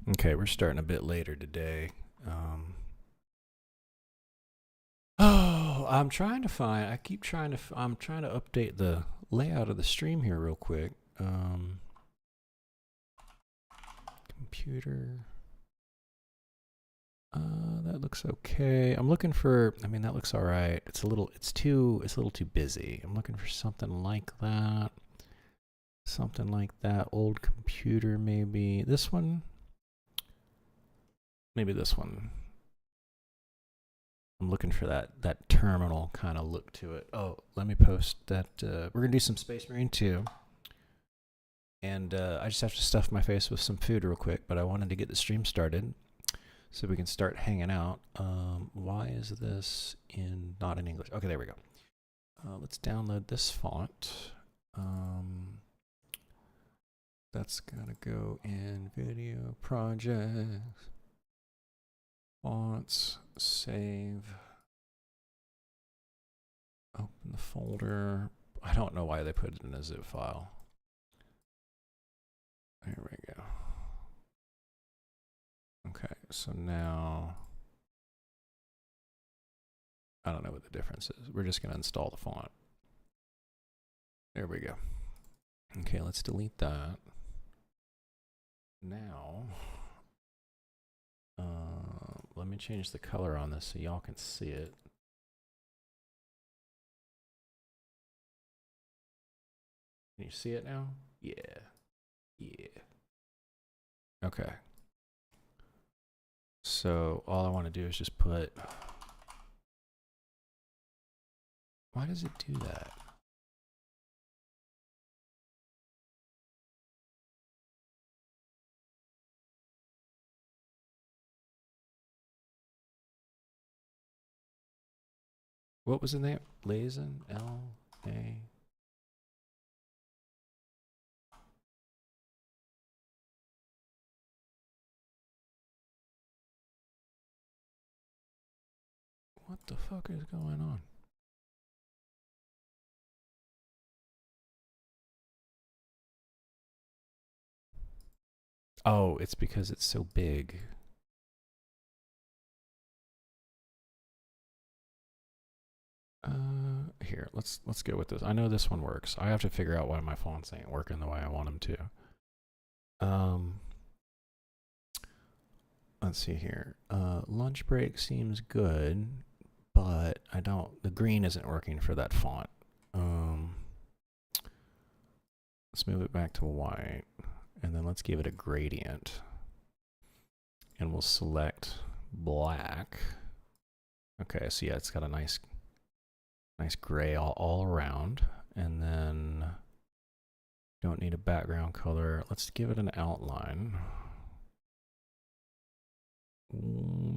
Okay, we're starting a bit later today. Oh, I'm trying to find. I keep trying to. I'm trying to update the layout of the stream here real quick. Computer. That looks okay. I'm looking for. I mean, that looks all right. It's a little. It's too. It's a little too busy. I'm looking for something like that. Something like that. Old computer, maybe. This one. Maybe this one. I'm looking for that terminal kind of look to it. Oh, let me post that. We're gonna do some Space Marine 2, and I just have to stuff my face with some food real quick. But I wanted to get the stream started so we can start hanging out. Why is this not in English? Okay, there we go. Let's download this font. That's gonna go in video projects. Fonts, save, open the folder. I don't know why they put it in a zip file. There we go. Okay, so now I don't know what the difference is. We're just going to install the font. There we go. Okay, let's delete that. Now, let me change the color on this so y'all can see it. Can you see it now? Yeah. Yeah. Okay. So all I want to do is just put. Why does it do that? What was the name? Lazen? L-A... What the fuck is going on? Oh, it's because it's so big. Here, let's go with this. I know this one works. I have to figure out why my fonts ain't working the way I want them to. Let's see here. Lunch break seems good, but I don't. The green isn't working for that font. Let's move it back to white, and then let's give it a gradient, and we'll select black. Okay, so yeah, it's got a nice gray all around, and then don't need a background color. Let's give it an outline.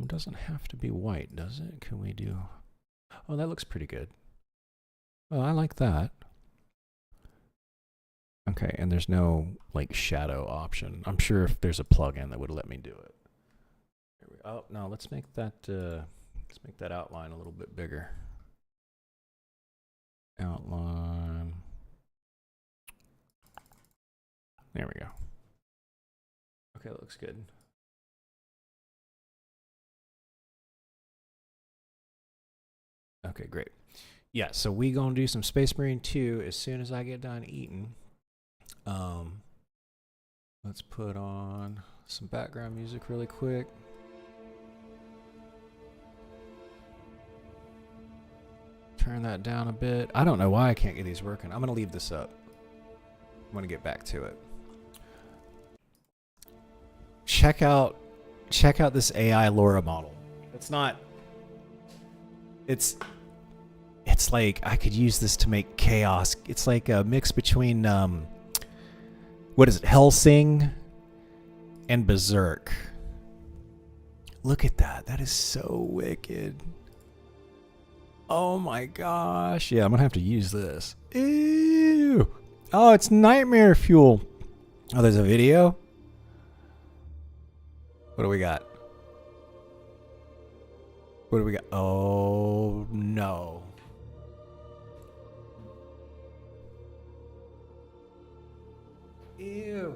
Doesn't have to be white, does it? Can we do? Oh, that looks pretty good. Oh, I like that. Okay, and there's no like shadow option. I'm sure if there's a plugin that would let me do it. Oh no, let's make that outline a little bit bigger. Outline. There we go. Okay, that looks good. Okay, great. Yeah, so we gonna do some Space Marine 2 as soon as I get done eating. Let's put on some background music really quick. Turn that down a bit. I don't know why I can't get these working. I'm gonna leave this up. I'm gonna get back to it. Check out this AI LoRa model. It's like I could use this to make chaos. It's like a mix between what is it, Hellsing and Berserk. Look at that. That is so wicked. Oh my gosh. Yeah, I'm gonna have to use this. Ew. Oh, it's nightmare fuel. Oh, there's a video? What do we got? What do we got? Oh no. Ew.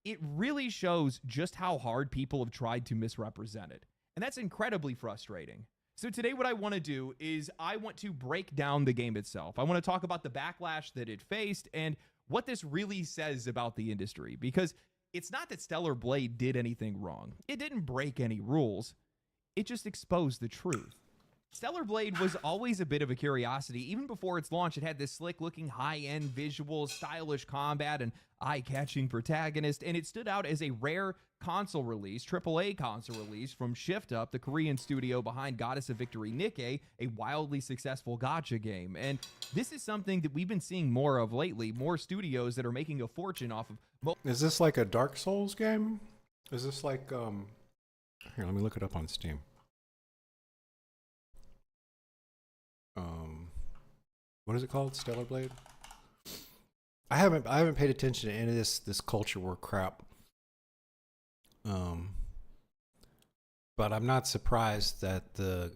it really shows just how hard people have tried to misrepresent it. And that's incredibly frustrating. So today what I want to do is I want to break down the game itself. I want to talk about the backlash that it faced and what this really says about the industry, because it's not that Stellar Blade did anything wrong. It didn't break any rules. It just exposed the truth. Stellar Blade was always a bit of a curiosity. Even before its launch, it had this slick-looking, high-end visuals, stylish combat, and eye-catching protagonist, and it stood out as a rare console release, AAA console release from Shift Up, the Korean studio behind Goddess of Victory Nikke, a wildly successful gacha game. And this is something that we've been seeing more of lately, more studios that are making a fortune off of... Is this like a Dark Souls game? Is this like, here, let me look it up on Steam. What is it called? Stellar Blade? I haven't paid attention to any of this culture war crap. But I'm not surprised that the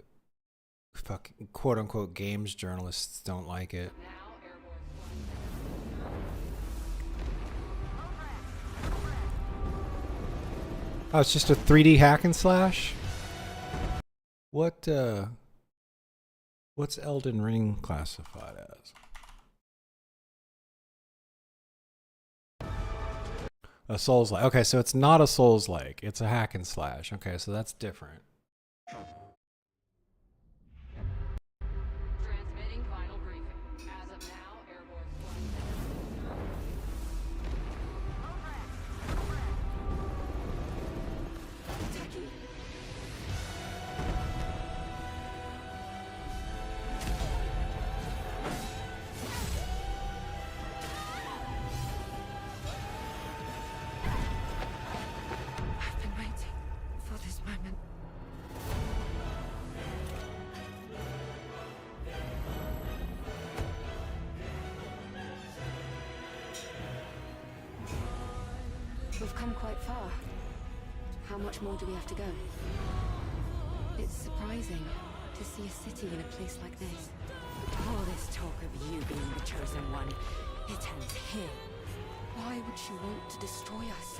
fucking quote unquote games journalists don't like it. Oh, it's just a 3D hack and slash? What's Elden Ring classified as? A Souls-like. Okay, so it's not a Souls-like. It's a hack and slash. Okay, so that's different. Transmitting final briefing. As of now, Airborne Flight. I've been waiting for this moment. We've come quite far. How much more do we have to go? It's surprising to see a city in a place like this. All this talk of you being the chosen one, it ends here. Why would she want to destroy us?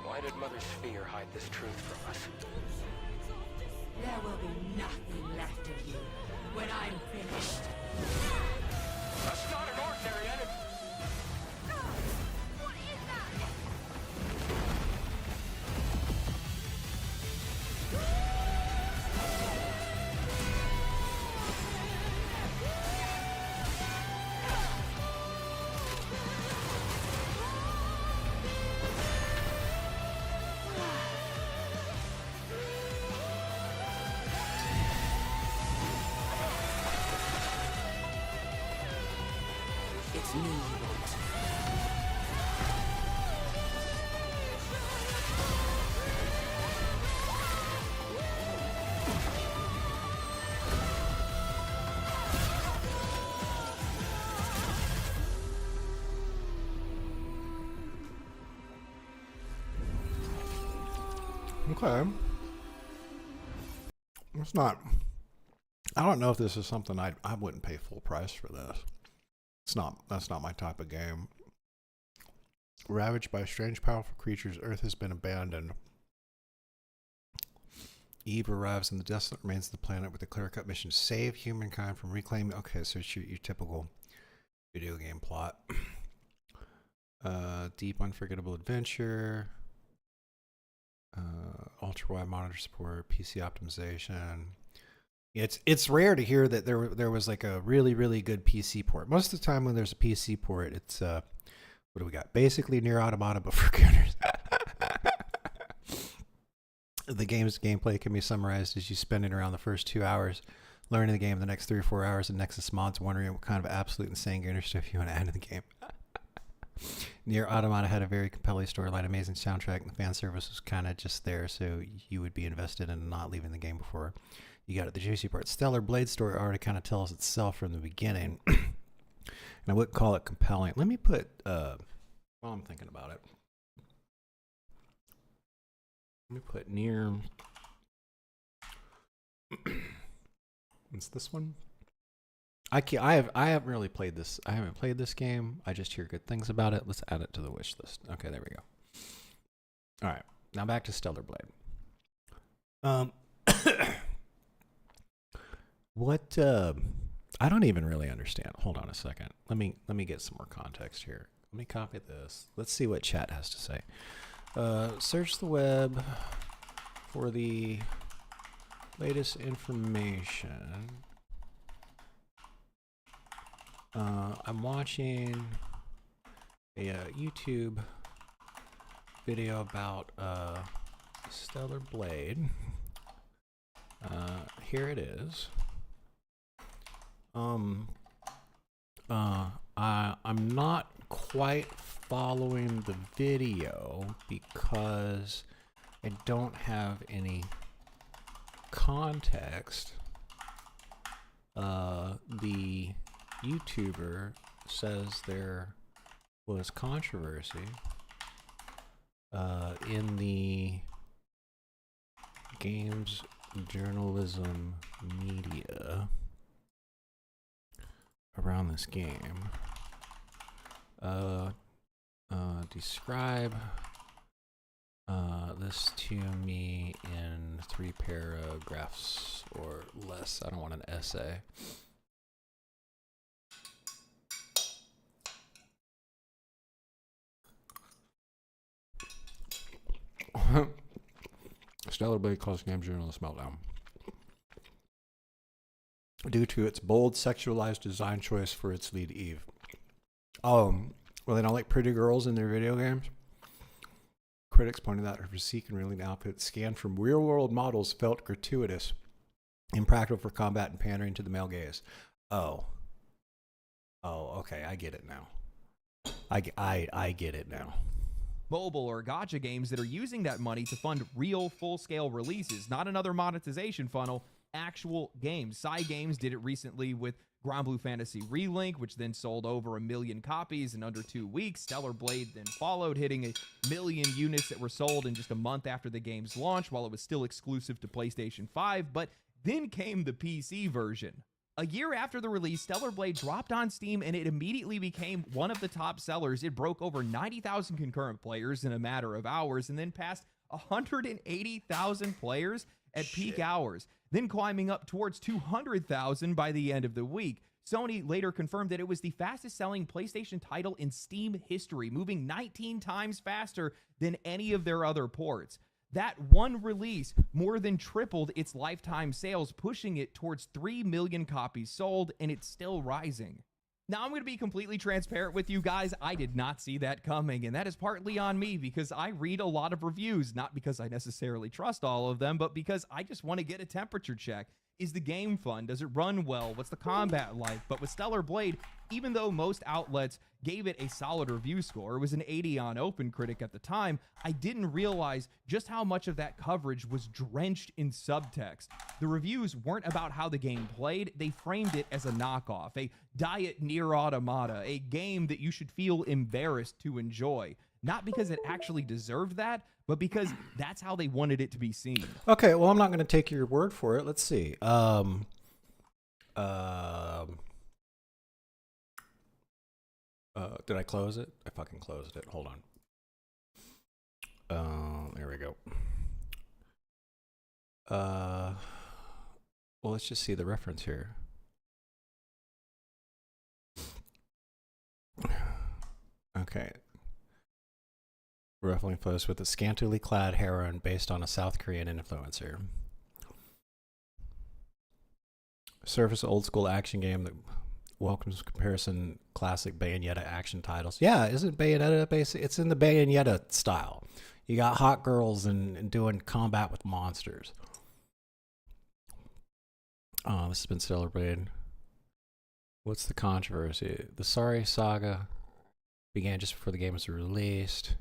Why did Mother Sphere hide this truth from us? There will be nothing left of you when I'm finished. That's not an ordinary enemy! What is that? It's me you want. Okay. It's not. I don't know if this is something I wouldn't pay full price for this. That's not my type of game. Ravaged by strange, powerful creatures, Earth has been abandoned. Eve arrives in the desolate remains of the planet with a clear-cut mission to save humankind from reclaiming. Okay, so shoot your typical video game plot. Deep, unforgettable adventure. Ultra-wide monitor support, PC optimization. It's rare to hear that there was like a really good PC port. Most of the time when there's a PC port, it's what do we got? Basically Nier Automata, but for computers. The game's gameplay can be summarized as you spending around the first 2 hours learning the game, the next 3 or 4 hours in Nexus mods, wondering what kind of absolute insane gamer stuff you want to add to the game. Nier Automata had a very compelling storyline, amazing soundtrack, and the fan service was kind of just there, so you would be invested in not leaving the game before you got it. The juicy part. Stellar Blade story already kind of tells itself from the beginning, and I wouldn't call it compelling. Let me put, while I'm thinking about it, let me put Nier. It's this one. I haven't really played this. I haven't played this game. I just hear good things about it. Let's add it to the wish list. Okay, there we go. All right, now back to Stellar Blade. Um, what? I don't even really understand. Hold on a second. Let me get some more context here. Let me copy this. Let's see what chat has to say. Search the web for the latest information. I'm watching a YouTube video about Stellar Blade. Here it is. I'm not quite following the video because I don't have any context. The YouTuber says there was controversy in the games journalism media around this game. Describe this to me in 3 paragraphs or less. I don't want an essay. Stellar Blade caused game journalist meltdown due to its bold sexualized design choice for its lead Eve. Well, they don't like pretty girls in their video games. Critics pointed out her physique and revealing outfit scanned from real-world models felt gratuitous, impractical for combat, and pandering to the male gaze. Oh, okay, I get it now. I get it now. Mobile or gacha games that are using that money to fund real full-scale releases, not another monetization funnel, actual games. Cygames did it recently with Grand Blue Fantasy Relink, which then sold over 1 million copies in under 2 weeks. Stellar Blade then followed, hitting 1 million units that were sold in just a month after the game's launch, while it was still exclusive to PlayStation 5. But then came the PC version. A year after the release, Stellar Blade dropped on Steam, and it immediately became one of the top sellers. It broke over 90,000 concurrent players in a matter of hours, and then passed 180,000 players at peak hours, then climbing up towards 200,000 by the end of the week. Sony later confirmed that it was the fastest-selling PlayStation title in Steam history, moving 19 times faster than any of their other ports. That one release more than tripled its lifetime sales, pushing it towards 3 million copies sold, and it's still rising. Now, I'm going to be completely transparent with you guys. I did not see that coming, and that is partly on me because I read a lot of reviews, not because I necessarily trust all of them, but because I just want to get a temperature check. Is the game fun? Does it run well? What's the combat like? But with Stellar Blade, even though most outlets gave it a solid review score, it was an 80 on OpenCritic at the time, I didn't realize just how much of that coverage was drenched in subtext. The reviews weren't about how the game played, they framed it as a knockoff, a Diet Nier Automata, a game that you should feel embarrassed to enjoy. Not because it actually deserved that, but because that's how they wanted it to be seen. Okay, well, I'm not going to take your word for it. Let's see. Did I close it? I fucking closed it. Hold on. There we go. Well, let's just see the reference here. Okay. Roughly close with a scantily clad heroine based on a South Korean influencer. Surface old school action game that welcomes comparison classic Bayonetta action titles. Yeah, isn't Bayonetta basic? It's in the Bayonetta style. You got hot girls and doing combat with monsters. Oh, this has been Stellar Blade. What's the controversy? The Sorry Saga began just before the game was released.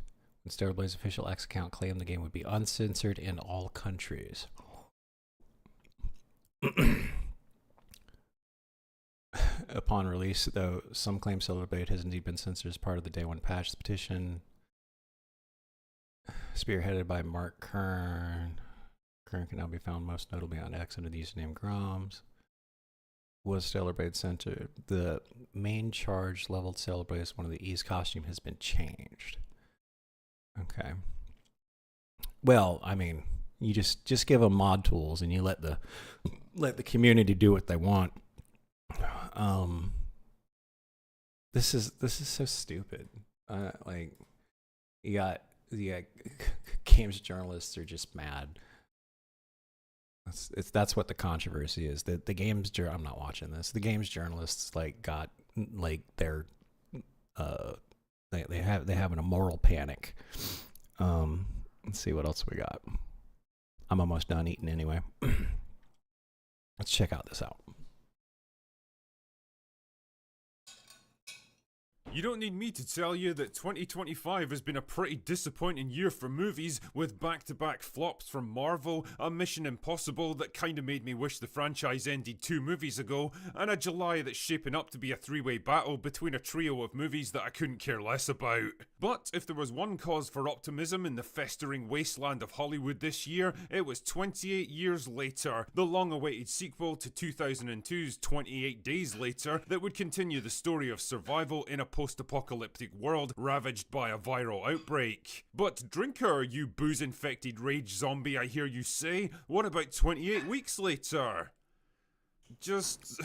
When Stellar Blade's official X account claimed the game would be uncensored in all countries. Upon release, though, some claim Stellar Blade has indeed been censored as part of the Day One patch. The petition, spearheaded by Mark Kern. Kern can now be found most notably on X under the username Groms. Was Stellar Blade censored? The main charge leveled Stellar Blade as one of the E's costume has been changed. Okay. Well, I mean, you just give them mod tools and you let the community do what they want. This is so stupid. Like, you got games journalists are just mad. That's what the controversy is. The games I'm not watching this. The games journalists got their they have an immoral panic. Let's see what else we got. I'm almost done eating anyway. Let's check this out. You don't need me to tell you that 2025 has been a pretty disappointing year for movies, with back-to-back flops from Marvel, a Mission Impossible that kinda made me wish the franchise ended 2 movies ago, and a July that's shaping up to be a 3-way battle between a trio of movies that I couldn't care less about. But if there was one cause for optimism in the festering wasteland of Hollywood this year, it was 28 Years Later, the long-awaited sequel to 2002's 28 Days Later that would continue the story of survival in a post-apocalyptic world ravaged by a viral outbreak. But drinker, you booze-infected rage zombie, I hear you say, what about 28 weeks later? Just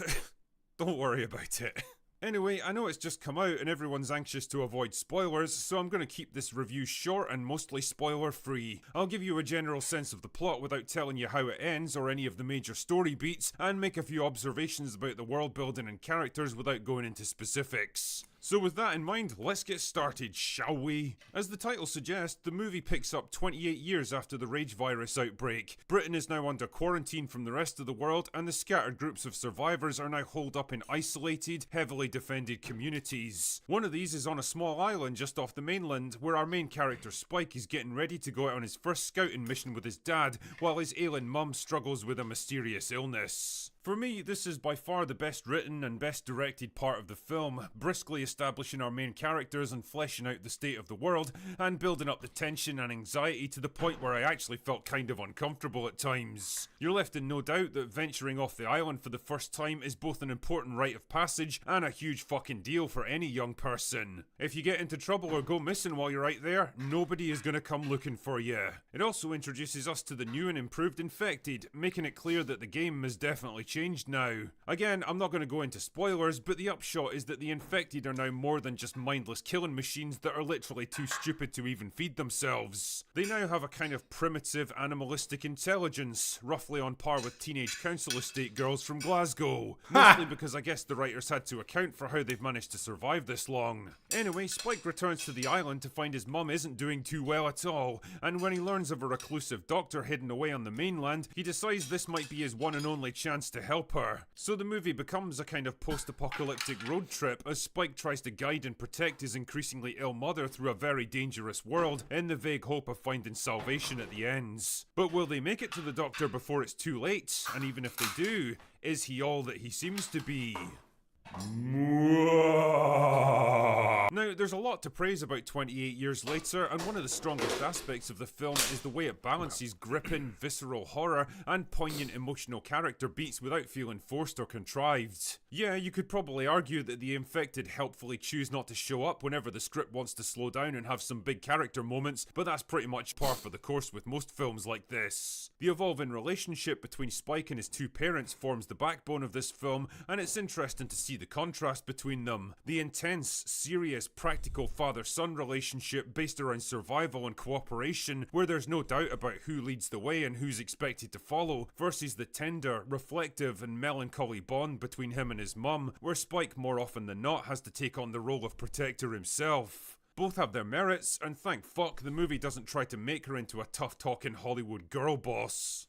don't worry about it. Anyway, I know it's just come out and everyone's anxious to avoid spoilers, so I'm going to keep this review short and mostly spoiler-free. I'll give you a general sense of the plot without telling you how it ends or any of the major story beats, and make a few observations about the world building and characters without going into specifics. So with that in mind, let's get started, shall we? As the title suggests, the movie picks up 28 years after the rage virus outbreak. Britain is now under quarantine from the rest of the world, and the scattered groups of survivors are now holed up in isolated, heavily defended communities. One of these is on a small island just off the mainland, where our main character Spike is getting ready to go out on his first scouting mission with his dad, while his ailing mum struggles with a mysterious illness. For me, this is by far the best written and best directed part of the film, briskly establishing our main characters and fleshing out the state of the world, and building up the tension and anxiety to the point where I actually felt kind of uncomfortable at times. You're left in no doubt that venturing off the island for the first time is both an important rite of passage and a huge fucking deal for any young person. If you get into trouble or go missing while you're out there, nobody is gonna come looking for you. It also introduces us to the new and improved infected, making it clear that the game is definitely changed now. Again, I'm not going to go into spoilers, but the upshot is that the infected are now more than just mindless killing machines that are literally too stupid to even feed themselves. They now have a kind of primitive animalistic intelligence, roughly on par with teenage council estate girls from Glasgow. Mostly because I guess the writers had to account for how they've managed to survive this long. Anyway, Spike returns to the island to find his mum isn't doing too well at all, and when he learns of a reclusive doctor hidden away on the mainland, he decides this might be his one and only chance to help her. So the movie becomes a kind of post-apocalyptic road trip as Spike tries to guide and protect his increasingly ill mother through a very dangerous world in the vague hope of finding salvation at the ends. But will they make it to the doctor before it's too late? And even if they do, is he all that he seems to be? Now, there's a lot to praise about 28 Years Later, and one of the strongest aspects of the film is the way it balances gripping, visceral horror and poignant emotional character beats without feeling forced or contrived. Yeah, you could probably argue that the infected helpfully choose not to show up whenever the script wants to slow down and have some big character moments, but that's pretty much par for the course with most films like this. The evolving relationship between Spike and his 2 parents forms the backbone of this film, and it's interesting to see the contrast between them. The intense, serious, practical father-son relationship based around survival and cooperation, where there's no doubt about who leads the way and who's expected to follow, versus the tender, reflective and melancholy bond between him and his mum, where Spike more often than not has to take on the role of protector himself. Both have their merits, and thank fuck the movie doesn't try to make her into a tough-talking Hollywood girl boss.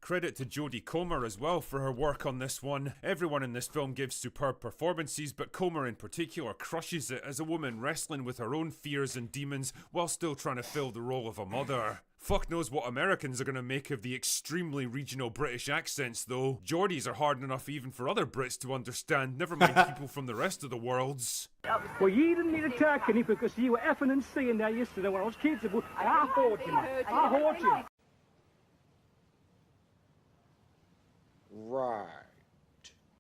Credit to Jodie Comer as well for her work on this one. Everyone in this film gives superb performances, but Comer in particular crushes it as a woman wrestling with her own fears and demons while still trying to fill the role of a mother. Fuck knows what Americans are going to make of the extremely regional British accents though. Geordies are hard enough even for other Brits to understand, never mind people from the rest of the worlds. Well, you didn't need to talk any because you were effing and seeing there yesterday when I was kids. And I heard you, man. I heard you. Right.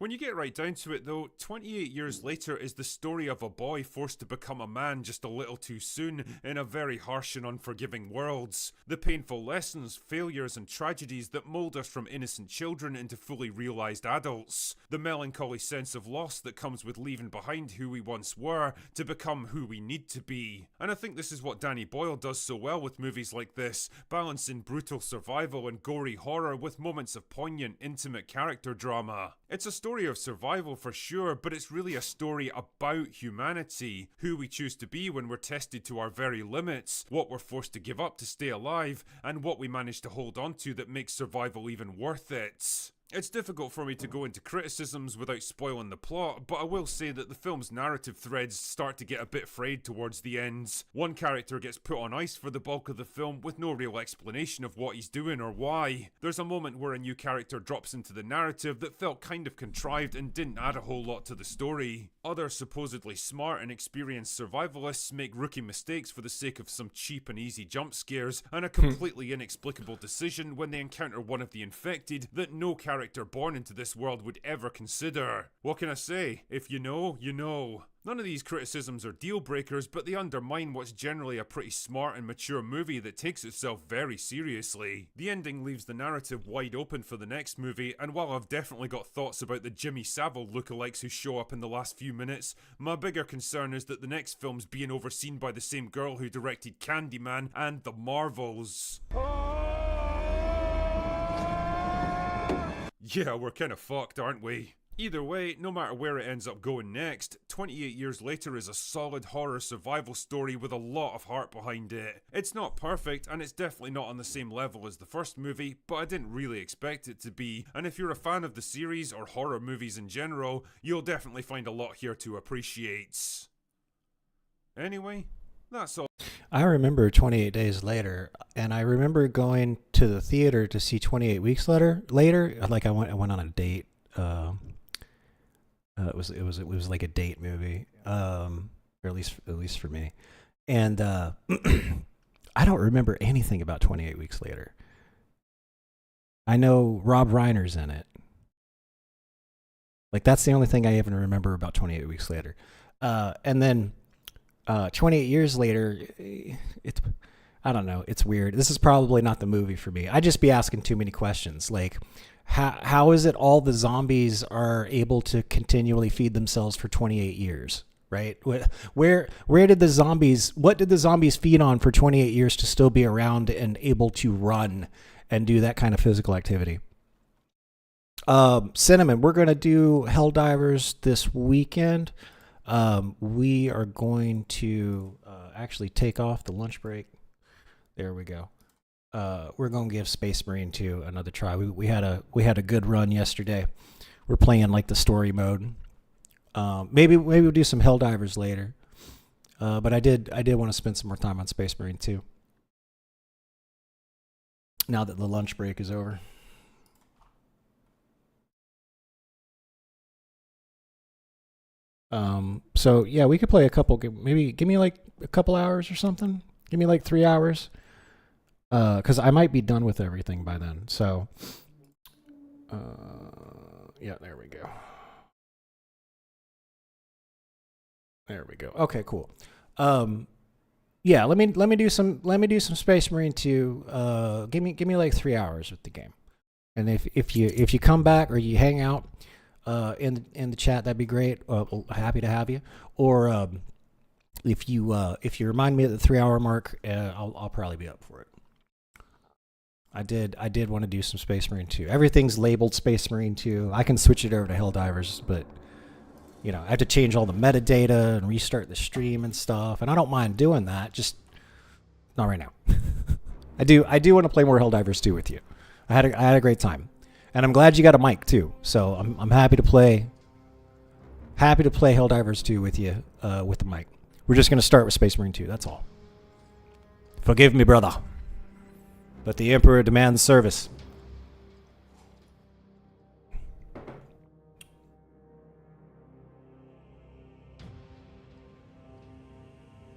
When you get right down to it though, 28 years later is the story of a boy forced to become a man just a little too soon in a very harsh and unforgiving world. The painful lessons, failures and tragedies that mould us from innocent children into fully realised adults. The melancholy sense of loss that comes with leaving behind who we once were to become who we need to be. And I think this is what Danny Boyle does so well with movies like this, balancing brutal survival and gory horror with moments of poignant, intimate character drama. It's a story of survival for sure, but it's really a story about humanity, who we choose to be when we're tested to our very limits, what we're forced to give up to stay alive, and what we manage to hold on to that makes survival even worth it. It's difficult for me to go into criticisms without spoiling the plot, but I will say that the film's narrative threads start to get a bit frayed towards the ends. One character gets put on ice for the bulk of the film with no real explanation of what he's doing or why. There's a moment where a new character drops into the narrative that felt kind of contrived and didn't add a whole lot to the story. Other supposedly smart and experienced survivalists make rookie mistakes for the sake of some cheap and easy jump scares, and a completely inexplicable decision when they encounter one of the infected that no character born into this world would ever consider. What can I say? If you know, you know. None of these criticisms are deal breakers, but they undermine what's generally a pretty smart and mature movie that takes itself very seriously. The ending leaves the narrative wide open for the next movie, and while I've definitely got thoughts about the Jimmy Savile lookalikes who show up in the last few minutes, my bigger concern is that the next film's being overseen by the same girl who directed Candyman and The Marvels. Yeah, we're kinda fucked, aren't we? Either way, no matter where it ends up going next, 28 years later is a solid horror survival story with a lot of heart behind it. It's not perfect, and it's definitely not on the same level as the first movie, but I didn't really expect it to be, and if you're a fan of the series or horror movies in general, you'll definitely find a lot here to appreciate. Anyway, that's all. I remember 28 Days Later, and I remember going to the theater to see 28 Weeks Later. Like I went on a date. It was like a date movie, or at least for me. And I don't remember anything about 28 Weeks Later. I know Rob Reiner's in it. Like that's the only thing I even remember about 28 Weeks Later. And then 28 years later, I don't know, it's weird. This is probably not the movie for me. I just be asking too many questions. Like, how is it all the zombies are able to continually feed themselves for 28 years, right? Where did the zombies, what did the zombies feed on for 28 years to still be around and able to run and do that kind of physical activity? Cinnamon, we're going to do Helldivers this weekend. We are going to actually take off the lunch break. There we go. We're going to give Space Marine 2 another try. We had a good run yesterday. We're playing like the story mode. Maybe we'll do some Helldivers later. But I did want to spend some more time on Space Marine 2. Now that the lunch break is over. So yeah, we could play a couple. Maybe give me like a couple hours or something. Give me like 3 hours. Because I might be done with everything by then. So, yeah, there we go. There we go. Okay, cool. Yeah, let me do some Space Marine 2. Give me like 3 hours with the game. And if you come back or you hang out in the chat, that'd be great. Happy to have you. Or if you remind me at the 3 hour mark, I'll probably be up for it. I did want to do some Space Marine 2. Everything's labeled Space Marine 2. I can switch it over to Helldivers, but you know, I have to change all the metadata and restart the stream and stuff. And I don't mind doing that, just not right now. I do want to play more Helldivers 2 with you. I had a great time. And I'm glad you got a mic too. So I'm happy to play Helldivers 2 with you with the mic. We're just going to start with Space Marine 2. That's all. Forgive me, brother. But the Emperor demands service.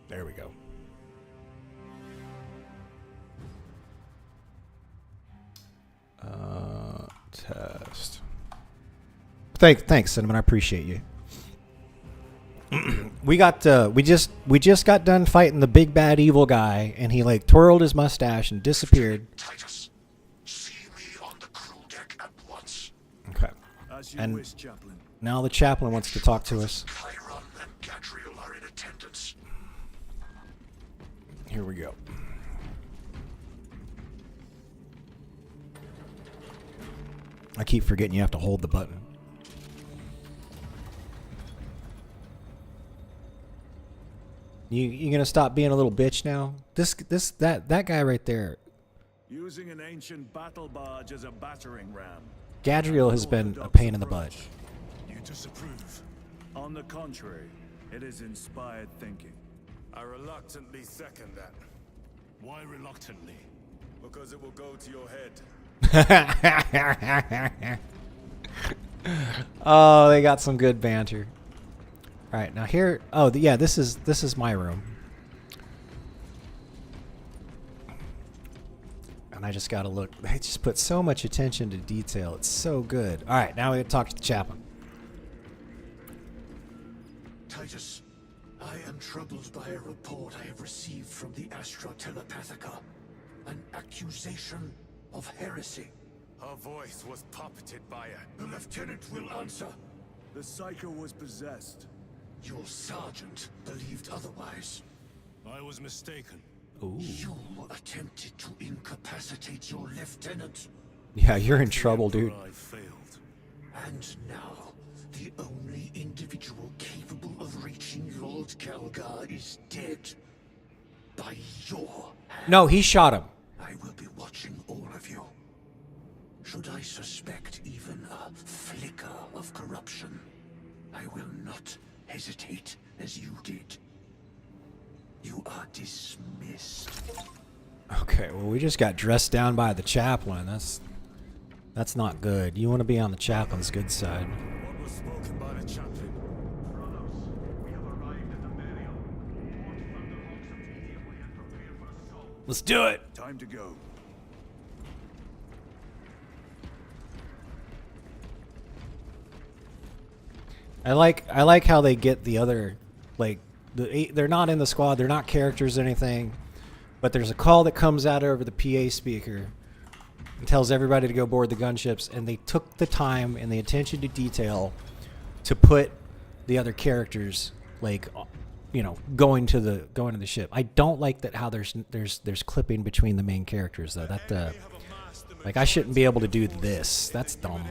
There we go. Test. Thanks, Cinnamon. I appreciate you. we just got done fighting the big bad evil guy, and he like twirled his mustache and disappeared. Titus, see me on the crew deck at once. Okay. As you And wish, Chaplain. now the chaplain wants to talk to us. Chiron and Gadriel are in attendance. Here we go. I keep forgetting you have to hold the button. You gonna stop being a little bitch now? That guy right there, Using an ancient battle barge as a battering ram. Gadriel, has been a pain in the butt. You disapprove. On the contrary, it is inspired thinking. I reluctantly second that. Why reluctantly? Because it will go to your head. Oh, they got some good banter. All right, now here. Oh, yeah, this is my room, and I just gotta look. They just put so much attention to detail. It's so good. All right, now we gotta talk to the chaplain. Titus, I am troubled by a report I have received from the Astra Telepathica. An accusation of heresy. Her voice was puppeted by her. The lieutenant will answer. The Psycho was possessed. Your sergeant believed otherwise. I was mistaken. You attempted to incapacitate your lieutenant. Yeah, you're in trouble, dude. I failed. And now, the only individual capable of reaching Lord Kelgar is dead. By your hand. No, he shot him. I will be watching all of you. Should I suspect even a flicker of corruption, I will not hesitate as you did. You are dismissed. Okay, well, we just got dressed down by the chaplain. That's not good. You want to be on the chaplain's good side. What was spoken by the chaplain? Let's do it. Time to go. I like how they get the other, like, they're not in the squad, they're not characters or anything, but there's a call that comes out over the PA speaker and tells everybody to go board the gunships, and they took the time and the attention to detail to put the other characters, like, you know, going to the ship. I don't like that how there's clipping between the main characters though. That like, I shouldn't be able to do this. That's dumb.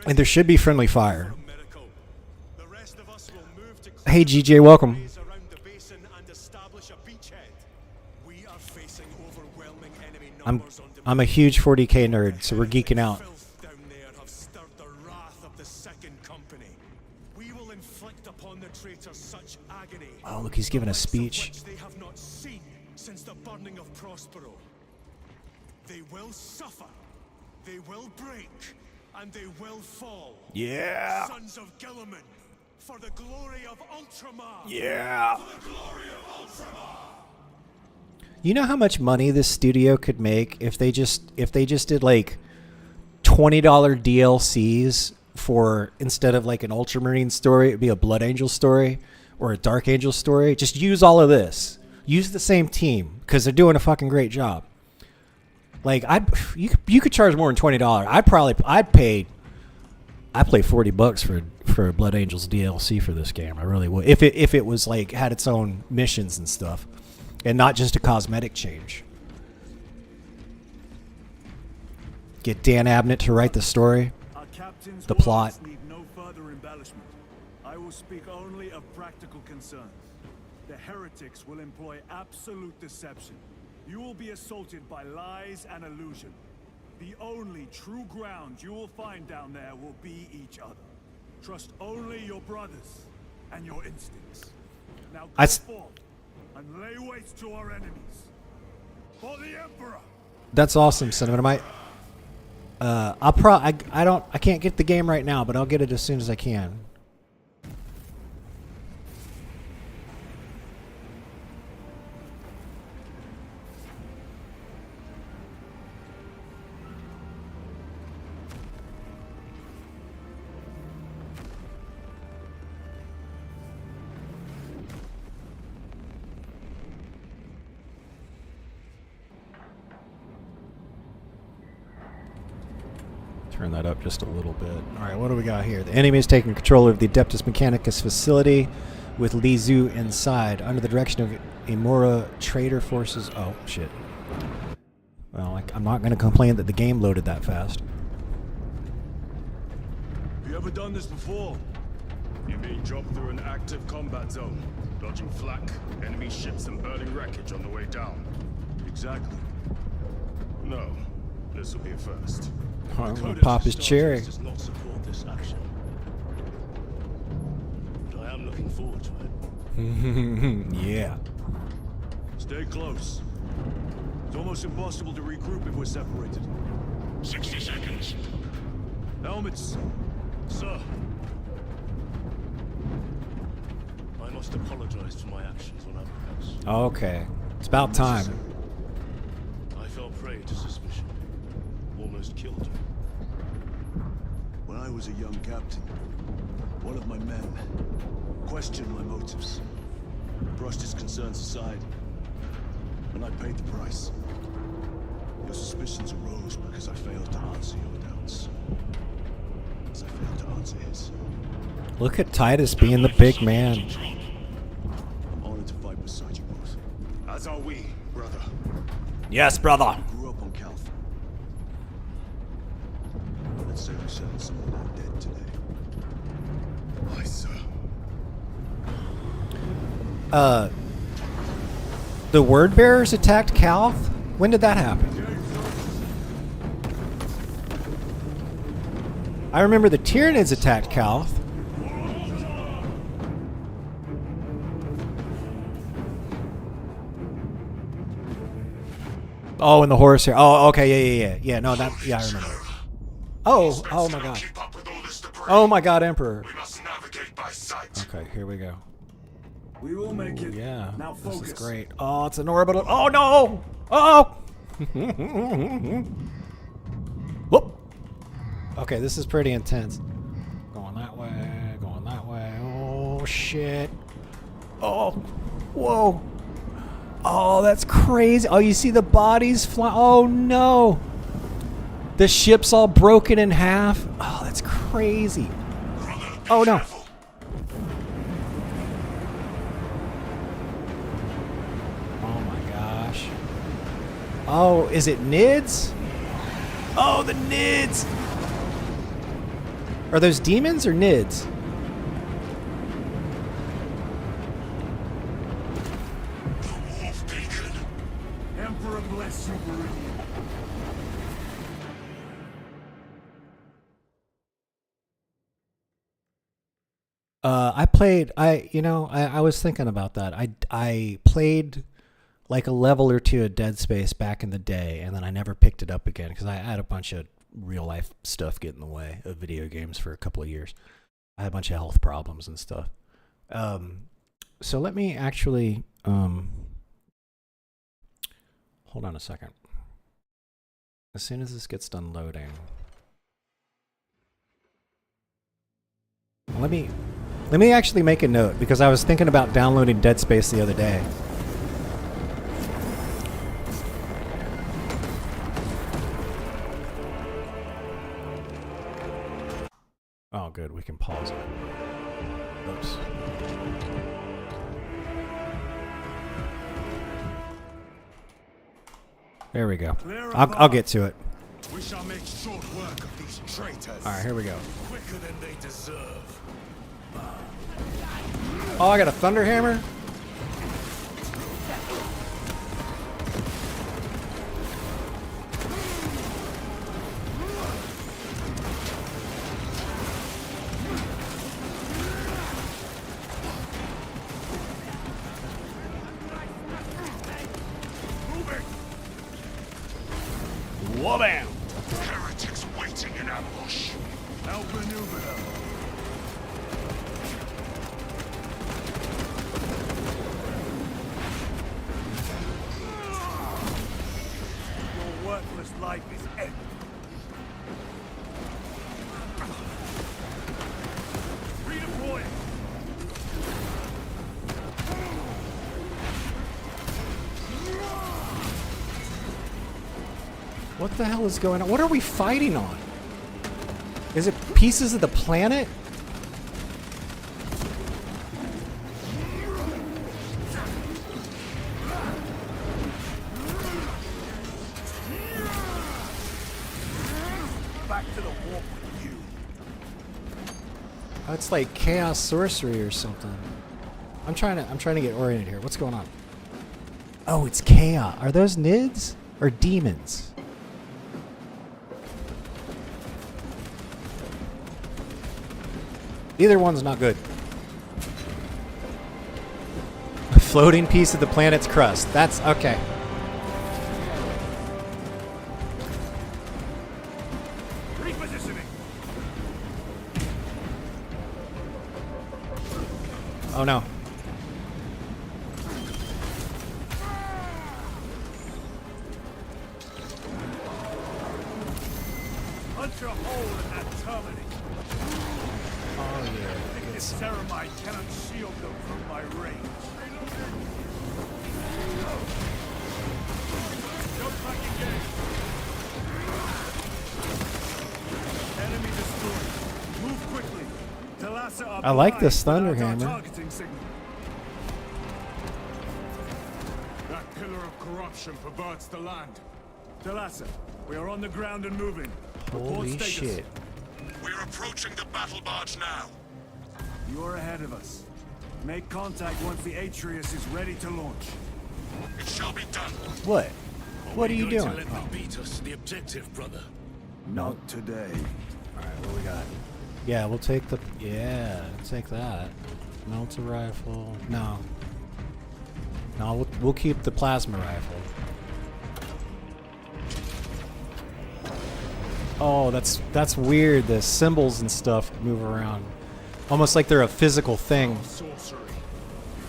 And there should be friendly fire. Hey GJ, welcome. I'm a huge 40k nerd, so we're geeking out. Oh, look, he's giving a speech. They will suffer, they will break, and they will fall. Yeah. Sons of Gilliman, for the glory of Ultramar. Yeah. For the glory of Ultramar. You know how much money this studio could make if they just did like $20 DLCs for, instead of like an Ultramarine story, it'd be a Blood Angel story or a Dark Angel story. Just use all of this. Use the same team because they're doing a fucking great job. Like, you could charge more than $20. I'd pay $40 for Blood Angels DLC for this game. I really would. If it was like had its own missions and stuff, and not just a cosmetic change. Get Dan Abnett to write the story, the plot. Need no further embellishment. I will speak only of practical concerns. The heretics will employ absolute deception. You will be assaulted by lies and illusion. The only true ground you will find down there will be each other. Trust only your brothers and your instincts. Now go forth and lay waste to our enemies. For the Emperor! That's awesome, Cinnamon. I can't get the game right now, but I'll get it as soon as I can. Turn that up just a little bit. All right, what do we got here? The enemy is taking control of the Adeptus Mechanicus facility with Li Zhu inside under the direction of Imura trader forces. Oh, shit. Well, I'm not going to complain that the game loaded that fast. Have you ever done this before? You're being dropped through an active combat zone, dodging flak, enemy ships and burning wreckage on the way down. Exactly. No, this will be a first. I'm The going to Codex pop his Astartes cherry. does not support this action. But I am looking forward to it. Yeah. Stay close. It's almost impossible to regroup if we're separated. 60 seconds. Helmets! Sir! I must apologize for my actions when I was. Okay. It's about time. I fell prey to suspicion. Almost killed her. When I was a young captain, one of my men questioned my motives, brushed his concerns aside, and I paid the price. Your suspicions arose because I failed to answer your doubts. As I failed to answer his. Look at Titus being the big man. I'm honored to fight beside you both. As are we, brother. Yes, brother. Grew up on Calth. Let's say we settled some of that dead today. Aye, sir. The Word Bearers attacked Calth? When did that happen? I remember the Tyranids attacked Calth. Oh, and the horse here. Oh, okay, yeah. No, that, yeah, I remember. Oh my god. Oh my god, Emperor. We must navigate by sight. Okay, here we go. We will make it. Yeah, Now this focus. is great. Oh, it's an orbital. Oh no! Oh! Whoop! Okay, this is pretty intense. Going that way, going that way. Oh shit! Oh, whoa! Oh, that's crazy. Oh, you see the bodies fly. Oh no! The ship's all broken in half. Oh, that's crazy. Oh no! Oh, is it Nids? Oh, the Nids! Are those demons or Nids? Emperor bless you, Meridian. I was thinking about that. I played like a level or two of Dead Space back in the day, and then I never picked it up again because I had a bunch of real life stuff get in the way of video games for a couple of years. I had a bunch of health problems and stuff. So let me actually hold on a second. As soon as this gets done loading, let me actually make a note because I was thinking about downloading Dead Space the other day. Oh, good. We can pause it. Oops. There we go. I'll get to it. We shall make short work of these traitors. All right, here we go. Quicker than they deserve. Oh, I got a thunder hammer. Wabam! Heretics waiting in ambush. Outmaneuver. Your worthless life is ended. Redeploy. What the hell is going on? What are we fighting on? Is it pieces of the planet? Back to the warp with you. Oh, it's like chaos sorcery or something. I'm trying to get oriented here. What's going on? Oh, it's chaos. Are those Nids or demons? Either one's not good. A floating piece of the planet's crust. That's okay. Repositioning. Oh no. Punch a hole in that terminal. Oh yeah. I think this ceramide cannot shield them from my range. Jump back again. Enemy destroyed. Move quickly. Talassa are I like behind this thunder without our hammer. targeting signal. That pillar of corruption perverts the land. Talassa, we are on the ground and moving. Report Holy status. shit. We're approaching the battle barge now. You're ahead of us. Make contact once the Atreus is ready to launch. It shall be done. What? What are you doing? To let them beat us to the objective, brother. Not today. Alright, what we got? Yeah, we'll take the... Yeah, take that. Melter rifle. No. No, we'll keep the plasma rifle. Oh, that's weird. The symbols and stuff move around. Almost like they're a physical thing. Sorcery.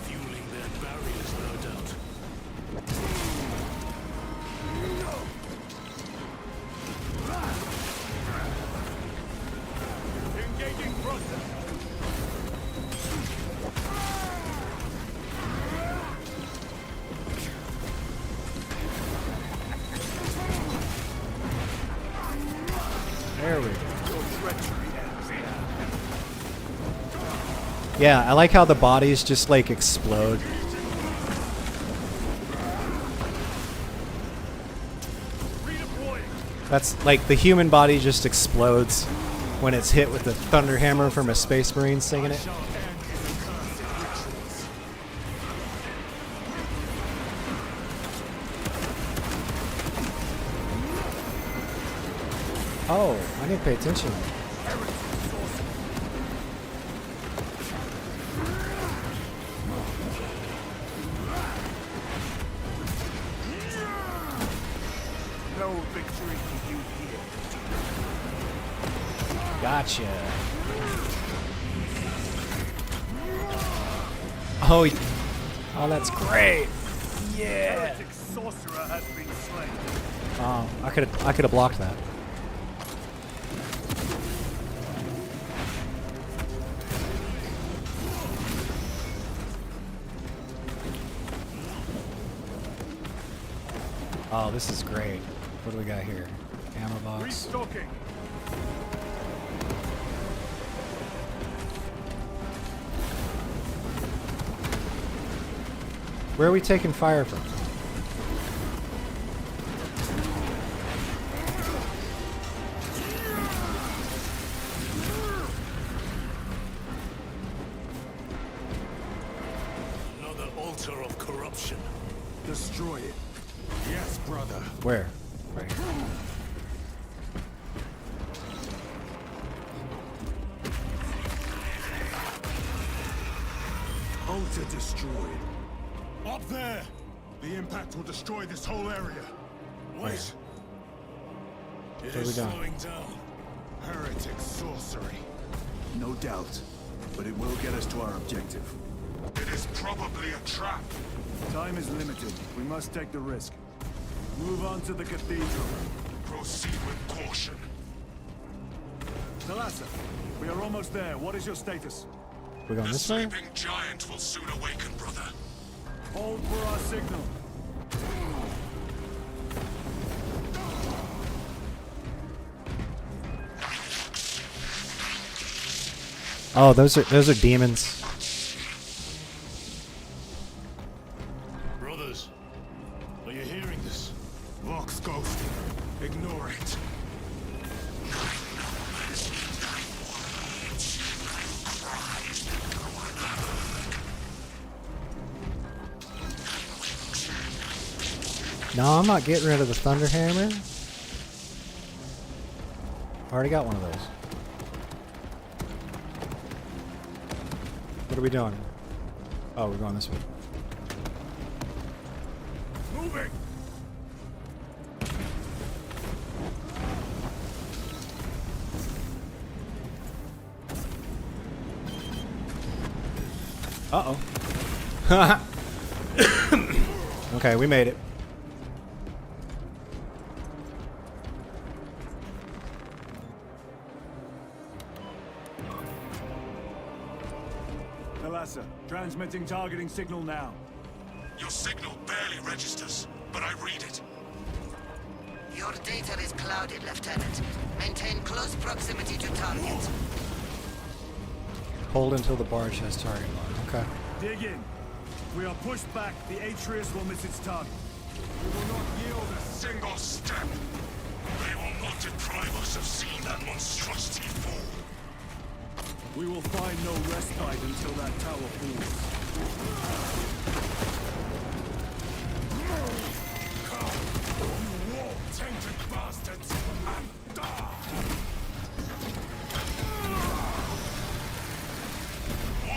Fueling their barriers, no doubt. Engaging process. There we go. Your treachery ends here. Yeah, I like how the bodies just like explode. That's like the human body just explodes when it's hit with the thunder hammer from a Space Marine singing it. Oh, I didn't pay attention. No victory for you here. Gotcha. Oh, oh, that's great. Yeah. Heretic sorcerer has been slain. Oh, I could have blocked that. Oh, this is great. What do we got here? Ammo box. Restocking. Where are we taking fire from? Another altar of corruption. Destroy it. Yes, brother. Where? Right here. Altar destroyed. Up there! The impact will destroy this whole area. Wait. It What are we is doing? slowing down. Heretic sorcery. No doubt. But it will get us to our objective. It is probably a trap. Time is limited. We must take the risk. Move on to the cathedral. Proceed with caution. Talassa, we are almost there. What is your status? We going The this way? sleeping giant will soon awaken, brother. Hold for our signal. Oh, those are demons. Brothers, are you hearing this? Vox Ghost. Ignore it. No, I'm not getting rid of the Thunderhammer. Already got one of those. What are we doing? Oh, we're going this way. Moving. Uh-oh. Okay, we made it. Thalassa, transmitting targeting signal now. Your signal barely registers, but I read it. Your data is clouded, Lieutenant. Maintain close proximity to target. Hold until the barge has target lock. Okay. Dig in. If we are pushed back, the Atreus will miss its target. We will not yield a single step. They will not deprive us of seeing that monstrosity fall. We will find no respite until that tower falls. You war-tainted bastards, and die!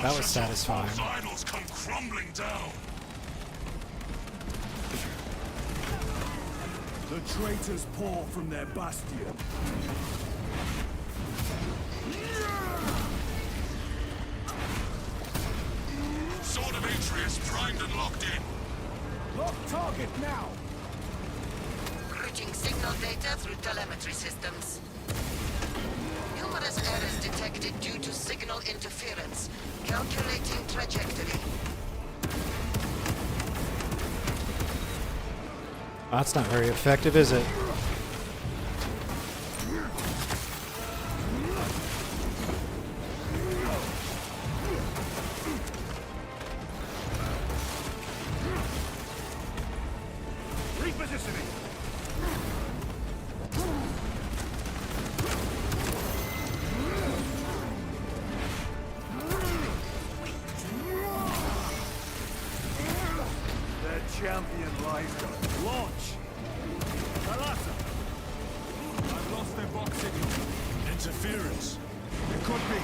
That was satisfying. Watch as idols come crumbling down. The traitors pour from their bastion. Sword of Atreus primed and locked in. Lock target now! Bridging signal data through telemetry systems. Numerous errors detected due to signal interference. Calculating trajectory. That's not very effective, is it? Repositioning! Their champion lies done. Launch! Thalassa! I've lost their box signal. Interference. It could be.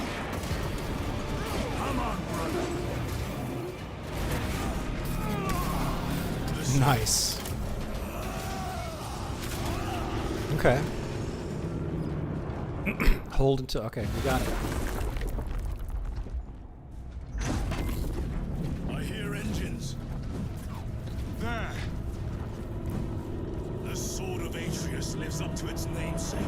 Come on, brother. Nice. Okay. Hold until... Okay, we got it. I hear engines. There. The Sword of Atreus lives up to its namesake.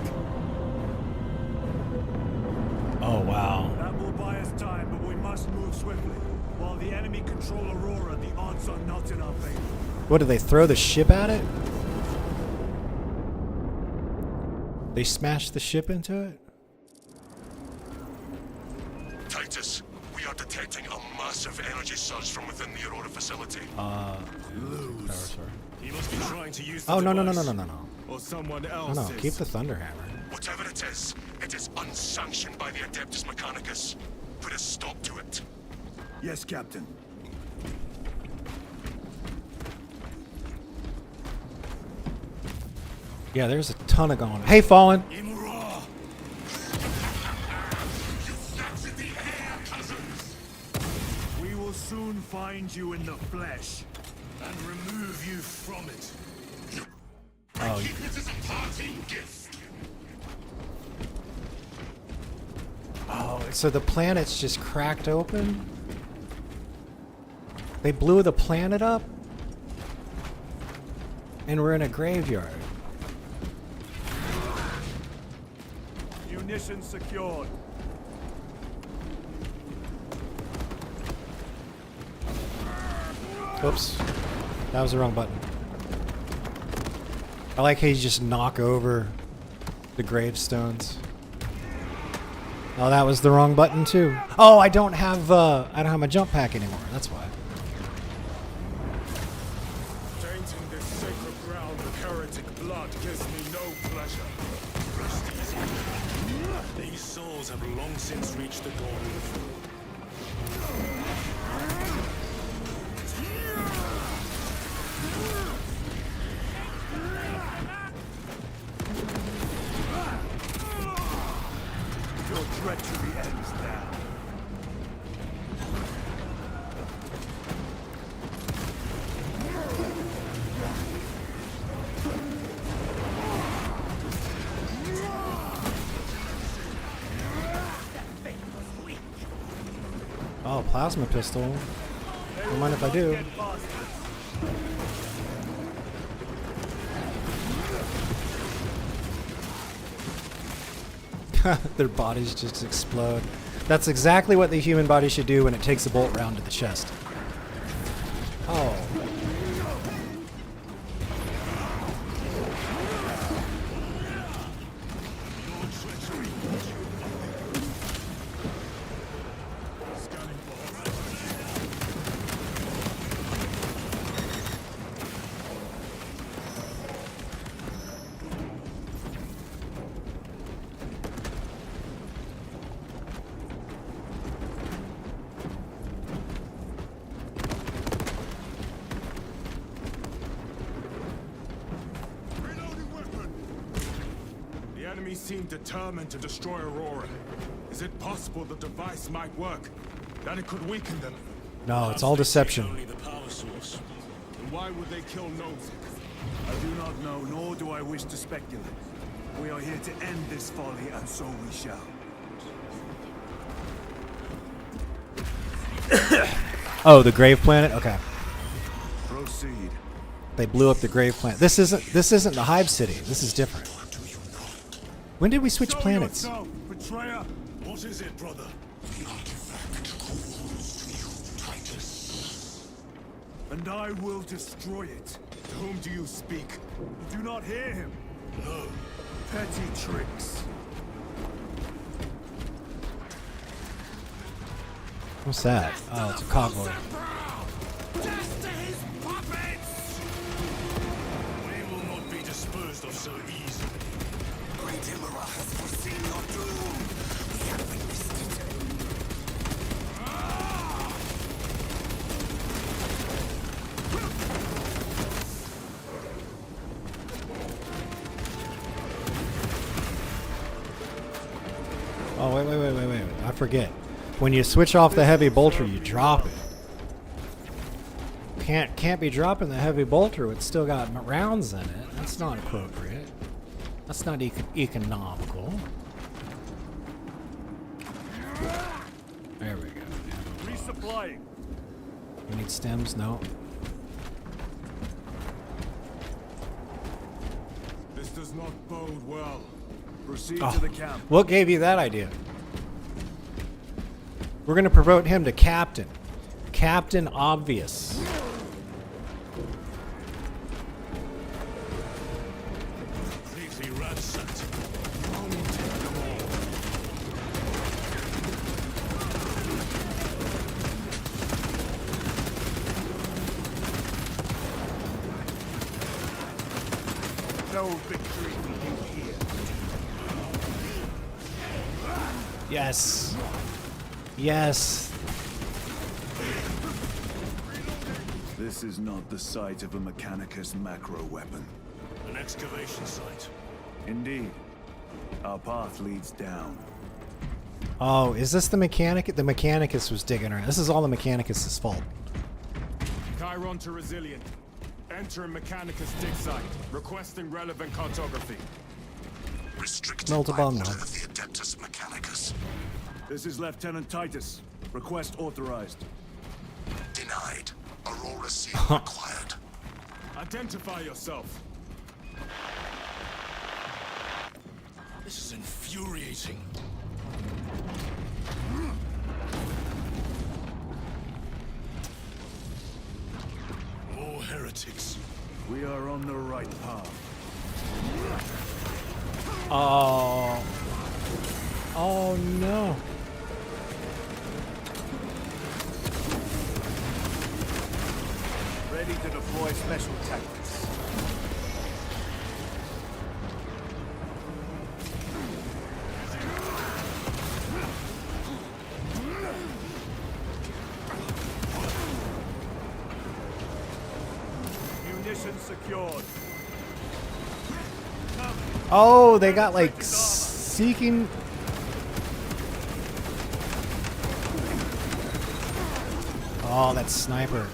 Oh, wow. That will buy us time, but we must move swiftly. While the enemy control Aurora, the odds are not in our favor. What, did they throw the ship at it? They smashed the ship into it? Titus, we are detecting a massive energy surge from within the Aurora facility. Lose. He must be trying to use the Oh, no, no, no, device. no, no, no, no. Or someone No, else no, is. keep the Thunderhammer. Whatever it is unsanctioned by the Adeptus Mechanicus. Put a stop to it. Yes, Captain. Yeah, there's a ton of going. Hey, Fallen! Imura! You snatched the air, cousins! We will soon find you in the flesh. And remove you from it. Oh, Keep it as a parting gift. oh, so the planet's just cracked open? They blew the planet up? And we're in a graveyard. Munitions secured. Oops. That was the wrong button. I like how you just knock over the gravestones. Oh, that was the wrong button too. Oh, I don't have my jump pack anymore. That's why. Tainting this sacred ground with heretic blood gives me no pleasure. Rest easy. These souls have long since reached the golden throne. Your treachery ends now. Oh, plasma pistol. Don't mind if I do. Their bodies just explode. That's exactly what the human body should do when it takes a bolt round to the chest. Oh. The enemy seem determined to destroy Aurora. Is it possible the device might work? That it could weaken them? No, it's all deception. Only the power source. And why would they kill Nozick? I do not know, nor do I wish to speculate. We are here to end this folly, and so we shall. Oh, the Grave Planet? Okay. Proceed. They blew up the Grave Planet. This isn't the Hive City. This is different. When did we switch Show planets? yourself, betrayer! What is it, brother? The artifact calls to you, Titus. And I will destroy it. To whom do you speak? You do not hear him. No. Petty tricks. What's that? Oh, it's a cogwheel. We will not be disposed of so easily. Great Imra has foreseen your doom. We have witnessed it. Oh, wait. I forget. When you switch off the heavy bolter, you drop it. Can't be dropping the heavy bolter. It's still got rounds in it. That's not appropriate. That's not economical. There we go. Resupplying. We need stems? No. This does not bode well. Proceed Oh, to the camp. what gave you that idea? We're going to promote him to captain. Captain Obvious. Completely ransacked. You only take them all. No victory for you here. Yes. Yes. This is not the site of a Mechanicus macro weapon. An excavation site. Indeed. Our path leads down. Oh, is this the mechanic? The Mechanicus was digging around. This is all the Mechanicus' fault. Chiron to Resilient. Entering Mechanicus dig site. Requesting relevant cartography. Restricted Melt a by bomb order now. of the Adeptus Mechanicus. This is Lieutenant Titus. Request authorized. Denied. Aurora seal required. Identify yourself. This is infuriating. More heretics. We are on the right path. Oh. Oh no. Ready to deploy special tactics. Munitions secured. Oh, they got like seeking. Oh, that sniper.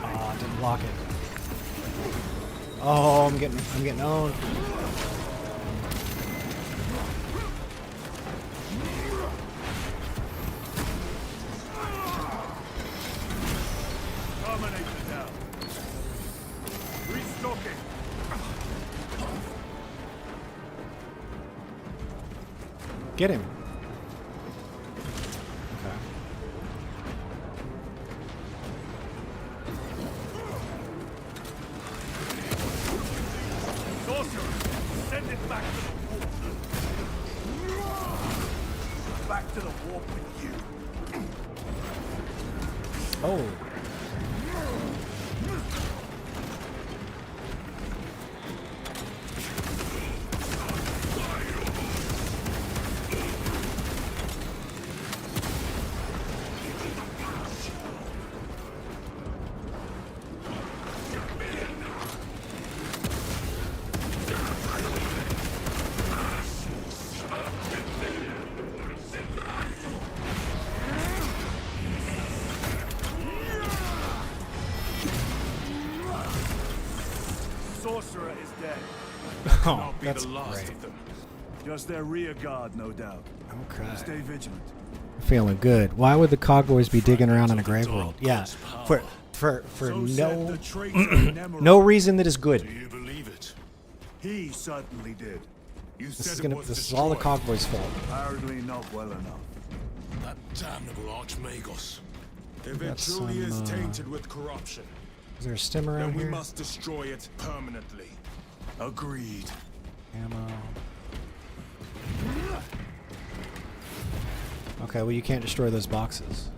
Oh, didn't block it. Oh, I'm getting owned. Terminator down. Restocking. Get him. Okay. Sorcerer, send it back to the warp. Back to the warp with you. Oh. Sorcerer is dead. Oh, that's great. Just their rear guard, no doubt. Okay. Stay vigilant. Feeling good. Why would the Cogboys be digging around in a grave world? Yeah, for no no reason that is good. You believe it? He certainly did. You This said is it gonna. was This is all the destroyed. Cogboys' fault. Apparently not well enough. That damnable Archmagos. If Got it truly is some, tainted with corruption, Is there a stim around then we here? must destroy it permanently. Agreed. Ammo. Okay, well you can't destroy those boxes.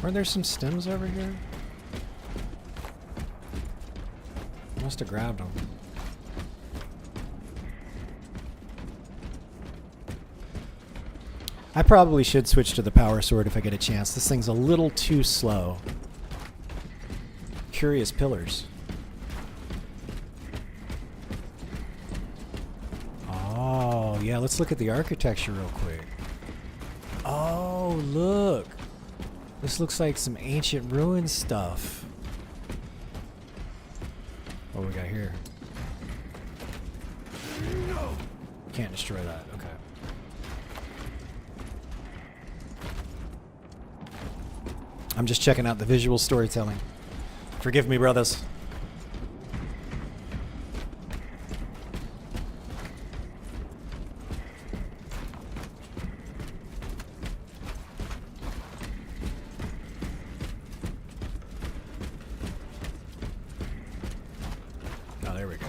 Weren't there some stems over here? Must have grabbed them. I probably should switch to the power sword if I get a chance. This thing's a little too slow. Curious pillars. Oh, yeah, let's look at the architecture real quick. Oh, look. This looks like some ancient ruin stuff. What we got here? Can't destroy that. Okay. I'm just checking out the visual storytelling. Forgive me, brothers. Oh, there we go.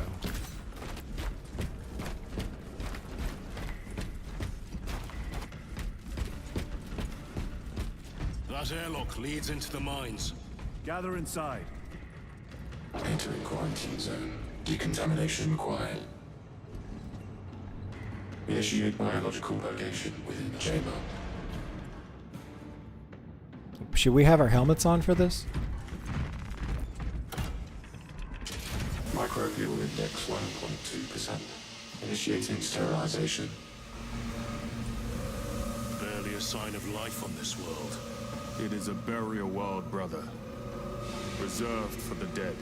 That airlock leads into the mines. Gather inside. Entering quarantine zone. Decontamination required. Initiate biological purgation within the chamber. Should we have our helmets on for this? Microbial index 1.2%. Initiating sterilization. Barely a sign of life on this world. It is a burial world, brother. Reserved for the dead.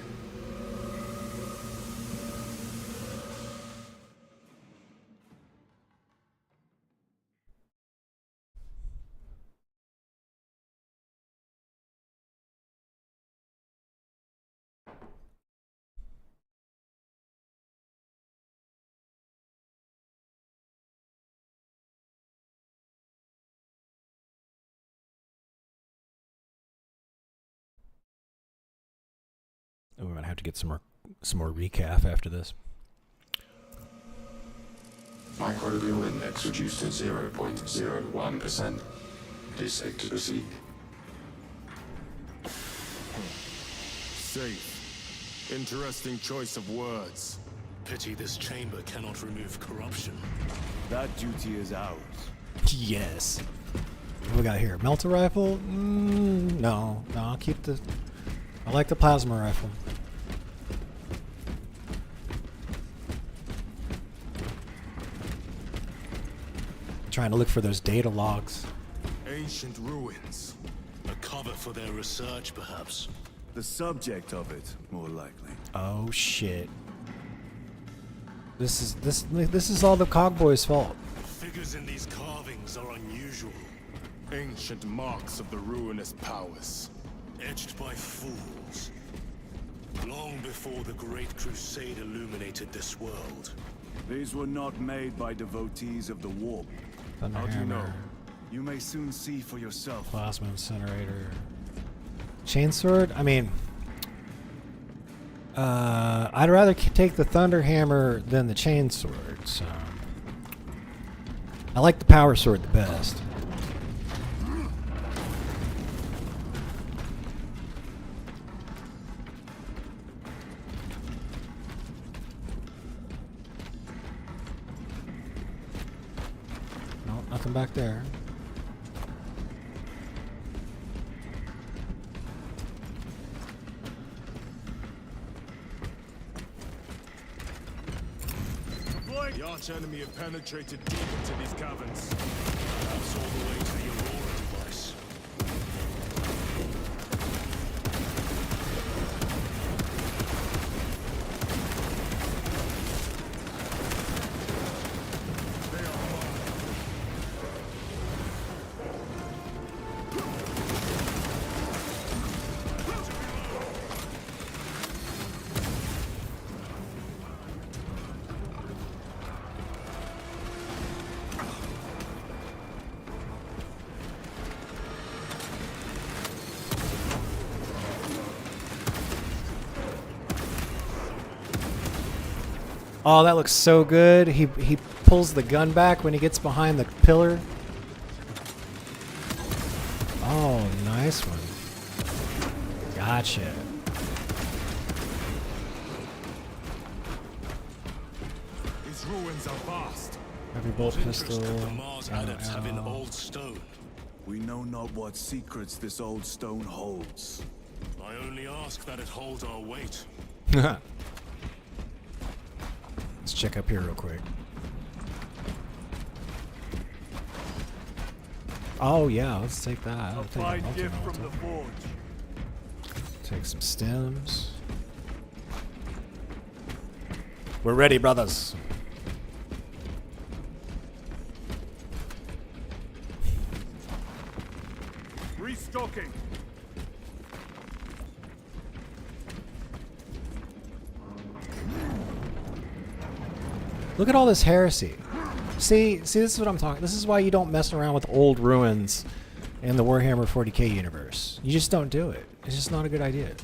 have to get some more recaf after this. Microbial index reduced to 0.01%. It is safe to proceed. Safe. Interesting choice of words. Pity this chamber cannot remove corruption. That duty is ours. Yes. What do we got here? Melter rifle? No, I'll keep the. I like the plasma rifle. Trying to look for those data logs. Ancient ruins. A cover for their research, perhaps. The subject of it, more likely. Oh shit. This is all the Cogboy's fault. Figures in these carvings are unusual. Ancient marks of the ruinous powers. Etched by fools. Long before the Great Crusade illuminated this world. These were not made by devotees of the warp. How do you know? You may soon see for yourself. Plasma incinerator. Chainsword? I mean, I'd rather take the Thunder Hammer than the Chainsword, so I like the Power Sword the best. No, nothing back there. The arch enemy have penetrated deep into these caverns. Perhaps all the way to the Aurora device. Oh, that looks so good. He pulls the gun back when he gets behind the pillar. Oh, nice one. Gotcha. These ruins are vast. Heavy bolt pistol. The Mars adepts have in old stone. We know not what secrets this old stone holds. I only ask that it hold our weight. Let's check up here real quick. Oh yeah, let's take that. I'll A take fine that. gift from the forge. Take some stems. We're ready, brothers. Restocking. Look at all this heresy. See, this is what I'm talking. This is why you don't mess around with old ruins in the Warhammer 40k universe. You just don't do it. It's just not a good idea.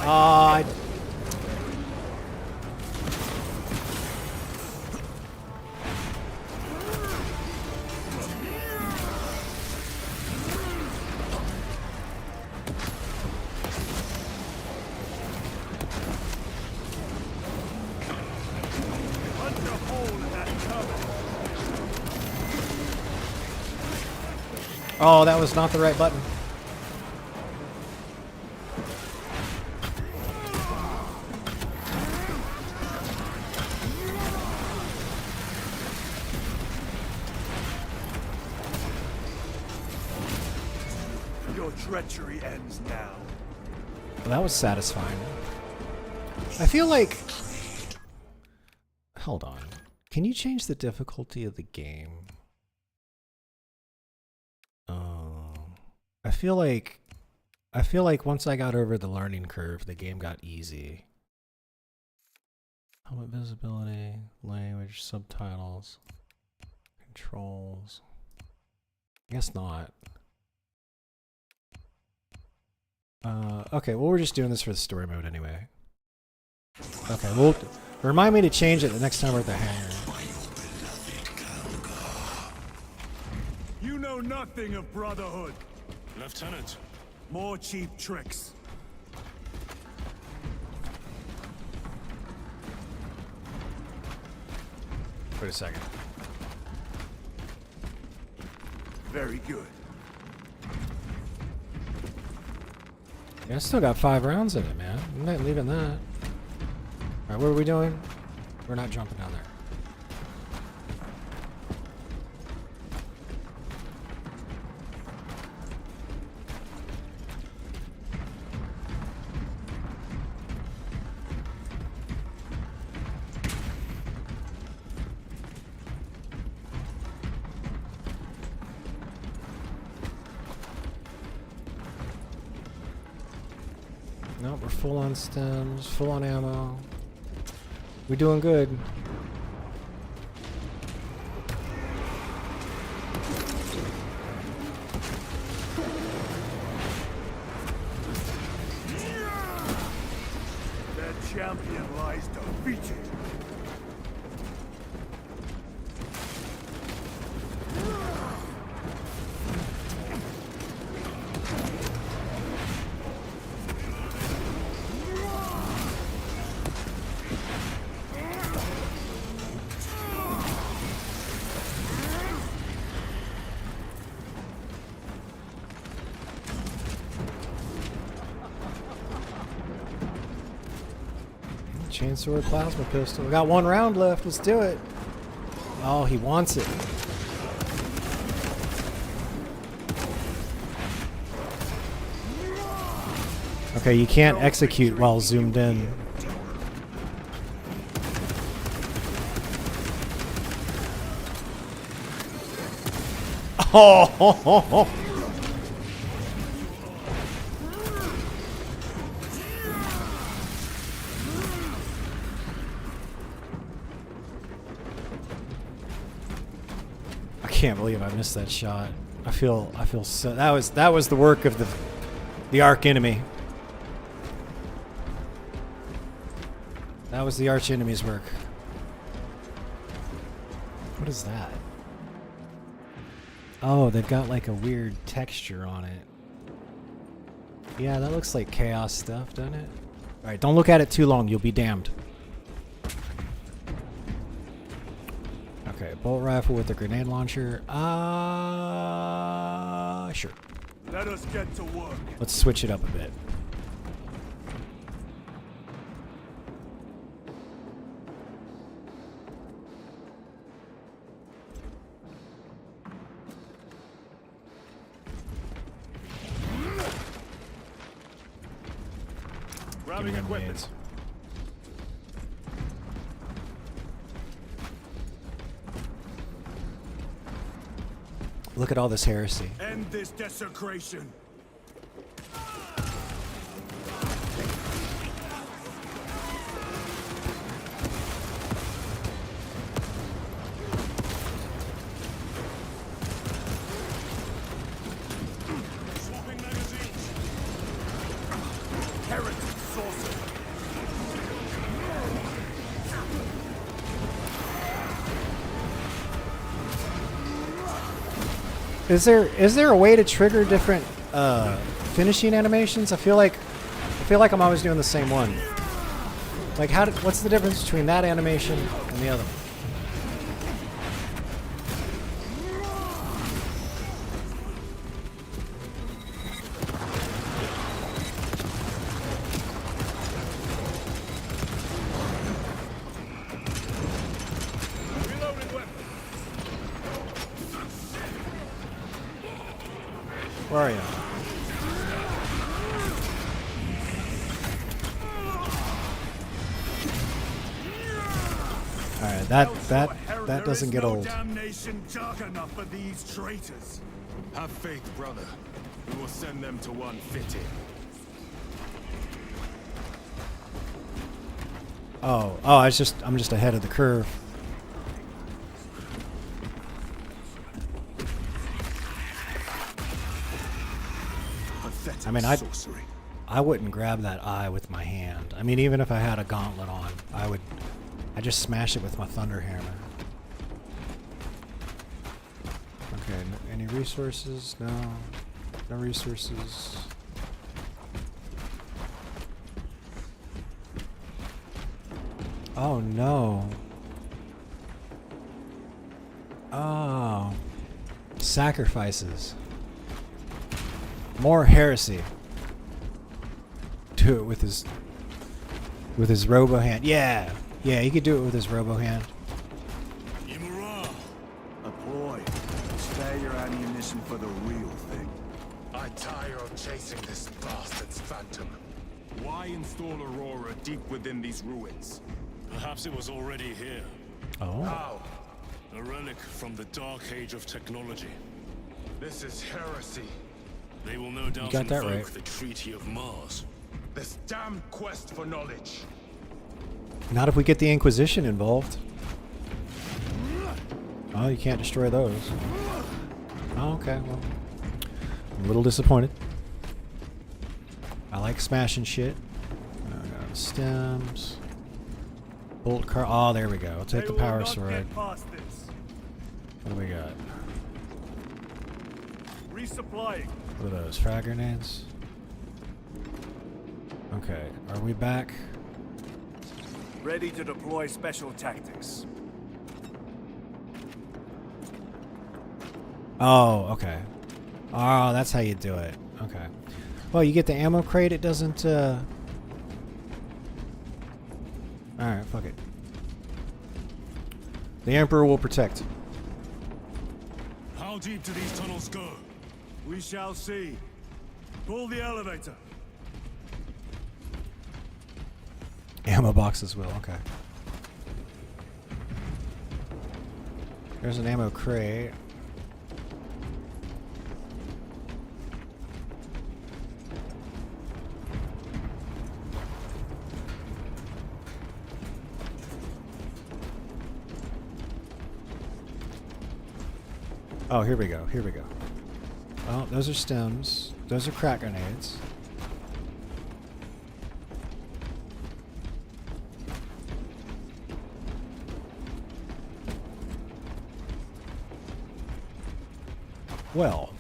I Oh, that was not the right button. Your treachery ends now. Well, that was satisfying. I feel like... Hold on. Can you change the difficulty of the game? I feel like once I got over the learning curve, the game got easy. Helmet visibility, language, subtitles, controls. I guess not. Okay, well we're just doing this for the story mode anyway. Okay, well remind me to change it the next time we're at the hangar. You know nothing of Brotherhood. Lieutenant. More cheap tricks. Wait a second. Very good. Yeah, I still got 5 rounds in it, man. I'm not leaving that. Alright, what are we doing? We're not jumping down there. Nope, we're full on stems, full on ammo. We're doing good. Their champion lies defeated. Chainsaw plasma pistol. We got 1 round left. Let's do it. Oh, he wants it. Okay, you can't execute while zoomed in. Oh! I can't believe I missed that shot. I feel so. That was the work of the arch enemy. That was the arch enemy's work. What is that? Oh, they've got like a weird texture on it. Yeah, that looks like chaos stuff, doesn't it? Alright, don't look at it too long, you'll be damned. Okay, bolt rifle with a grenade launcher. Sure. Let us get to work. Let's switch it up a bit. Grabbing equipment. Look at all this heresy. End this desecration. Swapping magazines. Heretic sorcerer. Is there a way to trigger different finishing animations? I feel like I'm always doing the same one. Like what's the difference between that animation and the other one? Reloading weapon. Where are you? Alright, that doesn't get old. Damnation dark enough for these traitors. Have faith, brother. We will send them to one fitting. Oh, I'm just ahead of the curve. I mean, I wouldn't grab that eye with my hand. I mean, even if I had a gauntlet on, I just smash it with my thunder hammer. Okay, any resources? No. No resources. Oh no. Oh. Sacrifices. More heresy. Do it with his robo hand. Yeah. Yeah, he could do it with his robo hand. Aboy. Spare your ammunition for the real thing. I tire of chasing this bastard's phantom. Why install Aurora deep within these ruins? Perhaps it was already here. Oh. How? A relic from the dark age of technology. This is heresy. They will no doubt got that invoke right. the Treaty of Mars. This damn quest for knowledge. Not if we get the Inquisition involved. Oh, you can't destroy those. Oh, okay, well. I'm a little disappointed. I like smashing shit. Stems. Bolt car. Oh, there we go. I'll take the power sword. What do we got? Resupplying. What are those? Frag grenades? Okay, are we back? Ready to deploy special tactics. Oh, okay. Oh, that's how you do it. Okay. Well, you get the ammo crate, it doesn't, Alright, fuck it. The Emperor will protect. How deep do these tunnels go? We shall see. Pull the elevator. Ammo boxes will, okay. There's an ammo crate. Oh, here we go, here we go. Oh, those are stems. Those are crack grenades. Well,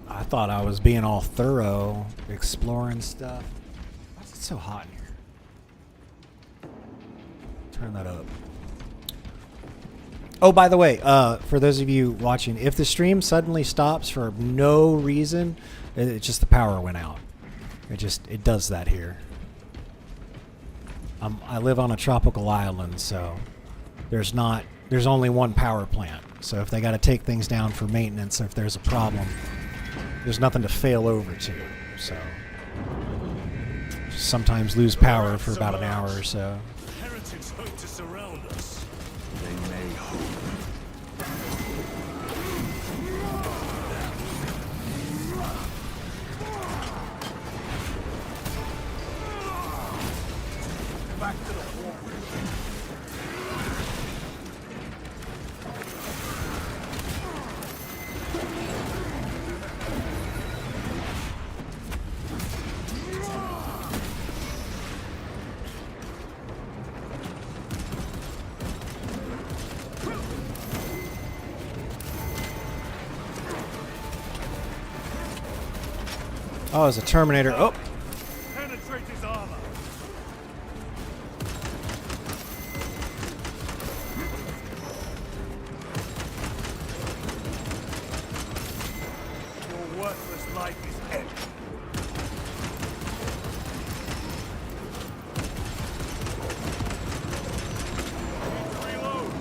I thought I was being all thorough, exploring stuff. Why is it so hot in here? Turn that up. Oh, by the way, for those of you watching, if the stream suddenly stops for no reason, it's just the power went out. It does that here. I live on a tropical island, so there's only one power plant. So if they got to take things down for maintenance, if there's a problem, there's nothing to fail over to. So just sometimes lose power for about an hour or so. Heretics hope to surround us. They may hope. Back to the war. Oh, it's a Terminator. Oh! Penetrate his armor. Your worthless life is empty. Reload.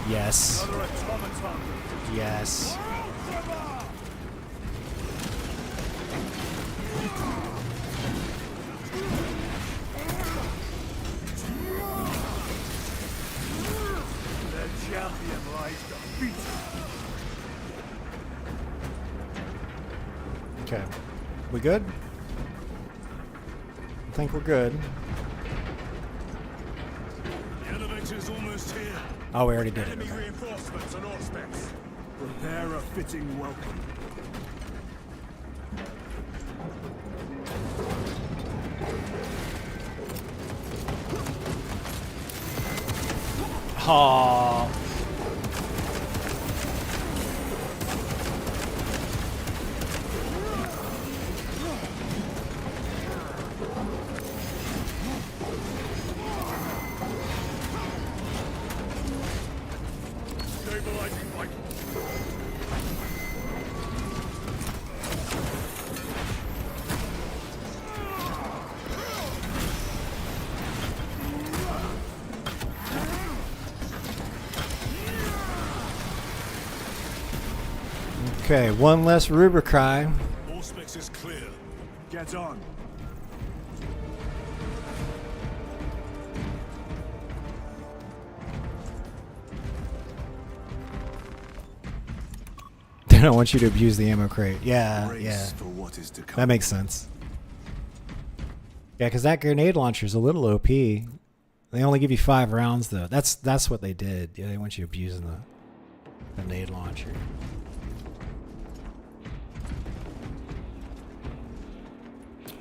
Yes. Another automaton. Yes. defeated. Okay. We good? I think we're good. The elevator's almost here. Oh, we already did it. Enemy Okay. reinforcements on all specs. Prepare a fitting welcome. Aww. Stabilizing flight. Okay, one less Rubrikai. All specs is clear. Get on. They don't want you to abuse the ammo crate. Yeah, Brace yeah. for what is to come. That makes sense. Yeah, because that grenade launcher is a little OP. They only give you 5 rounds, though. That's what they did. Yeah, they want you abusing the grenade launcher.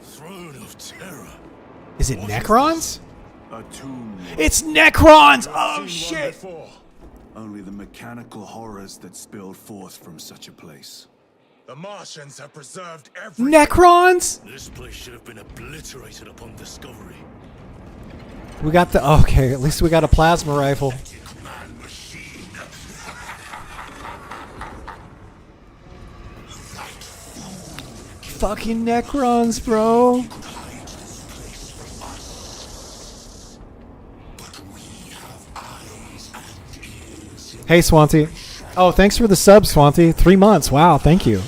Throne of Terror. Is it Necrons? A tomb. It's Necrons! Oh, Seen one shit! before. Only the mechanical horrors that spilled forth from such a place. The Martians have preserved every. Necrons? This place should have been obliterated upon discovery. We got the... Okay, at least we got a plasma rifle. Fucking Necrons, bro. Hey, Swanty. Oh, thanks for the sub, Swanty. 3 months. Wow, thank you.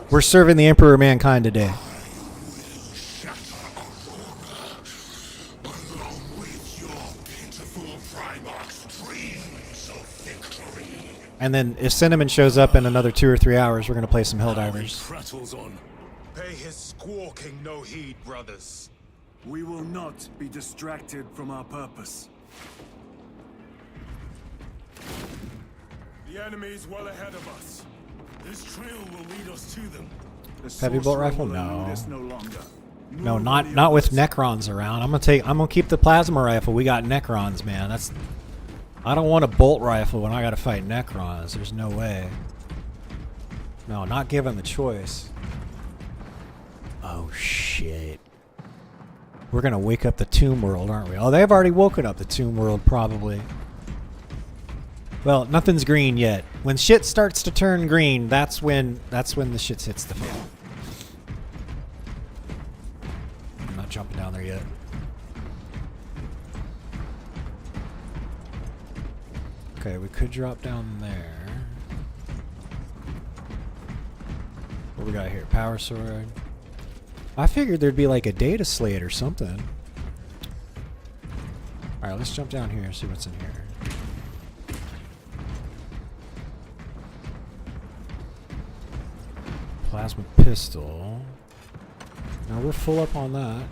We're serving the Emperor of Mankind today. And then if Cinnamon shows up in another 2 or 3 hours, we're going to play some Helldivers. Prattles on. Pay his squawking no heed, brothers. We will not be distracted from our purpose. The enemy's well ahead of us. This trail will lead us to them. The Heavy bolt sorcerer rifle? will elude No. us no longer. No, Nor not will the not with others. Necrons around. I'm gonna keep the plasma rifle. We got Necrons, man. I don't want a bolt rifle when I gotta fight Necrons. There's no way. No, not given the choice. Oh shit. We're gonna wake up the Tomb World, aren't we? Oh, they've already woken up the Tomb World, probably. Well, nothing's green yet. When shit starts to turn green, that's when the shit hits the fan. I'm not jumping down there yet. Okay, we could drop down there. What we got here? Power sword. I figured there'd be like a data slate or something. Alright, let's jump down here and see what's in here. Plasma pistol. Now we're full up on that.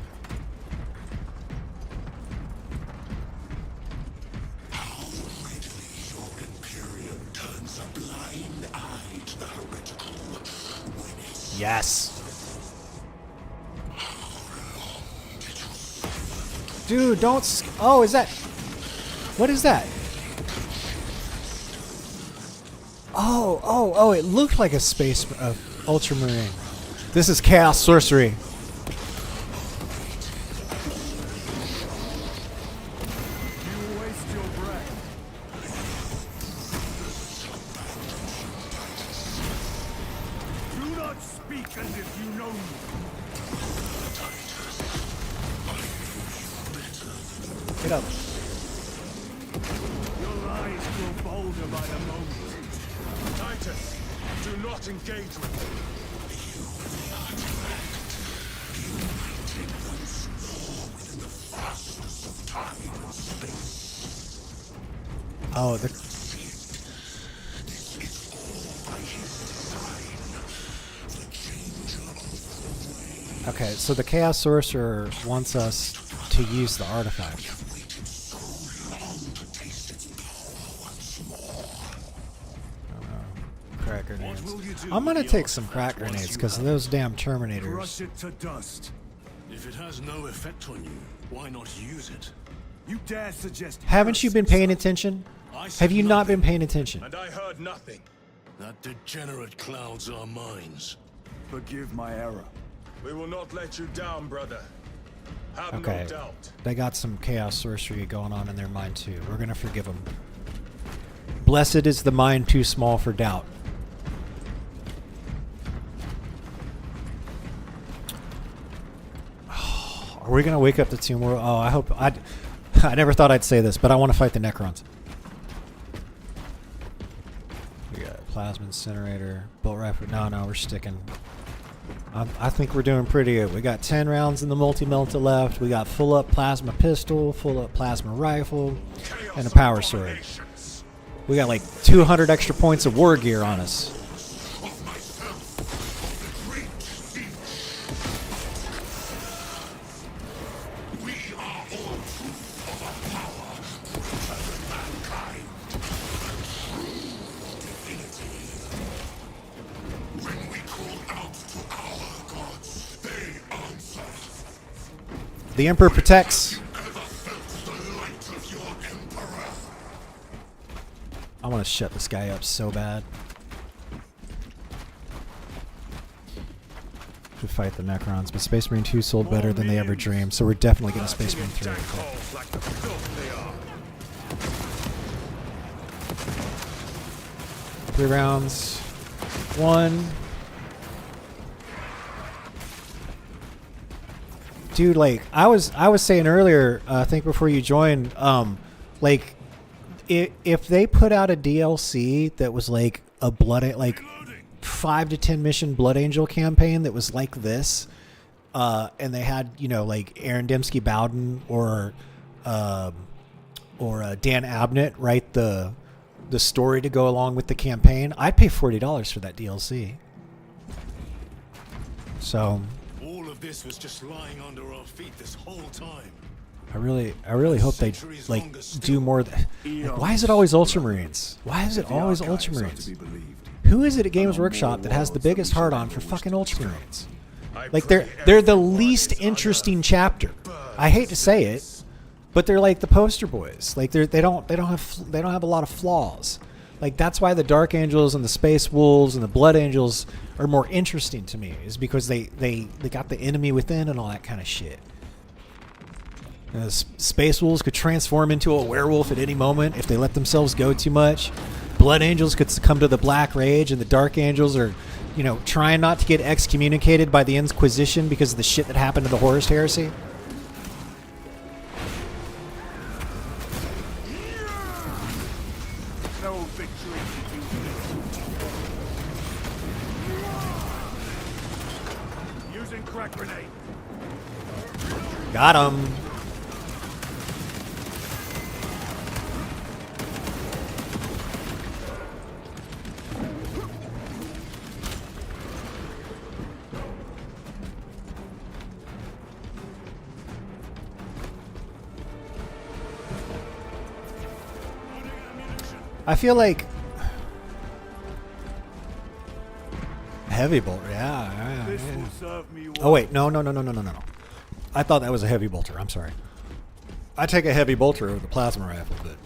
Yes. Dude, don't. Oh, is that? What is that? Oh! It looked like a space ultramarine. This is chaos sorcery. You waste your breath. Do not speak as if you know me. Get up. Your eyes grow bolder by the moment. Titus, do not engage with them. Oh, the. Okay, so the Chaos Sorcerer wants us to use the artifact. Crack grenades. I'm gonna take some crack grenades because of those damn Terminators. Crush it to dust. If it has no effect on you, why not use it? You dare suggest? Haven't you been paying attention? Have you not been paying attention? And I heard nothing. That degenerate clouds are mines. Forgive my error. We will not let you down, brother. Have Okay, no doubt. they got some Chaos Sorcery going on in their mind too. We're gonna forgive them. Blessed is the mind too small for doubt. Are we gonna wake up the Tomb World? Oh, I hope. I never thought I'd say this, but I want to fight the Necrons. We got Plasma Incinerator, Bolt Rifle. No, we're sticking. I think we're doing pretty good. We got 10 rounds in the multi-melta left. We got full up Plasma Pistol, full up Plasma Rifle, and a Power Sword. We got like 200 extra points of war gear on us. The Emperor protects. I want to shut this guy up so bad. To fight the Necrons, but Space Marine 2 sold better than they ever dreamed, so we're definitely getting Space Marine 3. Three rounds. One. Dude, like I was saying earlier, I think before you joined, like if they put out a DLC that was like a like 5 to 10 mission Blood Angel campaign that was like this, and they had like Aaron Dembski Bowden or Dan Abnett write the story to go along with the campaign, I'd pay $40 for that DLC. So. All of this was just lying under our feet this whole time. I really hope they like do more. Like, why is it always Ultramarines? Why is it always Ultramarines? Who is it at Games Workshop that has the biggest heart on for fucking Ultramarines? Like they're the least interesting chapter. I hate to say it, but they're like the poster boys. Like they don't have a lot of flaws. Like that's why the Dark Angels and the Space Wolves and the Blood Angels are more interesting to me, is because they got the enemy within and all that kind of shit. Space Wolves could transform into a werewolf at any moment if they let themselves go too much. Blood Angels could succumb to the Black Rage, and the Dark Angels are, trying not to get excommunicated by the Inquisition because of the shit that happened to the Horus Heresy. No victory to you. Using crack grenade. Got him. I feel like heavy bolter. Yeah. Oh wait, no. I thought that was a heavy bolter. I'm sorry. I take a heavy bolter over the plasma rifle, but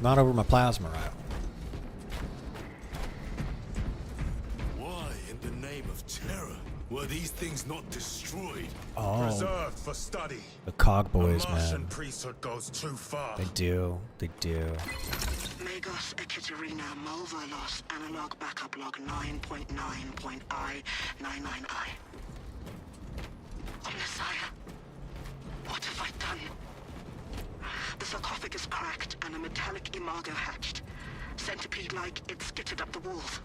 not over my plasma rifle. Why, in the name of terror, were these things not destroyed? Oh, Preserved for study. the cog boys, The Martian man. priesthood goes too far. They do. Magos Ekaterina Mulverlos Analog Backup Log 9.9.I99I. Oh, Messiah. What have I done? The sarcophagus cracked and a metallic imago hatched. Centipede-like, it skittered up the walls.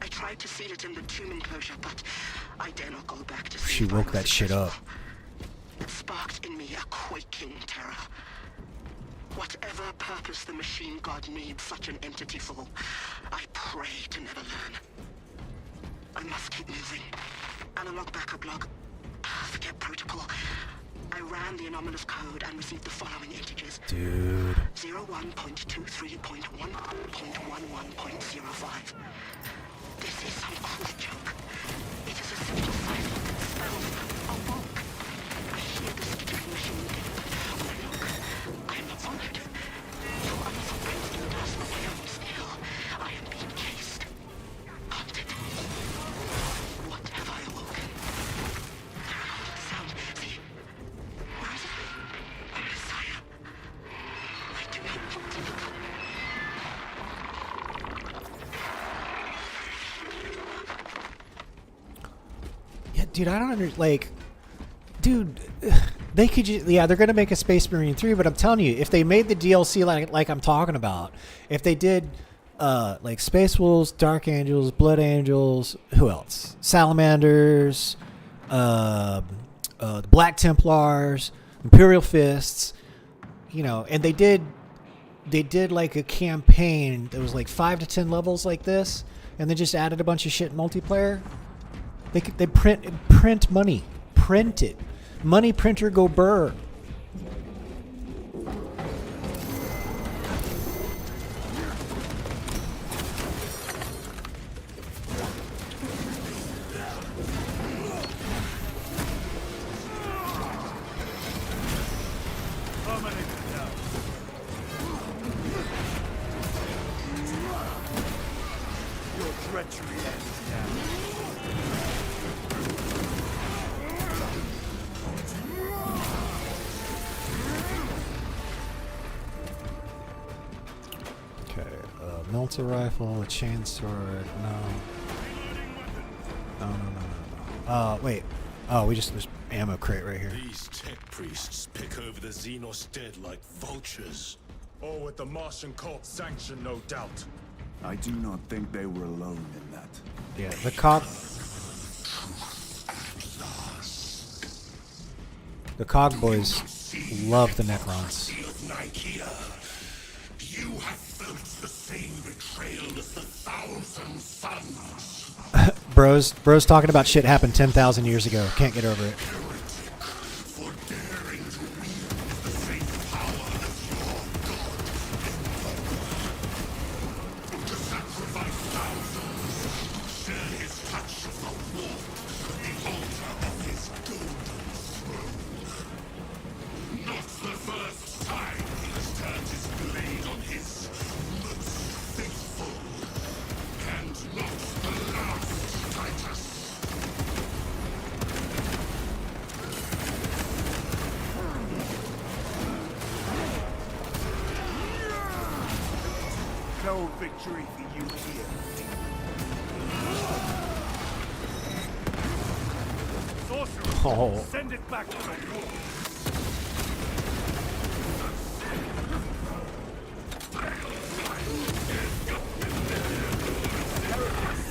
I tried to seal it in the tomb enclosure, but I dare not go back to see. She woke that shit up. It sparked in me a quaking terror. else the machine god needs such an entity for. I pray to never learn. I must keep moving. Analog backup log. Forget protocol. I ran the anomalous code and received the following integers. Dude. 01.23.11.05. This is some cruel joke. It is a simple cipher. Spells. A walk. I hear the skittering machine dip. When I look, I am not followed. Though unsurprised in dust of my own skill, I am being chased. Haunted. What have I awoken? Sound. See? Where is it? Messiah. I do not want to look. Yeah, dude, I don't like, dude, they could yeah, they're gonna make a Space Marine 3, but I'm telling you, if they made the DLC like I'm talking about, if they did like Space Wolves, Dark Angels, Blood Angels, who else? Salamanders, the Black Templars, Imperial Fists, you know, and they did like a campaign that was like 5 to 10 levels like this, and they just added a bunch of shit in multiplayer. They print money. Print it. Money printer go burr. Your treachery ends now. Melter rifle, a chain sword. No. Wait. Oh, there's ammo crate right here. These tech priests pick over the Xenos dead like vultures. All with the Martian cult sanction, no doubt. I do not think they were alone in that. Yeah, the cog. The Cog boys love the Necrons. You have felt the same betrayal as the Thousand Sons. Bros talking about shit happened 10,000 years ago. Can't get over it. For daring to wield the same power as your god. To sacrifice thousands, share his touch of the warmth, the altar of his golden throne. Not the first time he has turned his blade on his most faithful, and not the last, Titus. No victory for you here. Sorcerer, Oh. send it back to the war.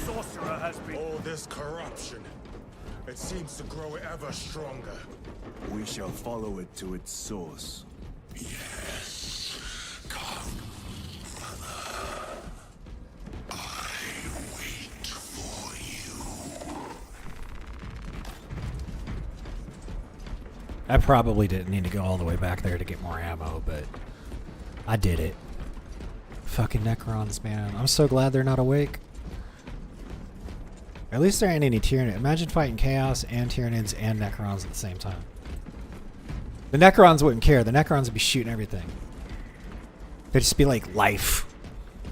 Sorcerer has been... All this corruption, it seems to grow ever stronger. We shall follow it to its source. Yes. Come, brother. I wait for you. I probably didn't need to go all the way back there to get more ammo, but I did it. Fucking Necrons, man. I'm so glad they're not awake. At least there ain't any Tyranids. Imagine fighting Chaos and Tyranids and Necrons at the same time. The Necrons wouldn't care. The Necrons would be shooting everything. They'd just be like, life.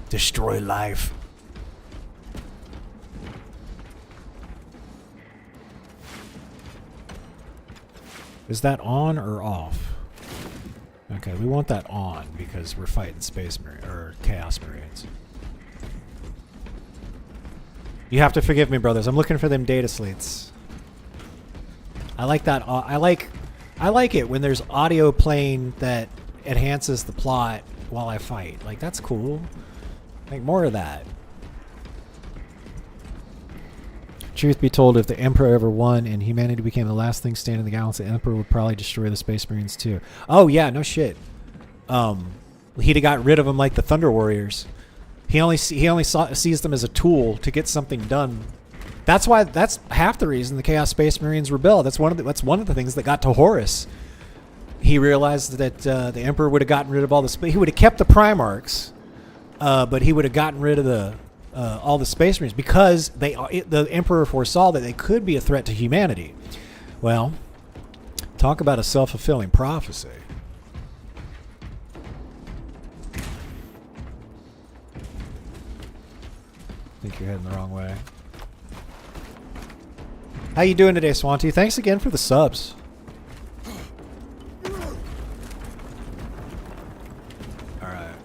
Destroy life. Is that on or off? Okay, we want that on because we're fighting Space Marine or Chaos Marines. You have to forgive me, brothers. I'm looking for them data slates. I like that. I like it when there's audio playing that enhances the plot while I fight. Like, that's cool. Like, more of that. Truth be told, if the Emperor ever won and humanity became the last thing standing in the galaxy, the Emperor would probably destroy the Space Marines too. Oh yeah, no shit. he'd have got rid of them like the Thunder Warriors. He only sees them as a tool to get something done. That's half the reason the Chaos Space Marines rebel. That's one of the things that got to Horus. He realized that the Emperor would have gotten rid of all the he would have kept the Primarchs, but he would have gotten rid of all the Space Marines because the Emperor foresaw that they could be a threat to humanity. Well, talk about a self-fulfilling prophecy. I think you're heading the wrong way. How you doing today, Swanty? Thanks again for the subs. Alright.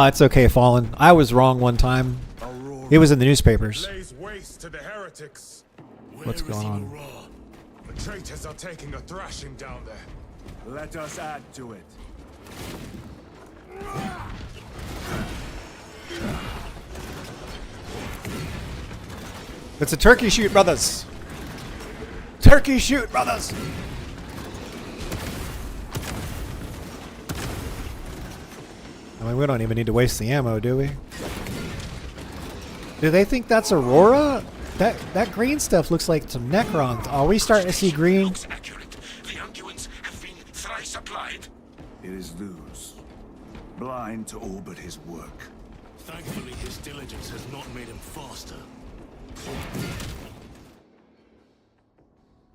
It's okay, Fallen. I was wrong one time. It was in the newspapers. Lays waste to the heretics. What's going on? The traitors are taking a thrashing down there. Let us add to it. It's a turkey shoot, brothers. Turkey shoot, brothers. I mean, we don't even need to waste the ammo, do we? Do they think that's Aurora? That green stuff looks like some Necrons. Are we starting to see green? Looks accurate. The Unguents have been thrice applied. It is Luz, blind to all but his work. Thankfully, his diligence has not made him faster.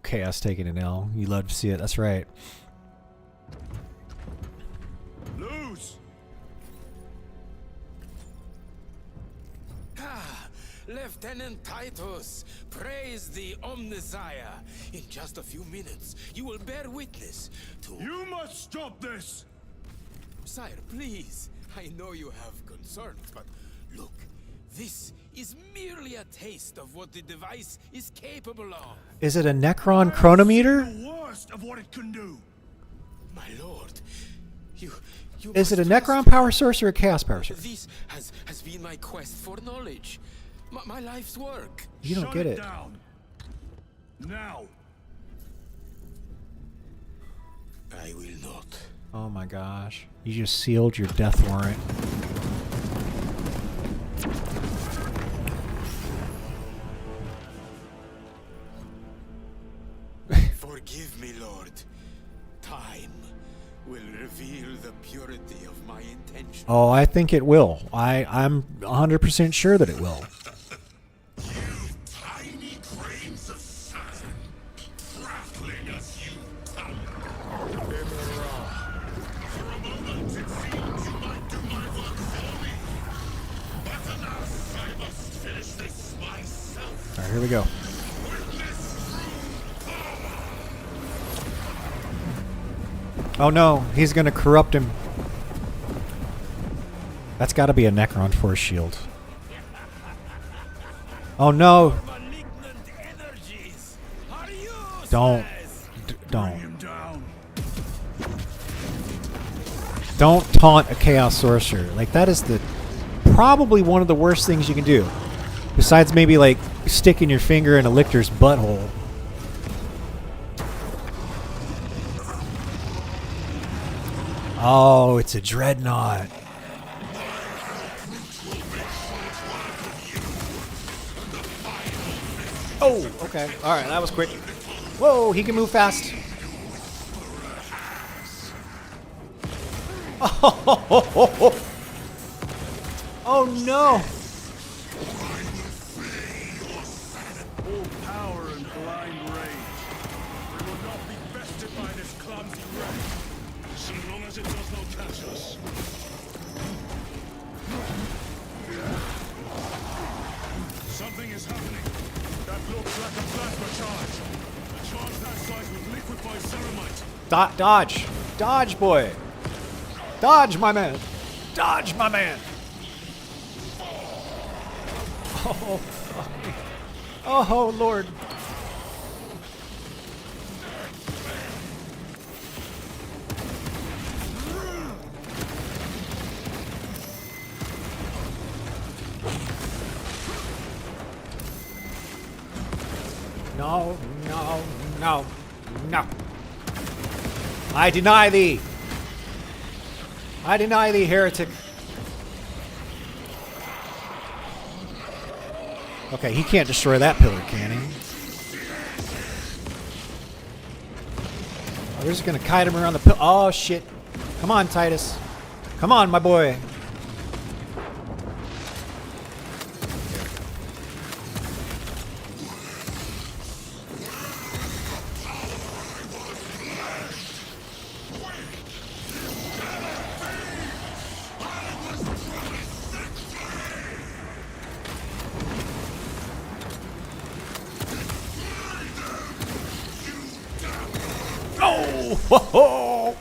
Chaos taking an L. You love to see it. That's right. Luz! Lieutenant Titus, praise the Omnissiah. In just a few minutes, you will bear witness to... You must stop this! Sire, please. I know you have concerns, but look, this is merely a taste of what the device is capable of. Is it a Necron chronometer? The worst of what it can do. My lord, you Is it a Necron power source or a Chaos power source? This has been my quest for knowledge. My life's work. You don't get it. Down. Now. I will not. Oh my gosh. You just sealed your death warrant. Forgive me, Lord. Time will reveal the purity of my intention. Oh, I think it will. I'm 100% sure that it will. Tiny grains of sand, prattling as you thunder. For a moment, it seems you might do my work for me. But alas, I must finish this myself. All right, here we go. Oh no, he's gonna corrupt him. That's gotta be a Necron Force shield. Oh no! Don't. Don't taunt a Chaos Sorcerer. Like, that is probably one of the worst things you can do. Besides maybe, like, sticking your finger in a lictor's butthole. Oh, it's a Dreadnought. Oh, okay. Alright, that was quick. Whoa, he can move fast. Oh, oh no. All power and blind rage. We will not be bested by this clumsy wreck. So long as it does not catch us. Something is happening. That looks like a plasma charge. A charge that size would liquefy ceramite. Dodge. Dodge, boy. Dodge, my man. Dodge, my man. Oh, oh Lord. No, no, No. No. I deny thee. I deny thee, heretic. Okay, he can't destroy that pillar, can he? Oh, we're just gonna kite him around the pillar. Oh, shit. Come on, Titus. Come on, my boy. Oh! Ho, ho.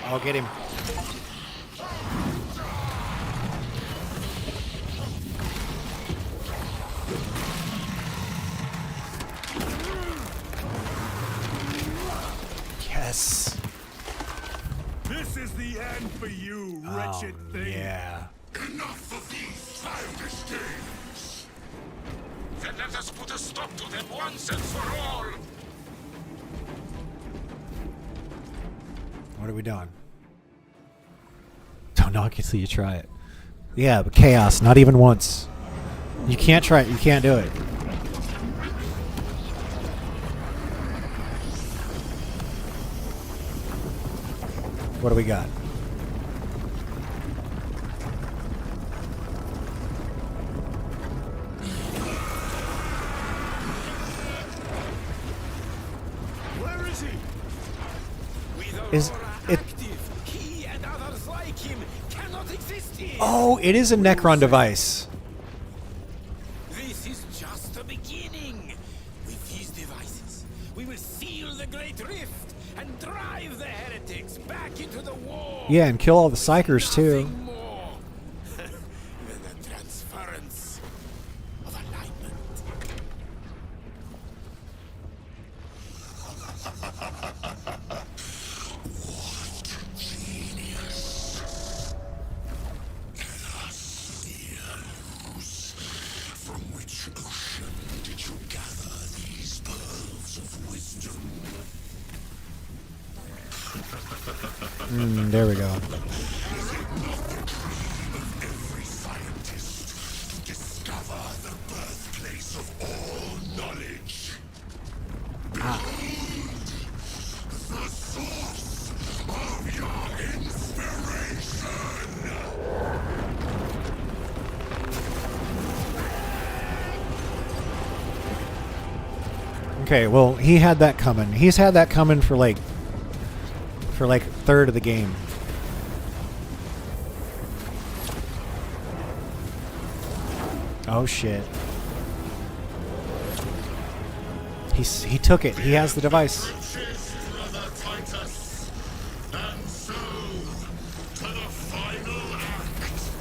I'll get him. Yes. This is the end for you, wretched thing. Yeah. Enough of these childish games. Then let us put a stop to them once and for all. What are we doing? Don't knock it till you try it. Yeah, but chaos, not even once. You can't try it. You can't do it. What do we got? Where is he? Is it? He and others like him cannot exist here. Oh, it is a Necron device. This is just the beginning. With these devices, we will seal the Great Rift and drive the heretics back into the war. Yeah, and kill all the psychers too. More than the transference of alignment. From which ocean did you gather these pearls of wisdom? There we go. Every scientist to discover the birthplace of all knowledge. The source of your inspiration. Okay, well, he had that coming. He's had that coming for like a third of the game. Oh shit. He took it. He has the device. Brother Titus. And so, to the final act.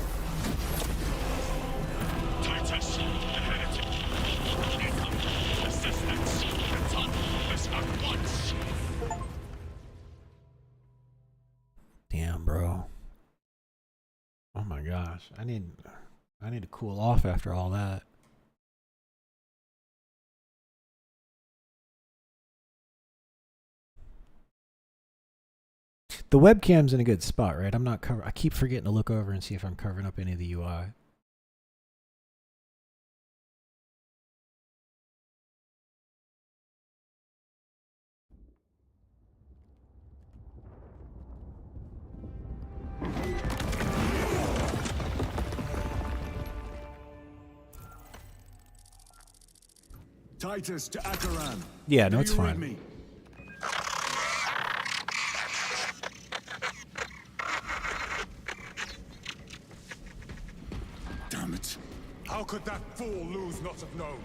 Titus, the heretic. Assistance. Return this at once. Damn, bro. Oh my gosh. I need to cool off after all that. The webcam's in a good spot, right? I'm not I keep forgetting to look over and see if I'm covering up any of the UI. Titus to Acheran. Yeah, no, Do it's you read fine. me? Damn it. How could that fool lose not have known?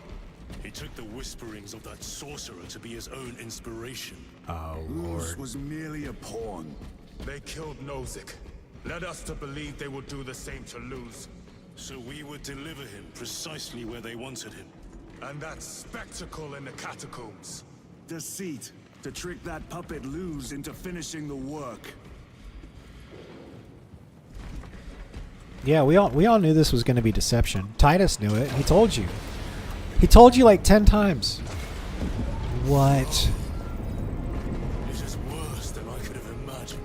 He took the whisperings of that sorcerer to be his own inspiration. Oh, Luz was merely a pawn. They killed Nozick. Led us to believe they would do the same to Luz. So we would deliver him precisely where they wanted him. And that spectacle in the catacombs. Deceit. To trick that puppet Luz into finishing the work. Yeah, we all knew this was going to be deception. Titus knew it. He told you. He told you like 10 times. What? This is worse than I could have imagined.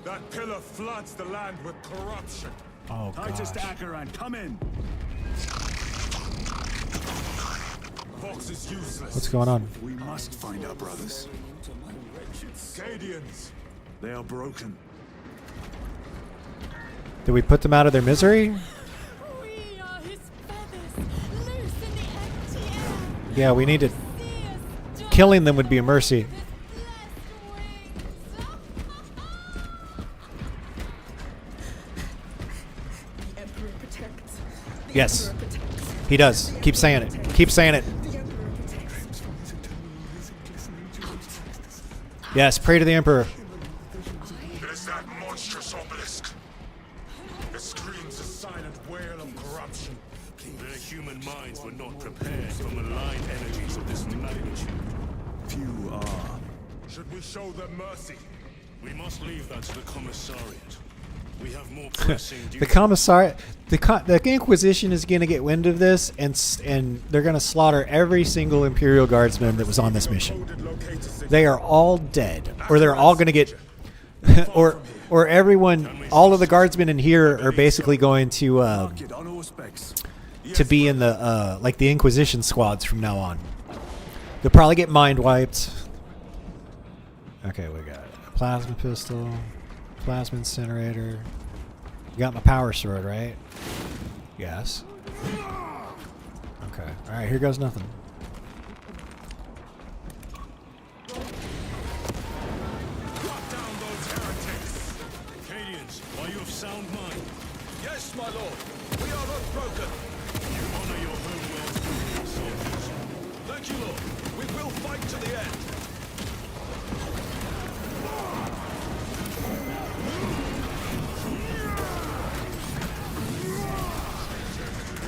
That pillar floods the land with corruption. Oh, Titus gosh. Acheron, come in. Vox is useless. What's going on? We must find our brothers. Cadians. They are broken. Did we put them out of their misery? We are his feathers, loose in the empty air. Yeah, we need to... Killing them would be a mercy. The Emperor protects. The Yes. Emperor protects. He does. Keep saying it. Keep saying it. The Emperor protects. Yes, pray to the Emperor. It is that monstrous obelisk. It screams a silent wail of corruption. Their human minds were not prepared for malign energies of this magnitude. Few are. Should we show them mercy? We must leave that to the commissariat. We have more pressing duties. The commissariat, the Inquisition is going to get wind of this, and they're going to slaughter every single Imperial Guardsman that was on this mission. They are all dead, or they're all going to get, or everyone, all of the Guardsmen in here are basically going to be in the like the Inquisition squads from now on. They'll probably get mind wiped. Okay, we got a plasma pistol. Plasma incinerator. You got my power sword, right? Yes. Okay. Alright, here goes nothing. Cadians, are you of sound mind? Yes, my lord. We are unbroken. You honor your homeworld, soldiers. Thank you, lord. We will fight to the end.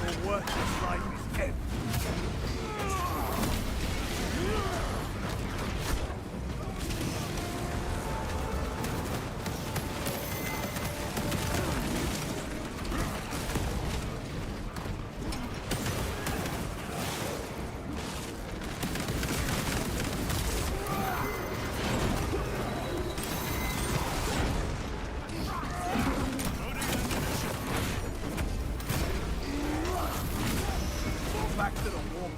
Your work is like dead. Back to the wall.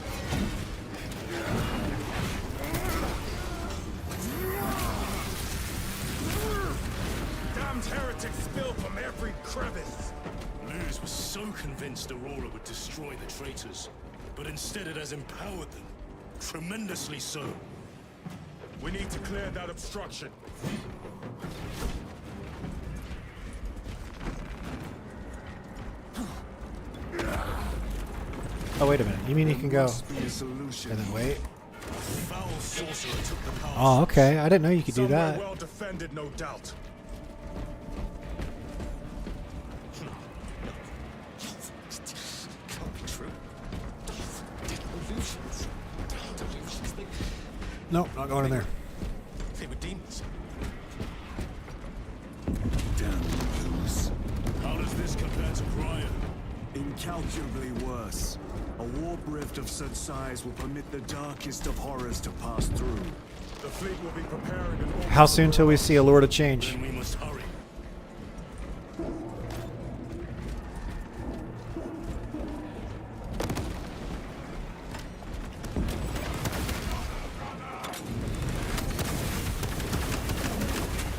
Damned heretics spill from every crevice. Luz was so convinced Aurora would destroy the traitors, but instead it has empowered them. Tremendously so. We need to clear that obstruction. Oh, wait a minute. You mean you can go Be a solution. and then wait? Foul sorcerer took the power. Oh, okay. I didn't know you could do Somewhere that. well defended, no doubt. Can't be true. Delusions. Delusions. Nope, not going in there. They were demons. Damn loose. How does this compare to Brian? Incalculably worse. A warp rift of such size will permit the darkest of horrors to pass through. The fleet will be preparing an order. How soon till we see a Lord of Change? Then we must hurry.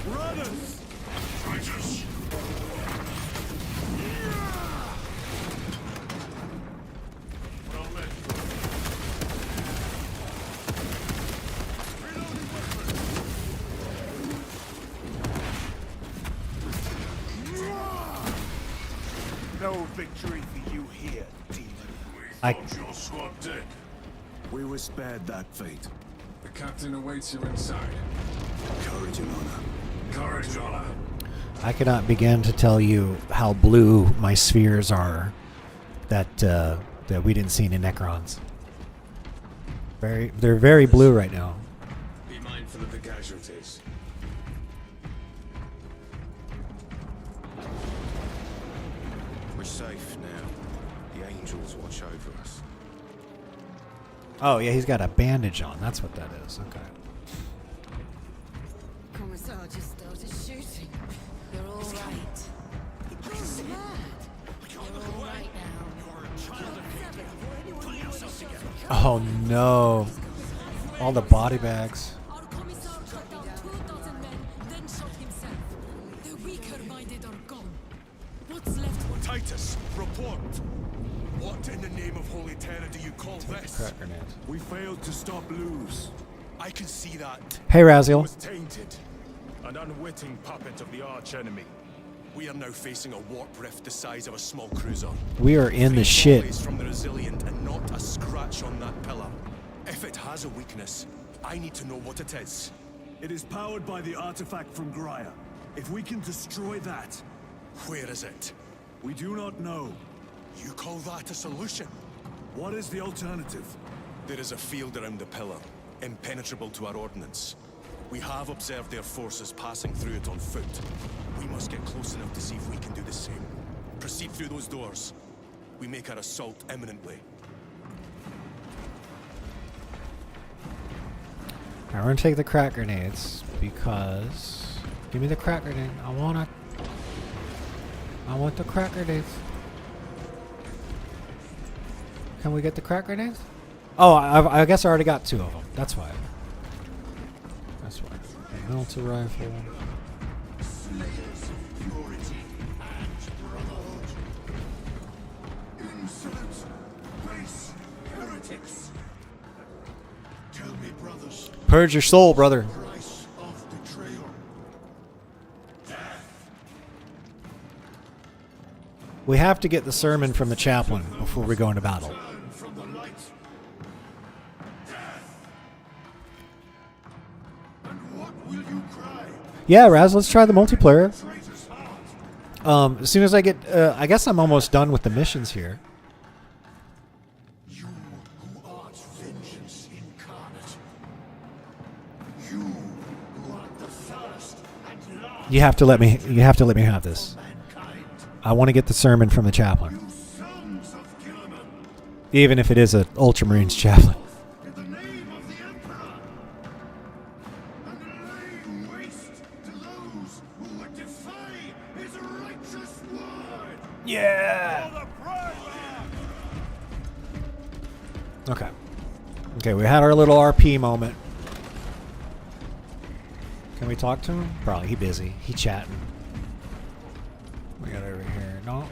Runners! Traitors! Don't let No victory for you here, demon. Your squad dead. We were spared that fate. The captain awaits you inside. Courage and honor. Courage and honor. I cannot begin to tell you how blue my spheres are that that we didn't see in Necrons. They're very blue right now. Be mindful of the casualties. safe now. The angels watch over us. Oh, yeah, he's got a bandage on. That's what that is. Okay. Commissar just started shooting. You're all right. You're mad. You're all right now. Oh, no. All the body bags. Our commissar cut down 2,000 men, then shot himself. The weaker-minded are gone. What's left for Titus, report. What in the name of Holy Terror do you call this? Crack grenades. We failed to stop Luz. I can see that. Hey, Raziel. Was tainted. An unwitting puppet of the arch enemy. We are now facing a warp rift the size of a small cruiser. We are in the 3 shit. volleys from the Resilient and not a scratch on that pillar. If it has a weakness, I need to know what it is. It is powered by the artifact from Graia. If we can destroy that... Where is it? We do not know. You call that a solution? What is the alternative? There is a field around the pillar, impenetrable to our ordnance. We have observed their forces passing through it on foot. We must get close enough to see if we can do the same. Proceed through those doors. We make our assault imminently. Now we're gonna take the crack grenades because... Give me the crack grenade. I want the crack grenades. Can we get the crack grenades? Oh, I guess I already got 2 of them. That's why. That's why. A melter rifle. Slayers of purity and brotherhood. Insolent, base heretics. Tell me, brothers. Purge your soul, brother. Price of betrayal. We have to get the sermon from the chaplain before we go into battle. From the light. And what will you cry? Yeah, Raz, let's try the multiplayer. As soon as I get... I guess I'm almost done with the missions here. You who art vengeance incarnate. You who art the first and last. You have to let me have this. I want to get the sermon from the chaplain. Sons of Gilliman. Even if it is an Ultramarines chaplain. In the name of the Emperor. And lay waste to those who would defy his righteous word. Yeah. Okay. Okay, we had our little RP moment. Can we talk to him? Probably. He busy. He chatting. We got over here. No.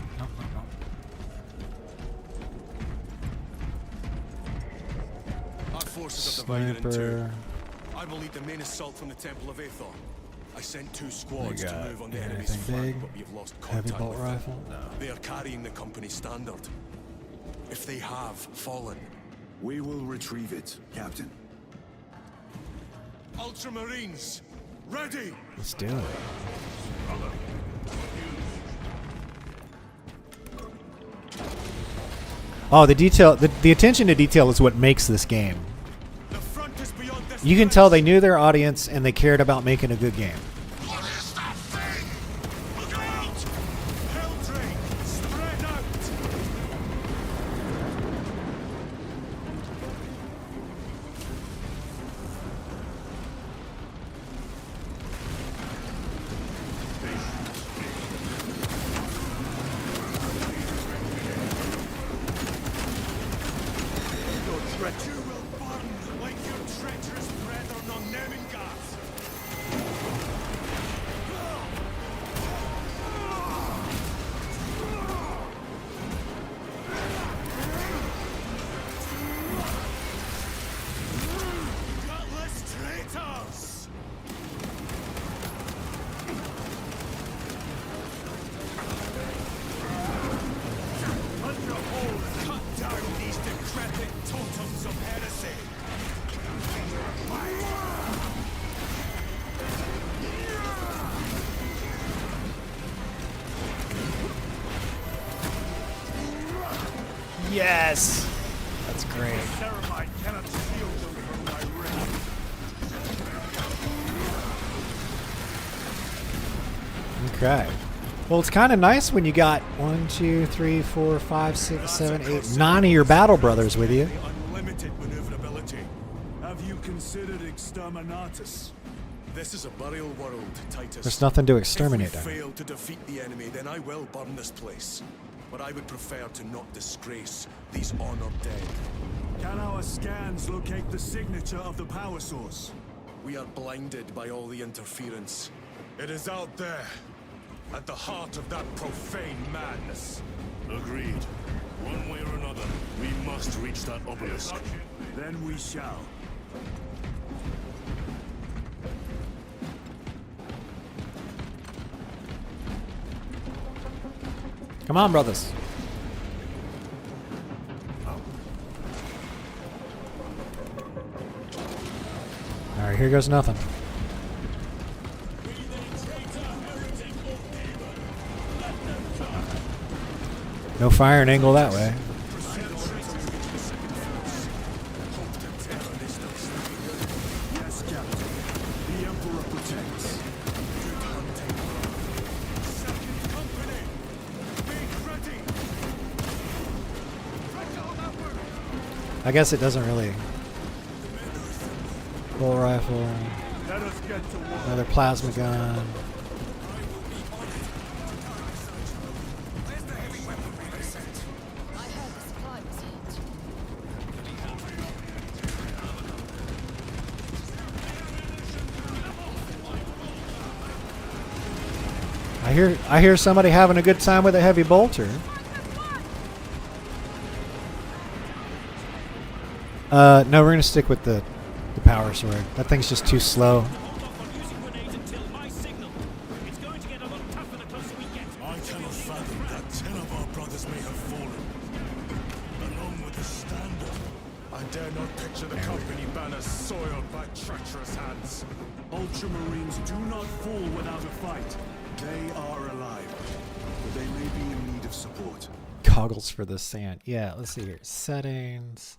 Our forces have divided in 2. Sniper. I will lead the main assault from the Temple of Aethor. I sent 2 squads They to got move on the enemy's anything flank, big? but we have lost Heavy contact bolt with them. rifle? No. They are carrying the company standard. If they have fallen, We will retrieve it, Captain. Ultramarines, ready! Let's do it. Oh, the detail, the attention to detail is what makes this game. You can tell they knew their audience and they cared about making a good game. Yes! That's great. Ceramite cannot steal them from my wrist. Okay. Well, it's kind of nice when you got 1, 2, 3, 4, 5, 6, 7, 8, 9 of your battle brothers with you. Unlimited maneuverability. Have you considered Exterminatus? This is a burial world, Titus. There's nothing to exterminate. If we fail to defeat the enemy, then I will burn this place. But I would prefer to not disgrace these honored dead. Can our scans locate the signature of the power source? We are blinded by all the interference. It is out there, at the heart of that profane madness. Agreed. One way or another, we must reach that obelisk. Then we shall. Come on, brothers. All right, here goes nothing. No firing angle that way. Yes, Captain. The Emperor protects. Second company! Be ready! I guess it doesn't really. Full rifle. Let us get to work. Another plasma gun. I hear somebody having a good time with a heavy bolter. No, we're gonna stick with the power sword. That thing's just too slow. I cannot fathom that 10 of our brothers may have fallen, along with the standard. I dare not picture the company banners soiled by treacherous hands. Ultramarines do not fall without a fight. They are alive, but they may be in need of support. Goggles for the sand. Yeah, let's see here. Settings.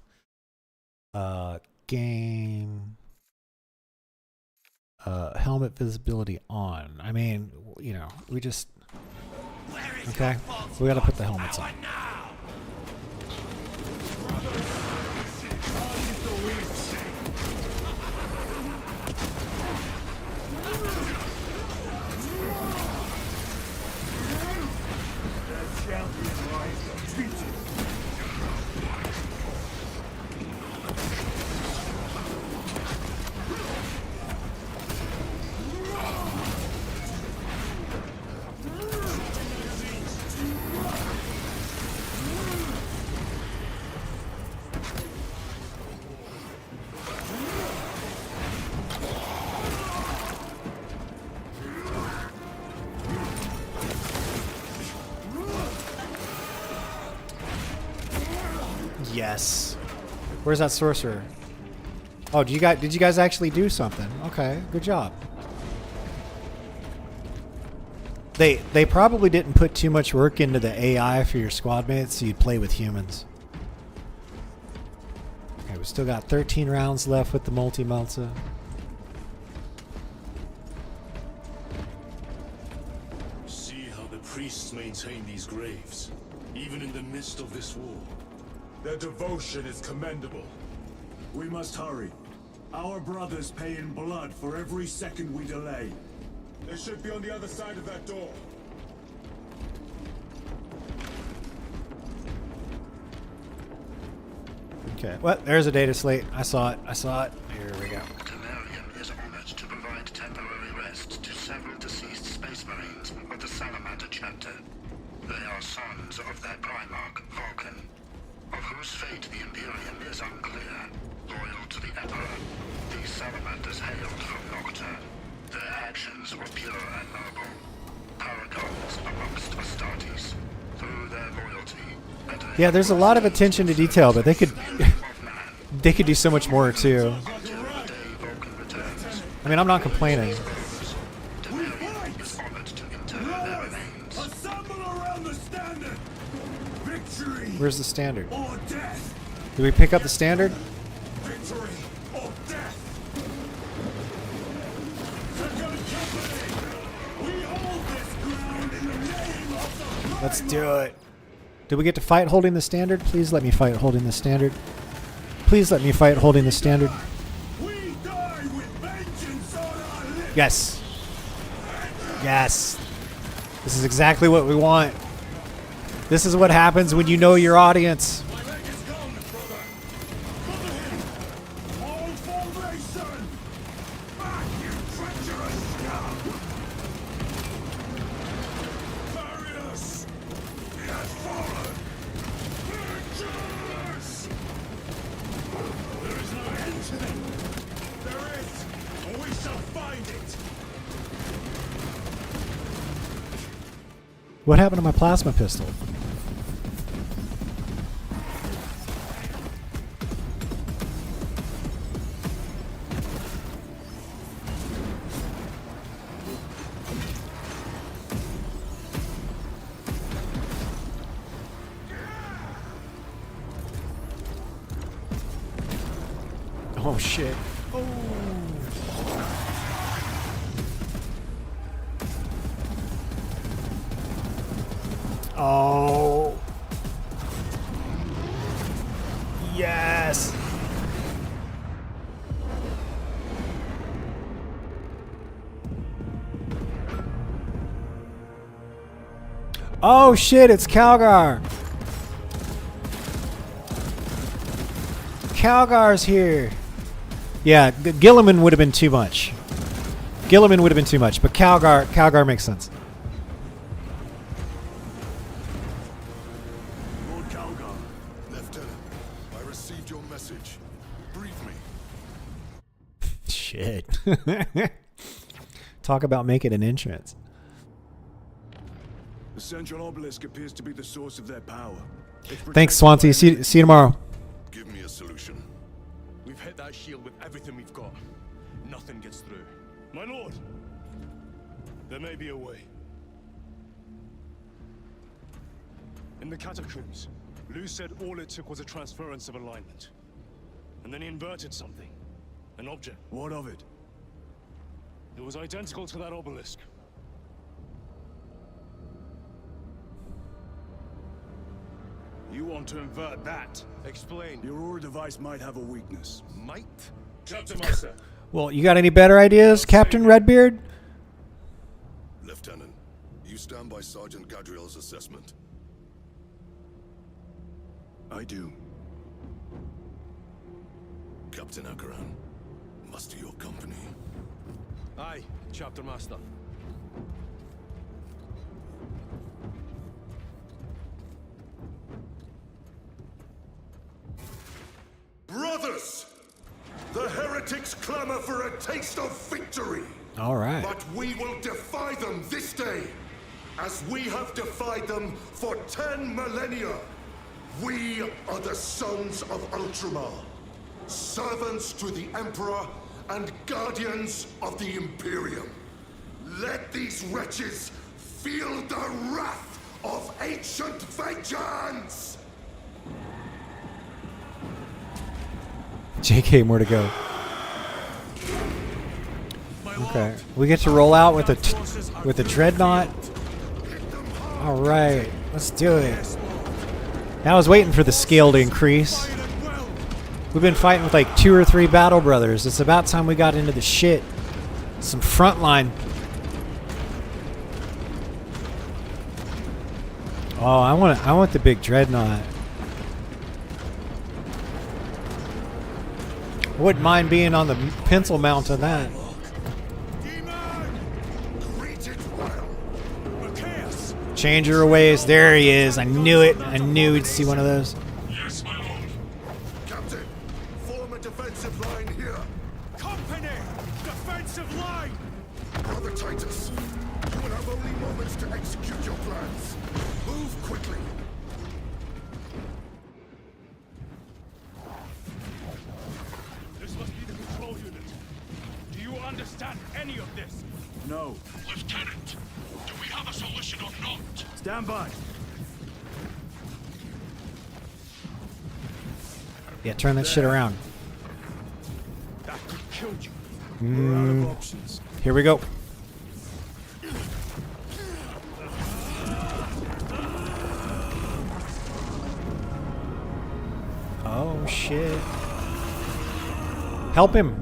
Game. Helmet visibility on. I mean, you know, we just. Okay, we gotta put the helmets on. Yes. Where's that sorcerer? Oh, did you guys actually do something? Okay, good job. They probably didn't put too much work into the AI for your squad mates, so you'd play with humans. Okay, we still got 13 rounds left with the multi-melta. See how the priests maintain these graves, even in the midst of this war. Their devotion is commendable. We must hurry. Our brothers pay in blood for every second we delay. They should be on the other side of that door. Okay, well, there's a data slate. I saw it. Here we go. Temerium is honored to provide temporary rest to several deceased space marines of the Salamander chapter. They are sons of their primarch, Vulcan, of whose fate the Imperium is unclear. Loyal to the Emperor, these Salamanders hailed from Nocturne. Their actions were pure and noble. Paragons amongst Astartes. Through their loyalty and Yeah, there's a lot of attention to detail, but they could do so much more too. I mean, I'm not complaining. Assemble around the standard! Victory Where's the standard? or death! Did we pick up the standard? Victory or death! Second company! We hold this ground in the name Let's do it. Did we get to fight holding the standard? Please let me fight holding the standard. Please let me fight holding the standard. Yes. Yes. This is exactly what we want. This is what happens when you know your audience. What happened to my plasma pistol? Oh shit. Oh. Yes. Oh shit, it's Calgar. Calgar's here. Yeah, Gilliman would have been too much. Gilliman would have been too much, but Calgar makes sense. Lord Calgar. Lieutenant, I received your message. Brief me. Shit. Talk about making an entrance. The central obelisk appears to be the source of their power. Thanks, Swansea. See you tomorrow. Give me a solution. We've hit that shield with everything we've got. Nothing gets through. My lord, there may be a way. In the catacombs, Lou said all it took was a transference of alignment. And then he inverted something. An object. What of it? It was identical to that obelisk. You want to invert that? Explain. Your Aura device might have a weakness. Might? Captain Master. Well, you got any better ideas, Captain Redbeard? Lieutenant, you stand by Sergeant Gadriel's assessment. I do. Captain Akaran, muster your company. Aye, Chapter Master. Brothers! The heretics clamor for a taste of victory! All right. But we will defy them this day, as we have defied them for 10 millennia. We are the sons of Ultramar, servants to the Emperor and guardians of the Imperium. Let these wretches feel the wrath of ancient vengeance! JK, more to go. Okay, we get to roll out with a dreadnought. All right, let's do it. Now I was waiting for the scale to increase. We've been fighting with like 2 or 3 battle brothers. It's about time we got into the shit. Some frontline. Oh, I want the big dreadnought. I wouldn't mind being on the pencil mount on that. Changer of ways. There he is. I knew it. I knew we'd see one of those. Yes, my lord. Captain, form a defensive line here. Company! Defensive line! Brother Titus, you will have only moments to execute your plans. Move quickly. This must be the control unit. Do you understand any of this? No. Lieutenant, do we have a solution or not? Stand by. Yeah, turn that shit around. That could kill you. We're out of options. Here we go. shit. Help him.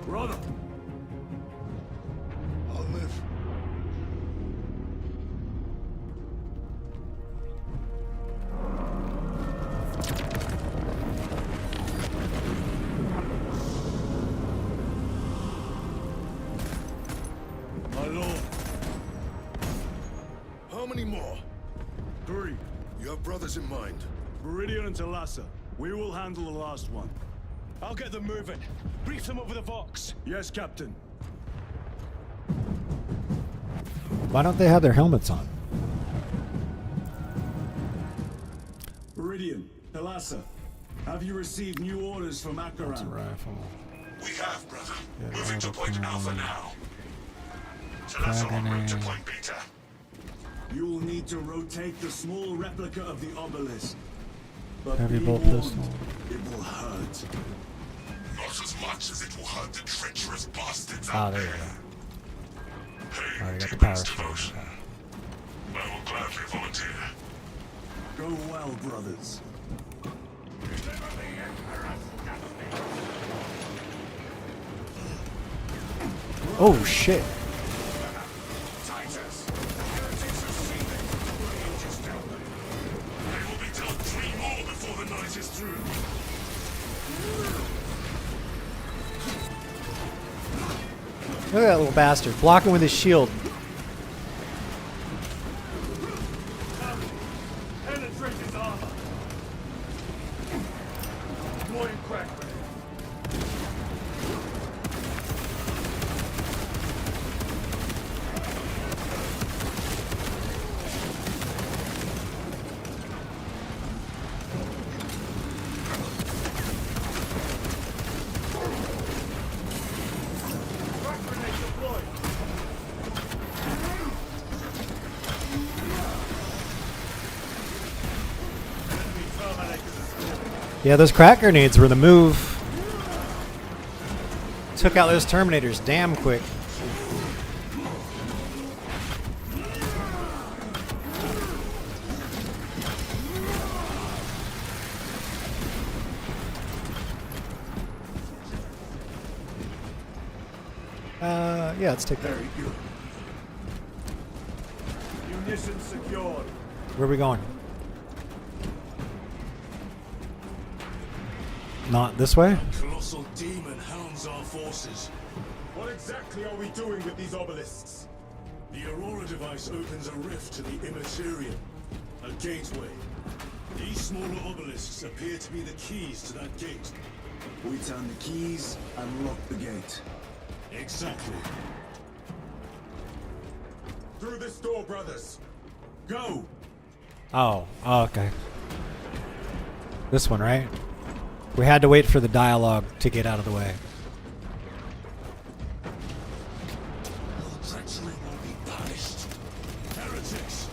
Brother. I'll live. My lord. How many more? 3. You have brothers in mind. Meridian and Talassa. We will handle the last one. I'll get them moving. Brief them over the Vox. Yes, Captain. Why don't they have their helmets on? Meridian, Talassa. Have you received new orders from Akaran? Rifle. We have, brother. Moving to point Alpha now. Frag en route to grenade. point Beta. You will need to rotate the small replica of the obelisk. But Heavy be bolt warned, pistol. it will hurt. Not as much as it will hurt the treacherous bastards Ah, out there you there. go. Alright, I got the Two power weeks sword. devotion. I will gladly volunteer. Go well, brothers. Oh shit. Titus, heretics are seething. Range is down. They will be dealt 3 more before the night is through. Look at that little bastard. Blocking with his shield. Penetrate his armor. Deploying crack grenade. Crack grenade deployed. Enemy terminators escaped. Yeah, those crack grenades were the move. Took out those Terminators damn quick. Yeah, let's take that. Very good. Munitions secured. Where are we going? Not this way? Colossal demon hounds our forces. What exactly are we doing with these obelisks? The Aurora device opens a rift to the Immaterium, a gateway. These smaller obelisks appear to be the keys to that gate. We turn the keys and lock the gate. Exactly. Through this door, brothers. Go! Oh, okay. This one, right? We had to wait for the dialogue to get out of the way. Treachery will be punished. Heretics,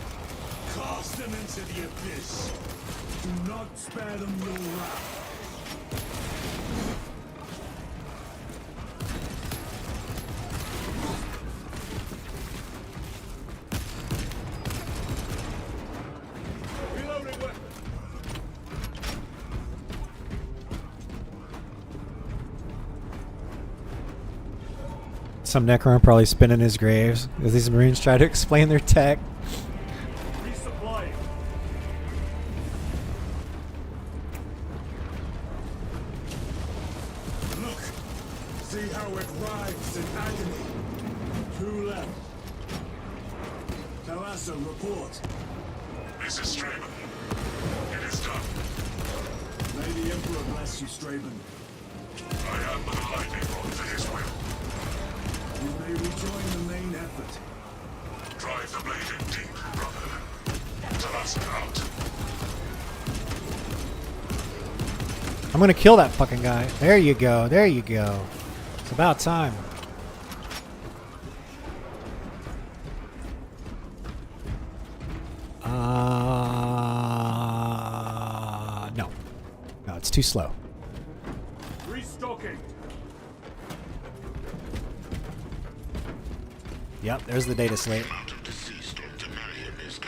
cast them into the abyss. Do not spare them your wrath. Reloading weapon. Some Necron probably spinning his graves as these Marines try to explain their tech. Resupplying. Look, see how it writhes in agony. 2 left. Talassa, report. This is Straben. It is done. May the Emperor bless you, Straben. I am but a lightning rod to his will. You may rejoin the main effort. Drive the blade in deep, brother. Talassa out. I'm gonna kill that fucking guy. There you go. There you go. It's about time. No. No, it's too slow. Restocking. Yep, there's the data slate. The amount of deceased on Temerium is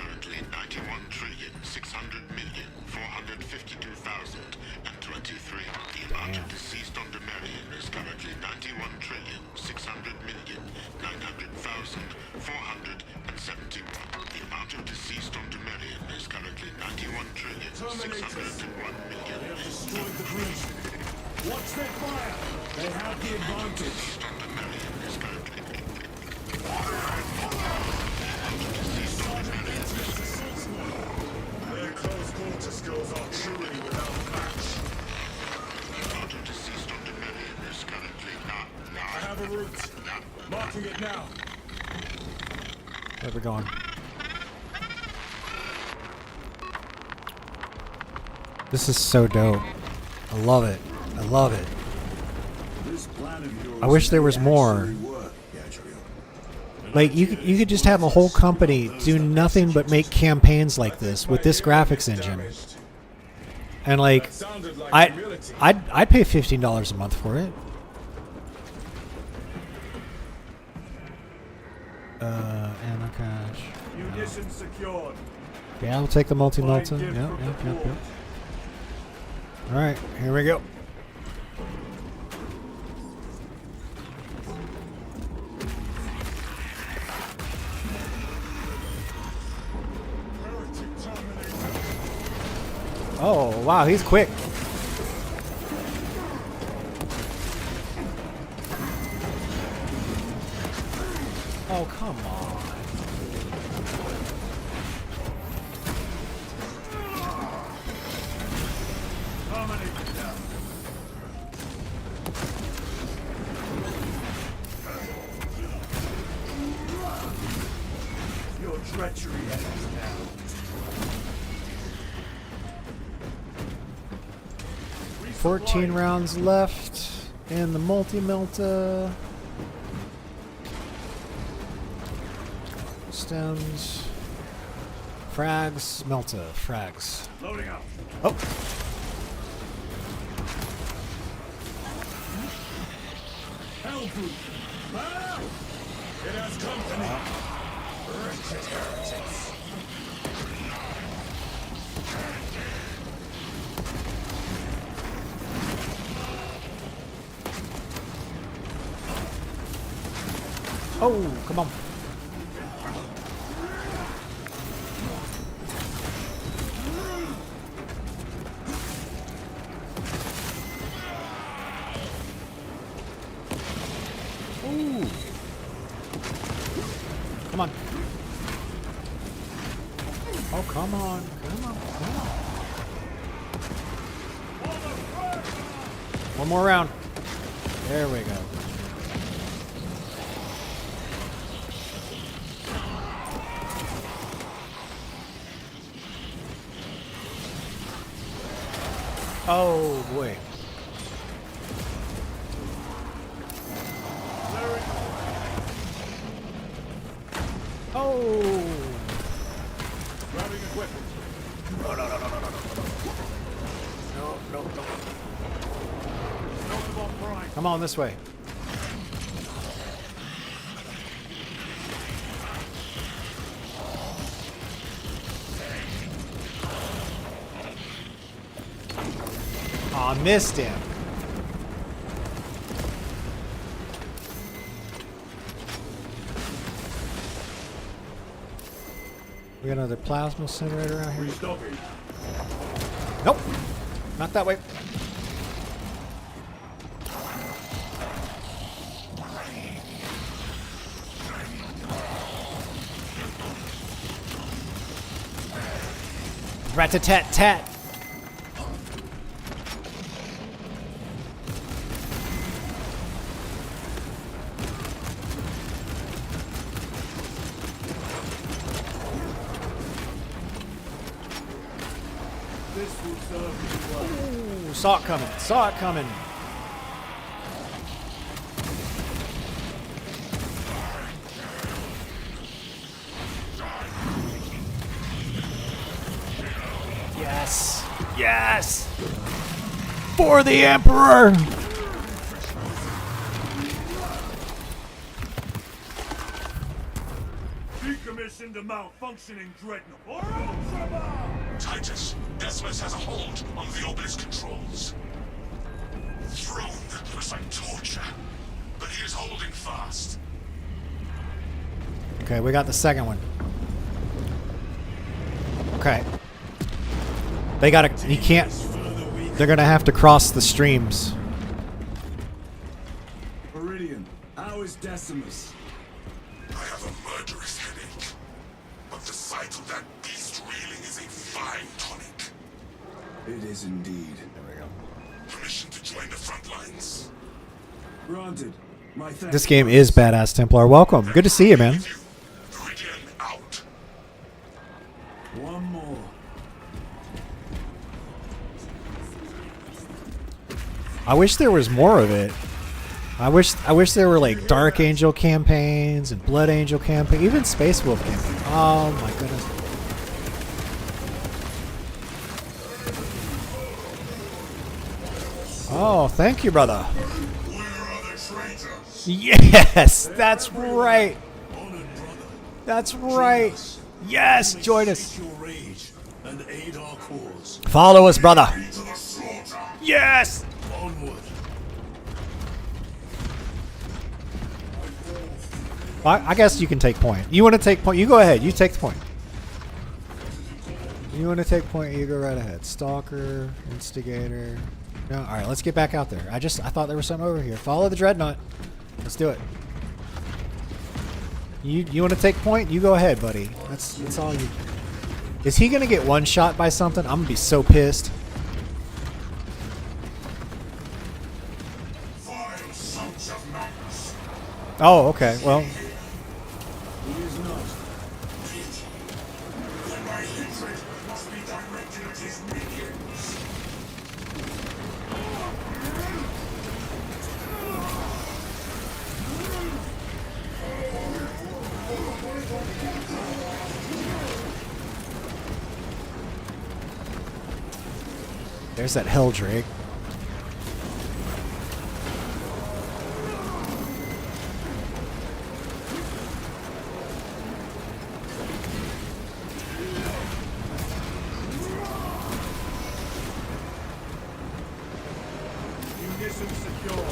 destroyed the bridge. Watch their fire. They have the advantage. Their close quarter skills are truly without match. I have a route. Marking it now. Where we going? This is so dope. I love it. I love it. This plan of yours I wish there was may more. actually work, Gadriel. Like you could just have a whole company do nothing but make campaigns like this with this graphics engine. And like I'd pay $15 a month for it. Ammo cache. Munitions secured. Yeah, we'll take the multi-melta. Yep. Alright, here we go. Oh, wow, he's quick. Oh, come on. Dominate them. Your treachery ends now. We 14 survived. rounds left in the multi-melta. Stems. Frags. Melta. Frags. Loading up. Oh. Hellbrute. Man out! It has company. Wretched heretics. Oh, come on. Ooh. Come on. Oh, come on. Come on. Come on. One more round. There we go. Oh, boy. Oh. Grabbing equipment. No. Notable prime. Come on, this way. Aw, missed him. We got another plasma incinerator out here. Restocking. Nope. Not that way. Rat-a-tat-tat. This will serve you well. Ooh, saw it coming. Saw it coming. Yes. Yes. For the Emperor. Decommissioned a malfunctioning dreadnought. Or Ultramar! Titus, Decimus has a hold on the Obelisk controls. Throne looks like torture, but he is holding fast. Okay, we got the second one. Okay. They gotta. He can't. They're gonna have to cross the streams. Viridian, how is Decimus? I have a murderous headache, but the sight of that beast reeling is a fine tonic. It is indeed. There we go. Permission to join the front lines. Granted. My thanks. This game is badass, Templar. Welcome. Good to see you, man. Viridian out. One more. I wish there was more of it. I wish there were like Dark Angel campaigns and Blood Angel campaign, even Space Wolf campaign. Oh my goodness. Oh, thank you, brother. Yes, that's right. That's right. Yes, join us. And aid our cause. Follow us, brother. Yes. Onward. I guess you can take point. You want to take point? You go ahead. You take the point. You want to take point? You go right ahead. Stalker, Instigator. No, all right. Let's get back out there. I thought there was something over here. Follow the Dreadnought. Let's do it. You want to take point? You go ahead, buddy. That's all you. Is he gonna get one shot by something? I'm gonna be so pissed. Oh, okay. Well. There's that Helldrake. Munition secure.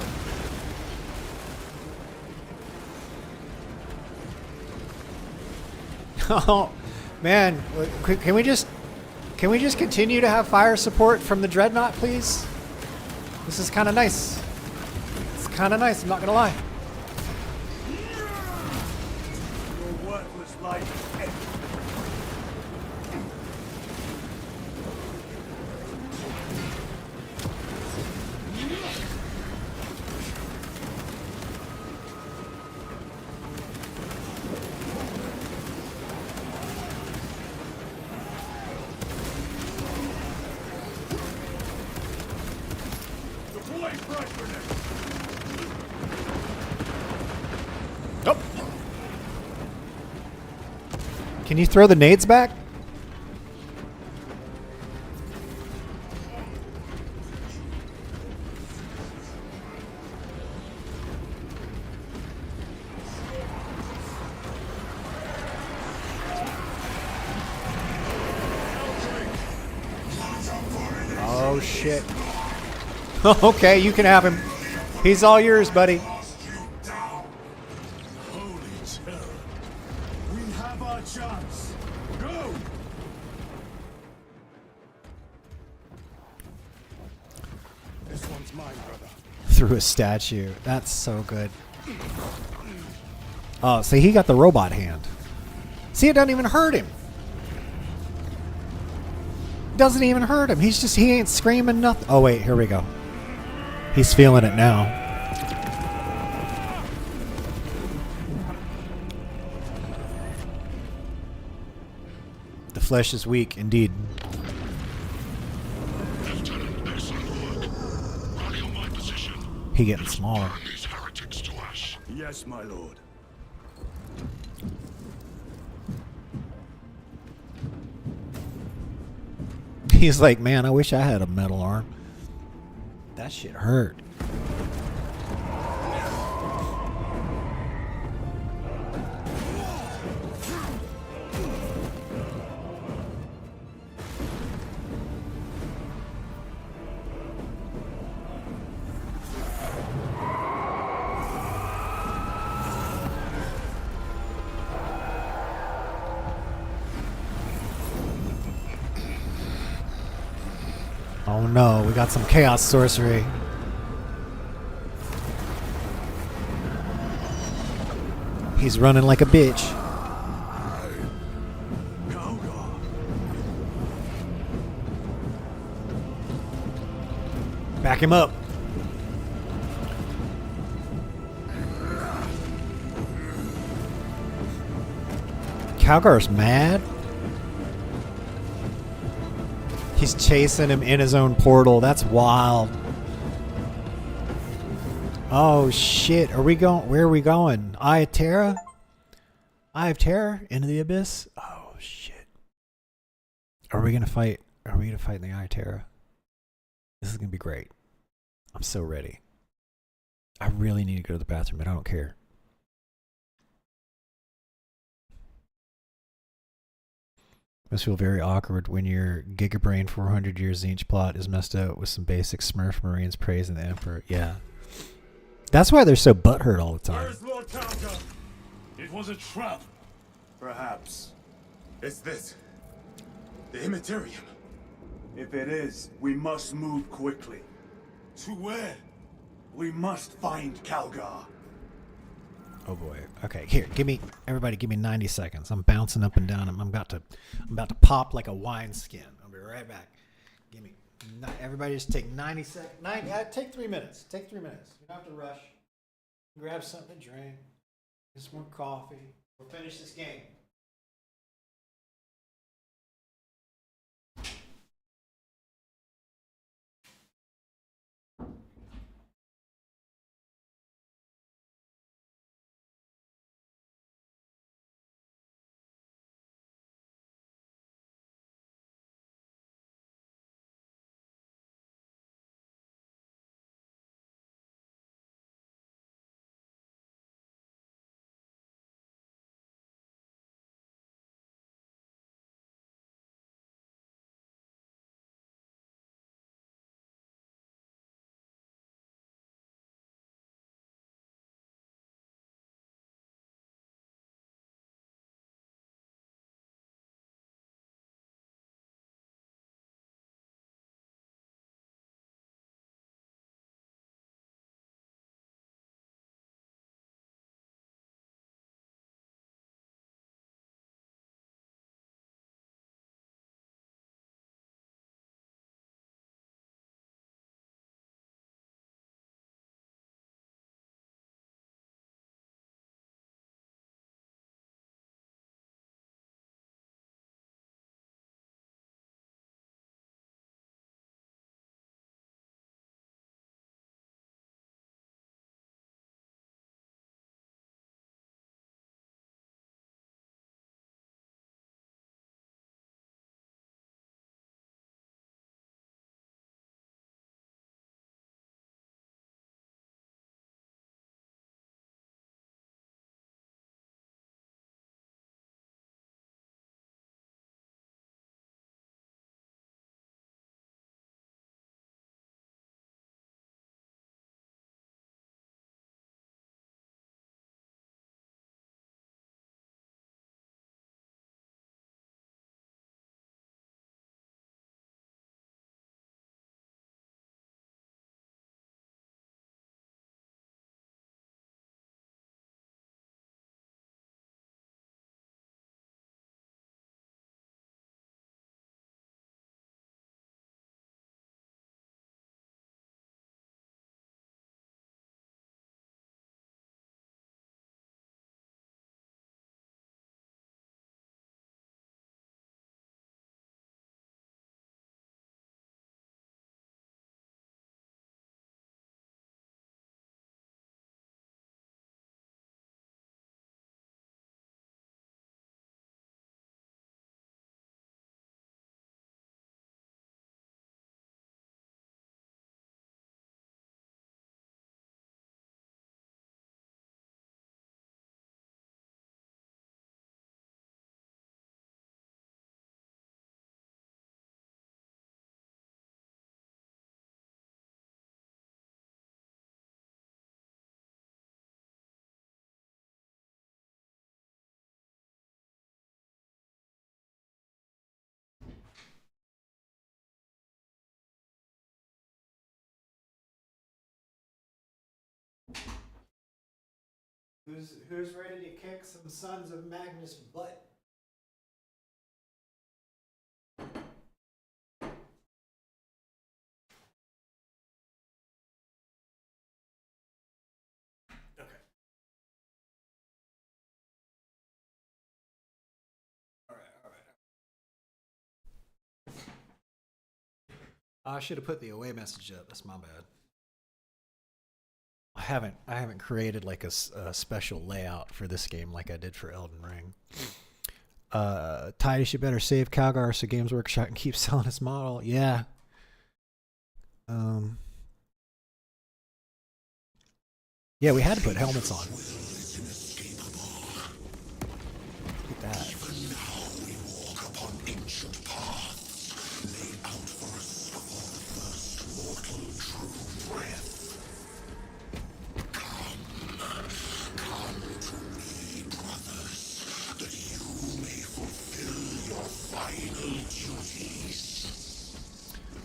Oh, man. Can we just continue to have fire support from the Dreadnought, please? This is kind of nice. It's kind of nice, I'm not going to lie. Your worthless life is empty. Oh. Can you throw the nades back? Oh shit. Okay, you can have him. He's all yours, buddy. Holy terror. We have our chance. Go! This one's mine, brother. Through a statue. That's so good. Oh, see, he got the robot hand. See, it doesn't even hurt him. Doesn't even hurt him. He ain't screaming nothing. Oh, wait, here we go. He's feeling it now. The flesh is weak, indeed. He getting smaller. Yes, my lord. He's like, man, I wish I had a metal arm. That shit hurt. Oh no, we got some chaos sorcery. He's running like a bitch. Back him up. Calgar's mad. He's chasing him in his own portal. That's wild. Oh shit. Are we going? Where are we going? Eye of Terror? Eye of Terror? Into the Abyss? Oh shit. Are we gonna fight? Are we gonna fight in the Eye of Terror? This is gonna be great. I'm so ready. I really need to go to the bathroom, but I don't care. Must feel very awkward when your Gigabrain 400 years Zinch plot is messed up with some basic Smurf Marines praising the Emperor. Yeah. That's why they're so butthurt all the time. Where's Lord Calgar? It was a trap. Perhaps. Is this the Immaterium? If it is, we must move quickly. To where? We must find Calgar. Oh boy. Okay, here, everybody give me 90 seconds. I'm bouncing up and down. I'm about to pop like a wineskin. I'll be right back. Everybody just take 90 seconds. Take 3 minutes. Take 3 minutes. You don't have to rush. Grab something to drink. Get some more coffee. We'll finish this game. Who's ready to kick some Sons of Magnus butt? I should have put the away message up. That's my bad. I haven't created like a special layout for this game like I did for Elden Ring. Titus, you better save Calgar so Games Workshop can keep selling its model. Yeah. Yeah, we had to put helmets on. Look at that.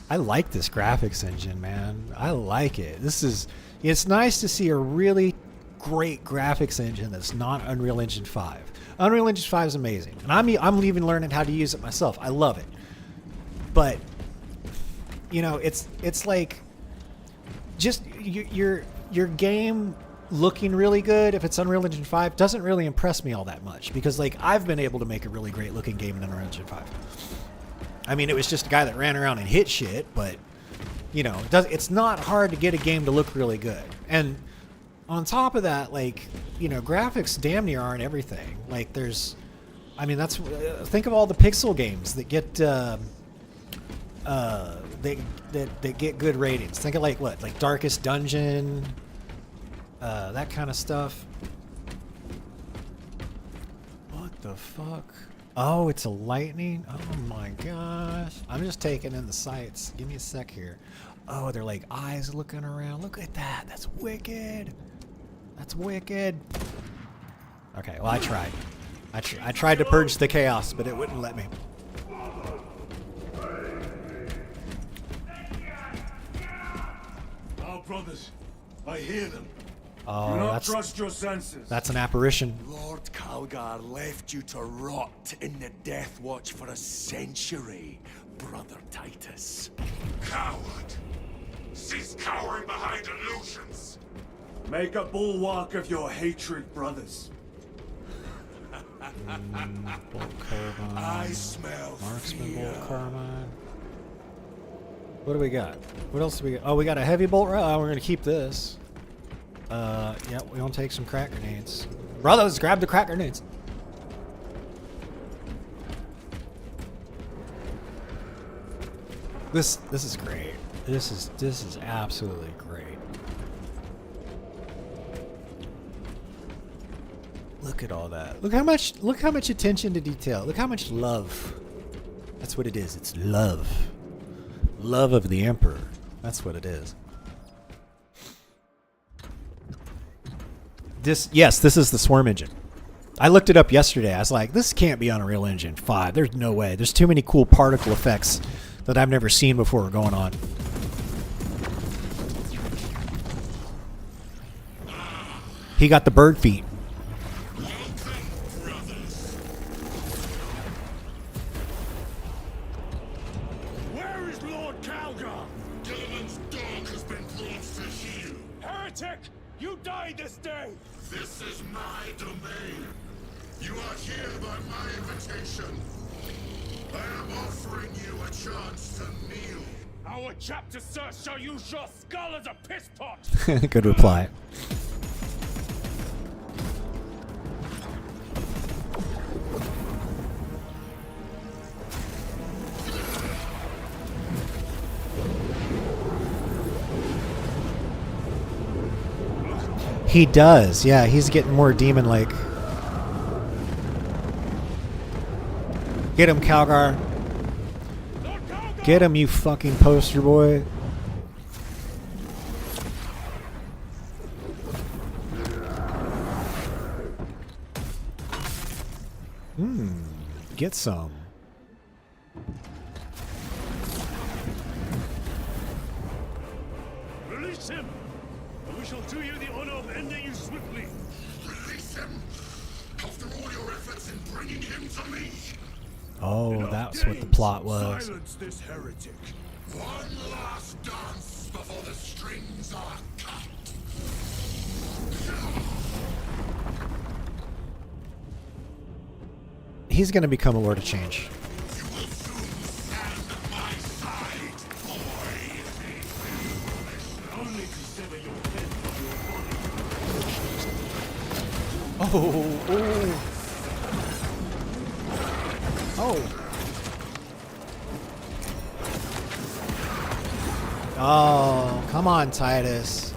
I like this graphics engine, man. I like it. It's nice to see a really great graphics engine that's not Unreal Engine 5. Unreal Engine 5 is amazing, and I'm even learning how to use it myself. I love it, but you know, it's like just your game looking really good. If it's Unreal Engine 5, doesn't really impress me all that much because like I've been able to make a really great looking game in Unreal Engine 5. I mean, it was just a guy that ran around and hit shit, but you know, it's not hard to get a game to look really good. And on top of that, like, you know, graphics damn near aren't everything. Like that's think of all the pixel games that get that get good ratings. Think of like Darkest Dungeon, that kind of stuff. What the fuck? Oh, it's a lightning? Oh my gosh. I'm just taking in the sights. Give me a sec here. Oh, they're like eyes looking around. Look at that. That's wicked. That's wicked. Okay, well, I tried. I tried to purge the chaos, but it wouldn't let me. Our brothers, I hear them. Oh, Do not trust your senses. That's an apparition. Lord Calgar left you to rot in the Death Watch for a century, Brother Titus. Coward! Cease cowering behind illusions! Make a bulwark of your hatred, brothers. Bolt Carbine. I smell Marksman fear. Bolt Carbine. What do we got? What else do we got? Oh, we got a heavy bolt. Oh, we're gonna keep this. Yeah, we gonna take some crack grenades. Brothers, grab the crack grenades. This is great. This is absolutely great. Look at all that. Look how much attention to detail. Look how much love. That's what it is. It's love. Love of the Emperor. That's what it is. This is the Swarm engine. I looked it up yesterday. I was like, this can't be Unreal Engine 5. There's no way. There's too many cool particle effects that I've never seen before going on. He got the bird feet. Where is Lord Calgar? Gilliman's dog has been brought to heel. Heretic! You die this day! This is my domain. You are here by my invitation. I am offering you a chance to kneel. Our chapter, sir, shall use your skull as a piss pot! Good reply. He does, yeah, he's getting more demon-like. Get him, Calgar. Get him, you fucking poster boy. Get some. Release him! and we shall do you the honor of ending you swiftly. Release him! After all your efforts in bringing him to me! Oh, that's what the plot was. Silence this heretic. One last dance before the strings are cut! He's gonna become a Lord of Change. Only to sever your head from your body. Oh, oh. Oh, come on, Titus.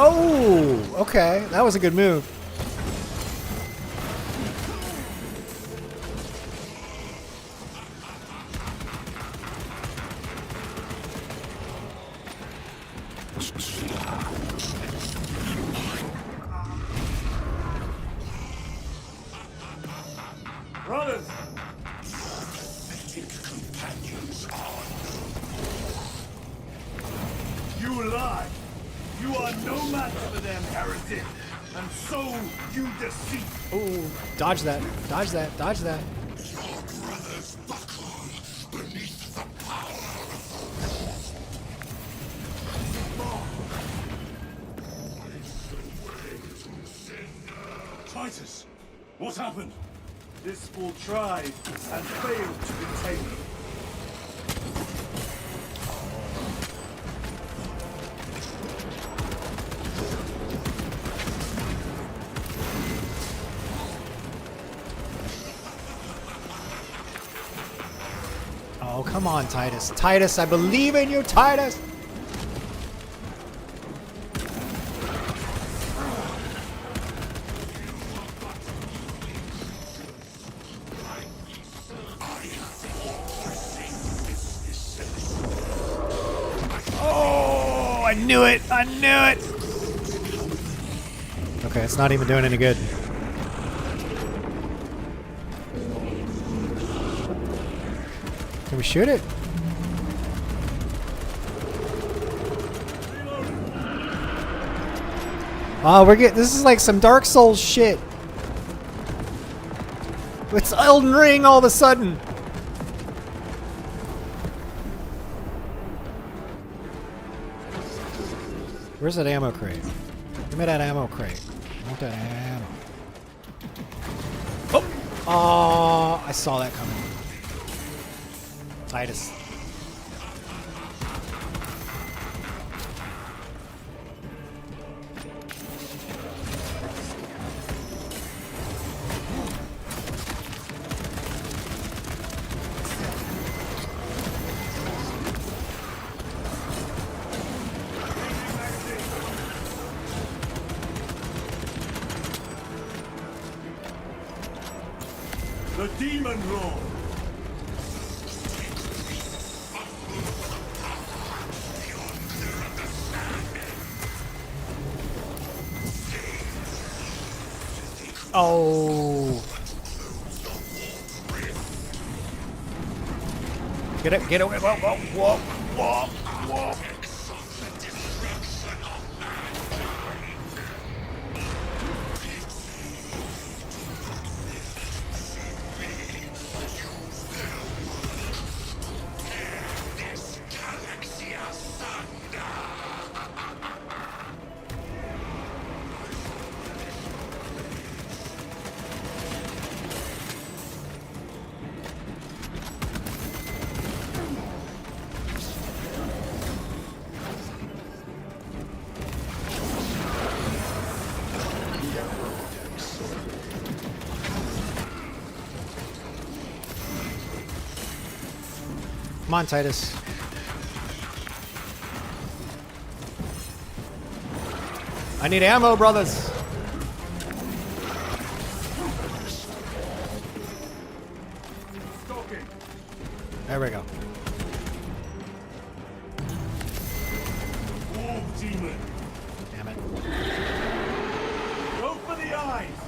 Oh, okay. That was a good move. Brothers! You lie! You are no match for them, heretic! And so you deceive! Oh, dodge that. Dodge that. Dodge that. Your brothers buckle beneath the power of Titus, what happened? This fool tried and failed to contain them. Oh, come on, Titus. Titus, I believe in you, Titus! Oh, I knew it! I knew it! Okay, it's not even doing any good. Can we shoot it? Oh, we're getting. This is like some Dark Souls shit. It's Elden Ring all of a sudden. Where's that ammo crate? Give me that ammo crate. I want that ammo. Oh, I saw that coming. Titus. The Demon Lord! Oh. Get it, get away. Whoa, whoa, whoa, whoa, whoa. Come on, Titus. I need ammo, brothers. There we go. Orb Demon! Damn it. Go for the eyes!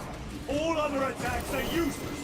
All other attacks are useless!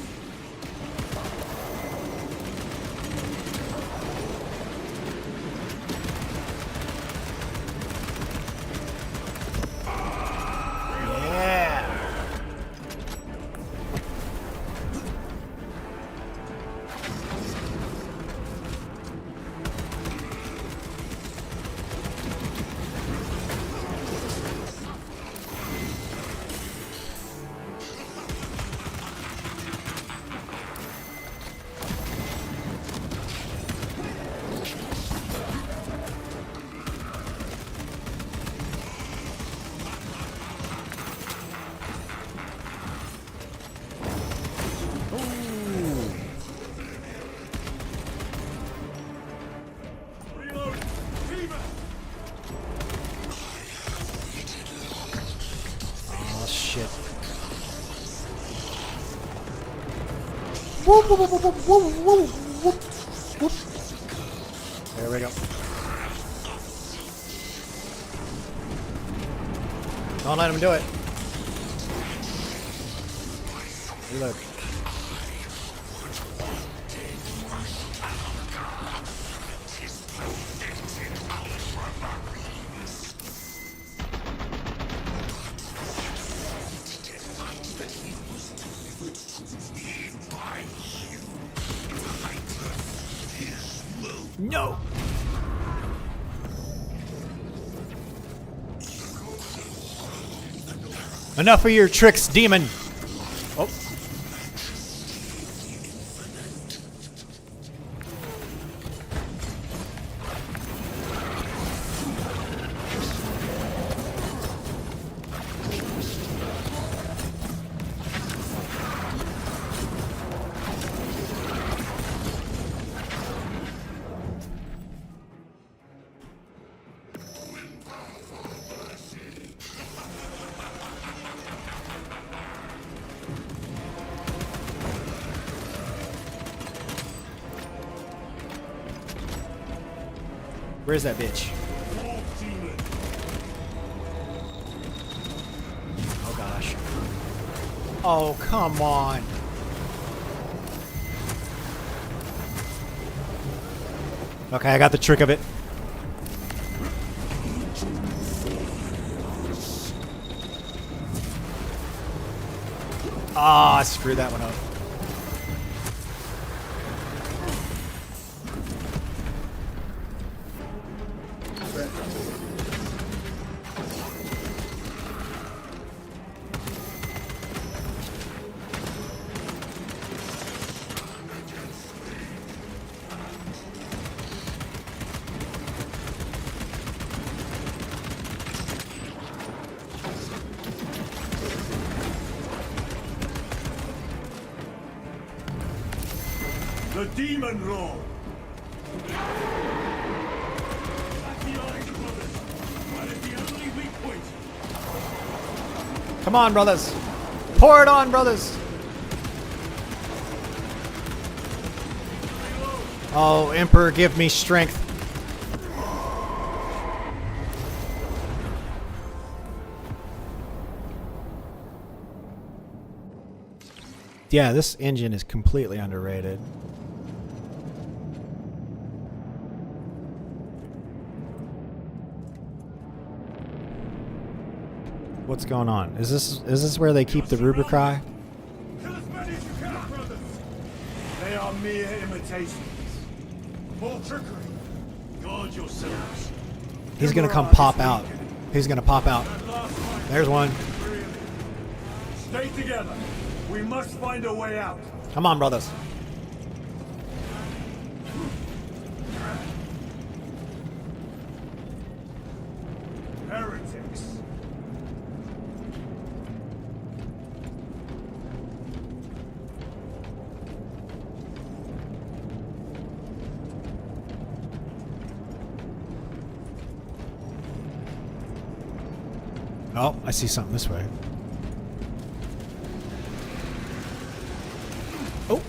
Whoop, whoop, whoop, whoop, whoop, whoop, whoop, whoop. There we go. Don't let him do it. Reload. No! Enough of your tricks, demon! Oh. Where's that bitch? Oh gosh. Oh, come on. Okay, I got the trick of it. Ah, I screwed that one up. The Demon Lord! Come on, brothers. Pour it on, brothers. Oh, Emperor, give me strength. Yeah, this engine is completely underrated. What's going on? Is this where they keep the Rubicry? Kill as many as you can, brothers! They are mere imitations. More trickery. Guard yourselves. He's gonna come pop out. He's gonna pop out. There's one. Stay together. We must find a way out. Come on, brothers. Heretics. Oh, I see something this way. Oh.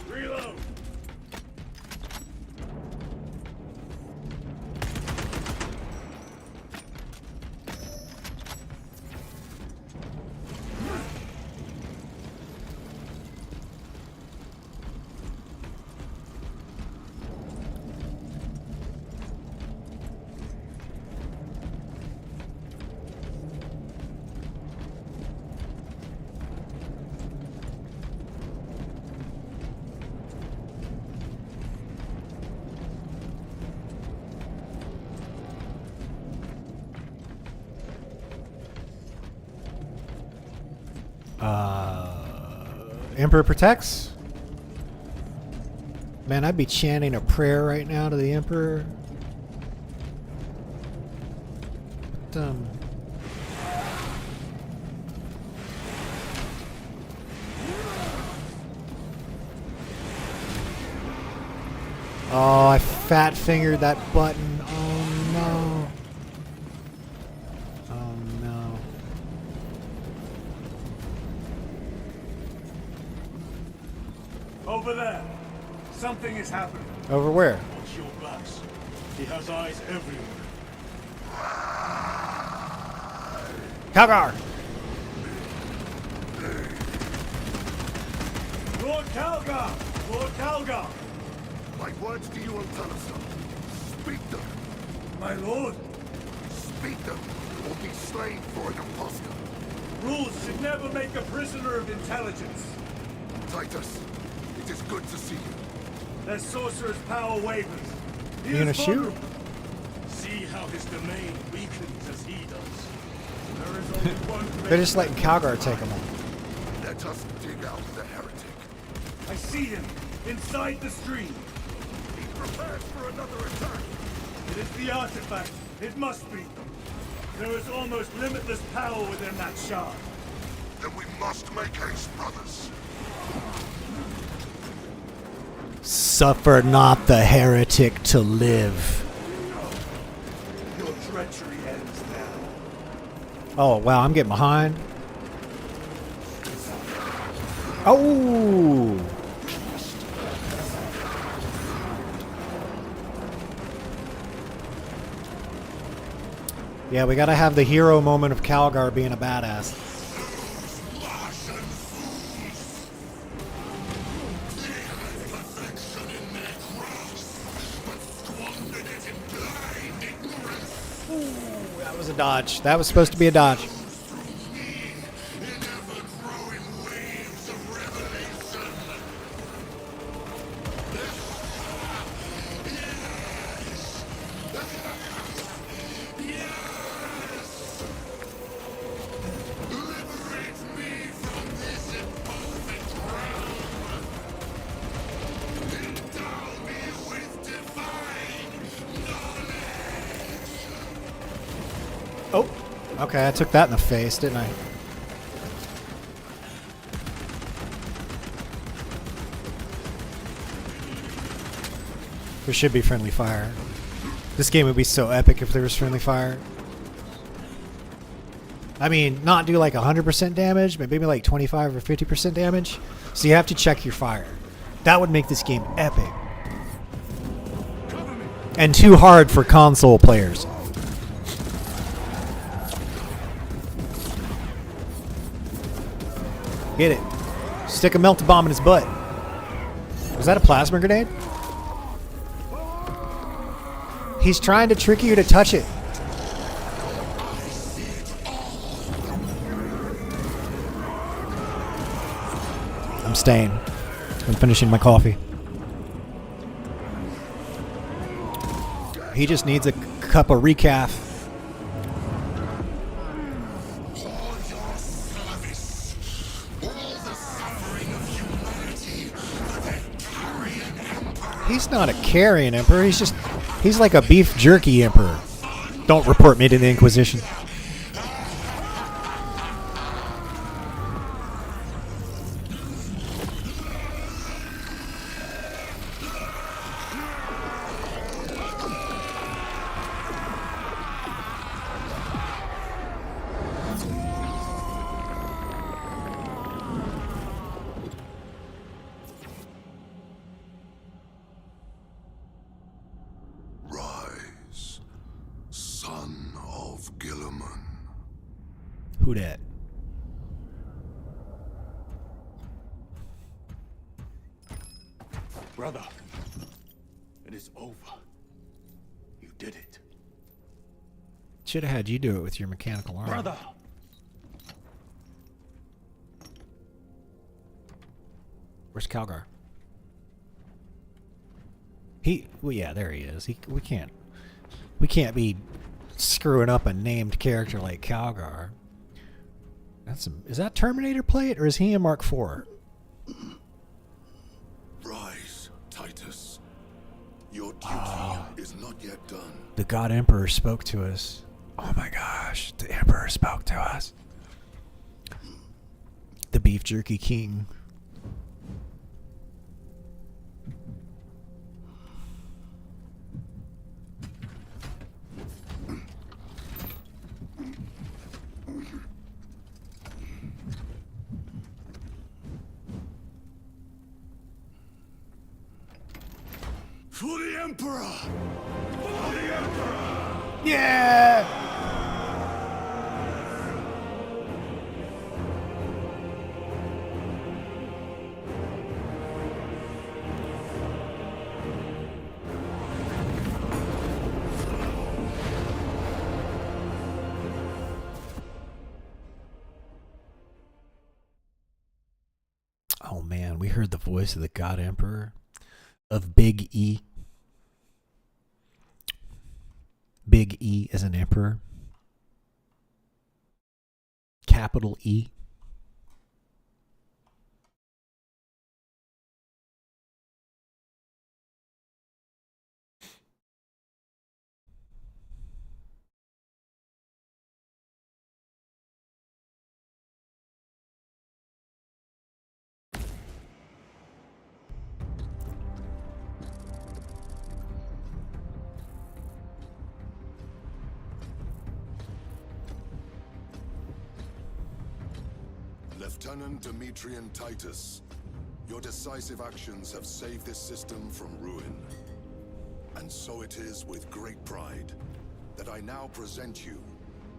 Reload. Emperor protects? Man, I'd be chanting a prayer right now to the Emperor. But, Oh, I fat fingered that button. Oh no. Oh no. Over there. Something is happening. Over where? Watch your backs. He has eyes everywhere. Calgar! Lord Calgar! Lord Calgar! My words to you, Altanaster. Speak them. My lord! Speak them, or be slain for an impostor. Rules should never make a prisoner of intelligence. Titus, it is good to see you. That sorcerer's power wavers. He You gonna is shoot? vulnerable. See how his domain weakens as he does. There is only one They're just letting Calgar take them on. Let us dig out the heretic. I see him inside the stream. He prepares for another attack. It is the artifact. It must be. There is almost limitless power within that shard. Then we must make haste, brothers. Suffer not the heretic to live. Your treachery ends now. Oh, wow, I'm getting behind. Oh! Yeah, we gotta have the hero moment of Calgar being a badass. That was a dodge. That was supposed to be a dodge. Oh, okay, I took that in the face, didn't I? There should be friendly fire. This game would be so epic if there was friendly fire. I mean, not do like 100% damage, but maybe like 25 or 50% damage. So you have to check your fire. That would make this game epic. And too hard for console players. Get it. Stick a melted bomb in his butt. Was that a plasma grenade? He's trying to trick you to touch it. I'm staying. I'm finishing my coffee. He just needs a cup of recaf. He's not a carrion emperor. He's like a beef jerky emperor. Don't report me to the Inquisition. Rise, son of Gilliman. Who dat? Brother, it is over. You did it. Should have had you do it with your mechanical arm. Brother! Where's Calgar? Well, yeah, there he is. We can't be screwing up a named character like Calgar. Is that Terminator plate or is he in Mark IV? Rise, Titus. Your duty is not yet done. The God Emperor spoke to us. Oh my gosh, the Emperor spoke to us. The Beef Jerky King. For the Emperor! For the Emperor! Yeah! Oh man, we heard the voice of the God Emperor of Big E. Big E as an emperor. Capital E. Lieutenant Demetrian Titus, your decisive actions have saved this system from ruin. And so it is with great pride that I now present you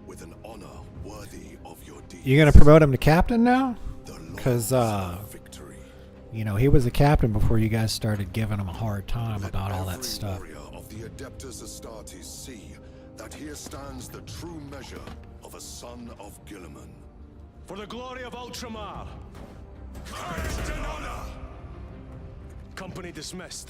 with an honor worthy of your deeds. You gonna promote him to captain now? Because, you know, he was a captain before you guys started giving him a hard time about all that stuff. Of the Adeptus Astartes see that here stands the true measure of a son of Guilliman. For the glory of Ultramar! Courage and honor! Company dismissed.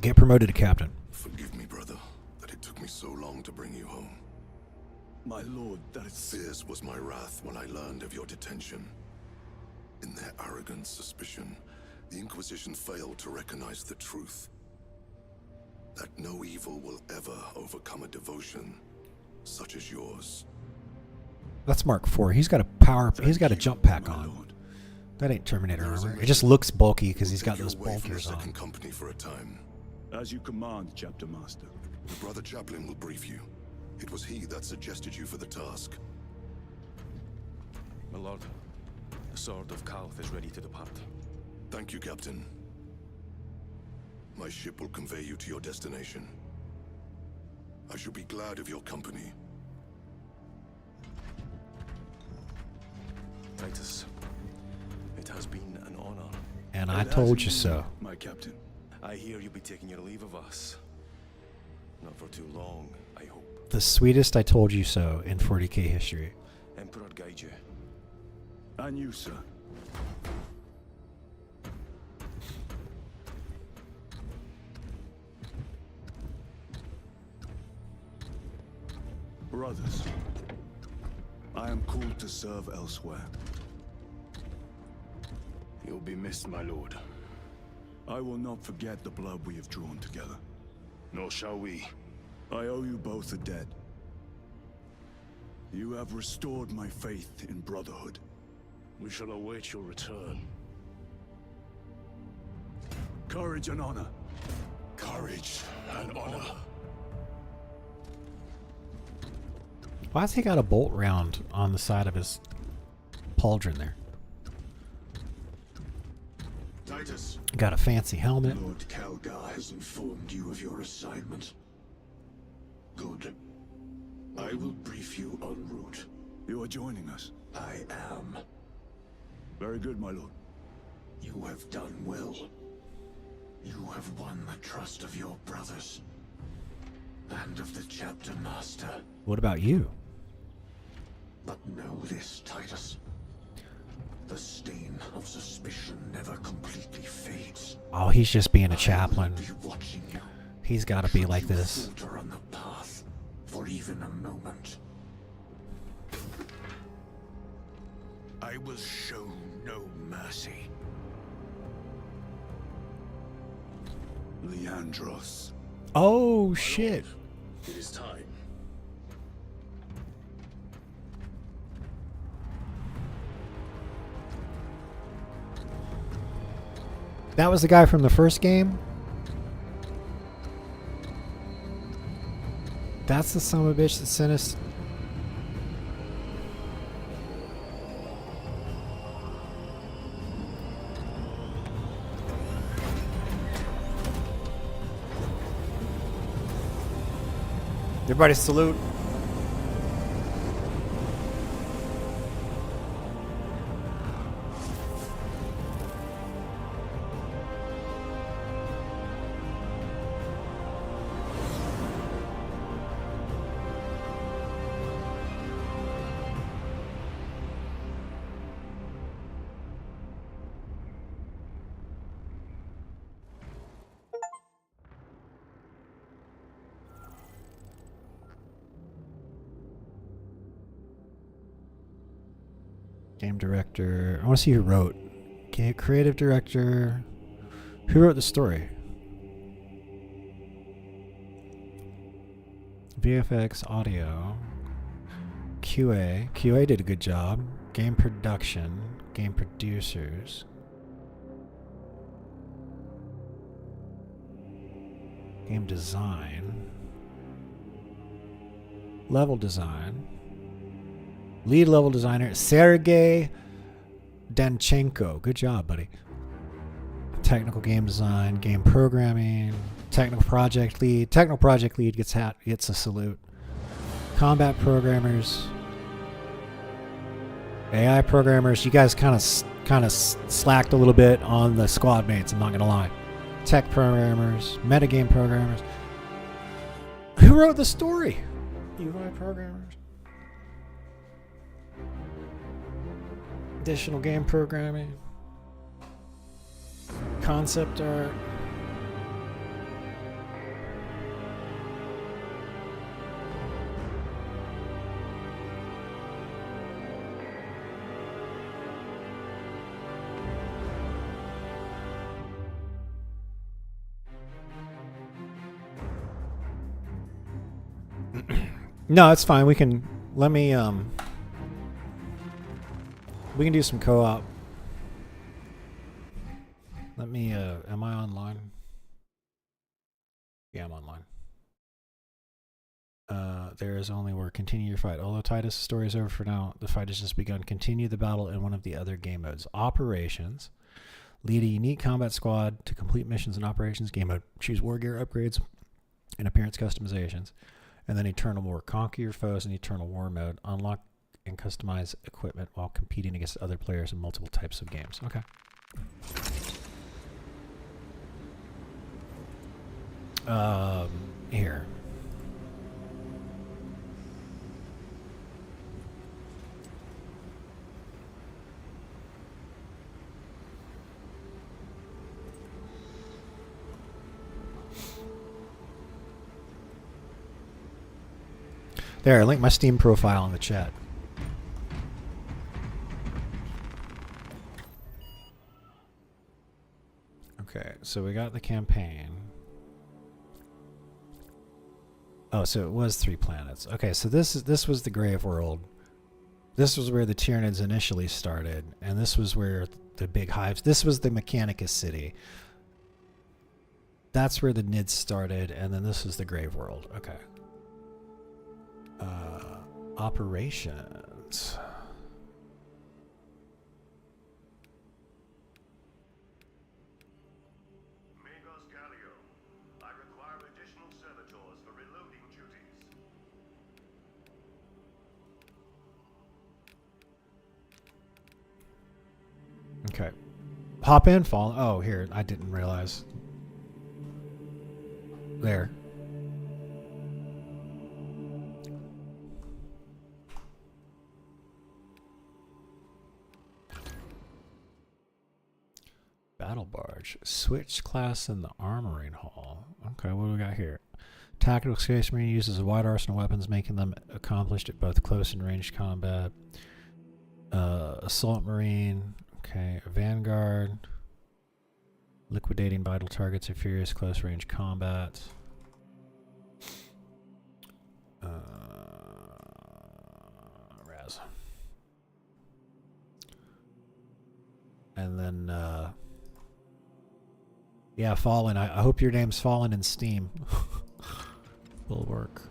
Get promoted to captain. Forgive me, brother, that it took me so long to bring you home. My lord, that is... Fierce was my wrath when I learned of your detention. In their arrogant suspicion, the Inquisition failed to recognize the truth. That no evil will ever overcome a devotion such as yours. That's Mark IV. He's got a power. He's got a jump pack on. That ain't Terminator armor. It just looks bulky because he's got those bulkers on. Company for a time. As you command, Chapter Master. The Brother Chaplain will brief you. It was he that suggested you for the task. My lord, the Sword of Kauth is ready to depart. Thank you, Captain. My ship will convey you to your destination. I shall be glad of your company. Titus, it has been an honor. And I told you so. My captain. I hear you'll be taking your leave of us. Not for too long, I hope. The sweetest I told you so in 40k history. Emperor guide you. And you, sir. Brothers, I am called to serve elsewhere. You'll be missed, my lord. I will not forget the blood we have drawn together. Nor shall we. I owe you both a debt. You have restored my faith in brotherhood. We shall await your return. Courage and honor. Courage and honor. Why's he got a bolt round on the side of his pauldron there? Titus. Got a fancy helmet. Lord Calgar has informed you of your assignment. Good. I will brief you en route. You are joining us. I am. Very good, my lord. You have done well. You have won the trust of your brothers. And of the Chapter Master. What about you? But know this, Titus. The stain of suspicion never completely fades. Oh, he's just being a chaplain. Watching you. He's got to be like this. Falter on the path for even a moment. I will show no mercy. Leandros. Oh, shit. It is time. That was the guy from the first game? That's the son of a bitch that sent us. Everybody salute. Game director. I want to see who wrote. Creative director. Who wrote the story? VFX, audio, QA. QA did a good job. Game production, game producers. Game design. Level design. Lead level designer, Sergey Danchenko. Good job, buddy. Technical game design, game programming, technical project lead. Technical project lead gets a salute. Combat programmers, AI programmers. You guys kind of slacked a little bit on the squad mates. I'm not gonna lie. Tech programmers, metagame programmers. Who wrote the story? UI programmers. Additional game programming, concept art, no, it's fine. We can we can do some co-op. Let me, am I online? Yeah, I'm online. There is only war. Continue your fight. Although Titus' story is over for now, the fight has just begun. Continue the battle in one of the other game modes. Operations. Lead a unique combat squad to complete missions and operations game mode. Choose war gear upgrades and appearance customizations. And then Eternal War. Conquer your foes in Eternal War mode. Unlock and customize equipment while competing against other players in multiple types of games. Okay. Here. There, link my Steam profile in the chat. Okay, so we got the campaign. Oh, so it was 3 planets. Okay, so this was the Grave World. This was where the Tyranids initially started, and this was where the big hives. This was the Mechanicus city. That's where the Nids started, and then this is the Grave World. Okay. Operations. Okay. Hop in, fall. Oh, here. I didn't realize. There. Battle barge. Switch class in the armoring hall. Okay, what do we got here? Tactical Space Marine uses a wide arsenal of weapons, making them accomplished at both close and range combat. Assault Marine. Okay, Vanguard. Liquidating vital targets in furious close range combat. Raz. And then, yeah, Fallen. I hope your name's Fallen in Steam. Will work.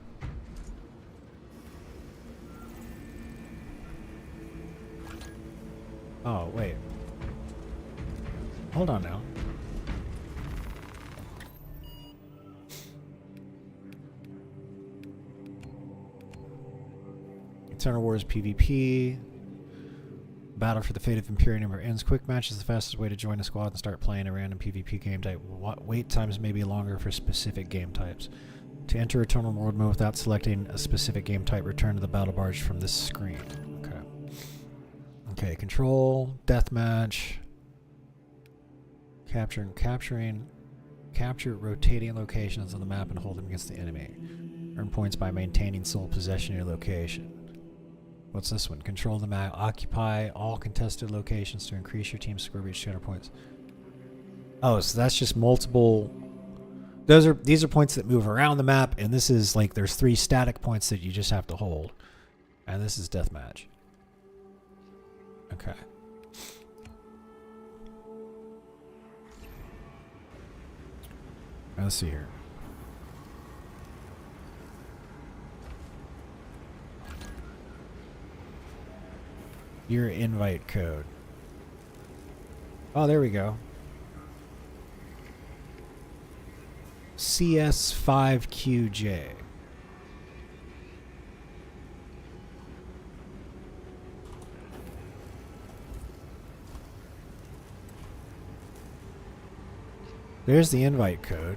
Oh, wait. Hold on now. Eternal Wars PvP. Battle for the fate of Imperium never ends. Quick match is the fastest way to join a squad and start playing a random PvP game type. Wait times may be longer for specific game types. To enter Eternal World mode without selecting a specific game type, return to the battle barge from this screen. Okay. Okay, control, deathmatch. Capture rotating locations on the map and hold them against the enemy. Earn points by maintaining sole possession of your location. What's this one? Control the map. Occupy all contested locations to increase your team's score reach 200 points. Oh, so that's just multiple. These are points that move around the map, and this is like there's 3 static points that you just have to hold. And this is deathmatch. Okay. Let's see here. Your invite code. Oh, there we go. CS5QJ. There's the invite code.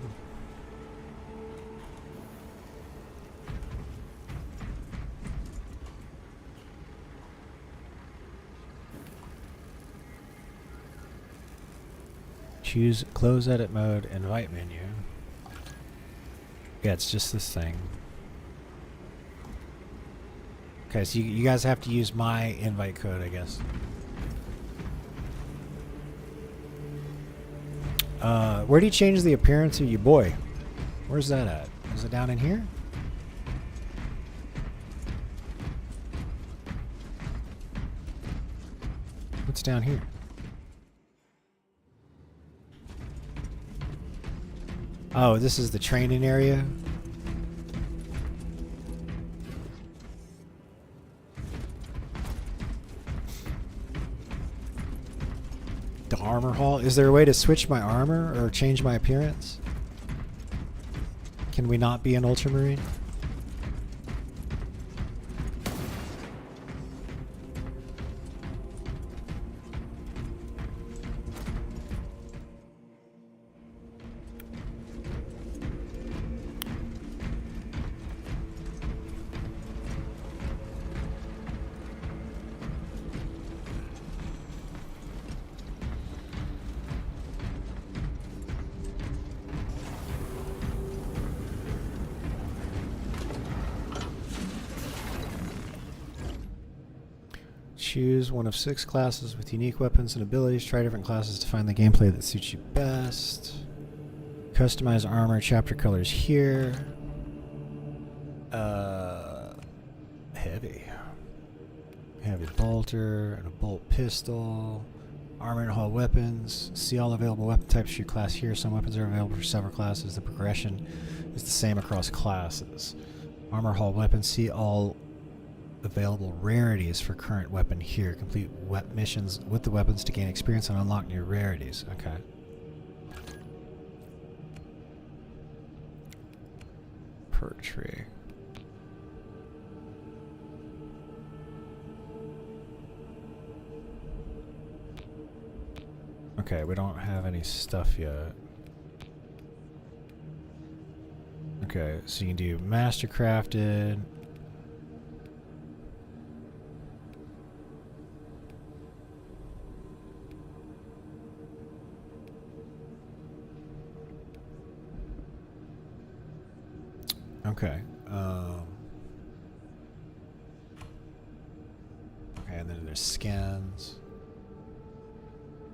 Choose close edit mode, invite menu. Yeah, it's just this thing. Okay, so you guys have to use my invite code, I guess. Where do you change the appearance of your boy? Where's that at? Is it down in here? What's down here? Oh, this is the training area. The armor hall. Is there a way to switch my armor or change my appearance? Can we not be an Ultramarine? Choose one of 6 classes with unique weapons and abilities. Try different classes to find the gameplay that suits you best. Customize armor, chapter colors here. Heavy bolter and a bolt pistol. Armor and haul weapons. See all available weapon types for your class here. Some weapons are available for several classes. The progression is the same across classes. Armor haul weapons. See all available rarities for current weapon here. Complete missions with the weapons to gain experience and unlock new rarities. Okay. Per tree. Okay, we don't have any stuff yet. Okay, so you can do mastercrafted. Okay. Okay, and then there's skins.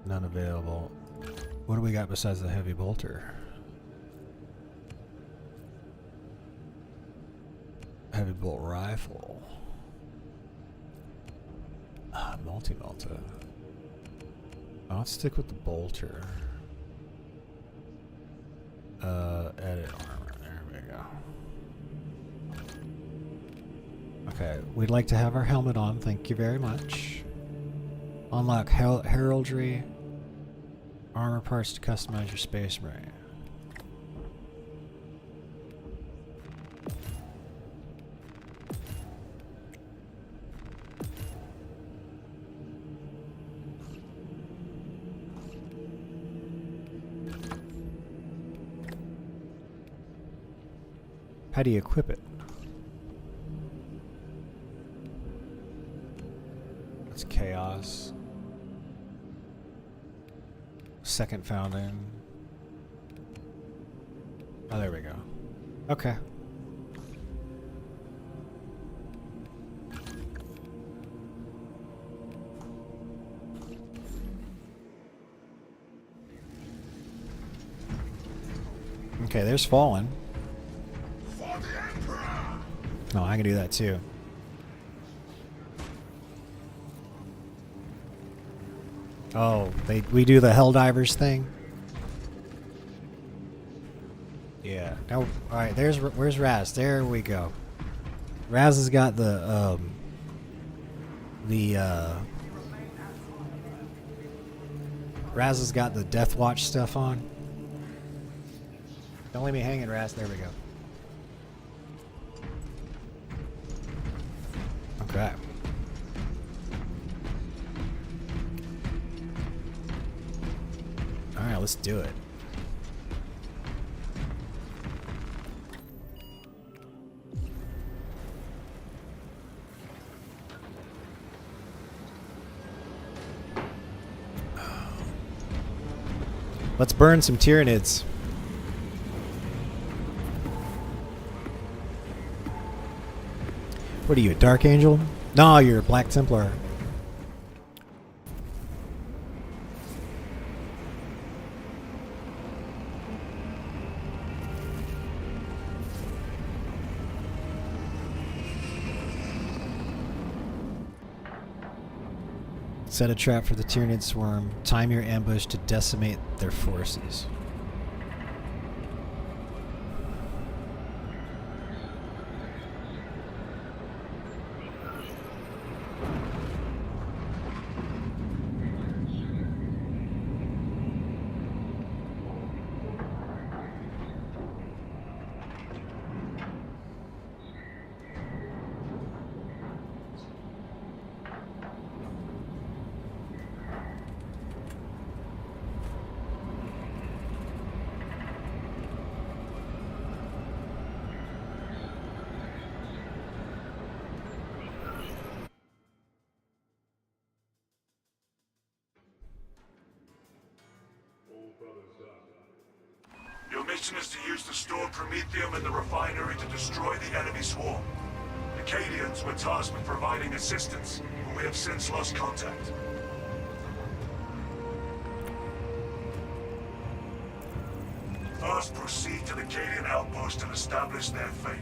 None available. What do we got besides the heavy bolter? Heavy bolt rifle. Multi-melta. I'll stick with the bolter. Edit armor. There we go. Okay, we'd like to have our helmet on. Thank you very much. Unlock heraldry. Armor parts to customize your Space Marine. How do you equip it? It's chaos. Second fountain. Oh, there we go. Okay. Okay, there's Fallen. Oh, I can do that too. Oh, we do the Helldivers thing. Yeah. Now, all right. Where's Raz? There we go. Raz has got the Raz has got the Death Watch stuff on. Don't leave me hanging, Raz. There we go. Okay. All right, let's do it. Let's burn some Tyranids. What are you, a Dark Angel? No, you're a Black Templar. Set a trap for the Tyranid swarm. Time your ambush to decimate their forces. Your mission is to use the stored Promethium in the refinery to destroy the enemy swarm. The Cadians were tasked with providing assistance, but we have since lost contact. First, proceed to the Cadian outpost and establish their fate.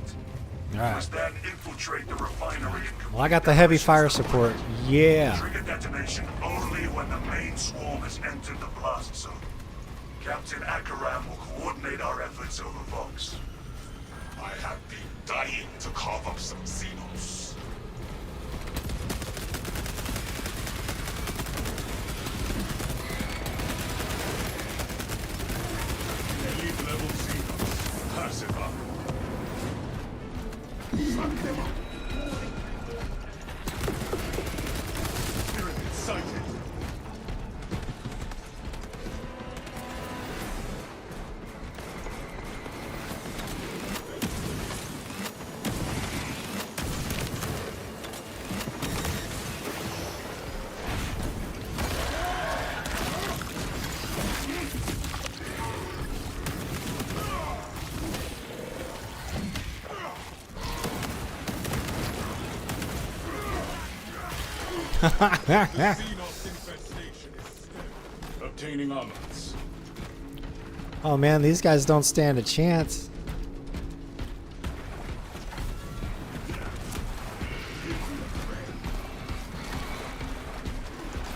All right. You must then infiltrate the refinery and Well, I got the heavy fire support. Yeah. trigger detonation only when the main swarm has entered the blast zone. Captain Akaram will coordinate our efforts over Vox. I have been dying to carve up some Xenos. Elite level Xenos. Passive up. Suck them up. Pyramid sighted. Obtaining armaments. Oh man, these guys don't stand a chance.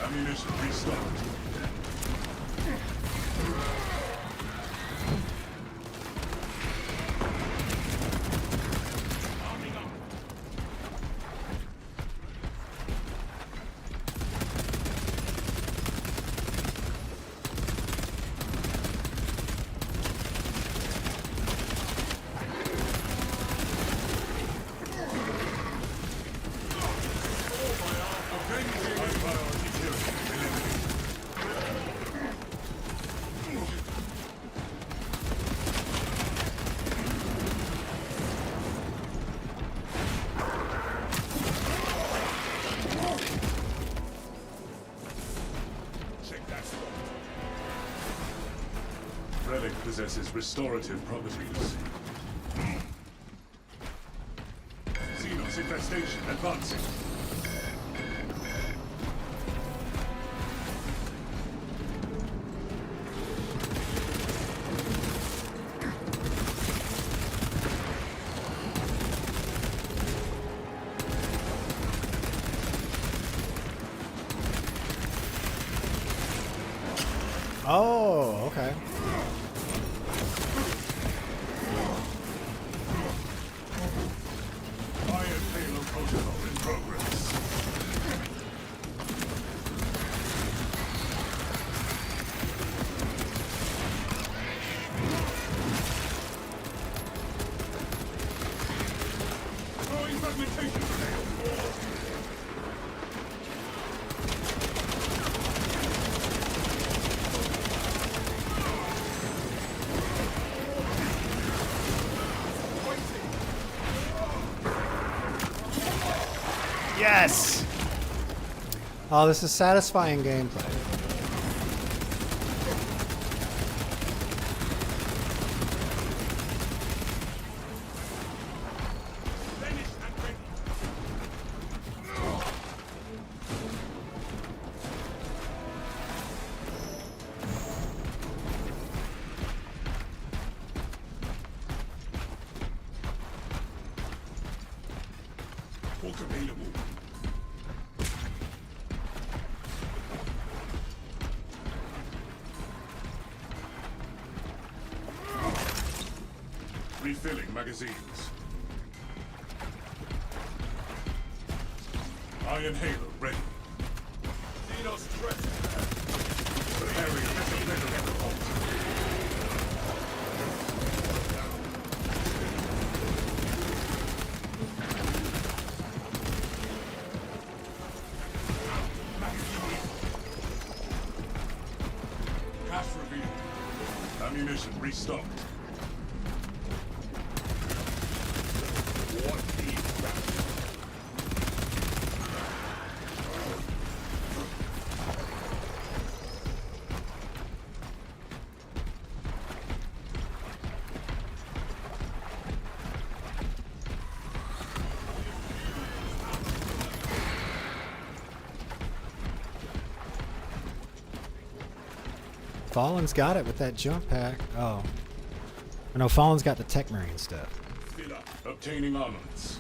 Ammunition restocked. possesses restorative properties. Xenos infestation advancing. Oh, okay. Iron Halo protocol in progress. Throwing fragmentation grenade. Yes! Oh, this is satisfying gameplay. Hulk available. Refilling magazines. Iron Halo ready. Xenos threat. Preparing disciplinary revolt. Cache revealed. Ammunition restocked. What needs that? Fallen's got it with that jump pack. Oh. No, Fallen's got the Tech Marine stuff. Fill up. Obtaining armaments.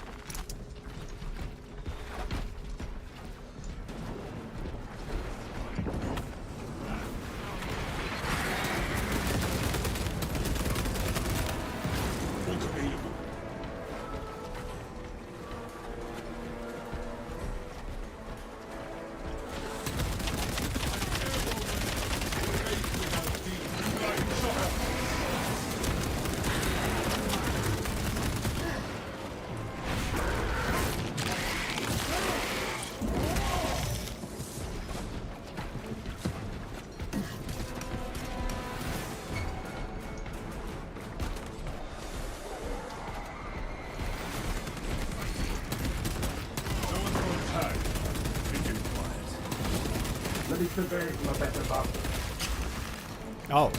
Hulk available. Oh.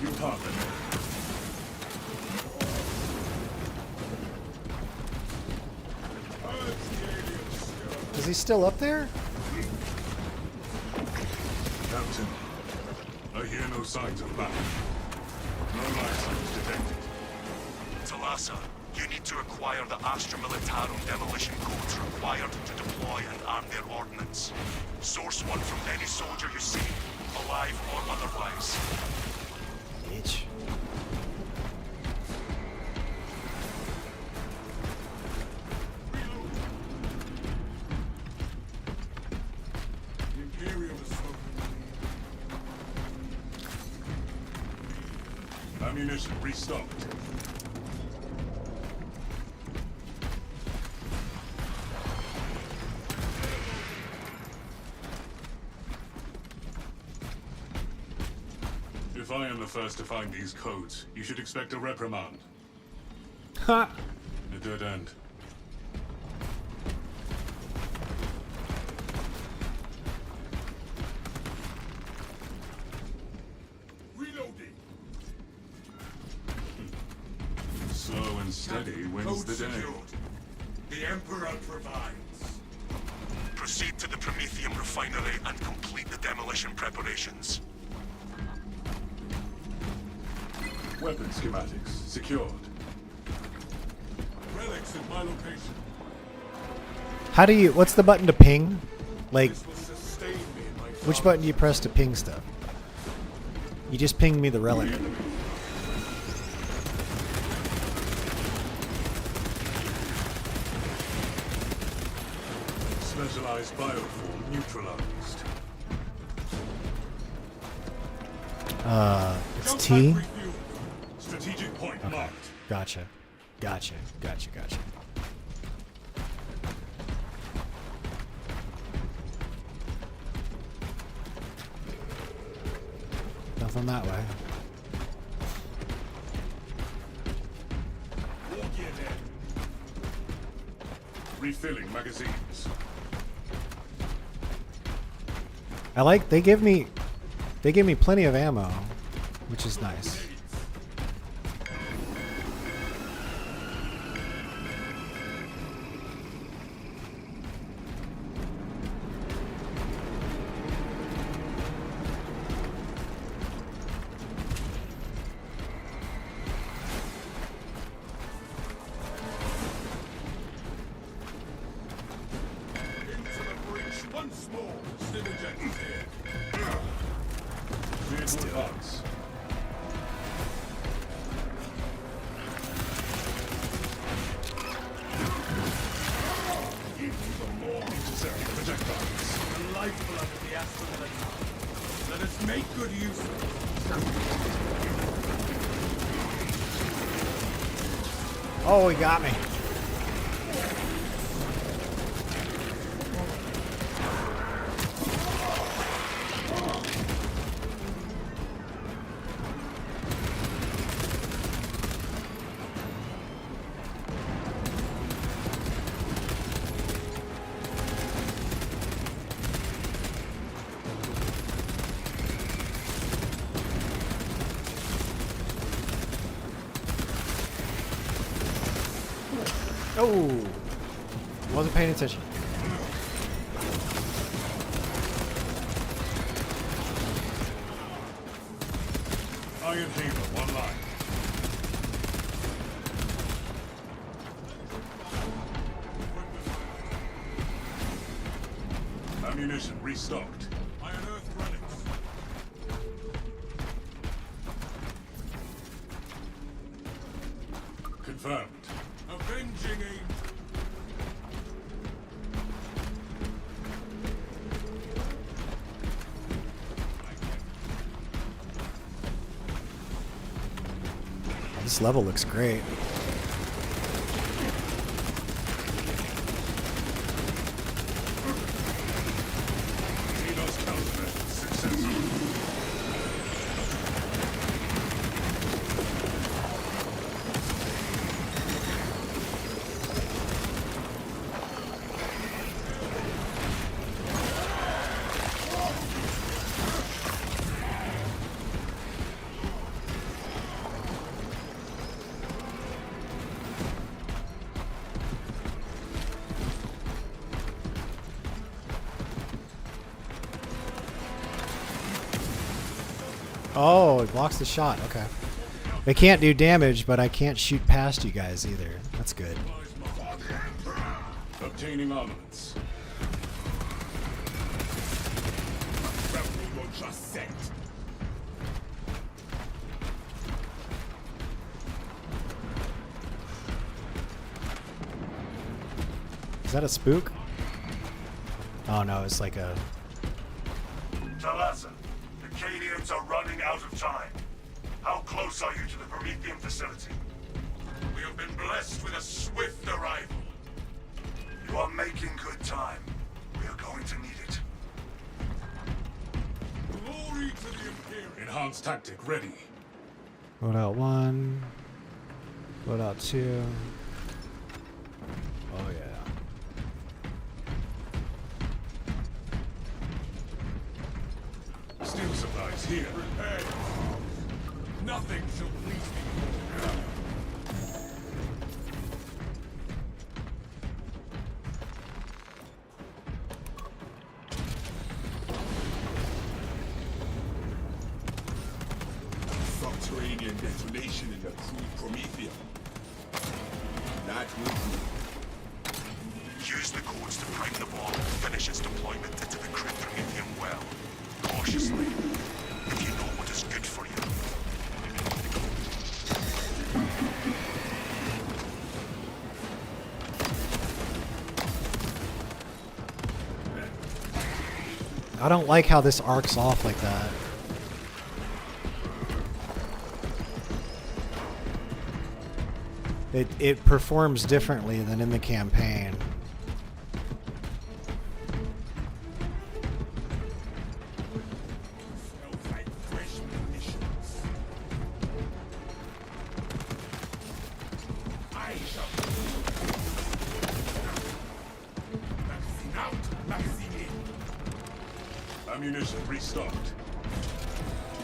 You target. Is he still up there? Captain, I hear no signs of battle. No life signs detected. Talassa, you need to acquire the Astra Militarum demolition codes required to deploy and arm their ordnance. Source one from any soldier you see, alive or otherwise. Bitch. Ammunition restocked. If I am the first to find these codes, you should expect a reprimand. A dead end. Reloading. Slow and steady wins the day. The Emperor provides. Proceed to the Prometheum refinery and complete the demolition preparations. Weapon schematics secured. Relics at my location. How do you? What's the button to ping? Like, This will sustain me in my which button do you press to ping stuff? You just pinged me the relic. Specialized bioform neutralized. It's T. Strategic point Okay. marked. Gotcha. Gotcha. Nothing that way. Refilling magazines. I like they give me plenty of ammo, which is nice. Into the breach once more. Still ejected here. Vehicle box. Intercept the projectiles. The lifeblood of the Astra Militarum. Let us make good use of it. Oh, he got me. Oh, wasn't paying attention. Iron Haver, one line. Ammunition restocked. Iron Earth relics. Confirmed. Avenging aim. This level looks great. Tino's countermeasures successful. Oh, it blocks the shot. Okay. They can't do damage, but I can't shoot past you guys either. That's good. Obtaining armaments. Just sent. Is that a spook? Oh no, it's like a... Talassa, the Cadians are running out of time. How close are you to the Prometheum facility? We have been blessed with a swift arrival. You are making good time. We are going to need it. Glory to the Imperium. Enhanced tactic ready. Loadout 1. Loadout 2. Oh yeah. Steel supplies here. Hey. Nothing shall please me more. Subterranean detonation in the crude Prometheum. That will do. Use the codes to prime the bomb and finish its deployment into the crude Prometheum well. Cautiously, if you know what is good for you. I don't like how this arcs off like that. It performs differently than in the campaign. Ammunition restocked.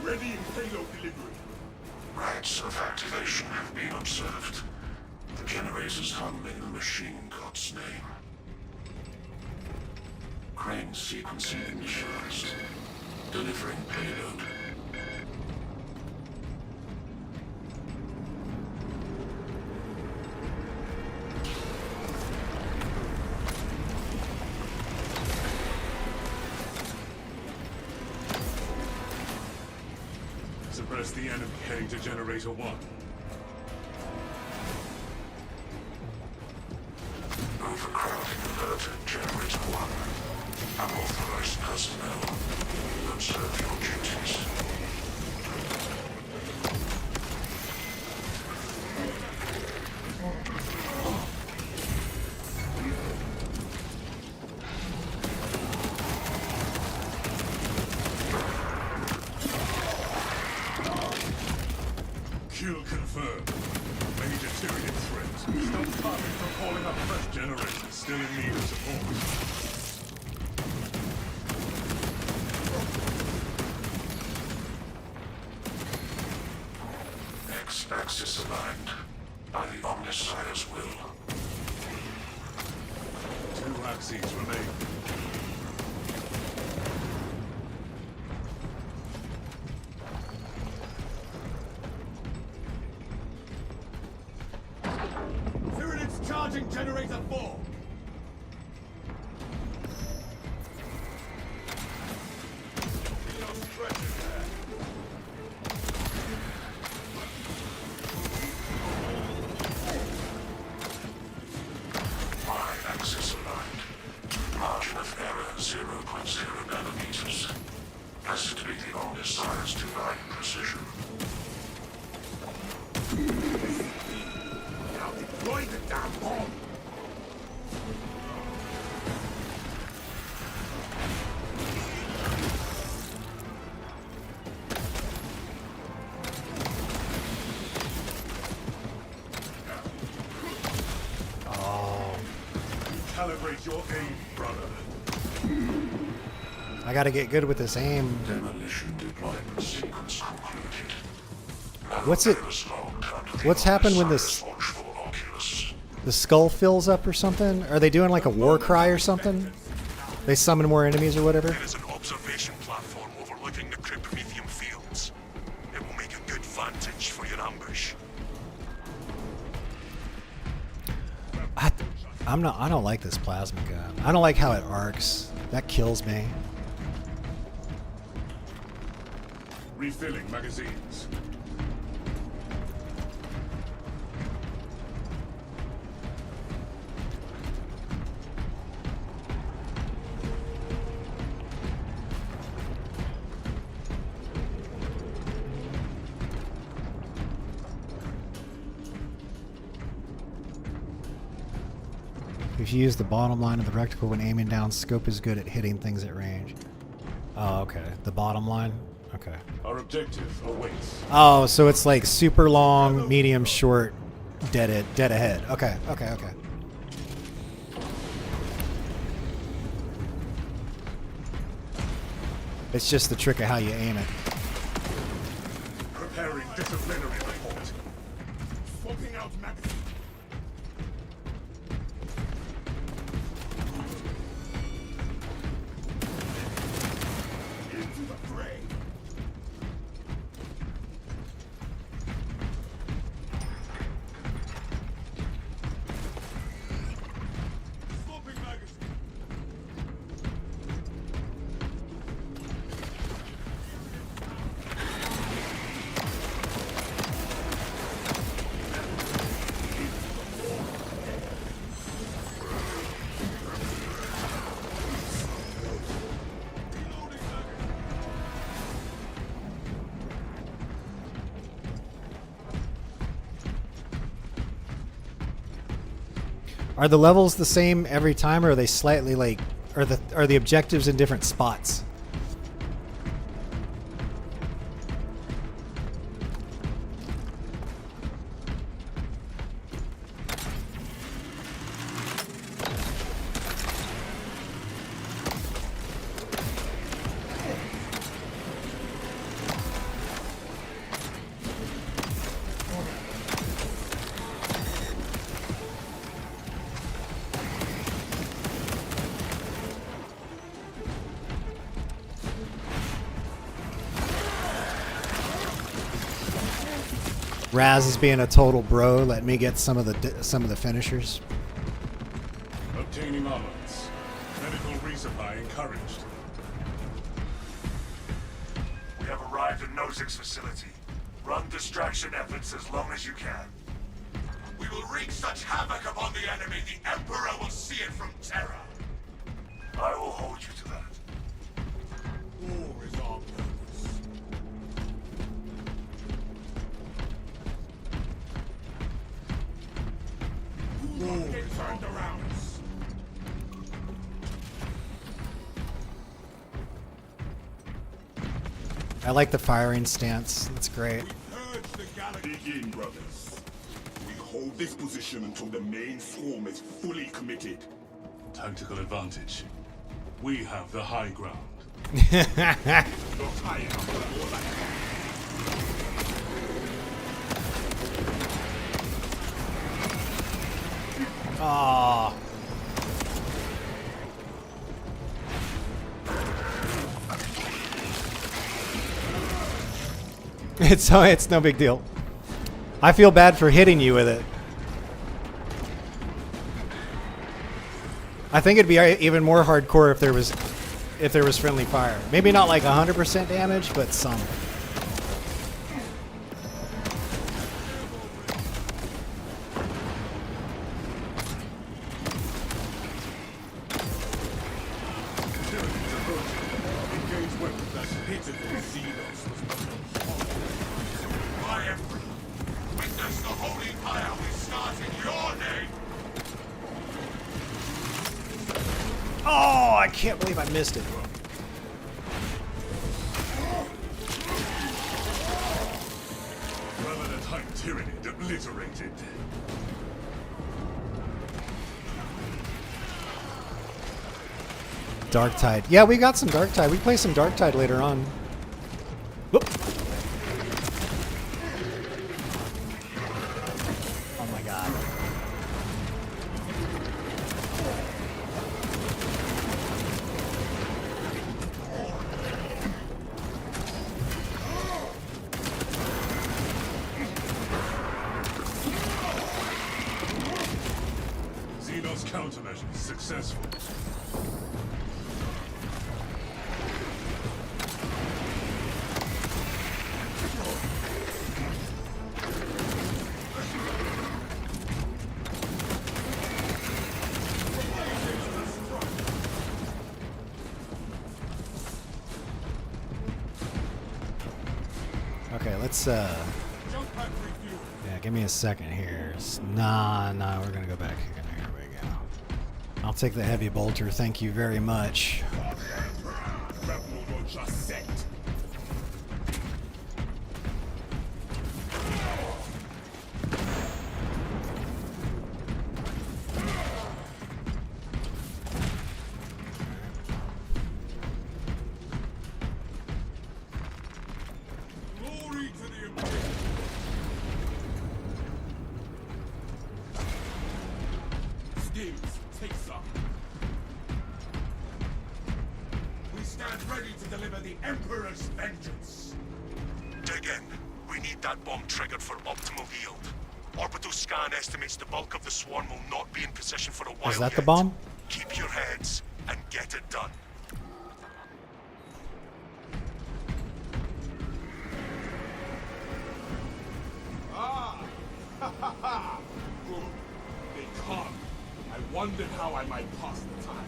Ready in payload delivery. Rites of activation have been observed. The generators hum in the machine god's name. Crane sequencing initialized. Delivering payload. Suppress the enemy heading to Generator 1. Overcrowding alerted Generator 1. Unauthorized personnel. Observe your duties. Kill confirmed. Major Tyrian threat. Stop target from calling up fresh generators still in need of support. X-axis aligned by the Omnissiah's will. 2 axes remain. Tyranids charging Generator 4. Y-axis aligned. Margin of error 0.0 nanometers. Blessed be the Omnissiah's divine precision. Now deploy the damn bomb. Oh. Calibrate your aim, brother. I gotta get good with this aim. Demolition deployment sequence concluded. What's it? What's happened when this the skull fills up or something? Are they doing like a war cry or something? They summon more enemies or whatever? There is an observation platform overlooking the crypt Prometheum fields. It will make a good vantage for your ambush. I don't like this plasma gun. I don't like how it arcs. That kills me. Refilling magazines. If you use the bottom line of the reticle when aiming down, scope is good at hitting things at range. Oh, okay. The bottom line? Okay. Our objective awaits. Oh, so it's like super long, medium, short, Dead ahead. Okay. It's just the trick of how you aim it. Preparing disciplinary report. Swapping out magazine. Into the fray. Swapping magazine. Are the levels the same every time, or are they slightly like, are the objectives in different spots? Raz is being a total bro. Let me get some of the finishers. Obtaining armaments. Medical resupply encouraged. We have arrived at Nozick's facility. Run distraction efforts as long as you can. We will wreak such havoc upon the enemy, the Emperor will see it from Terra. I will hold you to that. War is our purpose. War get turned around us. I like the firing stance. That's great. Purge the galaxy. Begin, brothers. We hold this position until the main swarm is fully committed. Tactical advantage. We have the high ground. Not high enough for war like that. Ah. It's no big deal. I feel bad for hitting you with it. I think it'd be even more hardcore if there was friendly fire. Maybe not like 100% damage, but some. Oh, I can't believe I missed it. Time Tyranid obliterated. Darktide. Yeah, we got some Darktide. We play some Darktide later on. Whoop. Oh my god. Xenos countermeasures successful. Okay, let's yeah, give me a second here. Nah, we're gonna go back here. There we go. I'll take the heavy bolter, thank you very much. take some. We stand ready to deliver the Emperor's vengeance. Dig in. We need that bomb triggered for optimal yield. Orbital scan estimates the bulk of the swarm will not be in position for a while. Is that the yet. bomb? Keep your heads and get it done. Ah! Ha ha ha! Good. They come. I wondered how I might pass the time.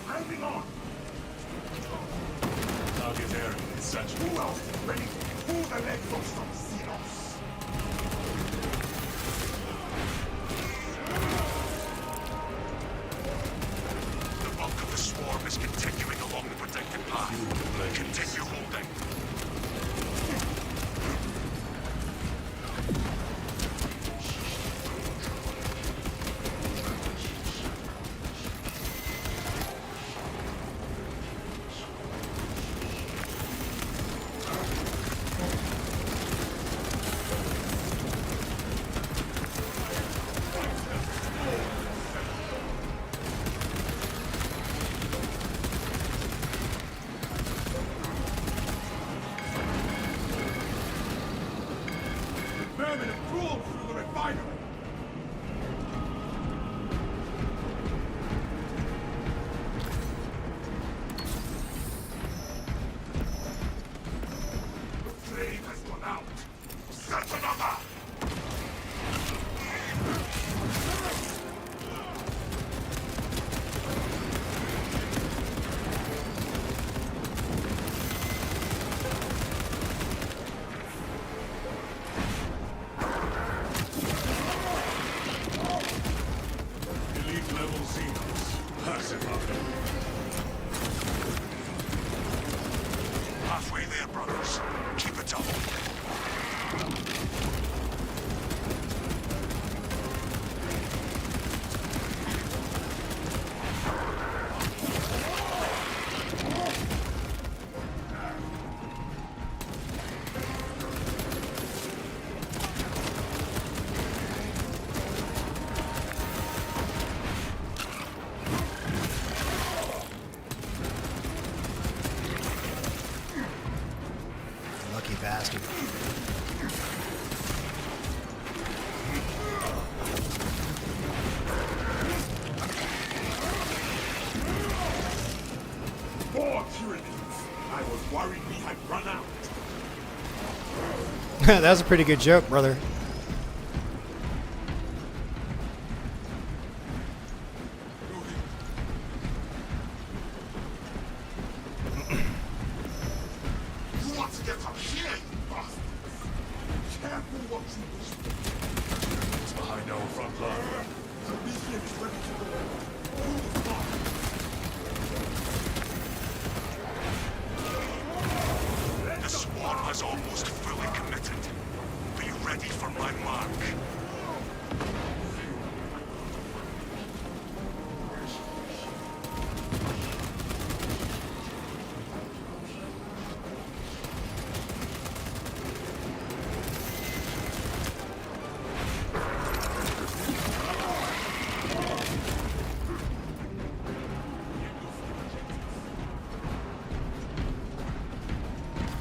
Hanging on! Target area is such. Who else is ready to pull the legs off some Xenos? The bulk of the swarm is continuing along the predicted path. Continue holding. Vermin have crawled through the refinery. The flame has gone out. Set another! Elite level Xenos. Pacify. Halfway there, brothers. Keep it up. Lucky bastard. More Tyranids! I was worried we had run out. That was a pretty good joke, brother. You want to get up here, you bastards! Careful what you wish for. It's behind our front line. The Legion is ready to go. Through the fire. The swarm has almost fully committed. Be ready for my mark.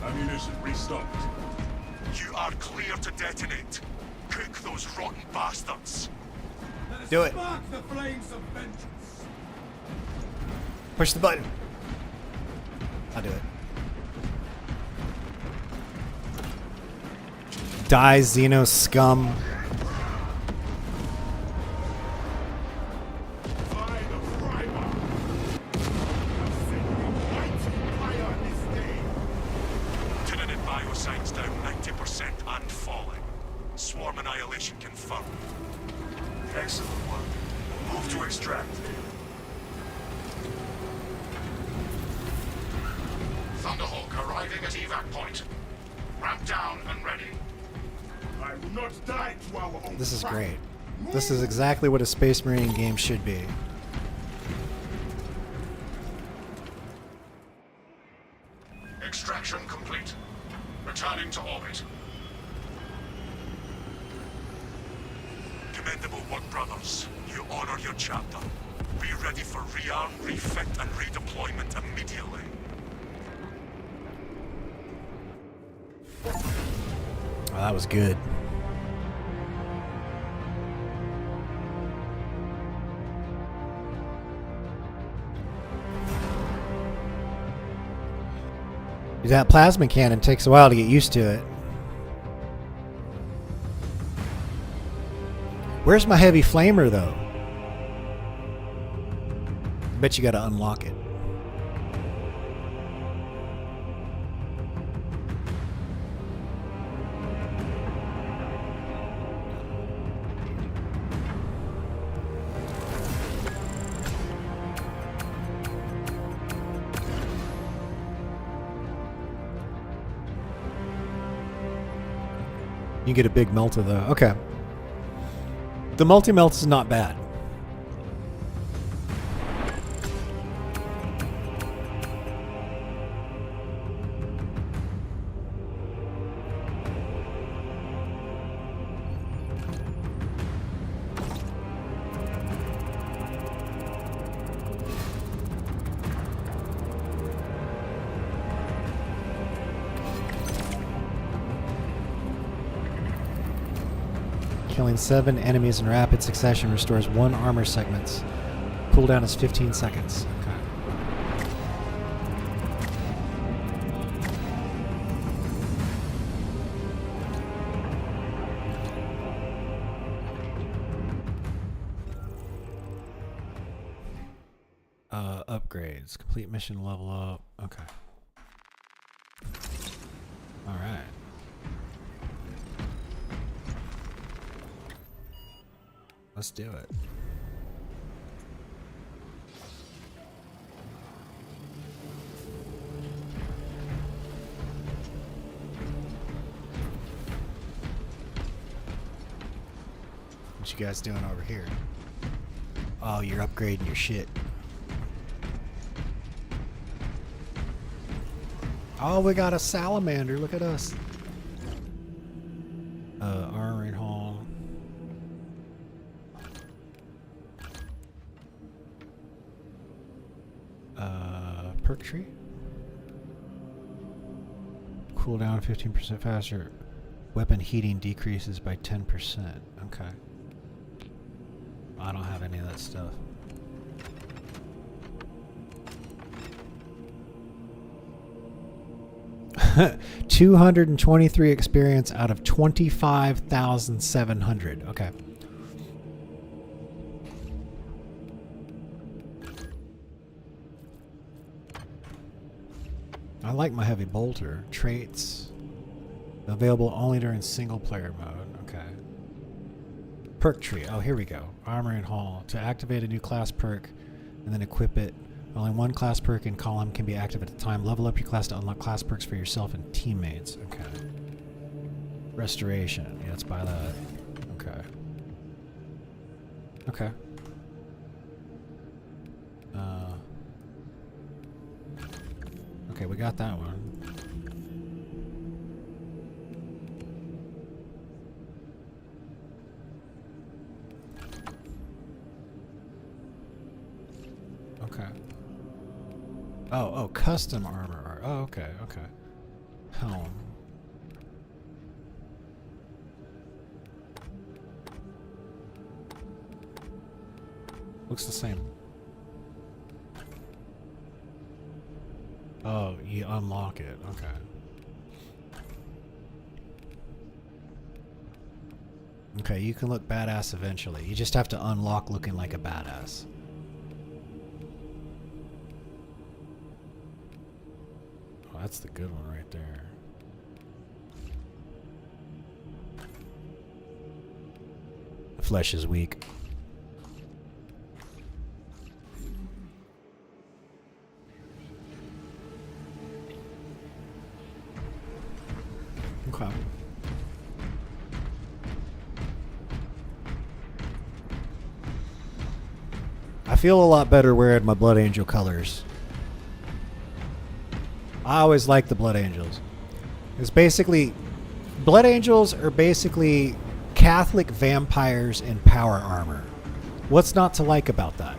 Ammunition restocked. You are clear to detonate. Cook those rotten bastards. Let us Do it. spark the flames of vengeance. Push the button. I'll do it. Die, Xeno scum. By the primer. Send mighty fire this day. Tyranid bioscience down 90% and falling. Swarm annihilation confirmed. Excellent work. Move to extract. Thunderhawk arriving at evac point. Ramp down and ready. I will not die to our own. This is craft. great. This is exactly what a Space Marine game should be. Extraction complete. Returning to orbit. Commendable work, brothers. You honor your chapter. Be ready for rearm, refit, and redeployment immediately. Oh, that was good. That plasma cannon takes a while to get used to it. Where's my heavy flamer, though? I bet you gotta unlock it. You get a big melter though. Okay. The multi-melt is not bad. Killing 7 enemies in rapid succession restores 1 armor segments. Cooldown is 15 seconds. Okay. Upgrades. Complete mission level up. Okay. Alright. Let's do it. What you guys doing over here? Oh, you're upgrading your shit. Oh, we got a salamander. Look at us. Armory Hall. Perk tree. Cooldown 15% faster. Weapon heating decreases by 10%. Okay. I don't have any of that stuff. $223 experience out of 25,700. Okay. I like my heavy bolter. Traits. Available only during single player mode. Okay. Perk tree. Oh, here we go. Armory and Hall. To activate a new class perk and then equip it. Only one class perk in column can be active at a time. Level up your class to unlock class perks for yourself and teammates. Okay. Restoration. Yeah, let's buy that. Okay. Okay. Okay, we got that one. Okay. Oh, custom armor. Oh, okay, okay. Helm. Looks the same. Oh, you unlock it. Okay. Okay, you can look badass eventually. You just have to unlock looking like a badass. Oh, that's the good one right there. The flesh is weak. Okay. I feel a lot better wearing my Blood Angel colors. I always liked the Blood Angels. It's basically... Blood Angels are basically Catholic vampires in power armor. What's not to like about that?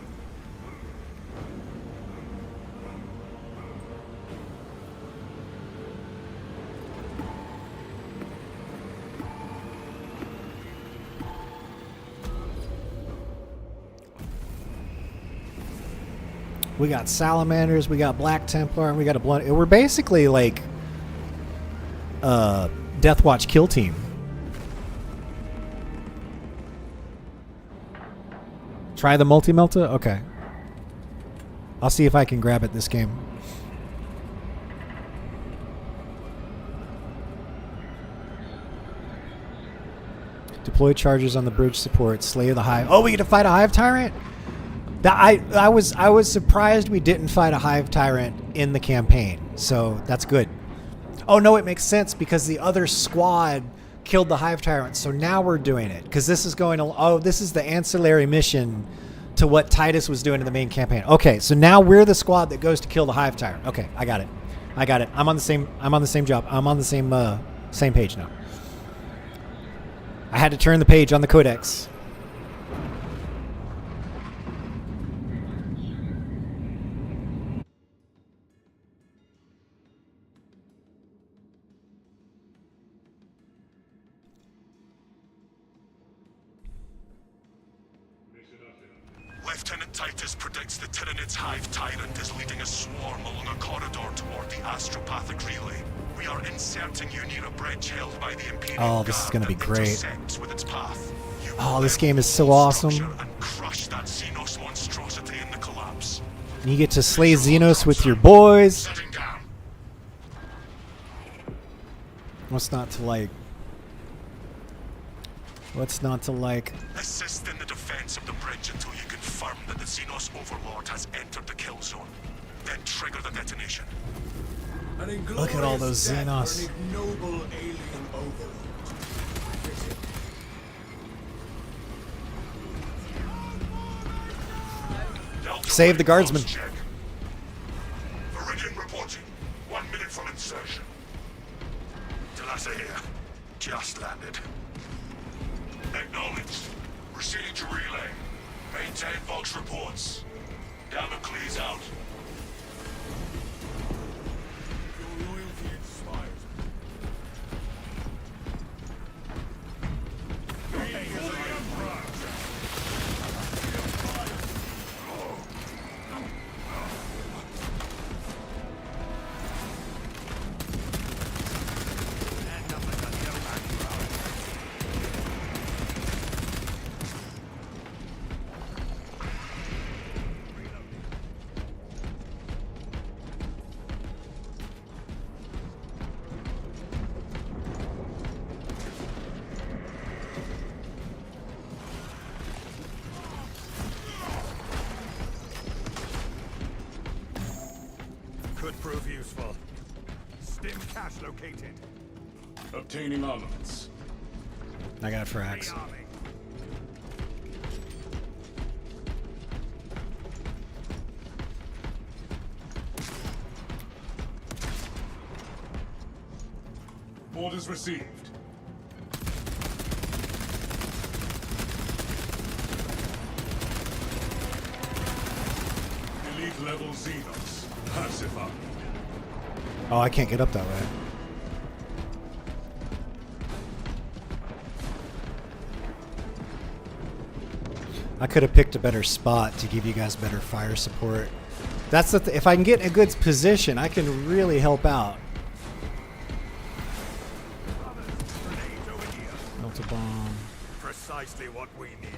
We got Salamanders, we got Black Templar, and we got a Blood... We're basically like Deathwatch kill team. Try the multi-melta? Okay. I'll see if I can grab it this game. Deploy charges on the bridge support. Slay the Hive. Oh, we get to fight a Hive Tyrant? That I was surprised we didn't fight a Hive Tyrant in the campaign. So that's good. Oh no, it makes sense because the other squad killed the Hive Tyrant. So now we're doing it because this is going. Oh, this is the ancillary mission to what Titus was doing in the main campaign. Okay, so now we're the squad that goes to kill the Hive Tyrant. Okay, I got it. I'm on the same job. I'm on the same page now. I had to turn the page on the codex. Lieutenant Titus predicts the Tyranids Hive Tyrant is leading a swarm along a corridor toward the astropathic relay. We are inserting you near a bridge held by the Imperial Oh, this is going to be great. with its path. Oh, this game is so awesome. And crush that Xenos monstrosity in the collapse. You get to slay Xenos with your boys. What's not to like? What's not to like? Assist in the defense of the bridge until you confirm that the Xenos Overlord has entered the kill zone. Then trigger the detonation. Look at all those Xenos. Ignoble alien overlord. Save the guardsman. Viridian reporting. 1 minute from insertion. Talassa here. Just landed. Acknowledged. Proceeding to relay. Maintain Vox reports. Damocles out. Your loyalty expires. Could prove useful. Stim cache located. Obtaining armaments. I got frags. Orders received. Elite level Xenos. Pacified. Oh, I can't get up that way. I could have picked a better spot to give you guys better fire support. That's the if I can get in a good position, I can really help out. Melt a bomb. Precisely what we needed.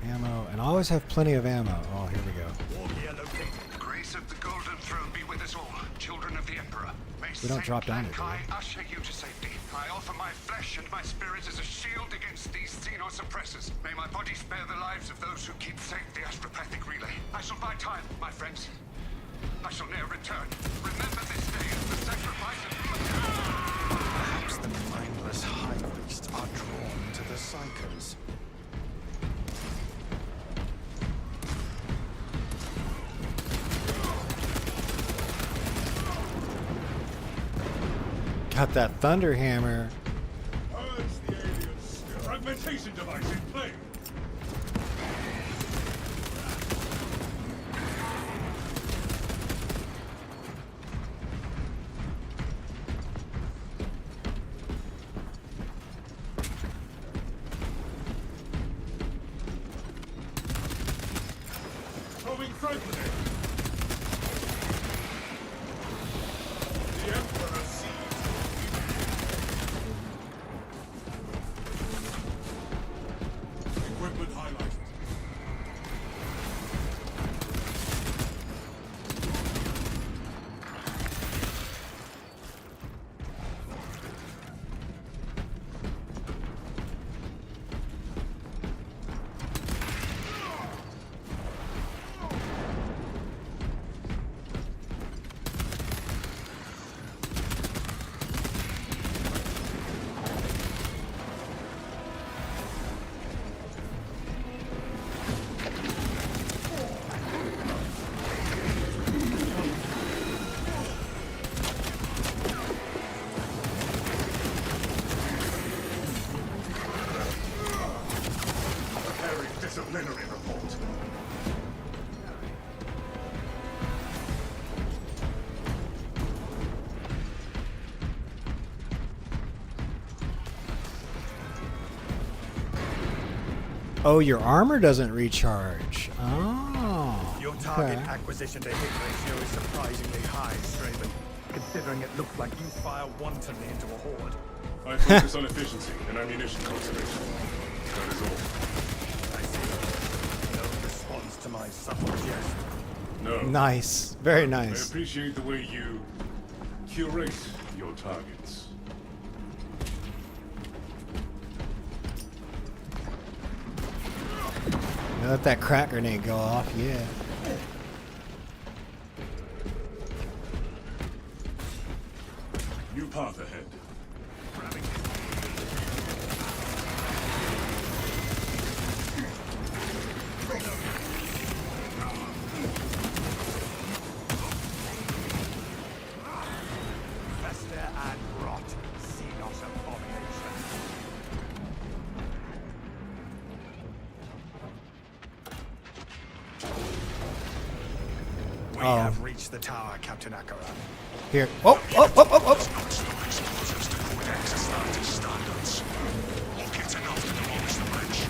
Ammo, and I always have plenty of ammo. Oh, here we go. Grace of the Golden Throne be with us all, children of the Emperor. May We don't drop down Saint here, do we? Kai usher you to safety. I offer my flesh and my spirit as a shield against these Xenos oppressors. May my body spare the lives of those who keep safe the astropathic relay. I shall buy time, my friends. I shall ne'er return. Remember this day as the sacrifice of... Perhaps the mindless high priests are drawn to the Psychers. Got that thunder hammer. Purge the aliens. Fragmentation device in play. Throwing frag grenade. The Emperor sees. Equipment highlighted. Preparing disciplinary report. Oh, your armor doesn't recharge. Oh. Your target okay. acquisition to hit ratio is surprisingly high, Straven, considering it looked like you fire wantonly into a horde. I focus on efficiency and ammunition conservation. That is all. I see. No response to my subtle jest. No. Nice. Very I nice. appreciate the way you curate your targets. Let that crack grenade go off. Yeah. New path ahead. Fester and rot, Xenos abomination. We Oh. have reached the tower, Captain Akara. Here. Oh, oh, oh, oh, oh. Explosives to Codex Atlantis standards. Locate enough to demolish the bridge.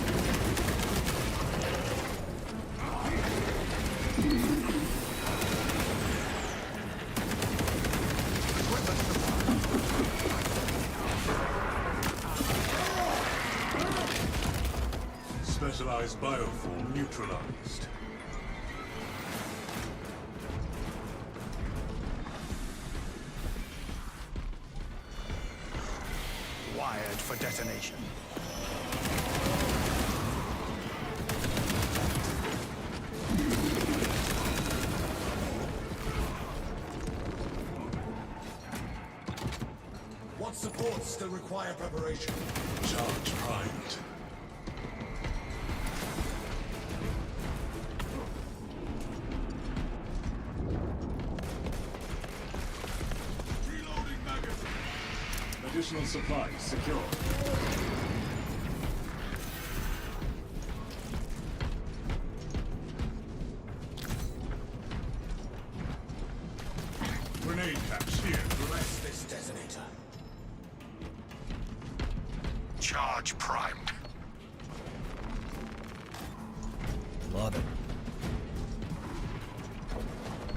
Specialized bioform neutralized. Wired for detonation. What supports still require preparation? Charge primed. Reloading magazine. Additional supplies secure. Grenade cache here. Arrest this detonator. Charge primed. Love it.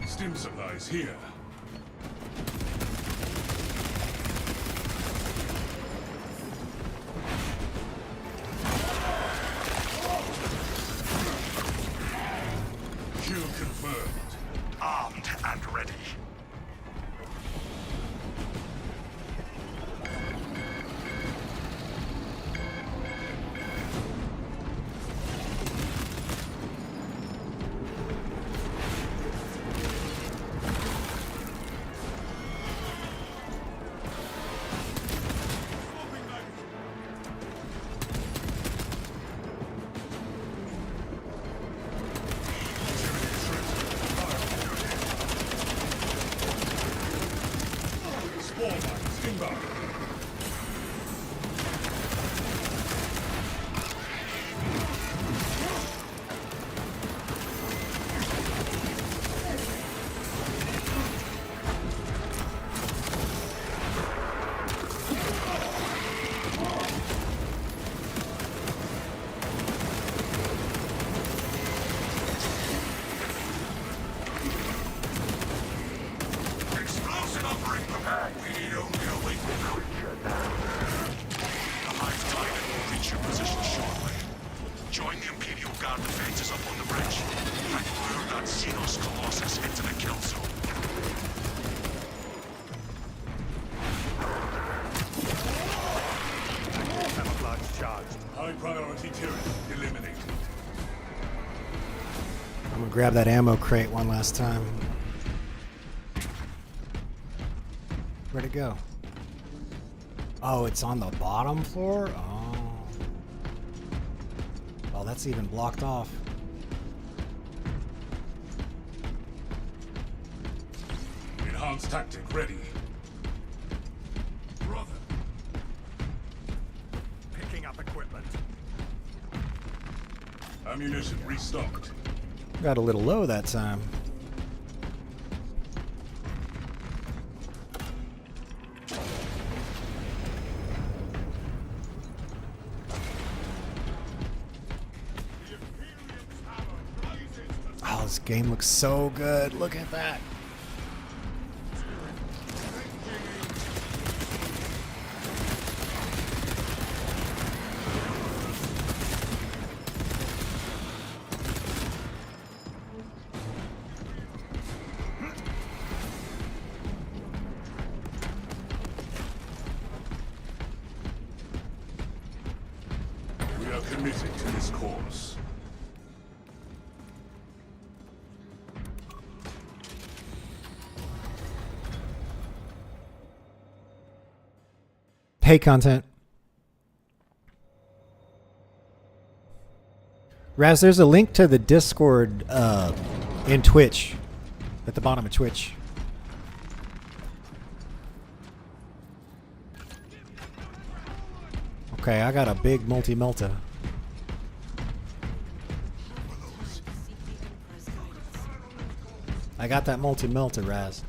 Stim supplies here. Kill confirmed. Armed and ready. We only await the creature now. The Hive Tyrant will reach your position shortly. Join the Imperial Guard defenses up on the bridge and lure that Xenos Colossus into the kill zone. Camouflage charged. High priority turret eliminated. I'm gonna grab that ammo crate one last time. Where'd it go? Oh, it's on the bottom floor? Oh. Well, that's even blocked off. Enhanced tactic ready. Brother. Picking up equipment. Ammunition restocked. Got a little low that time. Oh, this game looks so good. Look at that. We are committed to this course. Hey, content. Raz, there's a link to the Discord in Twitch, at the bottom of Twitch. Okay, I got a big multi-melta. I got that multi-melta, Raz.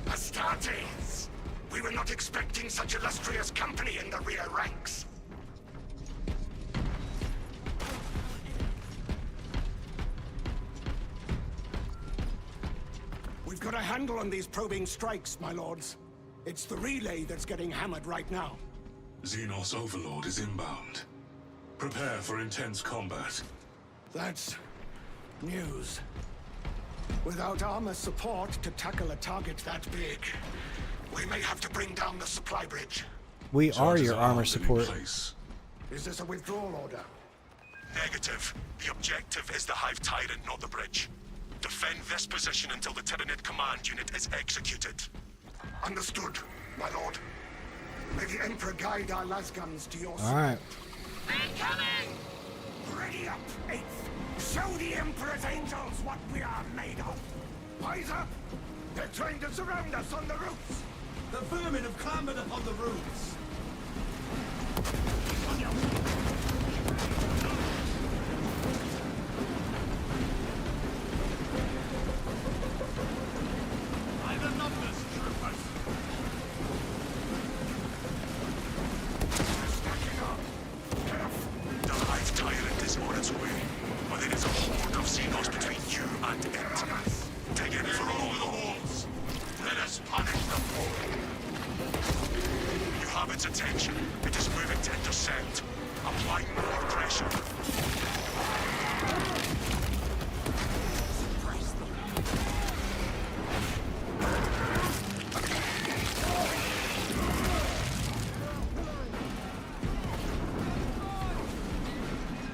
Astartes! We were not expecting such illustrious company in the rear ranks. We've got a handle on these probing strikes, my lords. It's the relay that's getting hammered right now. Xenos Overlord is inbound. Prepare for intense combat. That's news. Without armor support to tackle a target that big, we may have to bring down the supply bridge. We are your armor support. Is this a withdrawal order? Negative. The objective is the Hive Tyrant, not the bridge. Defend this position until the Tyranid command unit is executed. Understood, my lord. May the Emperor guide our lasguns to your Alright. Incoming! Ready up, 8th. Show the Emperor's angels what we are made of. Eyes up! They're trying to surround us on the roofs. The vermin have clambered upon the roofs. By the numbers, troopers. The Hive Tyrant is on its way, but it is a horde of Xenos between you and it. Take it for all the walls. Let us punish the foe. You have its attention. It is moving to intercept. Apply more pressure.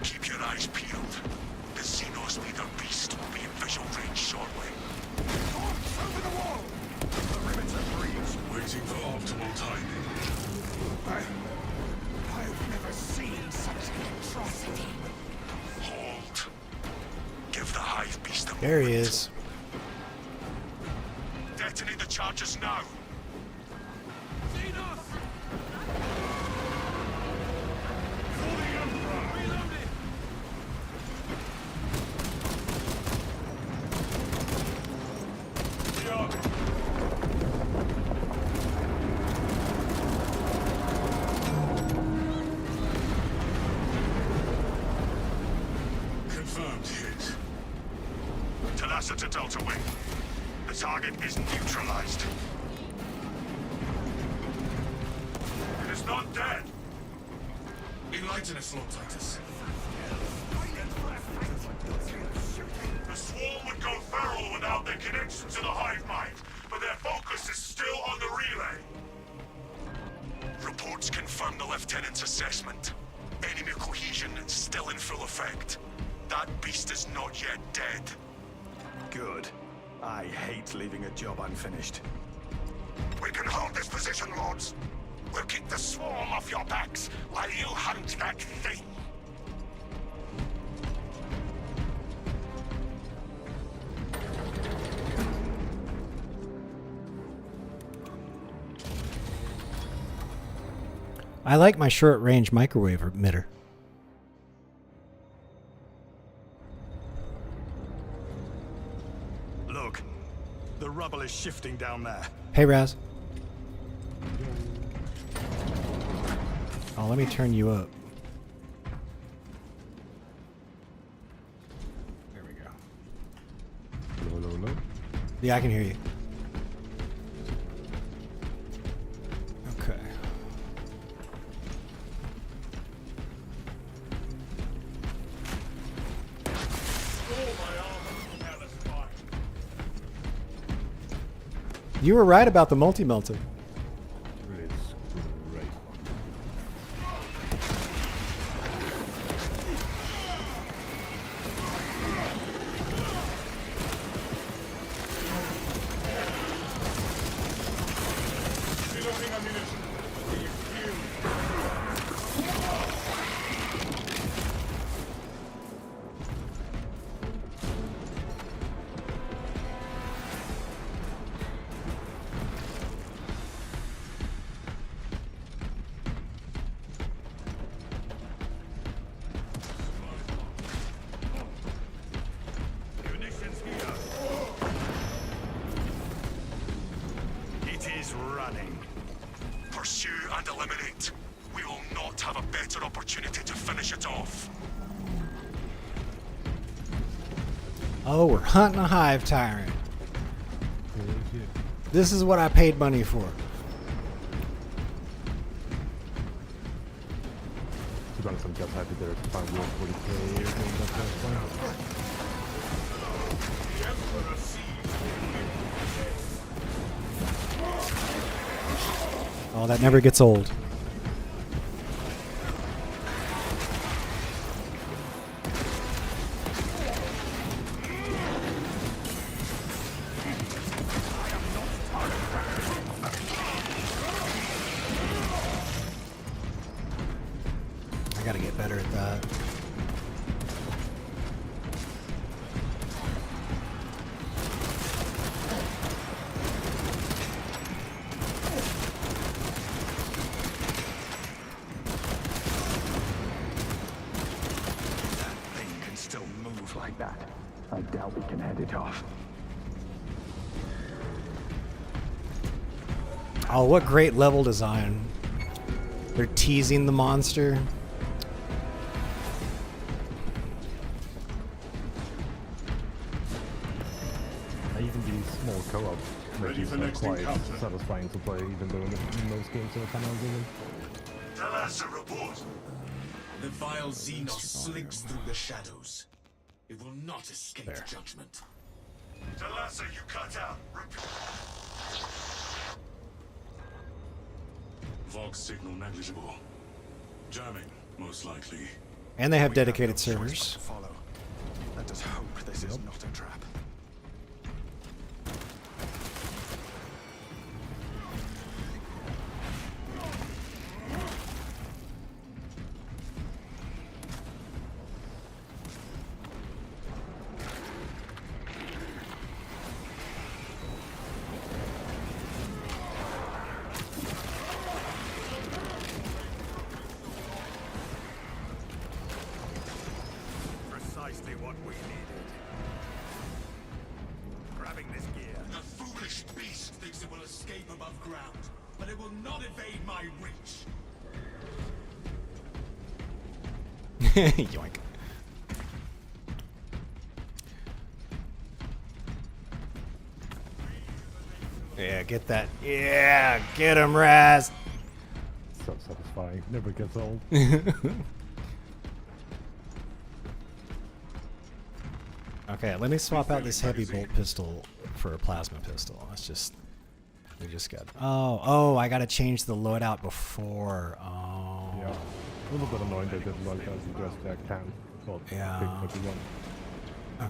Keep your eyes peeled. The Xenos leader beast will be in visual range shortly. Over the wall! Perimeter breach. Waiting for optimal timing. I've never seen such atrocity. Hold. Give the Hive beast a There he is. Detonate the charges now. Confirmed hit. Talassa to Delta Wing. The Target is neutralized. It is not dead. Enlighten us, Lord Titus. The swarm would go feral without their connection to the hive mind, but their focus is still on the relay. Reports confirm the Lieutenant's assessment. Enemy cohesion is still in full effect. That beast is not yet dead. Good. I hate leaving a job unfinished. We can hold this position, Lords. We'll keep the swarm off your backs while you hunt that thing. I like my short-range microwave emitter. Look, the rubble is shifting down there. Hey, Raz. Oh, let me turn you up. There we go. No, no, no. Yeah, I can hear you. Okay. You were right about the multi-melter. Pursue and eliminate. We will not have a better opportunity to finish it off. Oh, we're hunting a hive tyrant. This is what I paid money for. To be honest, I'm just happy there to find real 40k or something like that. Oh, that never gets old. I gotta get better at that. I doubt we can head it off. Oh, what great level design. They're teasing the monster. I even do small co-op, which Ready is for next quite encounter. satisfying to play, even though in most games are kind of given. Talassa report. The vile Xenos slinks through the shadows. It will not escape judgment. Talassa, you cut out. Vox signal negligible. Jamming, most likely. And they have dedicated servers. Follow. Let us hope this is not a trap. Precisely what we needed. Grabbing this gear. The foolish beast thinks it will escape above ground, but it will not evade my reach. Yoink. Yeah, get that. Yeah, get him, Raz. So satisfying. Never gets old. Okay, let me swap out this heavy bolt pistol for a plasma pistol. We just got. Oh, I gotta change the loadout before. Oh. Yeah. A little bit annoying they didn't like as you just can. Well, yeah. pick what you want.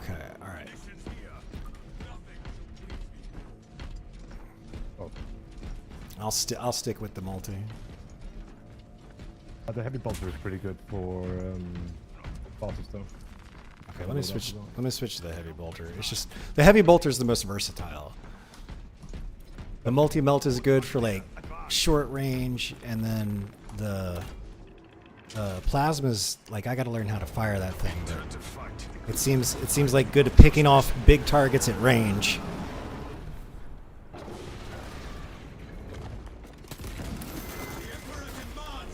Okay, alright. Oh. I'll stick with the multi. The heavy bolter is pretty good for bosses though. Okay, let me switch to the heavy bolter. It's just the heavy bolter is the most versatile. The multi melt is good for like short range, and then the plasma's like I got to learn how to fire that thing. But it seems like good at picking off big targets at range.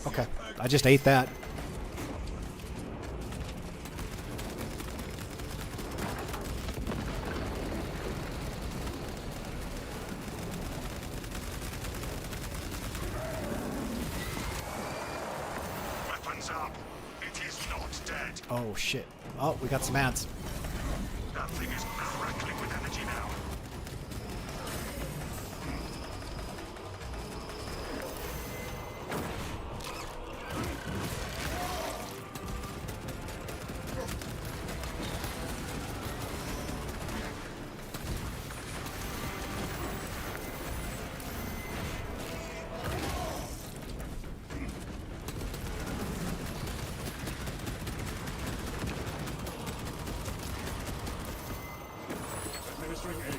Okay, I just ate that. Weapons up. It is not dead. Oh shit. Oh, we got some ads. That thing is crackling with energy now. Administering aid.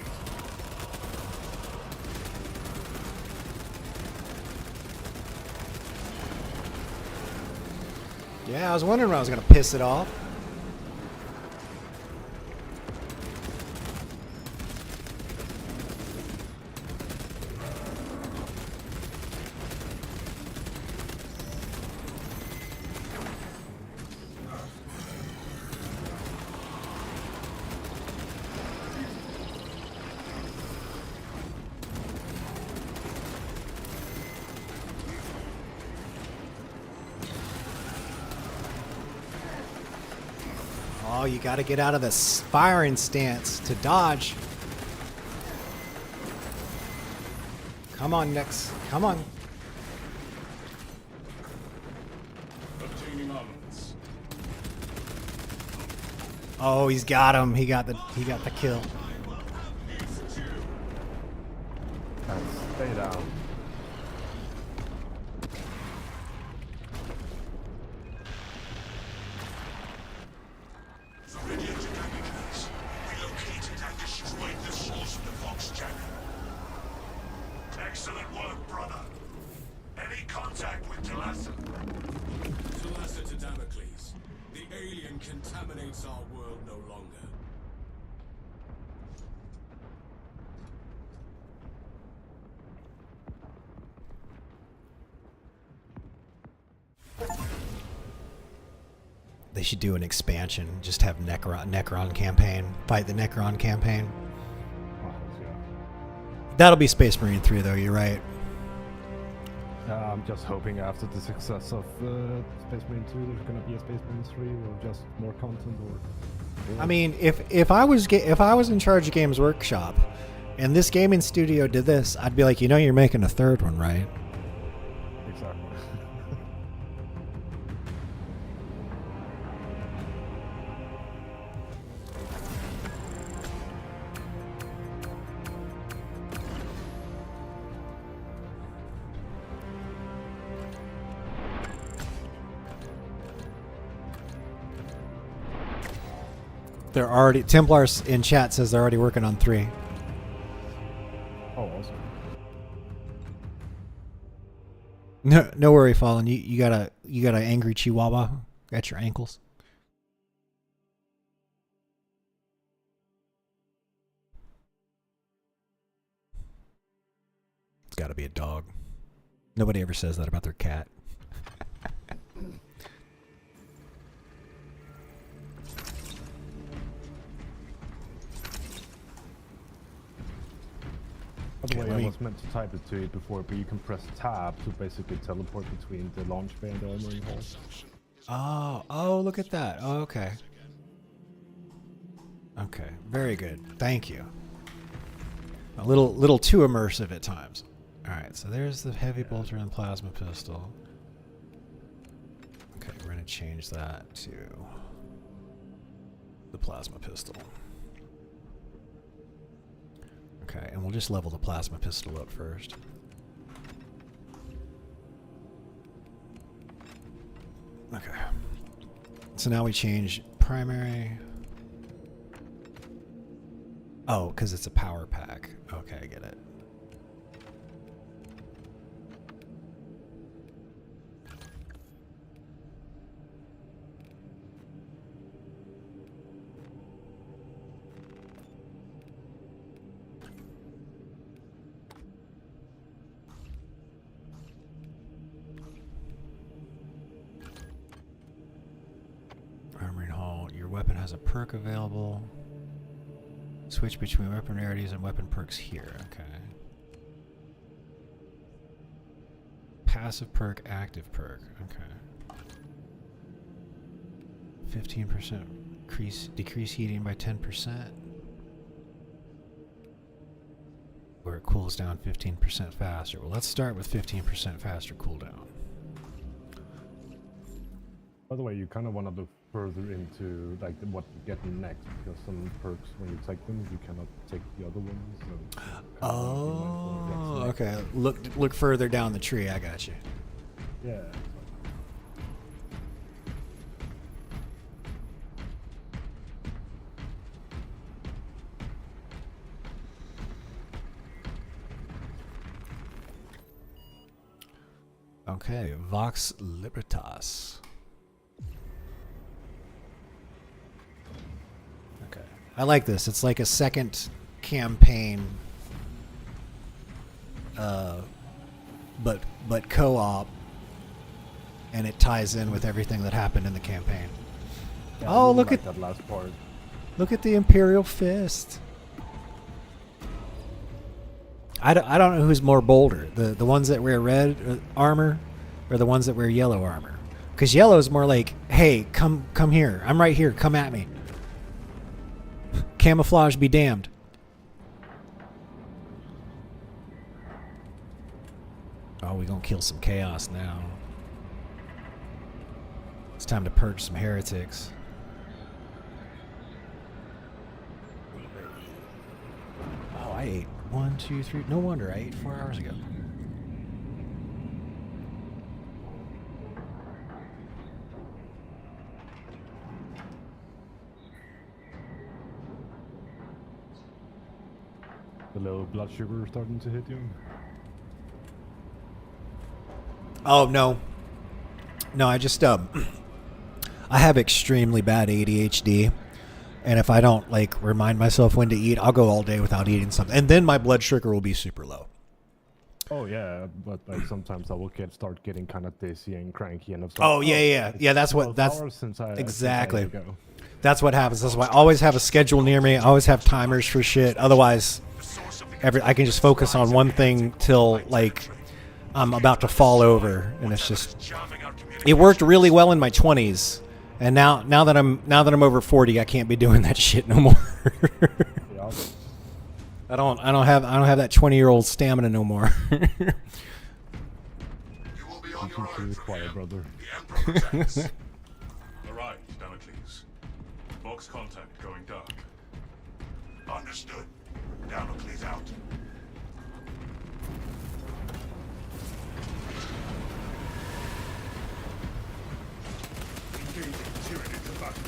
Yeah, I was wondering when I was gonna piss it off. Oh, you got to get out of the firing stance to dodge. Come on, Nix. Come on. Obtaining armaments. Oh, he's got him. He got the kill. Stay down. Viridian Damocles relocated and destroyed the source of the Vox Cannon. Excellent work, brother. Any contact with Talassa? Talassa to Damocles. The alien contaminates our world no longer. They should do an expansion. Just have Necron campaign. Fight the Necron campaign. That'll be Space Marine 3, though. You're right. I'm just hoping after the success of Space Marine 2, there's gonna be a Space Marine 3 or just more content. Or I mean, if I was in charge of Games Workshop, and this gaming studio did this, I'd be like, you know, you're making a third one, right? Exactly. They're already Templars in chat says they're already working on 3. Oh, awesome. No worry, Fallen. You got a angry Chihuahua at your ankles. It's got to be a dog. Nobody ever says that about their cat. By the Okay, way, let I me- was meant to type it to you before, but you can press tab to basically teleport between the launch bay and the armory hall. Oh, look at that. Oh, okay. Okay, very good. Thank you. A little too immersive at times. All right, so there's the heavy bolter and plasma pistol. Okay, we're gonna change that to the plasma pistol. Okay, and we'll just level the plasma pistol up first. Okay. So now we change primary. Oh, because it's a power pack. Okay, I get it. Armory Hall. Your weapon has a perk available. Switch between weapon rarities and weapon perks here. Okay. Passive perk, active perk. Okay. 15% decrease heating by 10%. Where it cools down 15% faster. Well, let's start with 15% faster cooldown. By the way, you kind of want to look further into like what you get next, because some perks when you take them, you cannot take the other ones. So Oh, okay. Look further down the tree. I got you. Yeah. Okay, Vox Libertas. Okay. I like this. It's like a second campaign, but co-op, and it ties in with everything that happened in the campaign. Yeah, Oh, I really look like at that last part. Look at the Imperial Fist. I don't know who's more bolder, the ones that wear red armor or the ones that wear yellow armor. Because yellow is more like, hey, come here. I'm right here. Come at me. Camouflage be damned. Oh, we gonna kill some chaos now. It's time to purge some heretics. Oh, I ate 1, 2, 3. No wonder I ate 4 hours ago. The low blood sugar starting to hit you. Oh no. No, I just I have extremely bad ADHD. And if I don't like remind myself when to eat, I'll go all day without eating something. And then my blood sugar will be super low. Oh yeah, but like sometimes I will start getting kind of dizzy and cranky and stuff. Oh yeah. That's what exactly. That's what happens. That's why I always have a schedule near me. I always have timers for shit. Otherwise, I can just focus on one thing till like I'm about to fall over, and it's just. It worked really well in my 20s, and now that I'm over 40, I can't be doing that shit no more. Yeah. I don't have that 20-year-old stamina no more. You will be on your own from here. brother. The Emperor protects. Alright, Damocles. Box contact going dark. Understood. Damocles out. Engaging Tyranid combatant.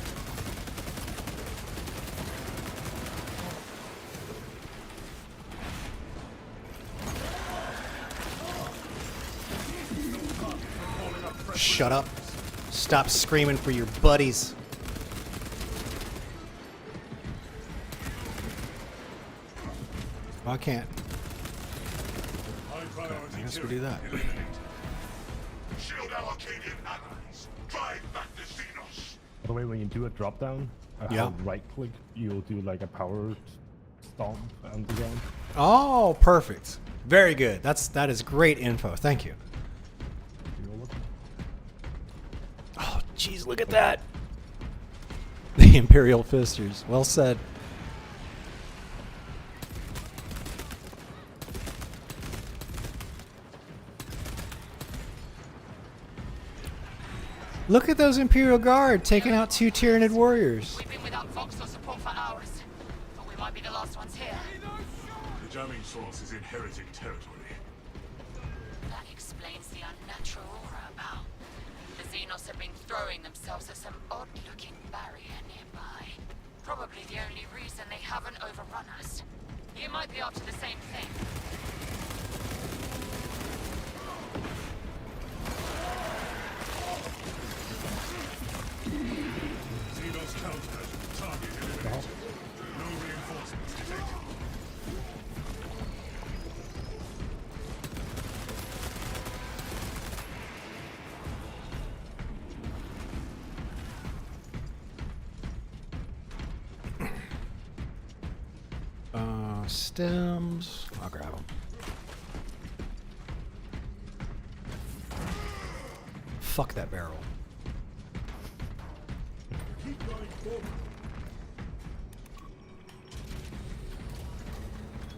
Shut up. Stop screaming for your buddies. Oh, I can't. Okay, I guess we do that. Shield allocated allies. Drive back the Xenos. By the way, when you do a drop down, Yeah. hold right click, you'll do like a power stomp and the ground. Oh, perfect. Very good. That is great info. Thank you. Oh, jeez, look at that. The Imperial Fisters. Well said. Look at those Imperial Guard taking out 2 Tyranid warriors. We've been without Voxel support for hours. Thought we might be the last ones here. The jamming source is in heretic territory. That explains the unnatural aura about. The Xenos have been throwing themselves at some odd-looking barrier nearby. Probably the only reason they haven't overrun us. You might be up to the same thing. Xenos countered. Target eliminated. No reinforcements detected. Stems. I'll grab them. Fuck that barrel.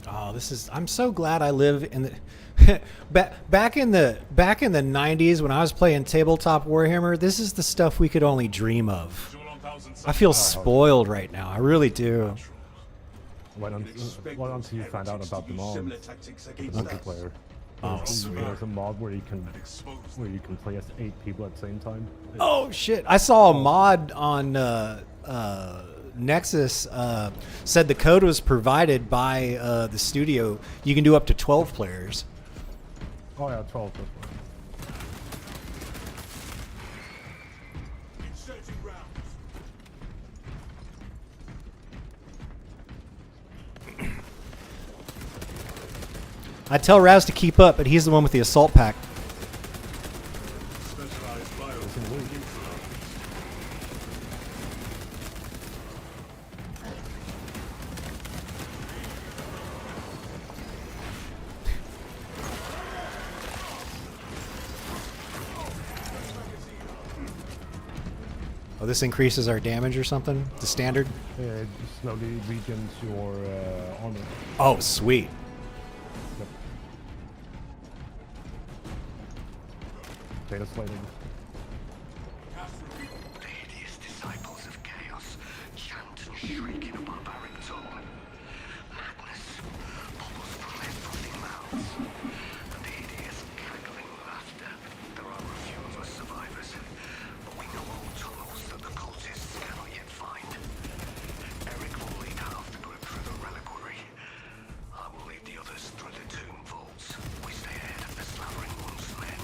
Oh, this is. I'm so glad I live in the back in the 90s when I was playing tabletop Warhammer. This is the stuff we could only dream of. I feel spoiled right now. I really do. Why don't you find out about the mods? The multiplayer. Oh, sweet. There's a mod where you can play as 8 people at the same time. Oh shit! I saw a mod on Nexus. Said the code was provided by the studio. You can do up to 12 players. Oh yeah, 12. I tell Raz to keep up, but he's the one with the assault pack. Oh, this increases our damage or something? The standard? Yeah, it slowly regens your armor. Oh, sweet. Yep. Data slating. The hideous disciples of chaos chant and shriek in a barbaric tone. Madness bubbles from their frothing mouths, and the hideous cackling laughter. There are a few of us survivors, but we know old tunnels that the cultists cannot yet find. Eric will lead half the group through the reliquary. I will lead the others through the tomb vaults. We stay ahead of the slavering ones men,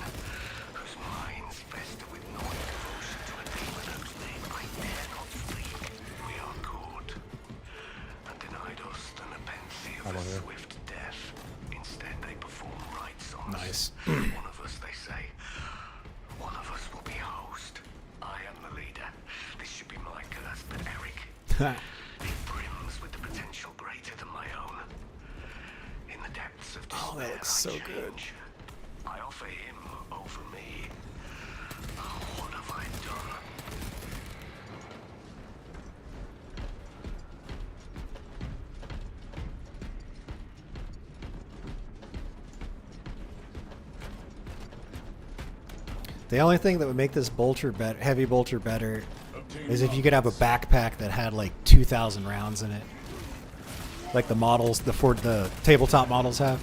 whose minds fester with gnawing devotion to a demon whose name I dare not speak. We are caught and denied us the nepenthe of a swift death. Instead, they perform rites on us. One of us, they say. One of us will be host. I am the leader. This should be my curse, but Eric, it brims with the potential greater than my own. In the depths of despair, that looks so good. I offer him over me. Oh, what have I done? The only thing that would make this bolter heavy bolter better is if you could have a backpack that had like 2,000 rounds in it, like the models, the tabletop models have.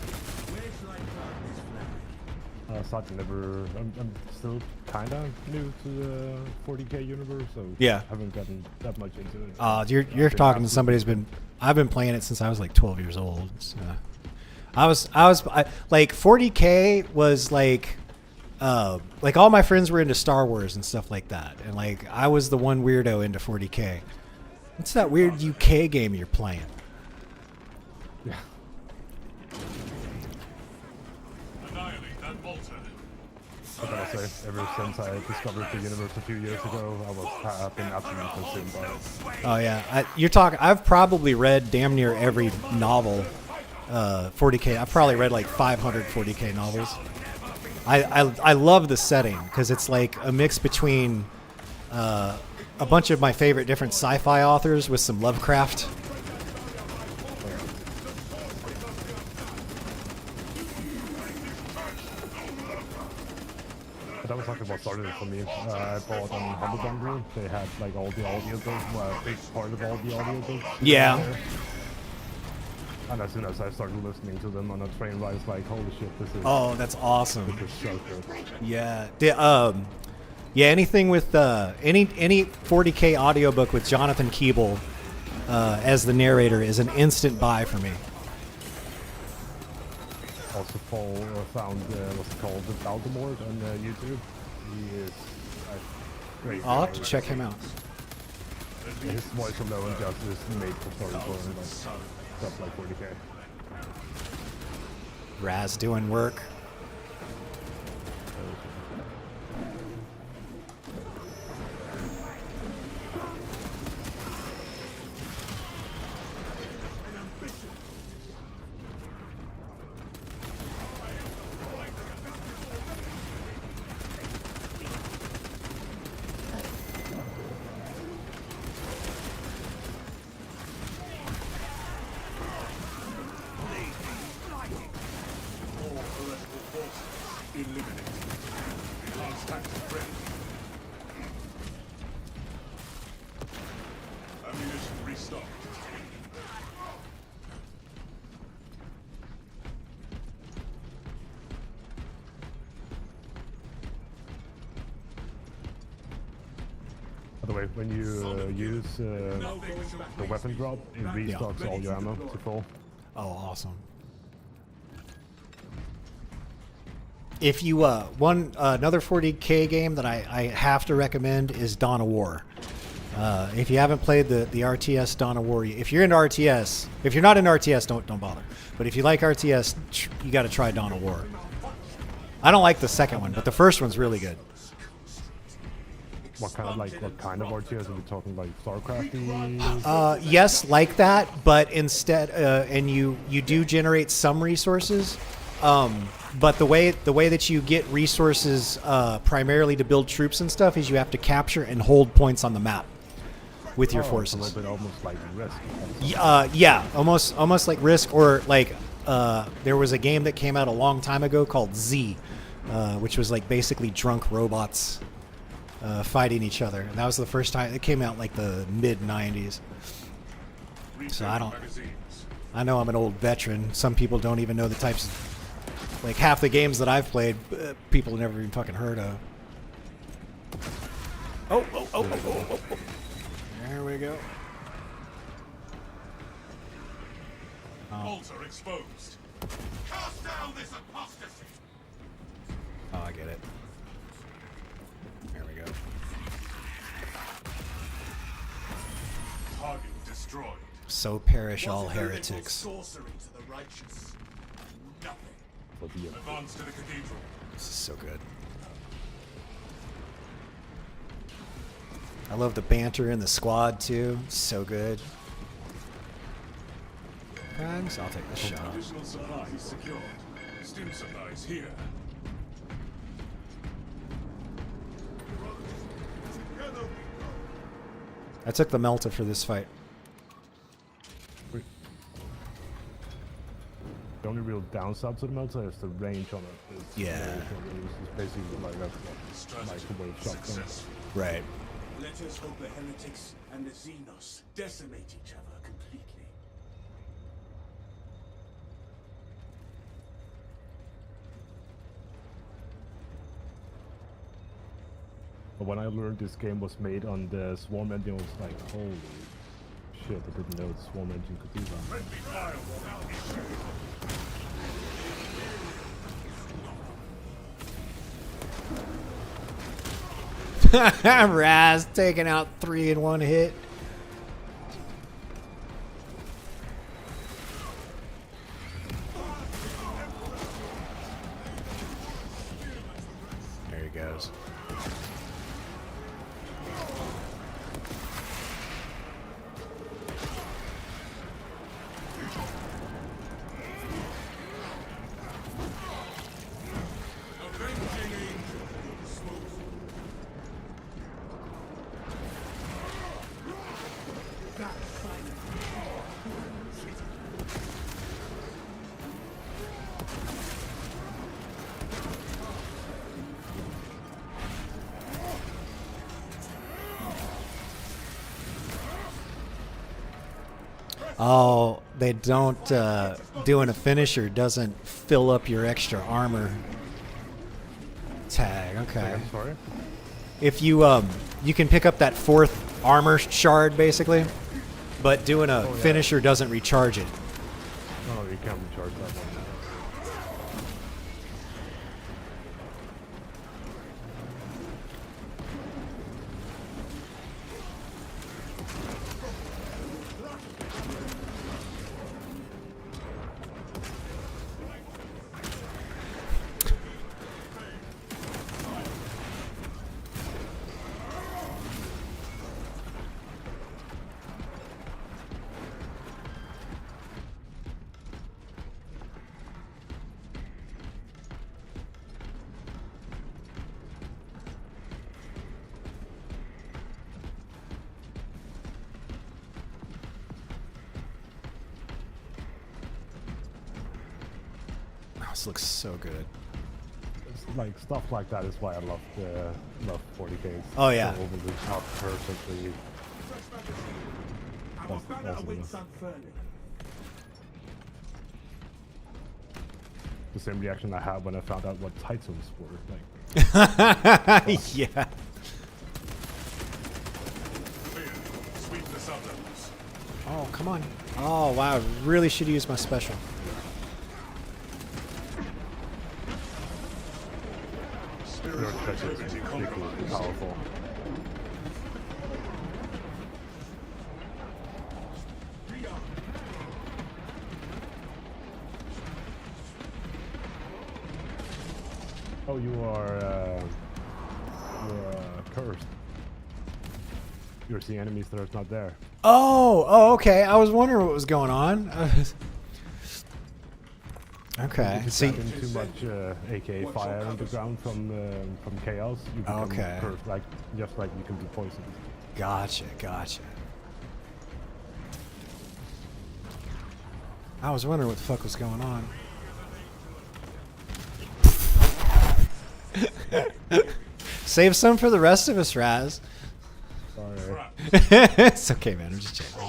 Sergeant never. I'm still kinda new to the 40k universe, so Yeah. haven't gotten that much into it. You're talking to somebody who's been. I've been playing it since I was like 12 years old. So. I was like 40k was like all my friends were into Star Wars and stuff like that, and like I was the one weirdo into 40k. What's that weird UK game you're playing? Yeah. Annihilate that bolter. I gotta say, ever since I discovered the universe a few years ago, I've been absolutely consumed by it. Oh yeah, you're talking. I've probably read damn near every novel. 40K. I've probably read like 500 40K novels. I love the setting because it's like a mix between a bunch of my favorite different sci-fi authors with some Lovecraft. That was actually what started it for me. I bought on Humble Bundle. They had like all the audiobooks, well, a big part of all the audiobooks. Yeah. And as soon as I started listening to them on a train ride, it's like, holy shit, this is... Oh, that's awesome. This is so good. Yeah. Yeah, anything with any 40K audiobook with Jonathan Keeble as the narrator is an instant buy for me. Also, Paul found what's it called, the Voldemort on YouTube. He is great. I'll have to check him out. His voice alone just is made for storytelling, like stuff like 40K. Raz doing work. By the way, when you use the weapon drop, it restocks all your ammo to full. Oh, awesome. If you another 40K game that I have to recommend is Dawn of War. If you haven't played the RTS Dawn of War, if you're into RTS, if you're not into RTS, don't bother. But if you like RTS, you got to try Dawn of War. I don't like the second one, but the first one's really good. What kind of RTS are we talking, like StarCraft? Yes, like that, but instead, and you do generate some resources. But the way that you get resources primarily to build troops and stuff is you have to capture and hold points on the map with your forces. A little bit almost like Risk. Yeah, almost like Risk, or like there was a game that came out a long time ago called Z, which was like basically drunk robots fighting each other. And that was the first time it came out, like the mid '90s. So I know I'm an old veteran. Some people don't even know the types of, like, half the games that I've played, people never even fucking heard of. Oh. There we go. Bolts are exposed. Cast down this apostasy. Oh, I get it. There we go. Target destroyed. So perish all heretics. Sorcery to the righteous. Nothing. Advance to the cathedral. This is so good. I love the banter in the squad too. So good. Thanks. I'll take this shot. Additional supplies secured. Stim supplies here. I took the Melta for this fight. The only real downside to the Melta is the range on it. Yeah. It's basically like a microwave shotgun. Right. Let us hope the heretics and the Xenos decimate each other completely. But when I learned this game was made on the Swarm engine, I was like, holy shit, I didn't know the Swarm engine could do that. Raz taking out 3 in one hit. There goes. Oh, they don't, doing a finisher doesn't fill up your extra armor tag. Okay. I'm sorry? If you, you can pick up that 4th armor shard, basically, but doing a finisher doesn't recharge it. Oh, you can't recharge that one. This looks so good. It's like stuff like that is why I love 40K. Oh, yeah. So over the top, perfectly. The same reaction I had when I found out what titles were like. Yeah. Oh, come on. Oh, wow. Really should use my special. Your special is ridiculously powerful. Oh, you're cursed. You're seeing enemies that are not there. Oh, okay. I was wondering what was going on. Okay. If you See, tap in too much AK fire on the ground from chaos, you become cursed, like just like you can be poisoned. Gotcha. I was wondering what the fuck was going on. Save some for the rest of us, Raz. Sorry. It's okay, man. I'm just checking.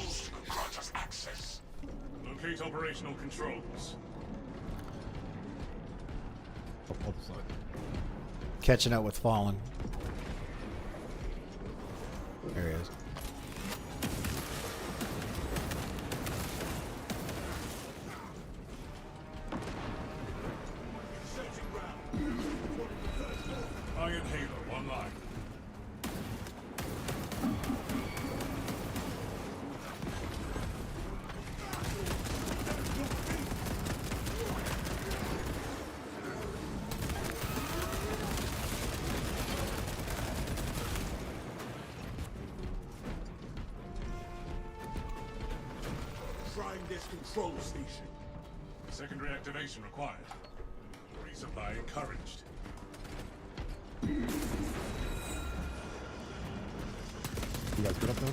Locate operational controls. Catching up with Fallen. There he is. Iron Halo online. Trying this control station. Secondary activation required. Resupply encouraged. You guys good up there?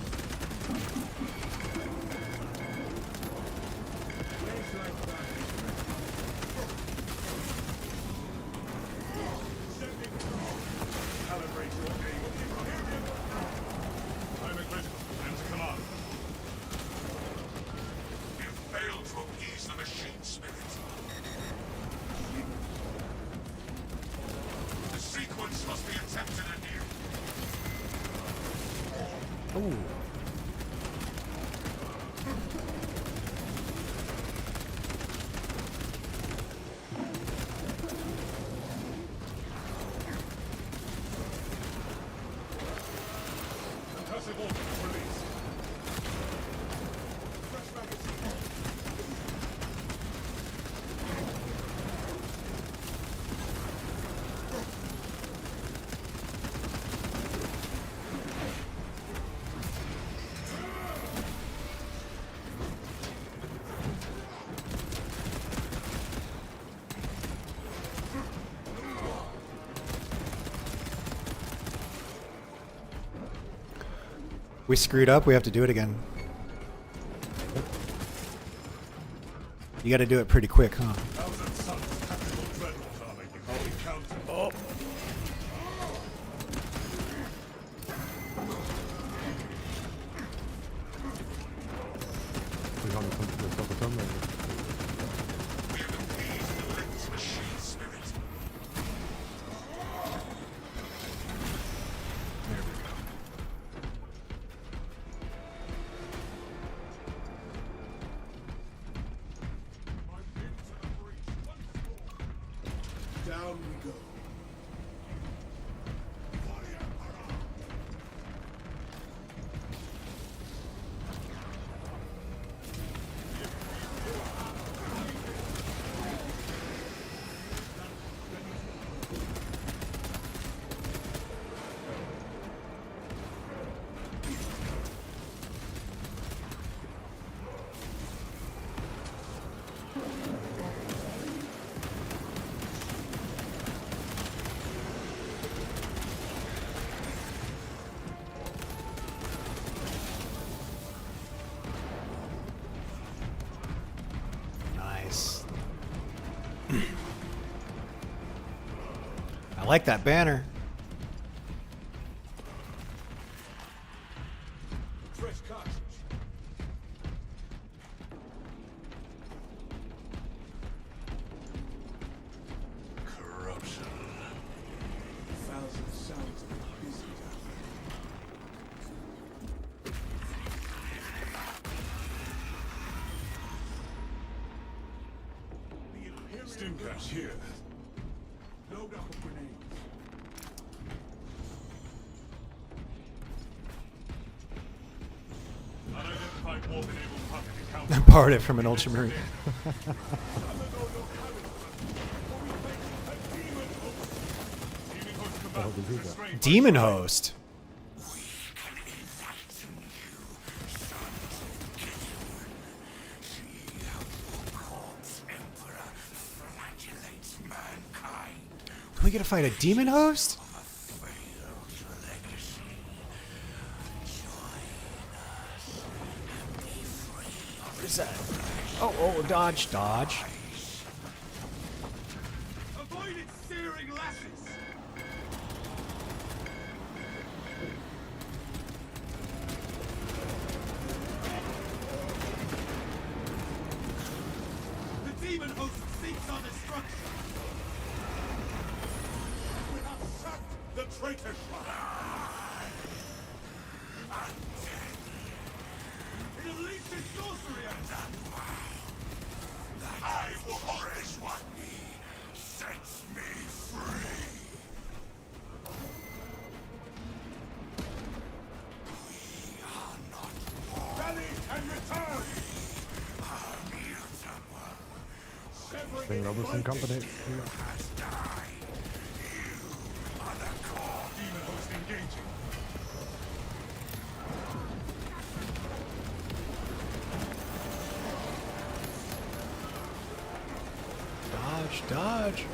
Climate critical. Enter command. You failed to appease the machine spirit. The sequence must be attempted anew. Ooh. Concussive order released. We screwed up. We have to do it again. You got to do it pretty quick, huh? Oh. Down we go. Nice. I like that banner. Fresh cartridge. Corruption. Thousand sounds of busy down there. Stimcatch here. Load up a grenade. Unidentified warp-enabled pocket encounter. I borrowed it from an Ultramarine. Demon host. Can we get to fight a demon host? What is that? Oh, dodge, dodge. Avoid its searing lashes. The demon host seeks our destruction. We have shut the traitor shot. It unleashes sorcery on us. I will always want me. Sets me free. We are not Rally and return. Thing Robertson Company. Demon host engaging. Dodge, dodge.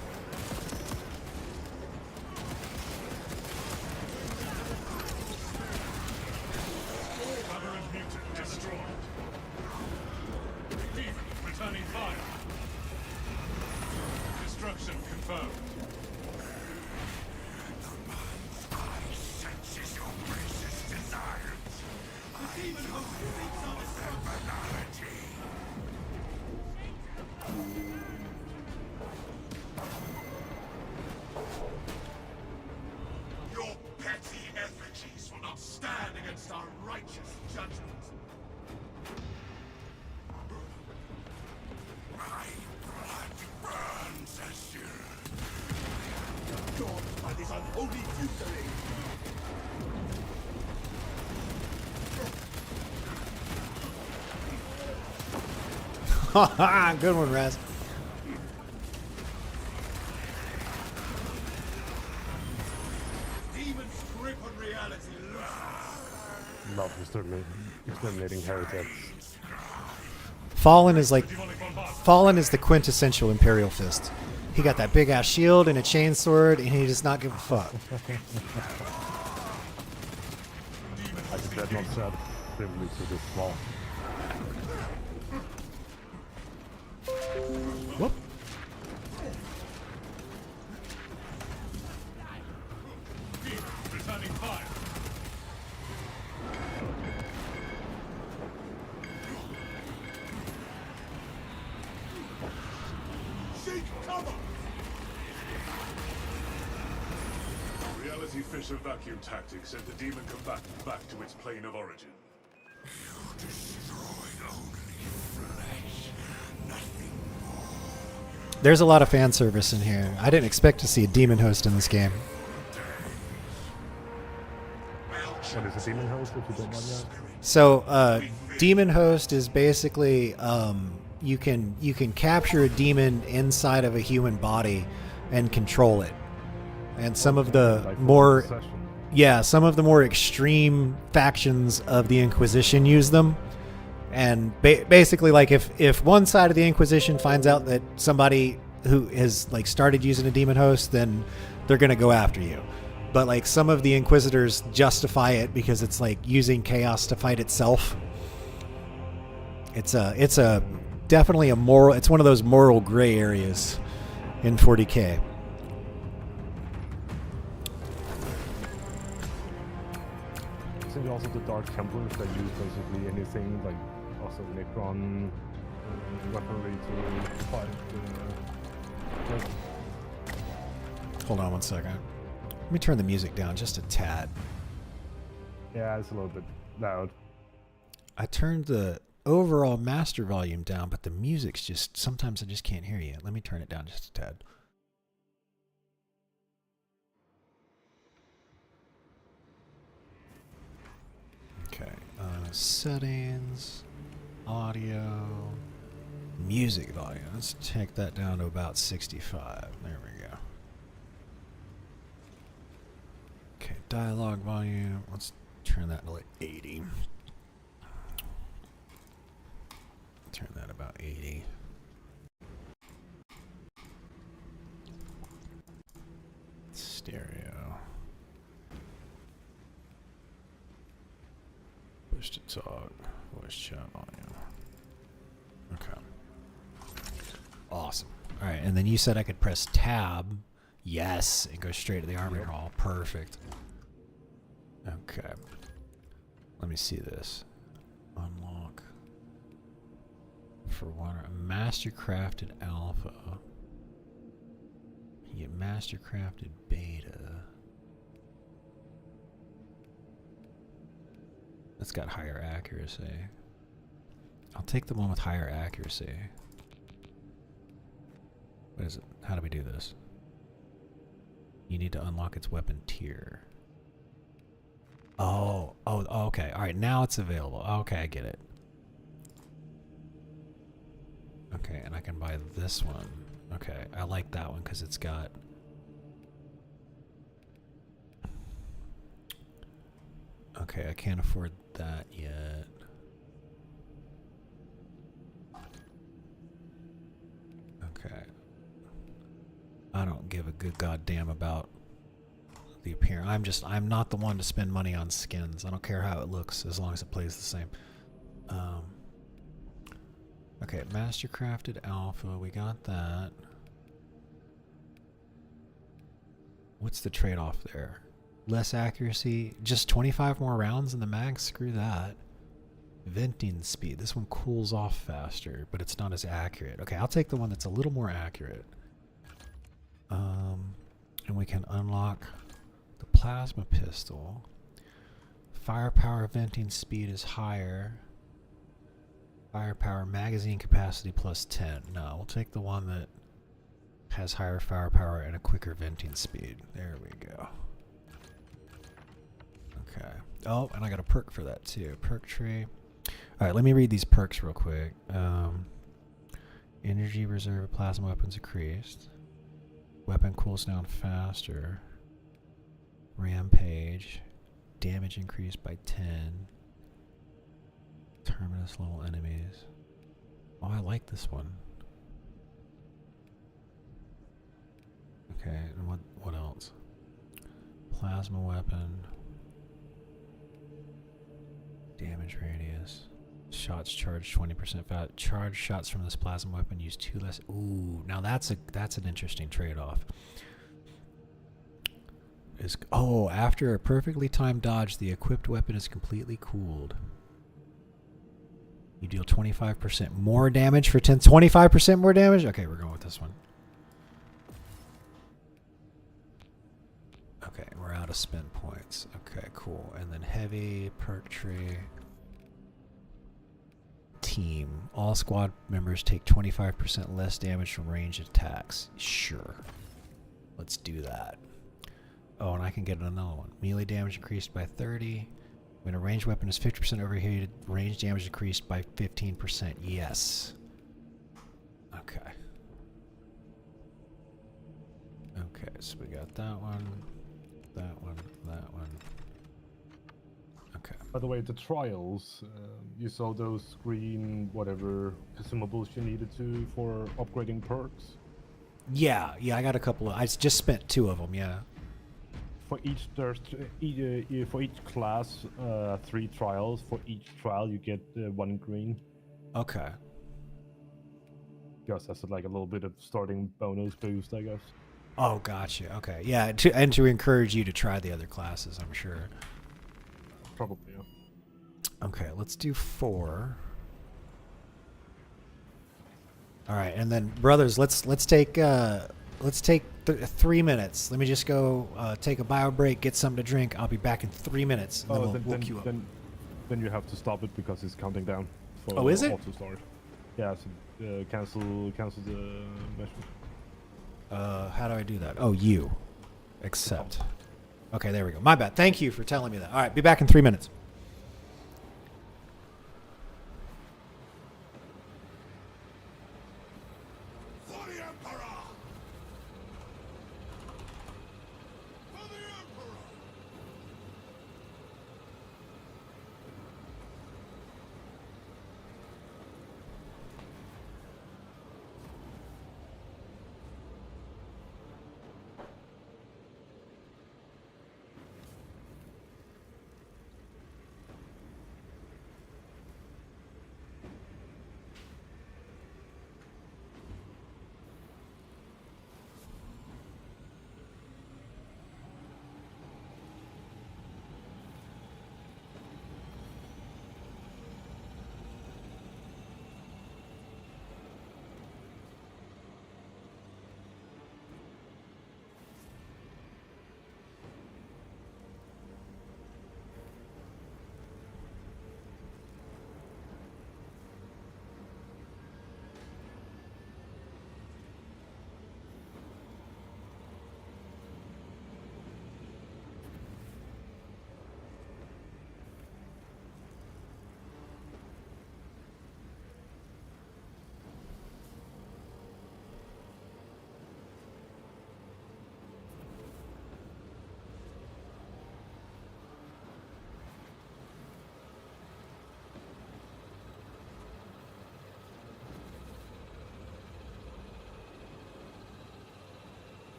Aberrant mutant destroyed. Demon returning fire. Destruction confirmed. The mind's eye senses your greatest desires. The demon host seeks our destruction. Banality. Your petty effigies will not stand against our righteous judgment. My blood burns as you. Dawned by this unholy futility. Good one, Raz. Demon's grip on reality loosens. Love exterminating heretics. Fallen is the quintessential Imperial Fist. He got that big ass shield and a chain sword, and he does not give a fuck. I just Dreadnought said, privilege to this small. Whoop. Returning fire. Seek cover. Reality Fisher vacuum tactics sent the demon combatant back to its plane of origin. You destroyed only flesh, nothing more. There's a lot of fan service in here. I didn't expect to see a demon host in this game. What is a demon host if you don't mind that? So, demon host is basically you can capture a demon inside of a human body and control it. And some of the some of the more extreme factions of the Inquisition use them. And basically, like if one side of the Inquisition finds out that somebody who has like started using a demon host, then they're gonna go after you. But like some of the Inquisitors justify it because it's like using chaos to fight itself. It's definitely a moral. It's one of those moral gray areas in 40K. Isn't also the Dark Templars that use basically anything like also Necron weaponry to fight? Hold on one second. Let me turn the music down just a tad. Yeah, it's a little bit loud. I turned the overall master volume down, but the music's just, sometimes I just can't hear you. Let me turn it down just a tad. Okay, settings, audio, music volume. Let's take that down to about 65. There we go. Okay, dialogue volume. Let's turn that to like 80. Turn that about 80. Stereo. Push to talk. Voice chat volume. Okay. Awesome. All right, and then you said I could press tab. Yes, and go straight to the armory hall. Perfect. Okay. Let me see this. Unlock. For one, a mastercrafted alpha. You get mastercrafted beta. That's got higher accuracy. I'll take the one with higher accuracy. What is it? How do we do this? You need to unlock its weapon tier. Oh, okay. All right, now it's available. Okay, I get it. Okay, and I can buy this one. Okay, I like that one because it's got... Okay, I can't afford that yet. Okay. I don't give a good goddamn about the appearance. I'm not the one to spend money on skins. I don't care how it looks as long as it plays the same. Okay, mastercrafted alpha, we got that. What's the trade-off there? Less accuracy, just 25 more rounds in the mag? Screw that. Venting speed, this one cools off faster, but it's not as accurate. Okay, I'll take the one that's a little more accurate. And we can unlock the plasma pistol. Firepower venting speed is higher. Firepower magazine capacity plus 10. No, we'll take the one that has higher firepower and a quicker venting speed. There we go. Okay. Oh, and I got a perk for that too. Perk tree. Alright, let me read these perks real quick. Energy reserve of plasma weapons increased. Weapon cools down faster. Rampage. Damage increased by 10. Terminus level enemies. Oh, I like this one. Okay, and what else? Plasma weapon. Damage radius. Shots charged 20% fat. Charged shots from this plasma weapon use 2 less. Ooh, now that's an interesting trade-off. After a perfectly timed dodge, the equipped weapon is completely cooled. You deal 25% more damage for 25% more damage? Okay, we're going with this one. Okay, we're out of spin points. Okay, cool. And then heavy, perk tree. Team. All squad members take 25% less damage from ranged attacks. Sure. Let's do that. Oh, and I can get another one. Melee damage increased by 30. When a ranged weapon is 50% overheated, range damage increased by 15%. Yes. Okay. Okay, so we got that one, that one, that one. Okay. By the way, the trials, you saw those green, whatever, consumables you needed to for upgrading perks? Yeah, I got a couple of... I just spent 2 of them, yeah. For each for each class, 3 trials. For each trial, you get 1 green. Okay. Just as like a little bit of starting bonus boost, I guess. Oh, gotcha. Okay, yeah, to encourage you to try the other classes, I'm sure. Probably, yeah. Okay, let's do 4. All right, and then brothers, let's take 3 minutes. Let me just go take a bio break, get something to drink. I'll be back in 3 minutes. And then we'll queue up. Then you have to stop it because it's counting down. For Oh, is it? Auto start. Yeah, so cancel the mission. How do I do that? Oh, you. Accept. Okay, there we go. My bad. Thank you for telling me that. All right, be back in 3 minutes.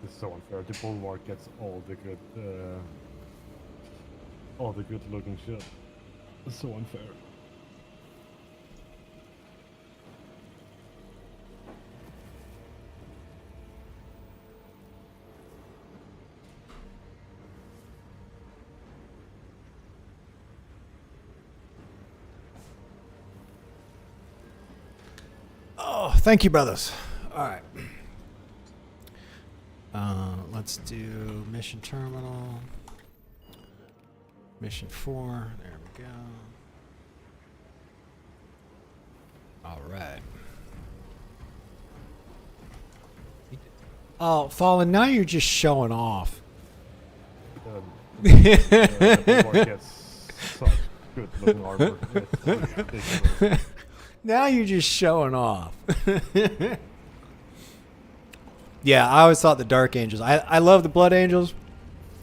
is so unfair. The Bulwark gets all the good looking shit. It's so unfair. Oh, thank you, brothers. All right. Let's do mission terminal. Mission 4. There we go. All right. Oh, Fallen, now you're just showing off. The Bulwark gets such good looking armor. It's ridiculous. Now you're just showing off. Yeah, I always thought the Dark Angels. I love the Blood Angels,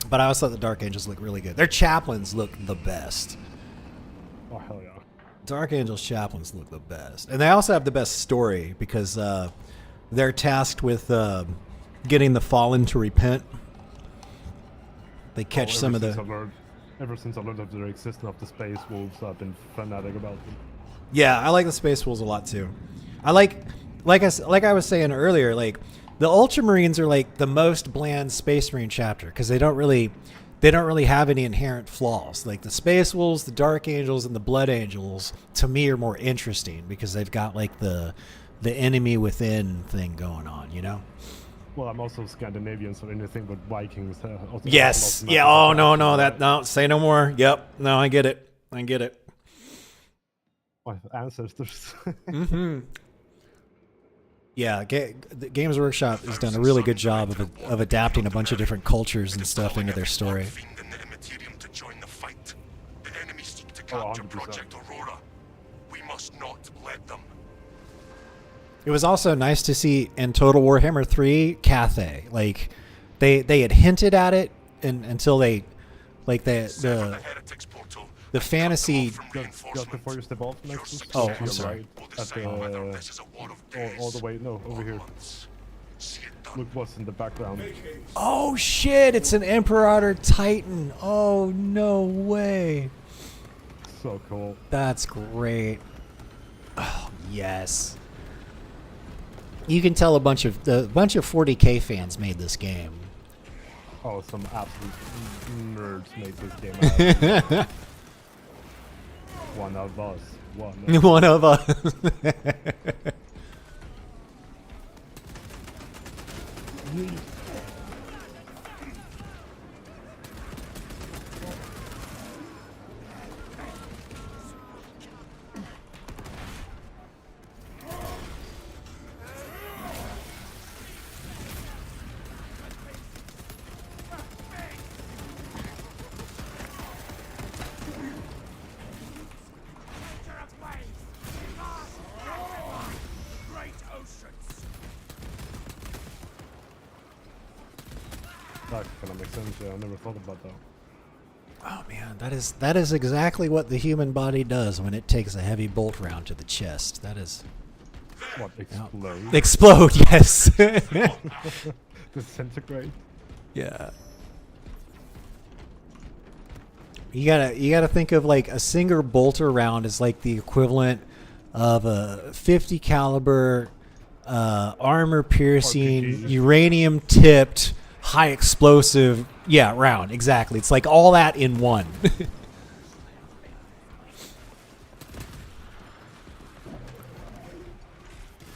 but I always thought the Dark Angels look really good. Their chaplains look the best. Oh, hell yeah. Dark Angels chaplains look the best. And they also have the best story because they're tasked with getting the Fallen to repent. They catch some of the... Ever since I learned of the existence of the Space Wolves, I've been fanatic about them. Yeah, I like the Space Wolves a lot too. I like I was saying earlier, like the Ultramarines are like the most bland Space Marine chapter because they don't really have any inherent flaws. Like the Space Wolves, the Dark Angels, and the Blood Angels to me are more interesting because they've got like the enemy within thing going on, you know? Well, I'm also Scandinavian, so anything with Vikings. Yes. Yeah. Oh no. Say no more. Yep. No, I get it. My ancestors. Mm-hmm. Yeah, Games Workshop has done a really good job of adapting a bunch of different cultures and stuff into their story. To join the fight. The enemy seek to capture Project Aurora. We must not let them. It was also nice to see in Total Warhammer 3 Cathay. Like they had hinted at it until they like the fantasy. Just before you step off next. Oh, I'm sorry. All the way. No, over here. Look what's in the background. Oh shit! It's an Imperator Titan. Oh no way. So cool. That's great. Oh yes. You can tell a bunch of 40K fans made this game. Oh, some absolute nerds made this game. One of us. One of us. That kind of makes sense. Yeah, I never thought about that. Oh man, that is exactly what the human body does when it takes a heavy bolt round to the chest. That is what explode. Explode, yes. Disintegrate. Yeah. You gotta think of like a single bolter round is like the equivalent of a 50 caliber armor piercing, uranium tipped, high explosive round. Exactly. It's like all that in one.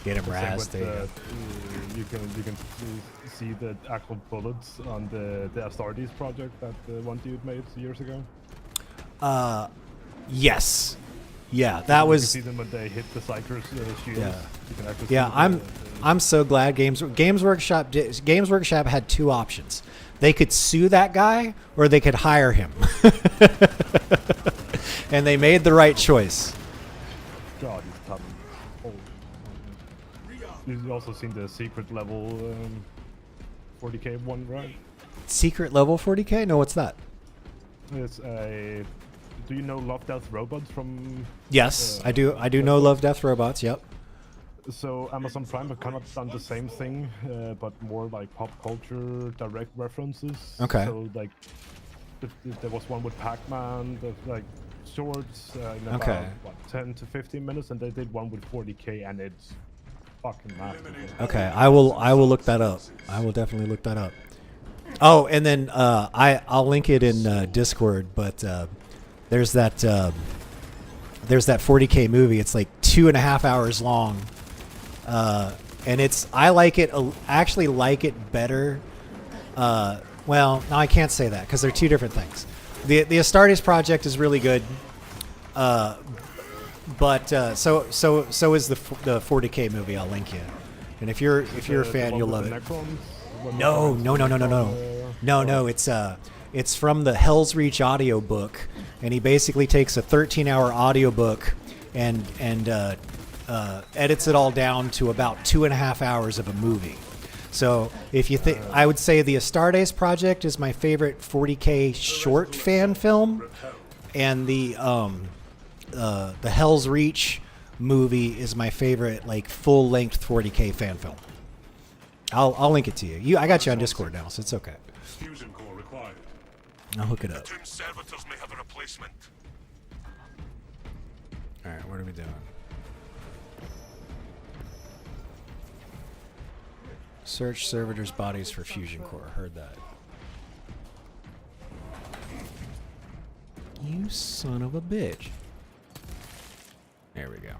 Get him razzed. You can see the actual bullets on the Astartes project that one dude made years ago. Yes. Yeah, that was. You can see them when they hit the Psychers shields. Yeah. You can actually Yeah, I'm so glad Games Workshop had two options. They could sue that guy or they could hire him. And they made the right choice. God, he's tough. Oh. You've also seen the secret level 40k one, right? Secret level 40k? No, what's that? It's a. Do you know Love Death Robots from? Yes, I do. I do know Love Death Robots. Yep. So Amazon Prime have kind of done the same thing, but more like pop culture direct references. Okay. So like, there was one with Pac-Man, like shorts in about Okay. 10 to 15 minutes, and they did one with 40K, and it's fucking massive. Okay, I will look that up. I will definitely look that up. Oh, and then I'll link it in Discord. But there's that 40K movie. It's like 2.5 hours long, and I actually like it better. Well, no, I can't say that because they're two different things. The Astartes project is really good, but so is the 40K movie. I'll link you, and if you're a fan, you'll love it. No. It's from the Hell's Reach audiobook, and he basically takes a 13-hour audiobook and edits it all down to about 2.5 hours of a movie. So if you think, I would say the Astartes project is my favorite 40K short fan film, and the Hell's Reach movie is my favorite like full-length 40K fan film. I'll link it to you. I got you on Discord now, so it's okay. Fusion core required. I'll hook it up. Tomb servitors may have a replacement. All right, what are we doing? Search servitors' bodies for fusion core. Heard that. You son of a bitch. There we go.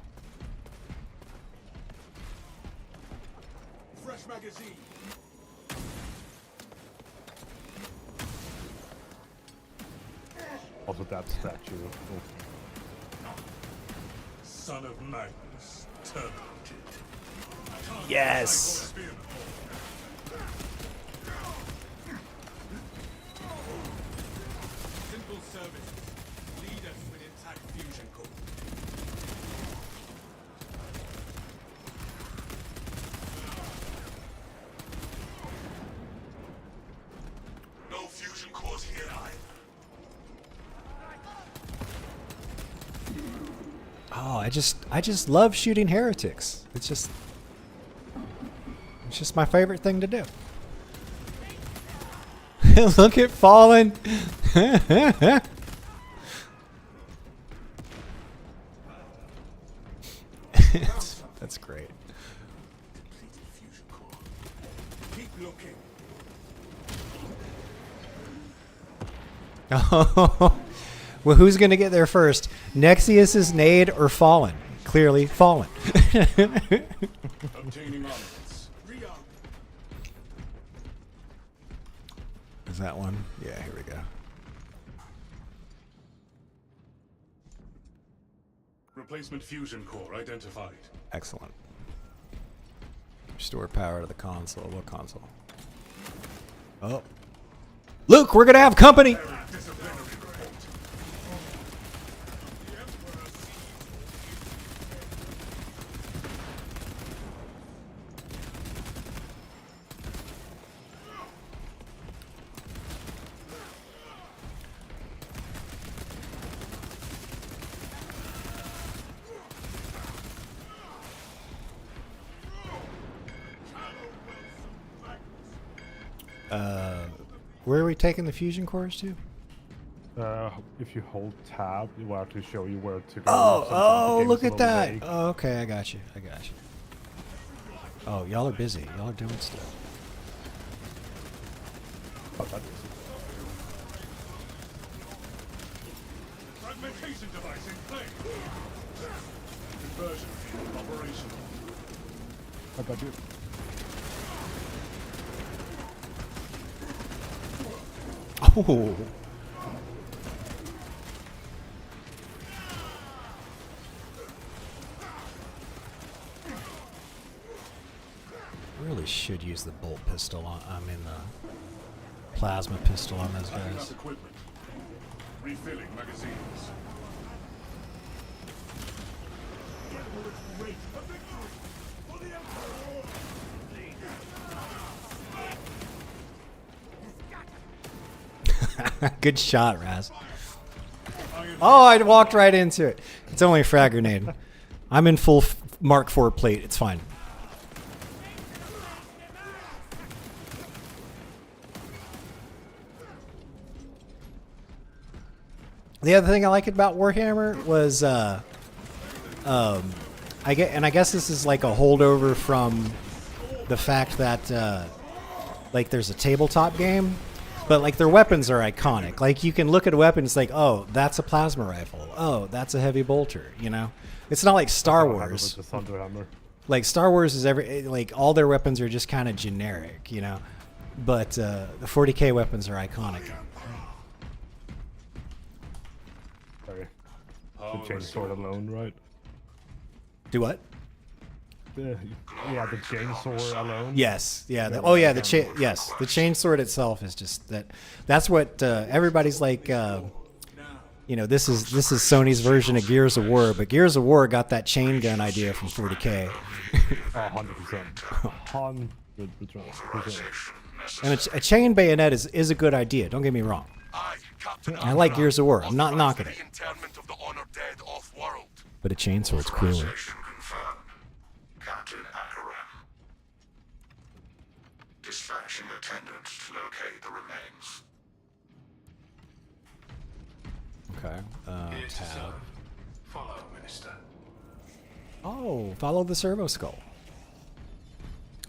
Fresh magazine. Also, that statue. Son of Magnus, terminated. Yes. Simple services. Lead us with intact fusion core. No fusion cores here either. Oh, I just love shooting heretics. It's just my favorite thing to do. Look at Fallen. That's great. Keep looking. Oh, well, who's going to get there first? Nexius's nade or Fallen? Clearly, Fallen. Obtaining armaments. Is that one? Yeah, here we go. Replacement fusion core identified. Excellent. Restore power to the console. What console? Oh. Luke, we're going to have company. Where are we taking the fusion cores to? If you hold tab, it will actually show you where to go. Oh, look at that. Oh, okay, I got you. Oh, y'all are busy. Y'all are doing stuff. Fragmentation device in place. Conversion field operational. I got you. Oh. Really should use the bolt pistol on. I mean the plasma pistol on those guys. Equipment. Refilling magazines. Good shot, Raz. Oh, I walked right into it. It's only a frag grenade. I'm in full Mark IV plate. It's fine. The other thing I liked about Warhammer was, I guess this is like a holdover from the fact that, like, there's a tabletop game, but like their weapons are iconic. Like you can look at a weapon, it's like, oh, that's a plasma rifle. Oh, that's a heavy bolter. You know, it's not like Star Wars. Like Star Wars is like all their weapons are just kind of generic. You know, but the 40K weapons are iconic. The chainsaw alone, right? Do what? The chainsaw alone. Yes, yeah. The chainsword itself is just that. That's what everybody's like. You know, this is Sony's version of Gears of War, but Gears of War got that chain gun idea from 40K. 100%. 100%. And a chain bayonet is a good idea. Don't get me wrong. I like Gears of War. I'm not knocking it. But a chainsword's cooler. Captain Akaram. Dispatching attendants to locate the remains. Okay. Tab. Follow, Minister. Oh, follow the servo skull.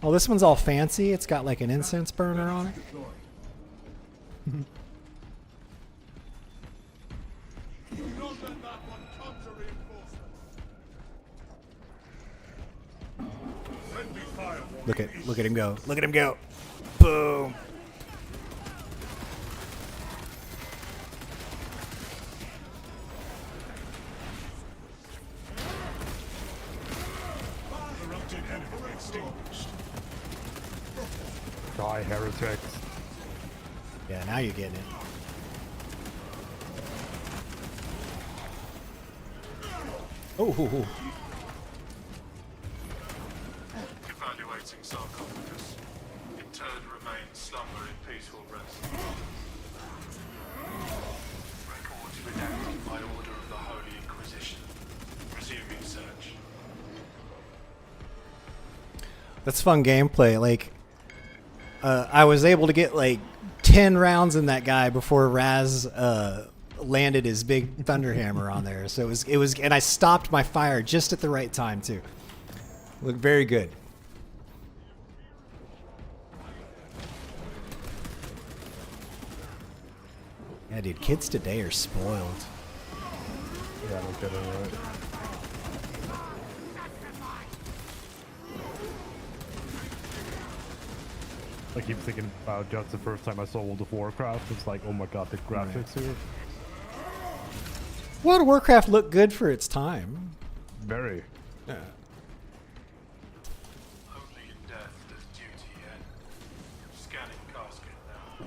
Oh, this one's all fancy. It's got like an incense burner on it. Look at him go. Look at him go. Boom. Die, heretics. Yeah, now you're getting it. Oh. Evaluating sarcophagus. Interred remains slumber in peaceful rest. Records redacted by order of the Holy Inquisition. Resuming search. That's fun gameplay. Like, I was able to get like 10 rounds in that guy before Raz landed his big thunderhammer on there. So it was, and I stopped my fire just at the right time too. Looked very good. Yeah, dude, kids today are spoiled. Yeah, no kidding, right? I keep thinking about just the first time I saw World of Warcraft. It's like, oh my god, the graphics here. World of Warcraft looked good for its time. Very. Yeah. Only in death does duty end. Scanning casket now.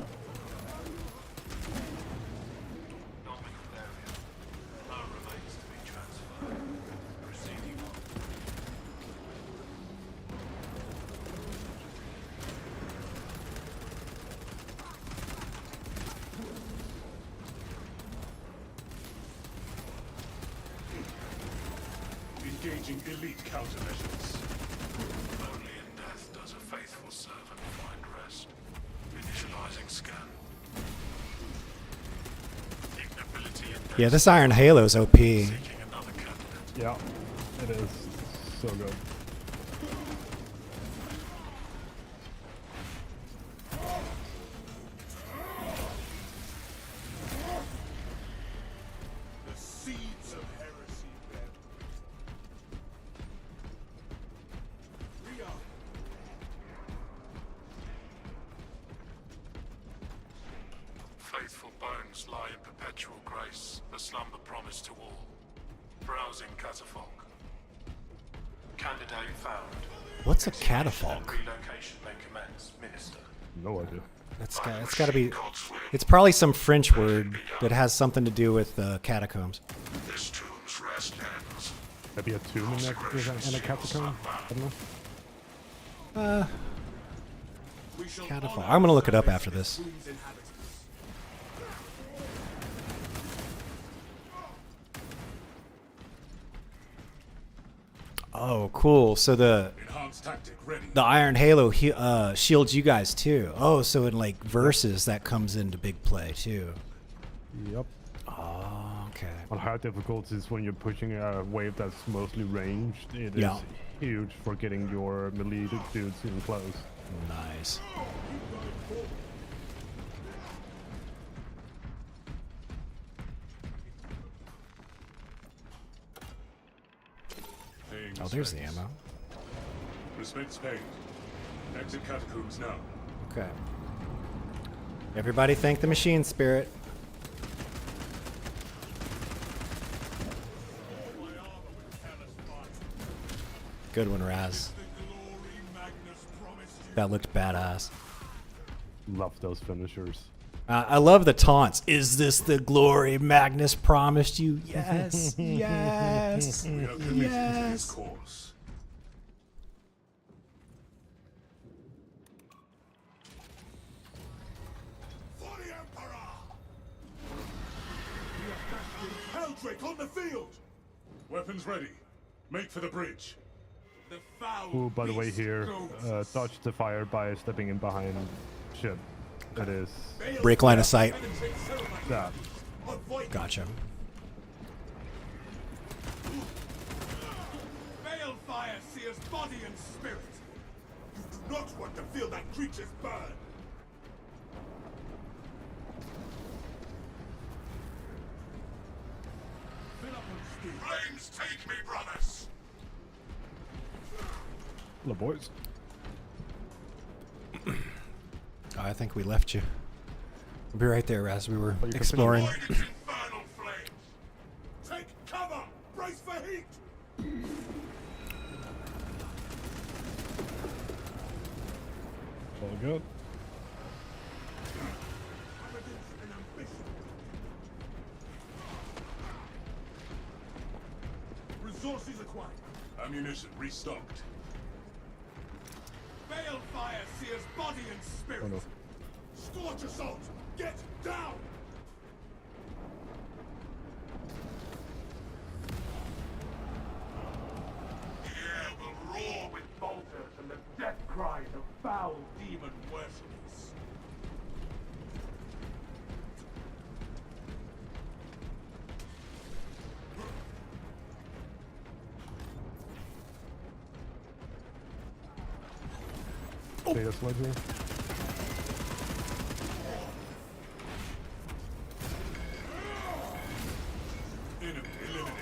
Nominal area. No remains to be transferred. Proceeding on. Engaging elite countermeasures. Only in death does a faithful servant find rest. Initializing scan. Ignobility and Yeah, this Iron Halo's OP. Yeah, it is. So good. The seeds of heresy bend. faithful bones lie in perpetual grace, the slumber promised to all. Browsing catafalque. Candidate found. What's a catafalque? Relocation may commence, Minister. No idea. It's got to be. It's probably some French word that has something to do with catacombs. This tomb's rest ends. Maybe a tomb in a catacomb? I don't know. Catafalque. I'm gonna look it up after this. Oh, cool. So the Enhanced tactic ready. Iron Halo shields you guys too. Oh, so in like versus that comes into big play too. Yep. Oh, okay. On hard difficulties, when you're pushing a wave that's mostly ranged, it is huge for getting your melee dudes in close. Nice. Oh, there's the ammo. Respects paid. Exit catacombs now. Okay. Everybody thank the machine spirit. Good one, Raz. That looked badass. Love those finishers. I love the taunts. Is this the glory Magnus promised you? Yes, yes, We are committed to this yes. course. For the Emperor! Heldrake on the field! Weapons ready. Make for the bridge. The foul Ooh, by the way, beast here, goes. dodge the fire by stepping in behind shit. It is. Break line of sight. That. Gotcha. Balefire sears body and spirit. You do not want to feel that creature's burn. Flames take me, brothers. Hello, boys. I think we left you. We'll be right there as we were you can exploring. Infernal flames. Take cover! Brace for heat! All good. Arrogance and ambition. Resources acquired. Ammunition restocked. Balefire sears body and spirit. Oh no. Scorch assault! Get down! The air will roar with bolters and the death cries of foul demon worshippers. Data sledger. Enemy eliminated.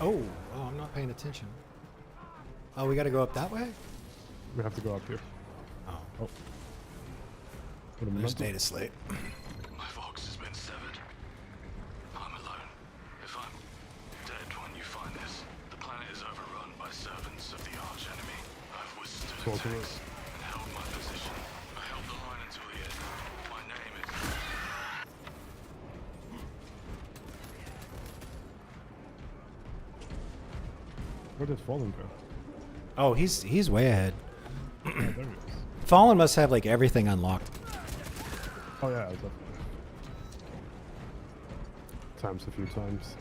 Oh, I'm not paying attention. Oh, we got to go up that way? We have to go up here. Oh. What a There's mental- data slate. My vox has been severed. I'm alone. If I'm dead when you find this, the planet is overrun by servants of the archenemy. I've withstood Sorcerer. attacks and held my position. I held the line until the end. My name is... Where did Fallen go? Oh, he's way ahead. Oh, there he is. Fallen must have like everything unlocked. Oh yeah, definitely. Times a few times.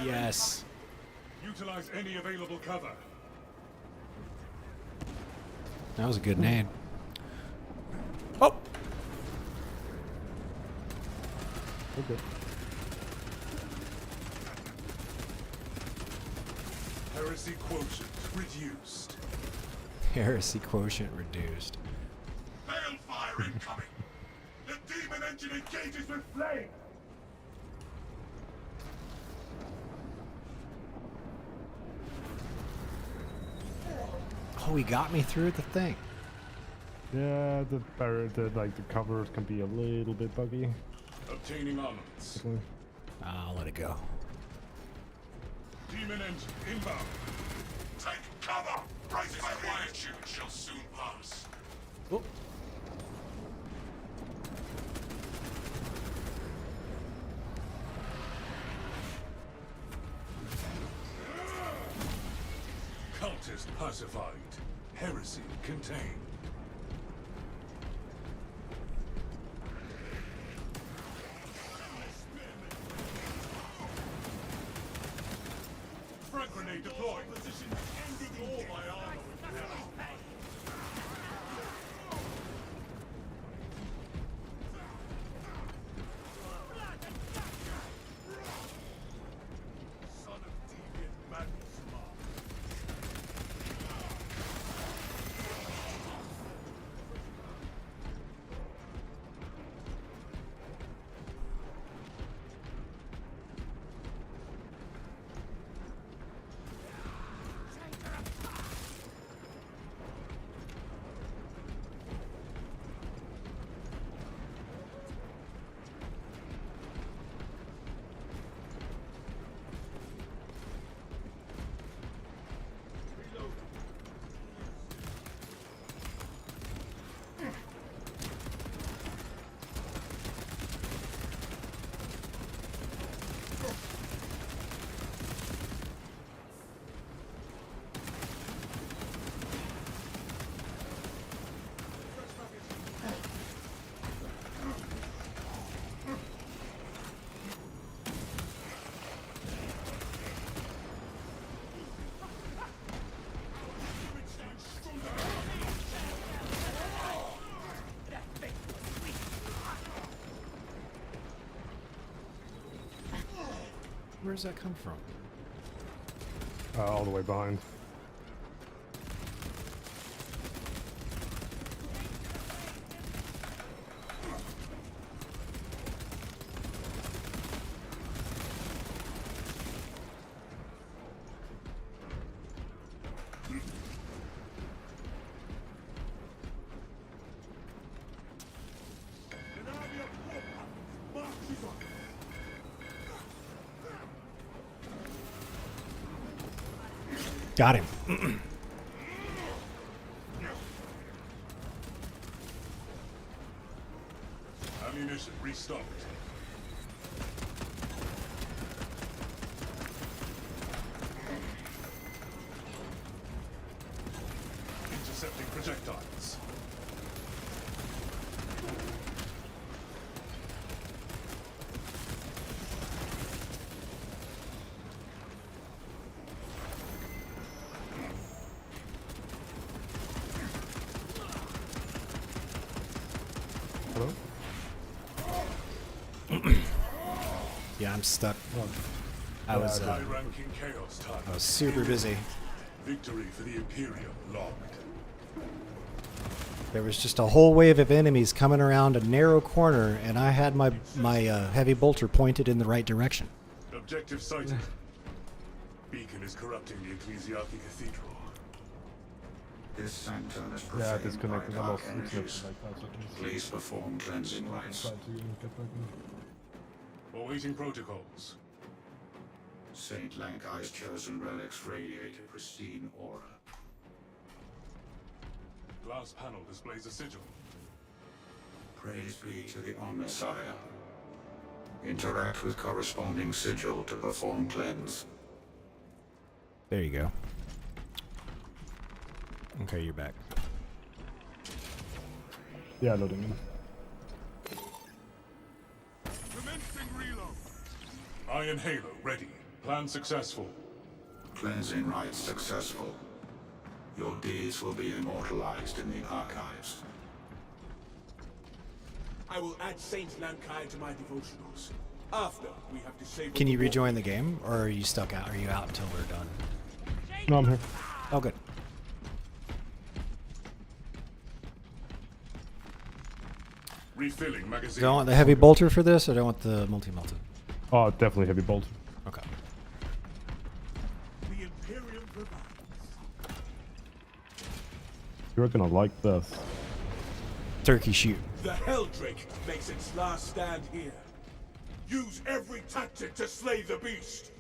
Yes. Utilize any available cover. That was a good name. Oh. Okay. Heresy quotient reduced. Heresy quotient reduced. Balefire incoming. The demon engine engages with flame. Oh, he got me through the thing. Yeah, the covers can be a little bit buggy. Obtaining armaments. I'll let it go. Demon engine inbound. Take cover. Brace my quietude shall soon pass. Oh. cultist pacified. Heresy contained. Frag grenade deployed. Position ended all my armor. Son of deviant madness, Mark. Where does that come from? All the way behind. Got him. Ammunition restocked. Intercepting projectiles. Hello? Yeah, I'm stuck. I was High-ranking chaos target. I was super busy. Victory for the Imperium logged. There was just a whole wave of enemies coming around a narrow corner, and I had my heavy bolter pointed in the right direction. Objective sighted. Beacon is corrupting the Ecclesiarchy Cathedral. This sanctum is Yeah, profaned disconnected. by I dark lost energies. connection like 5 seconds. Please perform cleansing rites. Try to get back in. Awaiting protocols. Saint Lankai's chosen relics radiate a pristine aura. Glass panel displays a sigil. Praise be to the Omnissiah. Interact with corresponding sigil to perform cleanse. There you go. Okay, you're back. Yeah, loading in. Commencing reload. Iron Halo ready. Plan successful. Cleansing rites successful. Your deeds will be immortalized in the archives. I will add Saint Lankai to my devotionals. After we have disabled. Can you rejoin the game, or are you stuck out? Are you out until we're done? No, I'm here. Oh, good. Refilling magazine. Do I want the heavy bolter for this, or do I want the multi-melted? Oh, definitely heavy bolter. Okay. The Imperium provides. You're gonna like this. Turkey shoot. The Helldrake makes its last stand here. Use every tactic to slay the beast.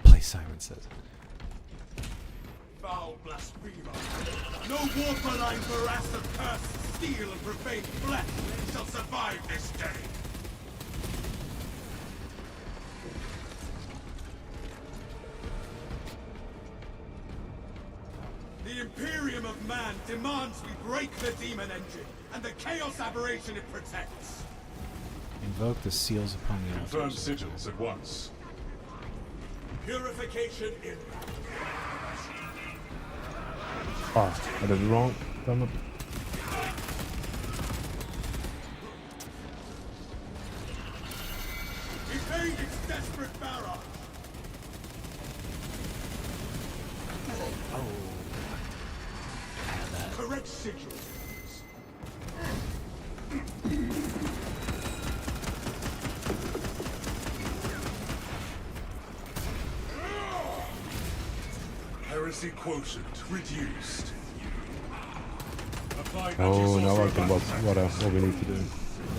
Play Simon Says. Foul blasphemer. No warpaline morass of cursed steel and profane flesh shall survive this day. command demands we break the demon engine and the chaos aberration it protects. Invoke the seals upon the Confirm altars. sigils at once. Purification in. Ah, I did it wrong. Damn it. Evade its desperate barrage. Correct sigils. Heresy quotient reduced. Apply Oh, now I anti-sorcerer think what we need to do.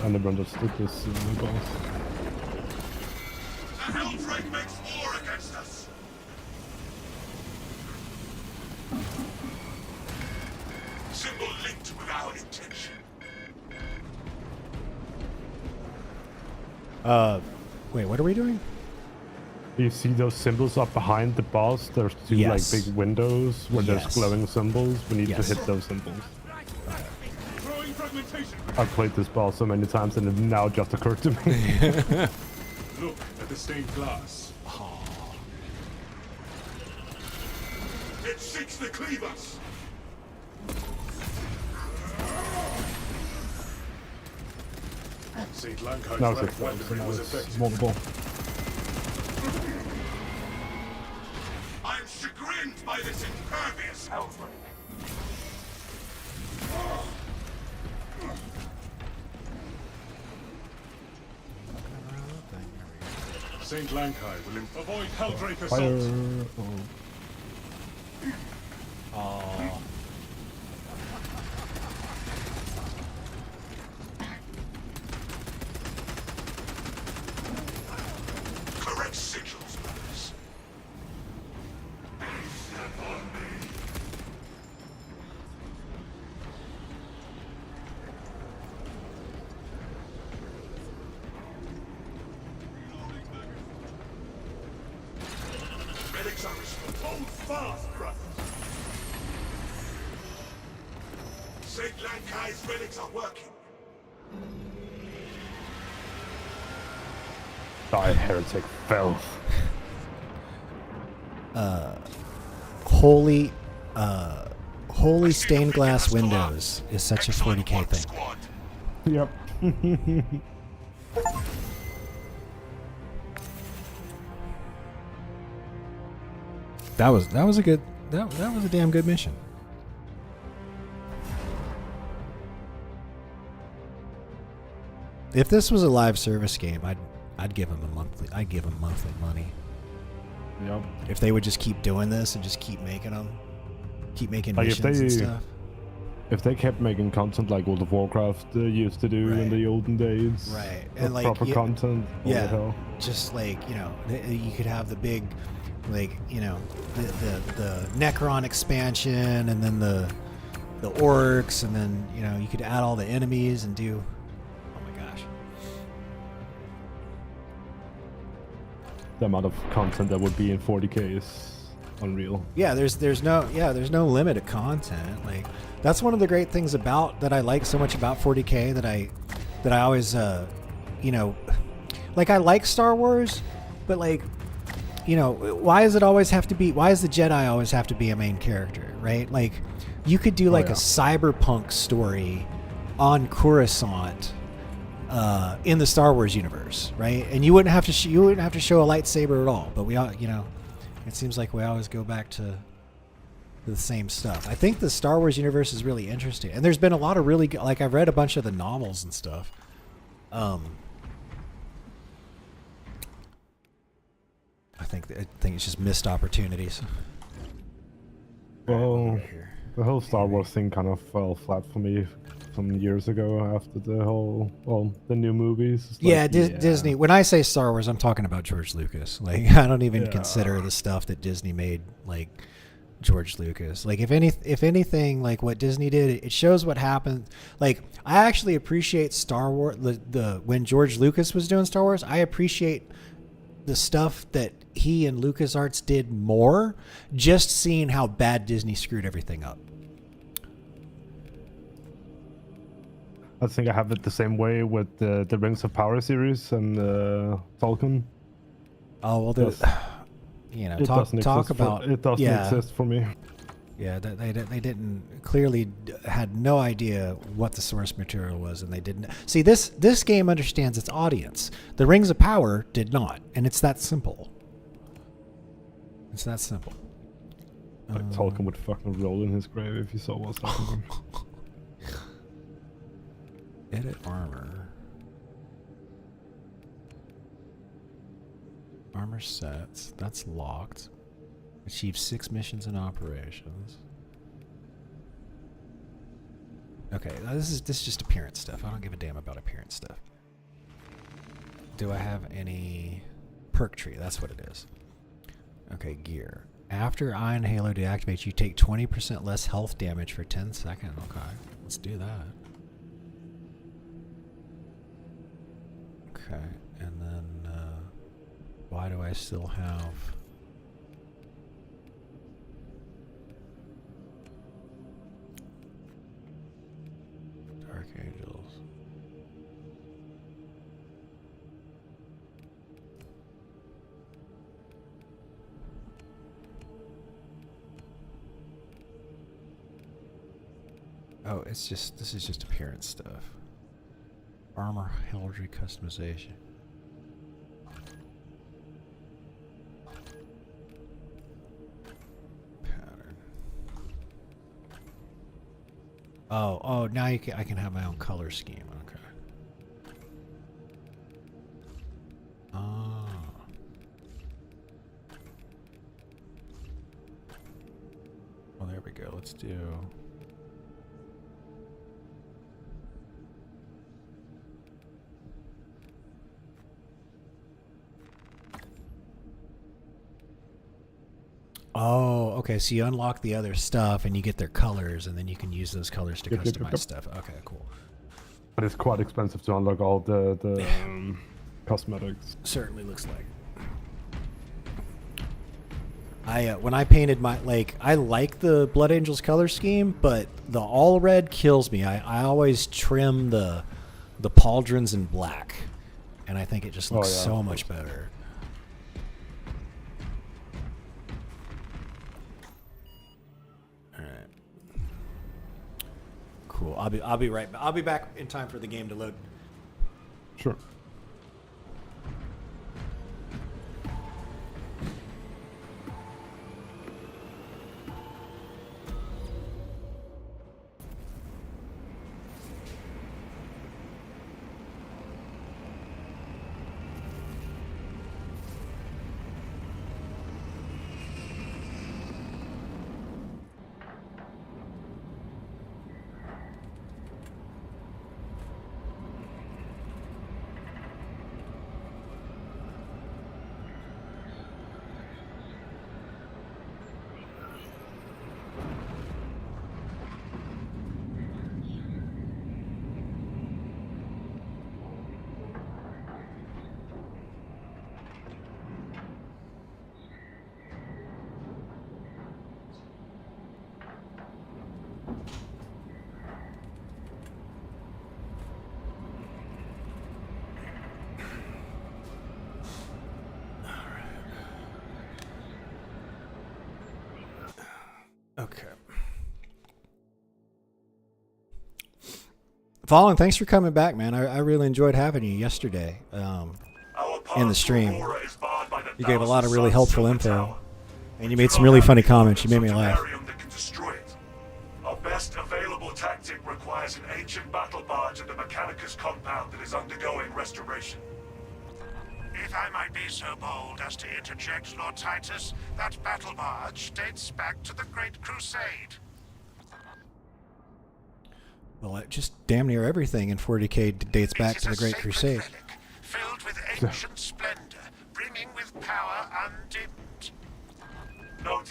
I never understood this boss. The Helldrake makes war against us. Symbol linked with our intention. Wait, what are we doing? You see those symbols up behind the boss? There's two Yes. like big windows where there's Yes. glowing symbols. We need Yes. to hit those symbols. Throwing fragmentation. I've played this boss so many times and it now just occurred to me. Look at the stained glass. It seeks to cleave us. St. Lankai's Now it's relic a so weaponry now was it's effective. multiple. I'm chagrined by this impervious Helldrake. St. Lankai will avoid Helldrake Fire. assault. Oh. Correct sigils, brothers. Relics are restored. Hold fast, brothers. St. Lankai's relics are working. Die, heretic filth. Holy stained glass windows is such a 40k thing. Yep. That was a good that was a damn good mission. If this was a live service game, I'd give them monthly money. Yep. If they would just keep doing this and just keep making them, keep making Like if missions and stuff. If they kept making content like World of Warcraft used to do in the olden days, Right. with And like proper yeah, content, holy yeah, hell. just like you could have the big, like the Necron expansion, and then the orcs, and then you could add all the enemies and do. Oh my gosh. The amount of content that would be in 40k is unreal. Yeah, there's no limit to content. Like that's one of the great things that I like so much about 40k that I always like I like Star Wars, but like why does the Jedi always have to be a main character, right? Like you could do like a cyberpunk story on Coruscant in the Star Wars universe, right? And you wouldn't have to show a lightsaber at all, but we all it seems like we always go back to the same stuff. I think the Star Wars universe is really interesting, and there's been a lot of really good, like I've read a bunch of the novels and stuff. I think it's just missed opportunities. Well, the whole Star Wars thing kind of fell flat for me some years ago after the new movies. It's Yeah, like, Disney. When I say Star Wars, I'm talking about George Lucas. Like I don't even consider the stuff that Disney made like George Lucas. Like if anything, like what Disney did, it shows what happened. Like I actually appreciate Star Wars. When George Lucas was doing Star Wars, I appreciate the stuff that he and LucasArts did more. Just seeing how bad Disney screwed everything up. I think I have it the same way with the Rings of Power series and Tolkien. Oh well, It talk doesn't exist for me. Yeah, they didn't clearly had no idea what the source material was, and they didn't see this game understands its audience. The Rings of Power did not, and it's that simple. It's that simple. Like Tolkien would fucking roll in his grave if he saw what's happening. Edit armor. Armor sets. That's locked. Achieve 6 missions and operations. Okay, this is just appearance stuff. I don't give a damn about appearance stuff. Do I have any perk tree? That's what it is. Okay, gear. After Iron Halo deactivates, you take 20% less health damage for 10 seconds. Okay, let's do that. Okay, and then why do I still have... Dark Angels? Oh, this is just appearance stuff. Armor heraldry customization. Pattern. Oh, now I can have my own color scheme. Okay. Oh. Well, there we go. Let's do... Oh, okay. So you unlock the other stuff and you get their colors, and then you can use those colors to customize stuff. Okay, cool. But it's quite expensive to unlock all the cosmetics. Certainly looks like. When I painted my I like the Blood Angels color scheme, but the all red kills me. I always trim the pauldrons in black, and I think it just looks so much better. Cool. I'll be right. I'll be back in time for the game to load. Sure. Okay. Fallen, thanks for coming back, man. I really enjoyed having you yesterday in the stream. You gave a lot of really helpful info, and you made some really funny comments. You made me laugh. Our best available tactic requires an ancient battle barge at the Mechanicus compound that is undergoing restoration. If I might be so bold as to interject, Lord Titus, that battle barge dates back to the Great Crusade. Well, just damn near everything in 40K dates back to the Great Crusade. Filled with ancient splendor, brimming with power undimmed.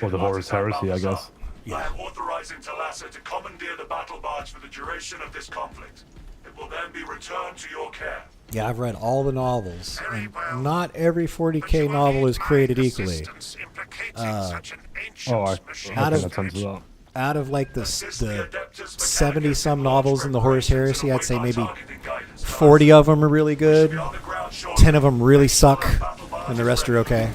Or the Horus Heresy, I guess. I am authorizing Talassa to commandeer the battle barge for the duration of this conflict. It will then be returned to your care. Yeah, I've read all the novels, and not every 40K novel is created equally. I think that sums it up. out of like the 70 some novels in the Horus Heresy, I'd say maybe 40 of them are really good, 10 of them really suck, and the rest are okay.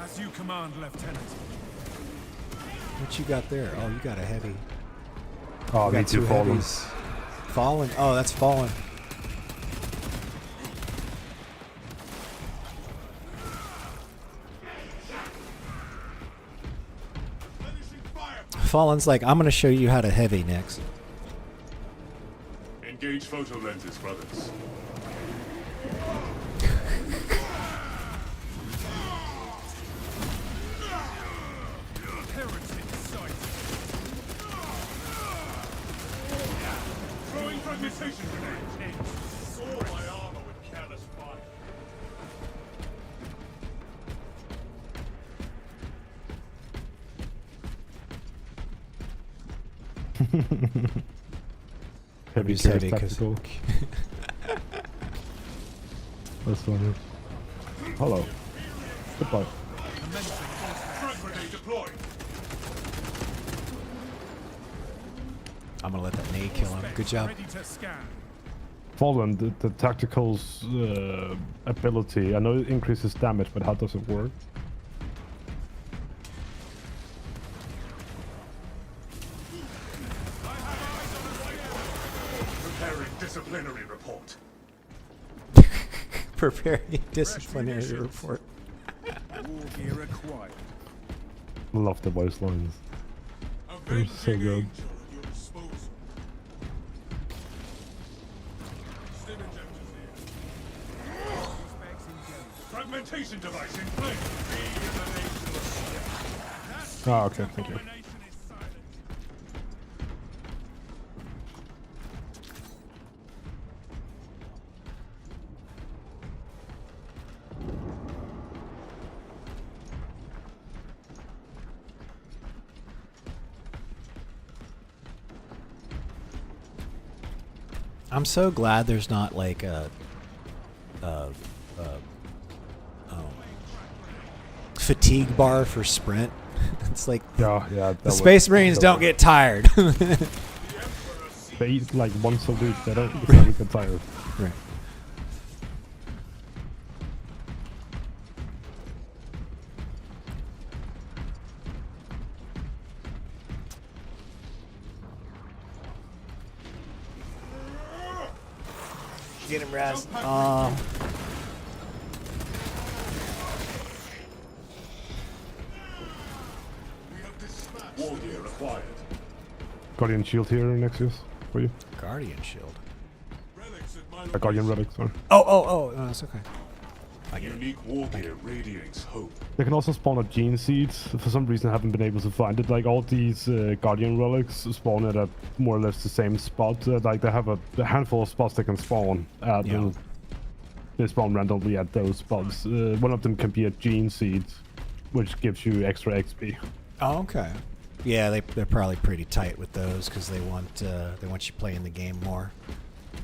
As you command, Lieutenant. What you got there? Oh, you got a heavy. Oh, You me got too, two Fallen. heavies. Fallen? Oh, that's Fallen. Fallen's like, I'm going to show you how to heavy next. Engage photo lenses, brothers. Throwing fragmentation grenade. Saw my armor with careless fire. Heavy He's carries heavy 'cause- tactical. That's funny. Hello. Goodbye. Frag grenade deployed. I'm going to let that nade kill him. Good job. Ready to scan. Fallen, the tactical's ability. I know it increases damage, but how does it work? Preparing disciplinary report. Preparing a disciplinary report. War gear acquired. Love the voice lines. They're so good. Fragmentation device in place. Ah, okay, thank you. I'm so glad there's not like a fatigue bar for sprint. It's like yeah, the Space Marines don't get tired. They eat like once a week. They don't get tired. Right. Get him, Raz. War gear acquired. Guardian shield here, Nexius, for you. Guardian shield. A Guardian relic, sorry. Oh, no, that's okay. Unique war gear radiates hope. They can also spawn at gene seeds. For some reason, I haven't been able to find it. Like all these Guardian relics spawn at more or less the same spot. Like they have a handful of spots they can spawn at. Yeah. And they spawn randomly at those spots. One of them can be at gene seeds, which gives you extra XP. Oh, okay. Yeah, they're probably pretty tight with those because they want you playing the game more.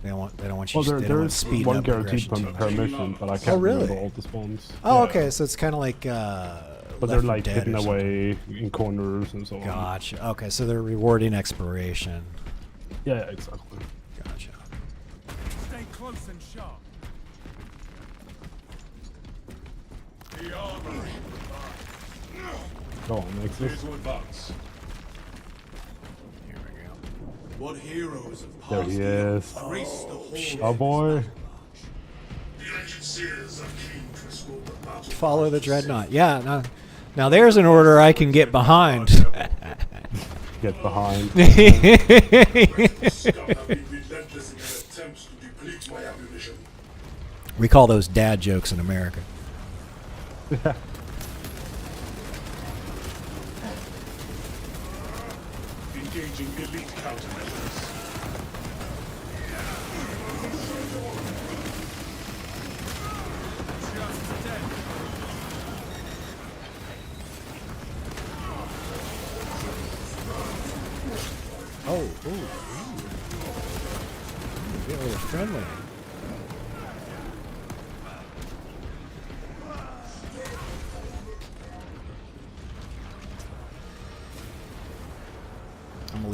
They don't want you. Well, they don't want there's speed one up guaranteed progression per too much. mission, but I can't really? remember all the spawns. Oh, Yeah. okay. So it's kind of like. But Left they're 4 like Dead hidden or something. away in corners and so on. Gotcha. Okay, so they're rewarding exploration. Yeah, exactly. Gotcha. Stay close and sharp. The armory. Go on, Clear Nexus. to advance. What heroes of There past he eons is. graced the hall Oh boy. The ancient seers are keen to explore the battle. Follow the dreadnought. Yeah. Now there's an order I can get behind. Get behind. Scum have been relentless in their attempts to deplete my ammunition. We call those dad jokes in America. Engaging elite countermeasures. Oh, get a little friendly.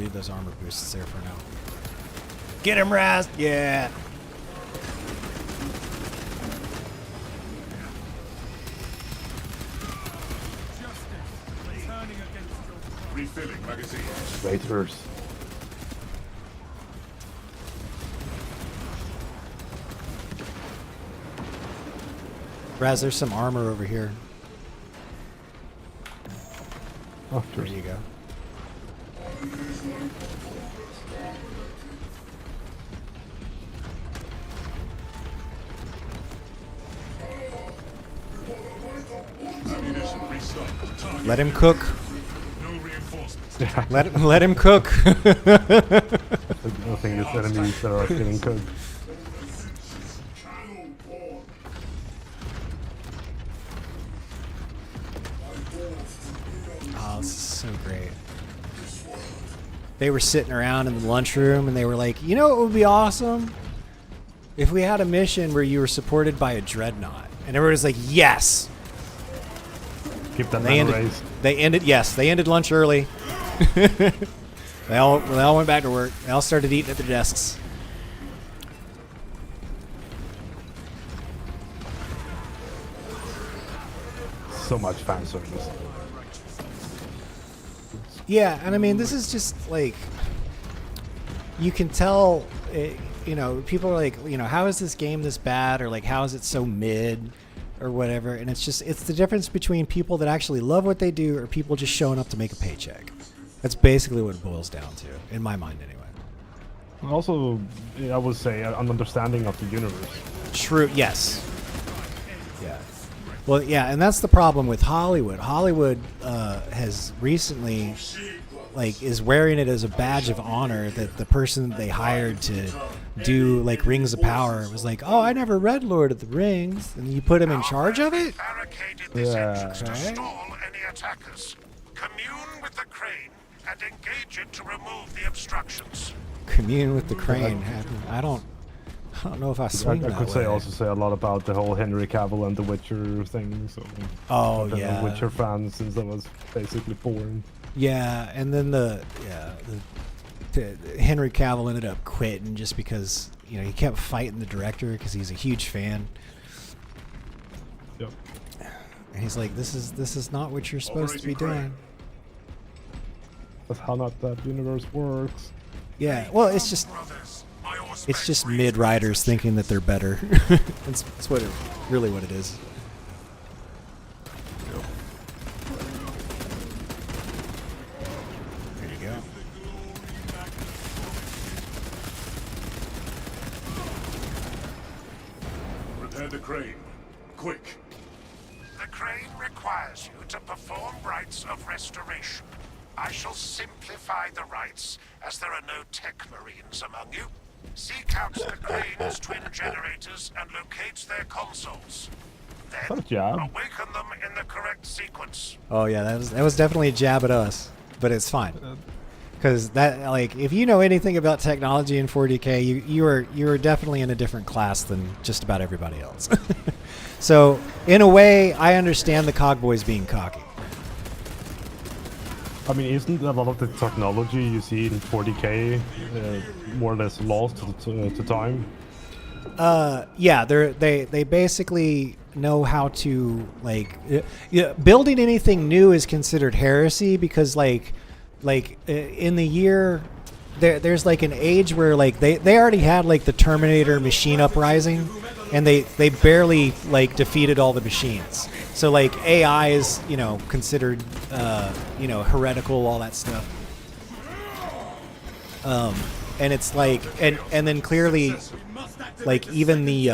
leave those armor boosts there for now. Get him, Raz! Yeah! Refilling magazine. Traitors. Raz, there's some armor over here. Oh, there you go. Ammunition restocked. Target. Let him cook. No reinforcements. Let him cook. I think it's enemies that are getting cooked. Oh, this is so great. They were sitting around in the lunchroom and they were like, you know what would be awesome? If we had a mission where you were supported by a dreadnought. And everybody's like, yes! Keep that they ended lunch early. they all went back to work. They all started eating at their desks. So much fan service. Yeah, and I mean, this is just like, you can tell, you know, people are like, you know, how is this game this bad? Or like, how is it so mid? Or whatever. And it's just, it's the difference between people that actually love what they do or people just showing up to make a paycheck. That's basically what it boils down to, in my mind anyway. And also, I would say, an understanding of the universe. True, yes. Yeah. Well, yeah, and that's the problem with Hollywood. Hollywood has recently, like, is wearing it as a badge of honor that the person that they hired to do, like, Rings of Power was like, oh, I never read Lord of the Rings, and you put him in charge of it? Yeah. To stall any attackers. Commune with the crane and engage it to remove the obstructions. Commune with the crane. I don't know if I swing that I could way. also say a lot about the whole Henry Cavill and The Witcher thing. So Oh, I've yeah. been a Witcher fan since I was basically born. Yeah, and then the Henry Cavill ended up quitting just because, you know, he kept fighting the director because he's a huge fan. Yep. And he's like, this is not what you're supposed to be doing. That's how not that universe works. Yeah, well, it's just mid writers thinking that they're better. That's what it really what it is. There you go. Repair the crane. Quick. The crane requires you to perform rites of restoration. I shall simplify the rites, as there are no tech marines among you. Seek out the crane's twin generators and locate their consoles. Then awaken them in the correct sequence. Oh yeah, that was definitely a jab at us, but it's fine. Because that, like, if you know anything about technology in 40K, you are definitely in a different class than just about everybody else. So in a way, I understand the Cogboys being cocky. I mean, isn't a lot of the technology you see in 40K more or less lost to time? Yeah, they basically know how to, like, building anything new is considered heresy because like in the year there's like an age where like they already had like the Terminator machine uprising and they barely like defeated all the machines. So like AI is, you know, considered heretical, all that stuff. And it's like and then clearly like even the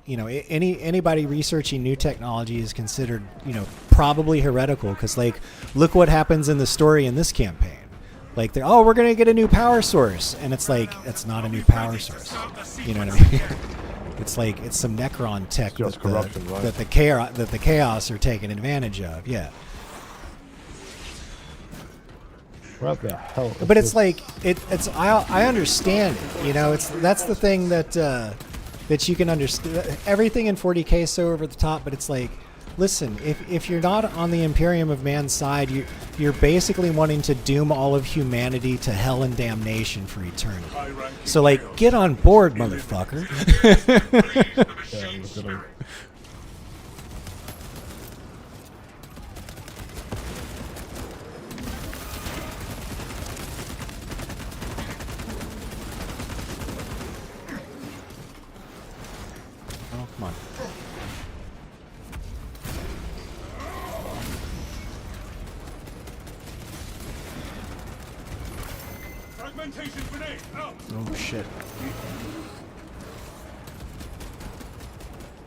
anybody researching new technology is considered, you know, probably heretical because like look what happens in the story in this campaign. Like they're we're gonna get a new power source, and it's like it's not a new power source. You know what I mean? It's like it's some Necron tech that the Chaos are taking advantage of. Yeah. What the hell? But it's like I understand it. You know, that's the thing that you can understand. Everything in 40K is so over the top, but it's like Listen, if you're not on the Imperium of Man's side, you're basically wanting to doom all of humanity to hell and damnation for eternity. So, like, get on board, motherfucker. Oh, come on. Fragmentation grenade out. Oh shit.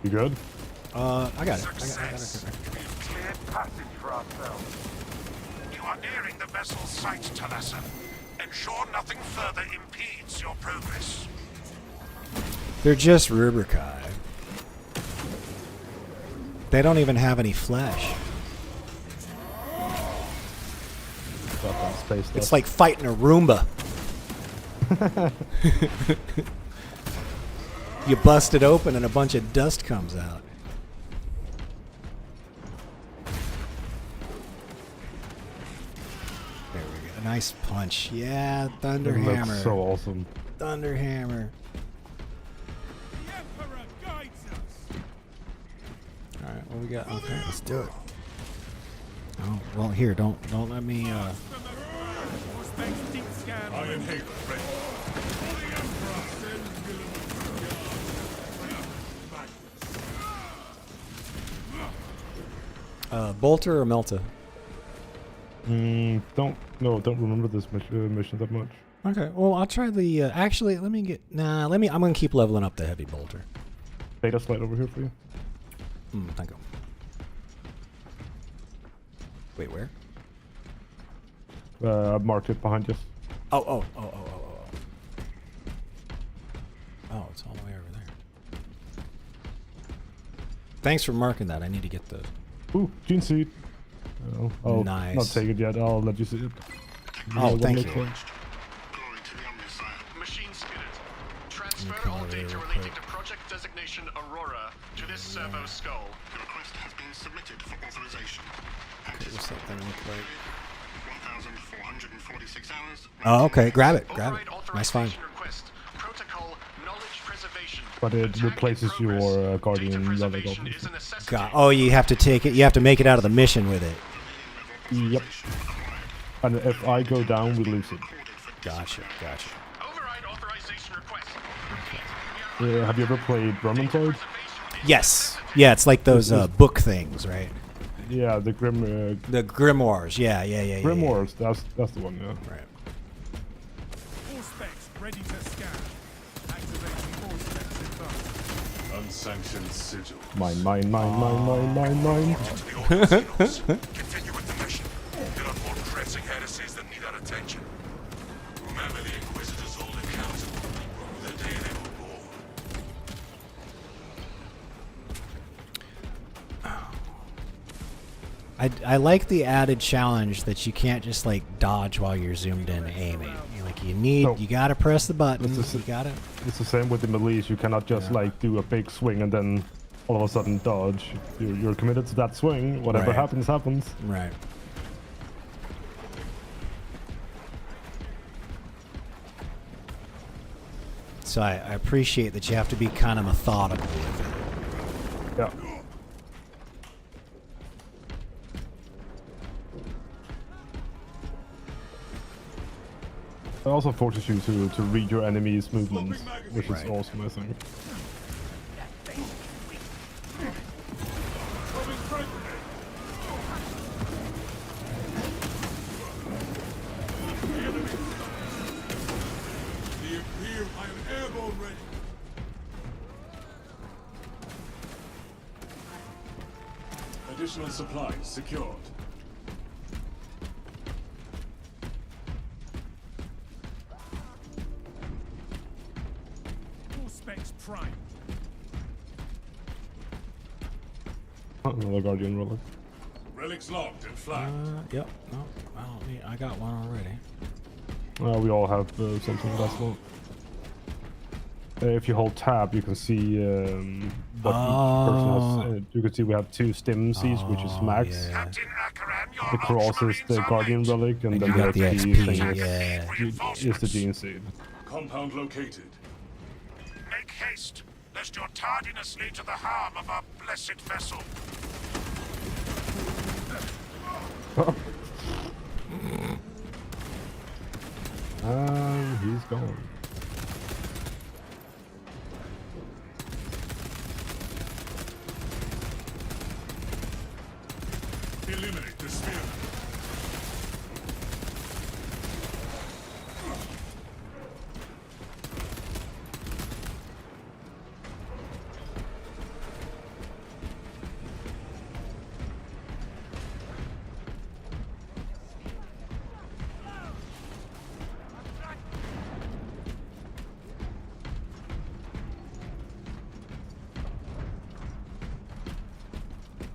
You good? I got it. Success. Cleared passage for ourselves. You are nearing the vessel's site, Talassa. Ensure nothing further impedes your progress. They're just Rubrikai. They don't even have any flesh. It's like fighting a Roomba. You bust it open and a bunch of dust comes out. There we go. A nice punch. Yeah, Thunderhammer. That's so awesome. Thunderhammer. Alright, what we got? Okay, let's do it. Oh, well, here, don't let me, Iron Haven ready. Bolter or Melta? Don't remember this mission that much. Okay, well, I'll try the, actually, I'm gonna keep leveling up the Heavy Bolter. Data slide over here for you. Thank you. Wait, where? I've marked it behind you. Oh, it's all the way over there. Thanks for marking that. I need to get the... Ooh, gene seed. I'll Nice. not take it yet. I'll let you see it. Oh, thank you. Machine skidded. Transfer all data relating to project designation Aurora to this servo skull. The request has been submitted for authorization. What does something look like? 1,446 hours. Oh, okay. Grab it. Nice find. Protocol knowledge preservation. But it replaces your Guardian relic. Oh, you have to take it. You have to make it out of the mission with it. Yep. And if I go down, we lose it. Gotcha. Override authorization request. Have you ever played Vermintide? Yes. Yeah, it's like those book things, right? Yeah, the Grim. The Grimoires. Yeah. Grimoires. That's the one. Yeah. Right. All specs ready to scan. Activating all specs in burst. Unsanctioned sigil. Mine. Continue with the mission. There are more pressing heresies that need our attention. Remember the Inquisitor's old account. The day they were born. I like the added challenge that you can't just like dodge while you're zoomed in aiming. You gotta press the button. It's the same with the melees. You cannot just like do a big swing and then all of a sudden dodge. You're committed to that swing. Whatever happens. Right. So I appreciate that you have to be kind of methodical with it. Yeah. It also forces you to read your enemy's movements, which is awesome, I think. I am airborne ready. Additional supplies secured. All specs prime. Another Guardian relic. Relics locked and flagged. Yep. No, I got one already. We all have something that's not. If you hold tab, you can see what each person has. You You can see we have 2 stim seeds, which is max. Yeah. The cross is the guardian relic, and And then you got the the XP, thing yeah. is the gene seed. Compound located. Make haste, lest your tardiness lead to the harm of our blessed vessel. He's gone. Eliminate the sphere.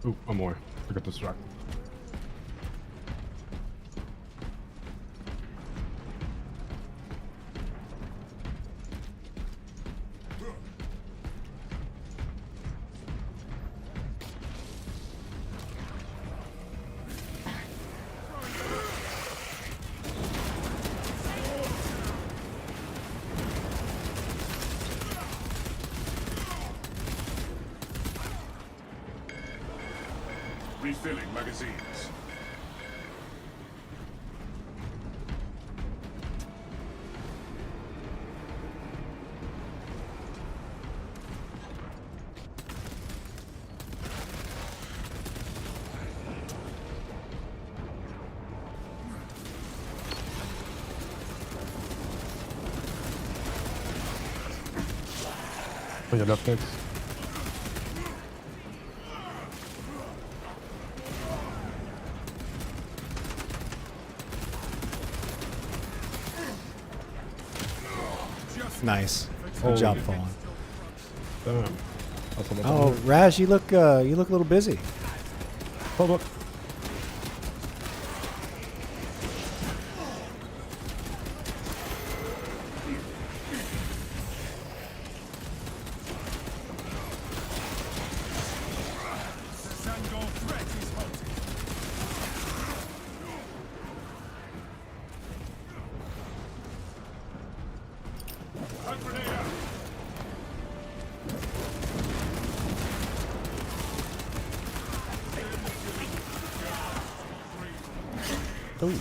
Ooh, one more. I got distracted. Refilling magazines. On your left, next. Nice. Good job, Fallen. Damn. That's a lot Oh, of Raz, you look a little busy. Hold up. Ooh.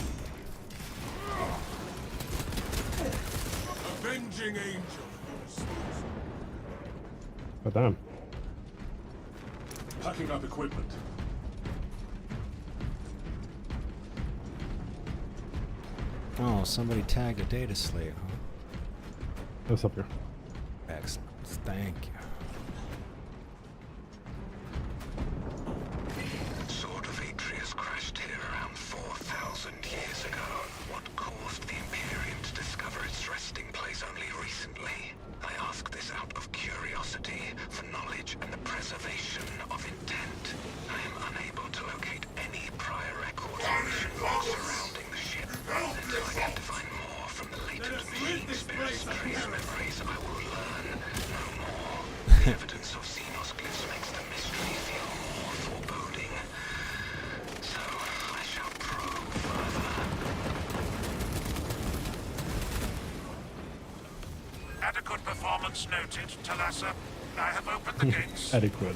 Avenging angels. Oh, damn. Packing up equipment. Oh, somebody tagged a data slave, huh? What's up here? Excellent. Thank you. Sword of Atreus crashed here around 4,000 years ago. What caused the Imperium to discover its resting place only recently? I ask this out of curiosity, for knowledge and the preservation of intent. I am unable to locate any prior records or mission logs surrounding the ship. Until I can divine more from the latent machine spirit's tree's memories, I will learn no more. The evidence of Xenos glyphs makes the mystery feel more foreboding. So, I shall probe further. Adequate performance noted, Talassa. I have opened the gates. Adequate.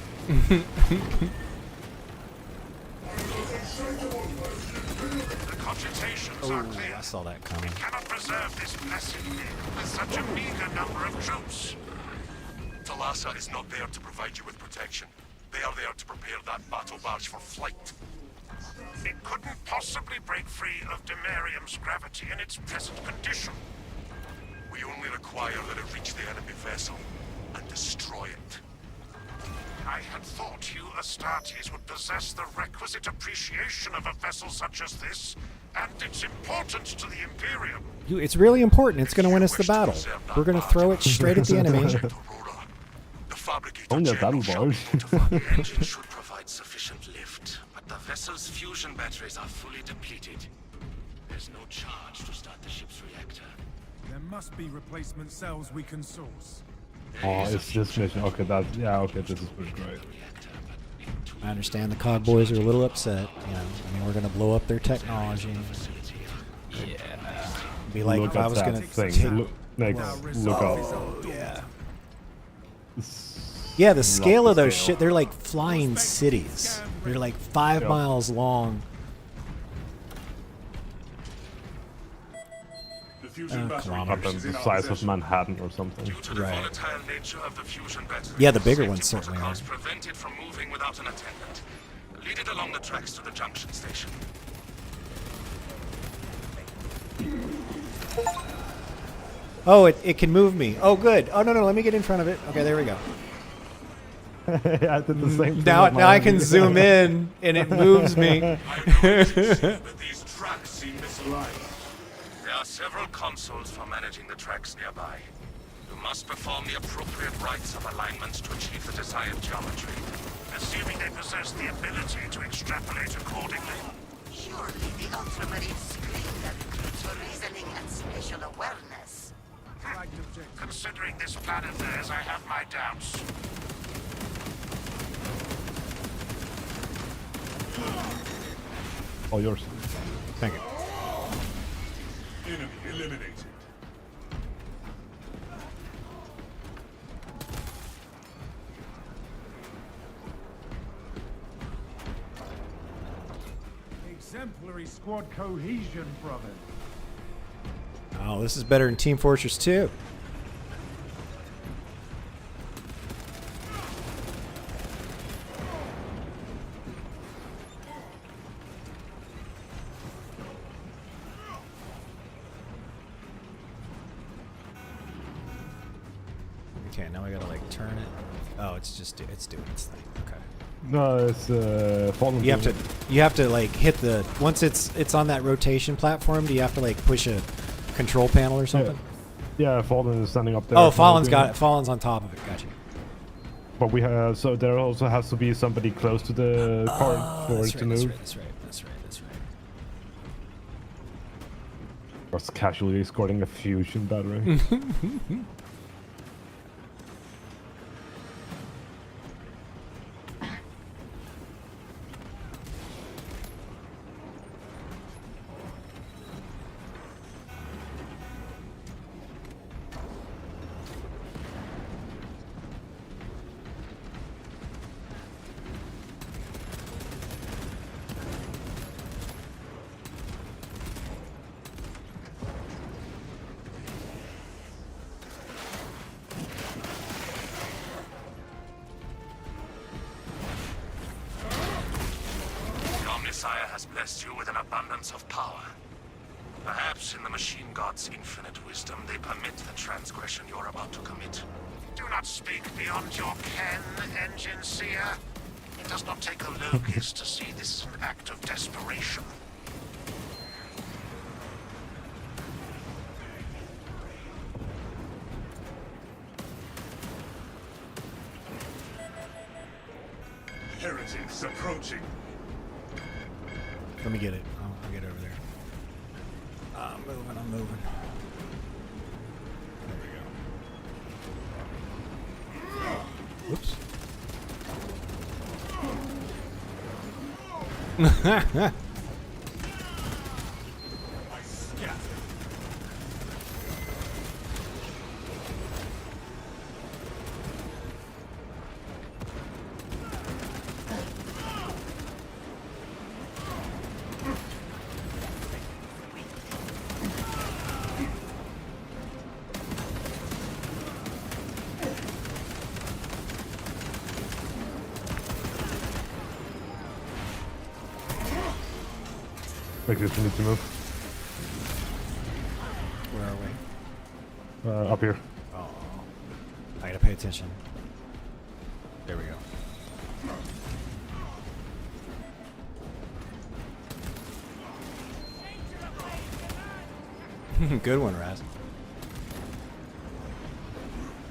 The cogitations are clear. I saw that coming. We cannot preserve this blessed thing with such a meager number of troops. Talassa is not there to provide you with protection. They are there to prepare that battle barge for flight. It couldn't possibly break free of Demarium's gravity in its present condition. We only require that it reach the enemy vessel and destroy it. I had thought you Astartes would possess the requisite appreciation of a vessel such as this, and its importance to the Imperium. It's really important. It's going to win us the battle. We're going to throw it straight at the enemy. On your battle barge. The engine should provide sufficient lift, but the vessel's fusion batteries are fully depleted. There's no charge to start the ship's reactor. There must be replacement cells we can source. Oh, it's this mission. Okay, that. Yeah, okay, this is pretty great. I understand the COG boys are a little upset. You know, I mean, we're gonna blow up their technology. Yeah. Be like Look if I at was that gonna thing. take. Look, look up. Yeah. Yeah, the scale of those shit, they're like flying cities. They're like 5 miles long. Up in the size of Manhattan or something. Right. Volatile nature of the fusion battery. Yeah, the bigger safety ones certainly are. protocols prevent it from moving without an attendant. Lead it along the tracks to the junction station. Oh, it can move me. Oh, good. Oh, no, let me get in front of it. Okay, there we go. I did the same thing. Now I can zoom in, and it moves me. But these tracks seem misaligned. There are several consoles for managing the tracks nearby. You must perform the appropriate rites of alignment to achieve the desired geometry. Assuming they possess the ability to extrapolate accordingly. Surely the ultramarine screen that includes reasoning and spatial awareness. Considering this plan of theirs, I have my doubts. All yours. Thank you. Enemy eliminated. Exemplary squad cohesion, brother. Oh, this is better than Team Fortress 2. Okay, now we gotta like turn it. Oh, it's doing its thing. Okay. No, it's falling. You have to like hit the once it's on that rotation platform. Do you have to like push a control panel or something? Yeah, Fallen is standing up there. Oh, Fallen's got it. Fallen's on top of it. Gotcha. But we have so there also has to be somebody close to the card for it to move. That's right. Just casually escorting a fusion battery. Your Messiah has blessed you with an abundance of power. Perhaps in the Machine God's infinite wisdom, they permit the transgression you're about to commit. Do not speak beyond your ken, Engine Seer. It does not take a locust to see this is an act of desperation. Heretics approaching. Let me get it. I'll get over there. I'm moving. There we go. Whoops. Like this, we need to move. Where are we? Up here. Oh, I gotta pay attention. There we go. Good one, Raz.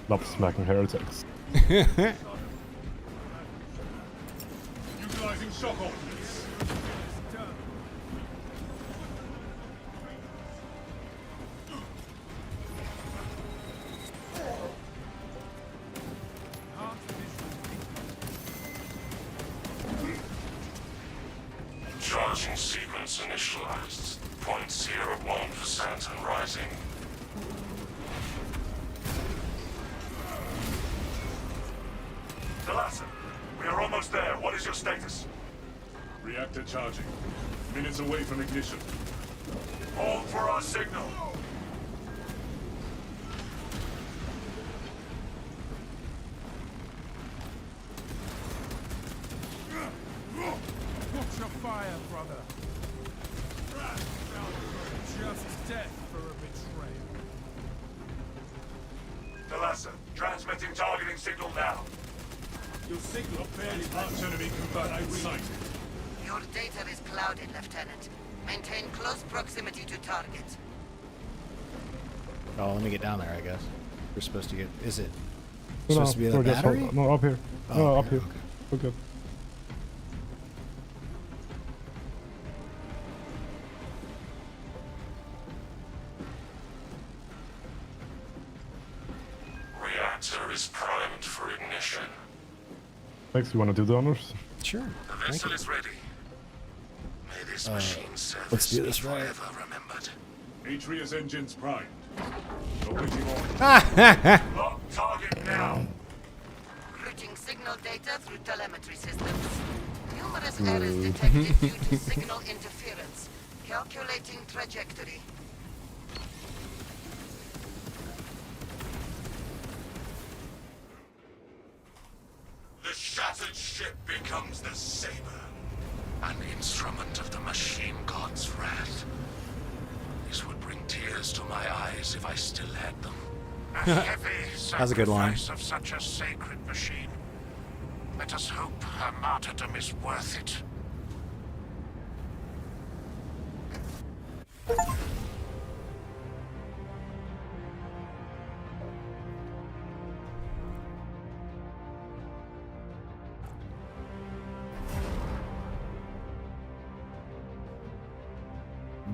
Love smacking heretics. Utilizing shock ordnance. Launching sequence initialized. 0.01% and rising. Delassa, we are almost there. What is your status? Reactor charging. Minutes away from ignition. Hold for our signal. Watch your fire, brother. Just death for a betrayal. Delassa, transmitting targeting signal now. Your signal barely marks enemy combatant sight. Your data is clouded, Lieutenant. Maintain close proximity to target. Oh, let me get down there, I guess. We're supposed to get... Is it No, supposed to be the battery? No, up here. Oh, No, okay, up here. okay. Okay. Reactor is primed for ignition. Thanks, you want to do the honors? Sure. The vessel is ready. May this machine service let's do this be right. forever remembered. Atreus engines primed. Awaiting orders. Lock target now. Routing signal data through telemetry systems. Numerous errors detected due to signal interference. Calculating trajectory. The shattered ship becomes the Saber, an instrument of the machine god's wrath. This would bring tears to my eyes if I still had them. A heavy That's a good line. sacrifice of such a sacred machine. Let us hope her martyrdom is worth it.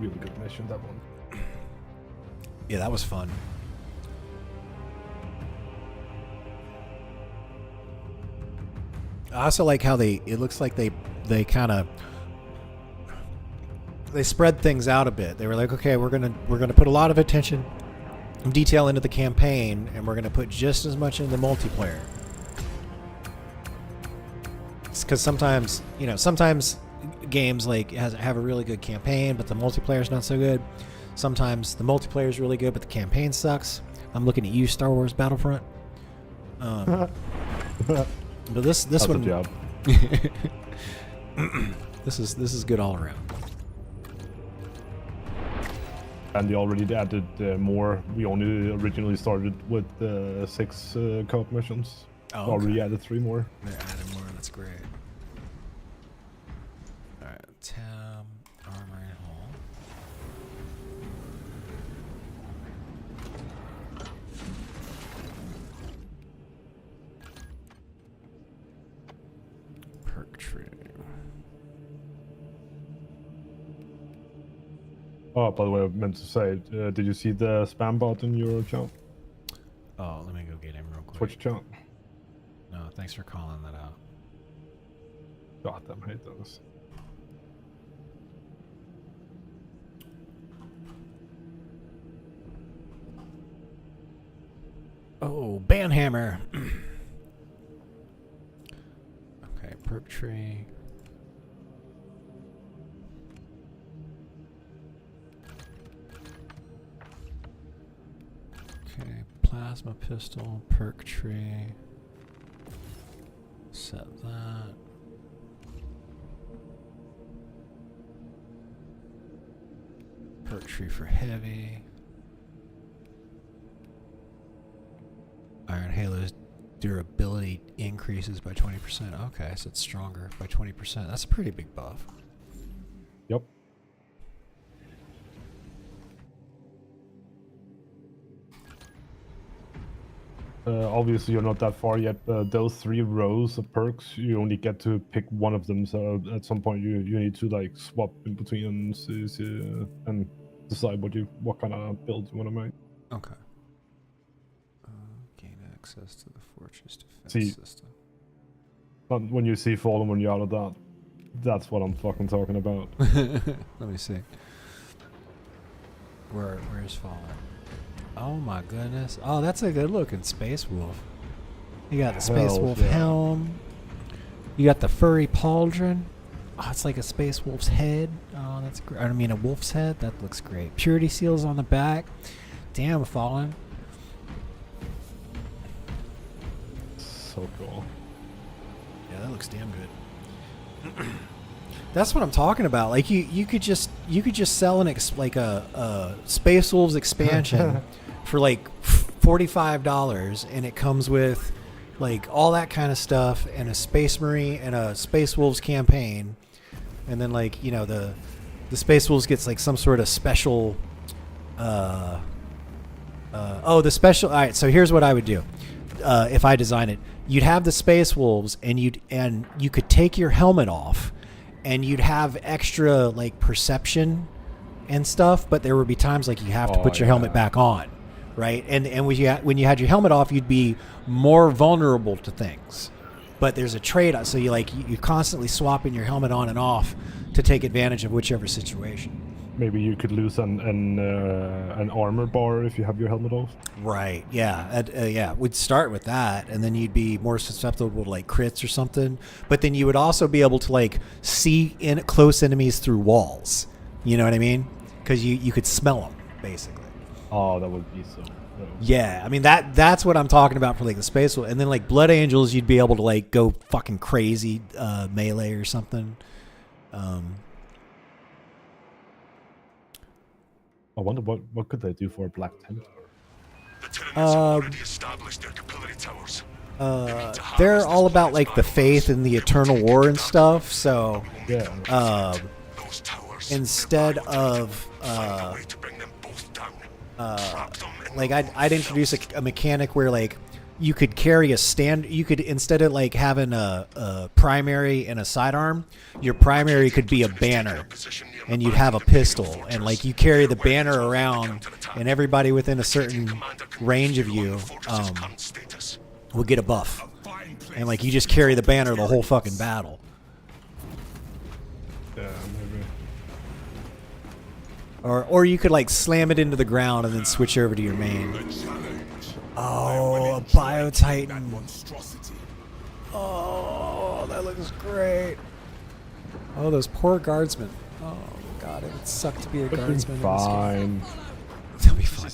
Really good mission, that one. Yeah, that was fun. I also like how it looks like they kind of they spread things out a bit. They were like, okay, we're gonna put a lot of attention and detail into the campaign, and we're gonna put just as much into the multiplayer. Because sometimes games like have a really good campaign, but the multiplayer's not so good. Sometimes the multiplayer's really good, but the campaign sucks. I'm looking at you, Star Wars Battlefront. But this That's one, a job. this is good all around. And they already added more. We only originally started with 6 co-op missions. Oh, Already added 3 more. They added more. That's great. All right, Tam Armory Hall. Perk tree. Oh, by the way, I meant to say, did you see the spam bot in your account? Oh, let me go get him real quick. Twitch chat. No, thanks for calling that out. God damn, I hate those. Oh, Banhammer. Okay, perk tree. Okay, plasma pistol, perk tree. Set that. Perk tree for heavy. Iron Halo's durability increases by 20%. Okay, so it's stronger by 20%. That's a pretty big buff. Yep. Obviously, you're not that far yet. Those 3 rows of perks, you only get to pick one of them. So at some point, you need to like swap in between and decide what kind of build you want to make. Okay. Gain access to the fortress defense See, system. when you see Fallen, when you're out of that. That's what I'm fucking talking about. Let me see. Where's Fallen? Oh my goodness. Oh, that's a good looking Space Wolf. You got the Space Wolf helm. You got the furry pauldron. Oh, it's like a Space Wolf's head. Oh, that's great. I mean, a wolf's head. That looks great. Purity seals on the back. Damn, Fallen. So cool. Yeah, that looks damn good. That's what I'm talking about. Like you could just sell a Space Wolves expansion for like $45, and it comes with like all that kind of stuff and a Space Marine and a Space Wolves campaign, and then like the Space Wolves gets like some sort of special. The special. All right, so here's what I would do if I design it. You'd have the Space Wolves, and you could take your helmet off. And you'd have extra like perception and stuff, but there would be times like you have to put your helmet back on, right? And when you had your helmet off, you'd be more vulnerable to things. But there's a trade-off, so you're constantly swapping your helmet on and off to take advantage of whichever situation. Maybe you could lose an armor bar if you have your helmet off. Right. Yeah. Yeah. We'd start with that, and then you'd be more susceptible to like crits or something. But then you would also be able to like see close enemies through walls. You know what I mean? Because you could smell them basically. Oh, that would be so. Yeah. I mean that's what I'm talking about for like the Space Wolf. And then like Blood Angels, you'd be able to like go fucking crazy melee or something. I wonder what could they do for a Black Templar? They're all about like the faith and the eternal war and stuff. So instead of like I'd introduce a mechanic where like you could carry you could, instead of like having a primary and a sidearm, your primary could be a banner, and you'd have a pistol, and like you carry the banner around, and everybody within a certain range of you will get a buff, and like you just carry the banner the whole fucking battle. Yeah, maybe. Or you could like slam it into the ground and then switch over to your main. Oh, a Biotitan. Oh, that looks great. Oh, those poor guardsmen. Oh god, it would suck to be a guardsman. Fine. They'll be fine.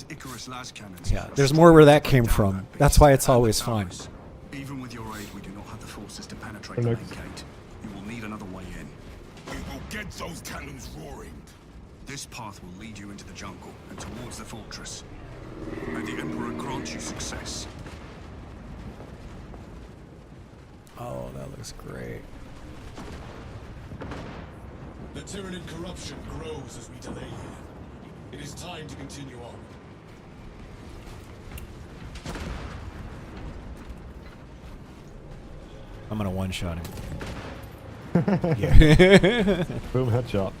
Yeah, there's more where that came from. That's why it's always fine. Even with your aid, we do not have the forces to penetrate the main gate. You will need another way in. We will get those cannons roaring. This path will lead you into the jungle and towards the fortress. May the Emperor grant you success. Oh, that looks great. The Tyranid corruption grows as we delay here. It is time to continue on. I'm gonna one-shot him. Yeah. Boom, headshot.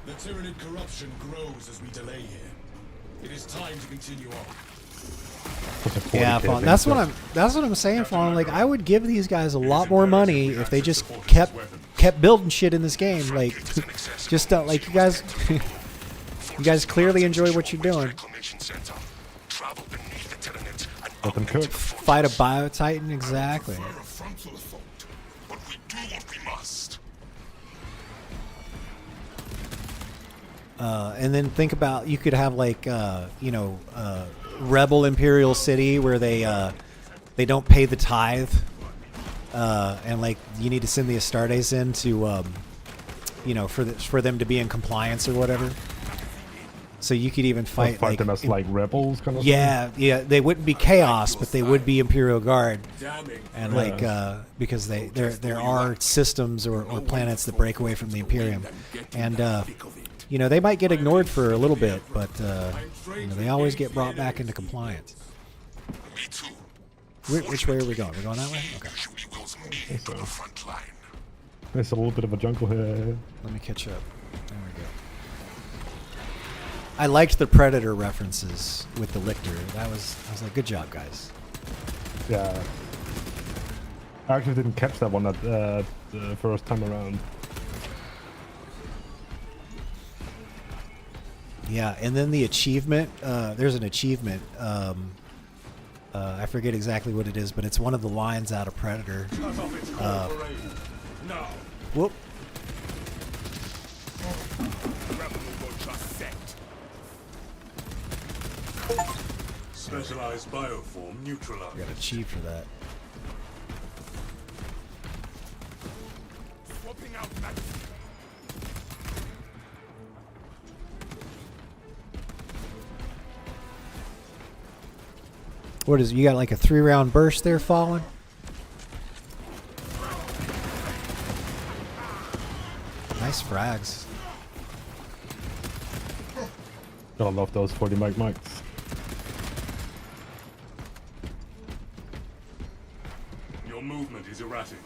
The Tyranid corruption grows as we delay here. It is time to continue on. Yeah, Fawn. That's what I'm saying, Fawn. Like, I would give these guys a lot more money if they just kept building shit in this game. Like, just like you guys, you guys clearly enjoy what you're doing. Let them cook. Fight a Biotitan, exactly. And then think about, you could have like Rebel Imperial City where they don't pay the tithe, and like you need to send the Astartes in to for them to be in compliance or whatever. So you could even fight like them as like rebels kind of thing? Yeah, they wouldn't be Chaos, but they would be Imperial Guard, and like because there are systems or planets that break away from the Imperium, and they might get ignored for a little bit, but they always get brought back into compliance. Which way are we going? We're going that way? Okay. There's a little bit of a jungle here. Let me catch up. There we go. I liked the Predator references with the Lictor. I was like, good job, guys. Yeah. I actually didn't catch that one at the first time around. Yeah, and then the achievement. There's an achievement. I forget exactly what it is, but it's one of the lines out of Predator. Whoop. Specialized bioform neutralized. Got to achieve for that. Swapping out What is it? You got like a 3-round burst there, Fallen? Nice frags. I love those 40 mics. Your movement is erratic.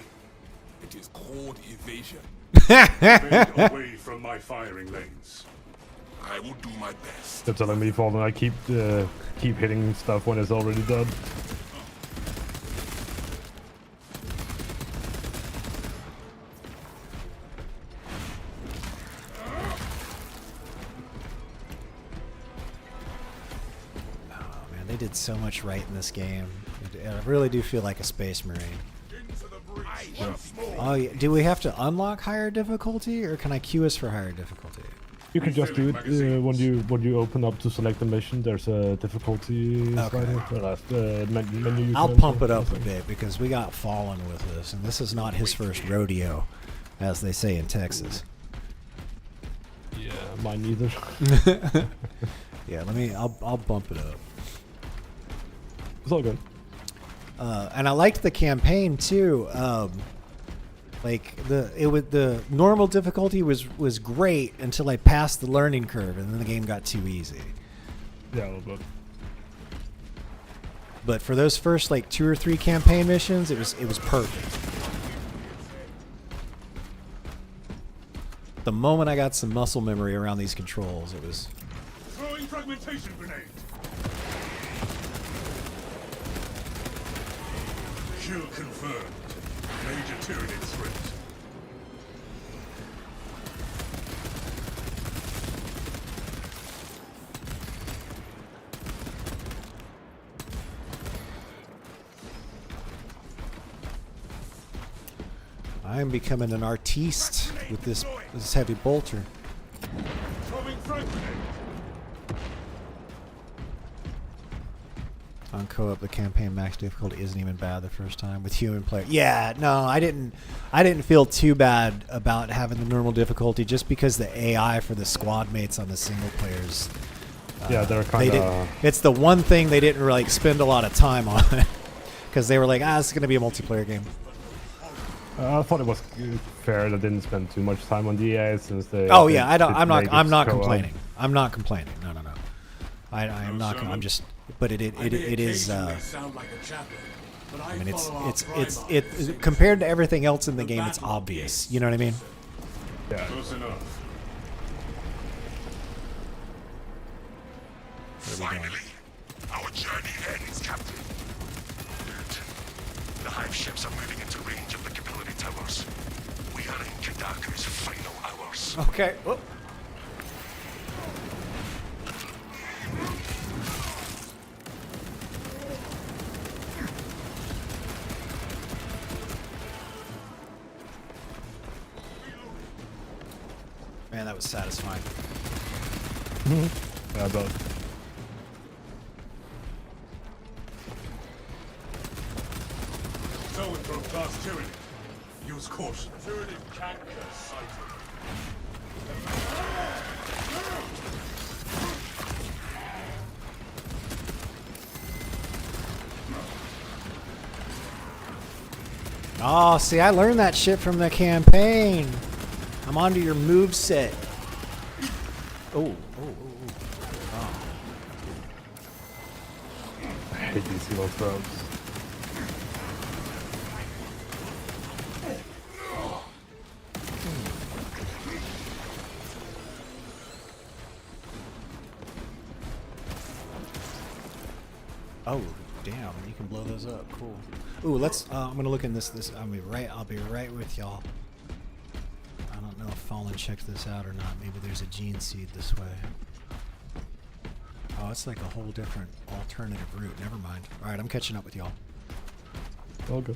It is called evasion. Evade away from my firing lanes. I will do my best. They're telling me, Fallen, I keep hitting stuff when it's already dead. Man, they did so much right in this game. I really do feel like a Space Marine. Yeah. Oh, yeah. Do we have to unlock higher difficulty, or can I queue us for higher difficulty? You can just do it when you open up to select the mission. There's a difficulty right here. Menu I'll pump it up a bit because we got Fallen with this, and this is not his first rodeo, as they say in Texas. Yeah, mine neither. Yeah, I'll bump it up. It's all good. And I liked the campaign too. Like the normal difficulty was great until I passed the learning curve, and then the game got too easy. Yeah, a little bit. But for those first like 2 or 3 campaign missions, it was perfect. The moment I got some muscle memory around these controls, it was. Throwing fragmentation grenade. Kill confirmed. Major Tyranid threat. I am becoming an artiste with this heavy bolter. Throwing frag grenade. On co-op, the campaign max difficulty isn't even bad the first time with human player. Yeah, no, I didn't feel too bad about having the normal difficulty just because the AI for the squad mates on the single players. Yeah, they're kind of. It's the one thing they didn't really spend a lot of time on because they were like, this is going to be a multiplayer game. I thought it was fair they didn't spend too much time on the AI since they. Oh yeah, I'm not complaining. I'm not complaining. No. I'm not. I'm just. But it is. I mean, it's compared to everything else in the game, it's obvious. You know what I mean? Yeah. Close enough. Finally, our journey ends, Captain. Good. The Hive ships are moving into range of the Capillary Towers. We are in Kadaku's final hours. Okay. Whoop. Man, that was satisfying. Yeah, I bet. Going from class Tyranid. Use caution. Tyranid canker sighted. Oh, see, I learned that shit from the campaign. I'm onto your move set. Oh. I hate these heal throws. Oh, damn! You can blow those up. Cool. Ooh, let's. I'm gonna look in this. I'll be right with y'all. I don't know if Fallen checked this out or not. Maybe there's a gene seed this way. Oh, it's like a whole different alternative route. Never mind. All right, I'm catching up with y'all. All good.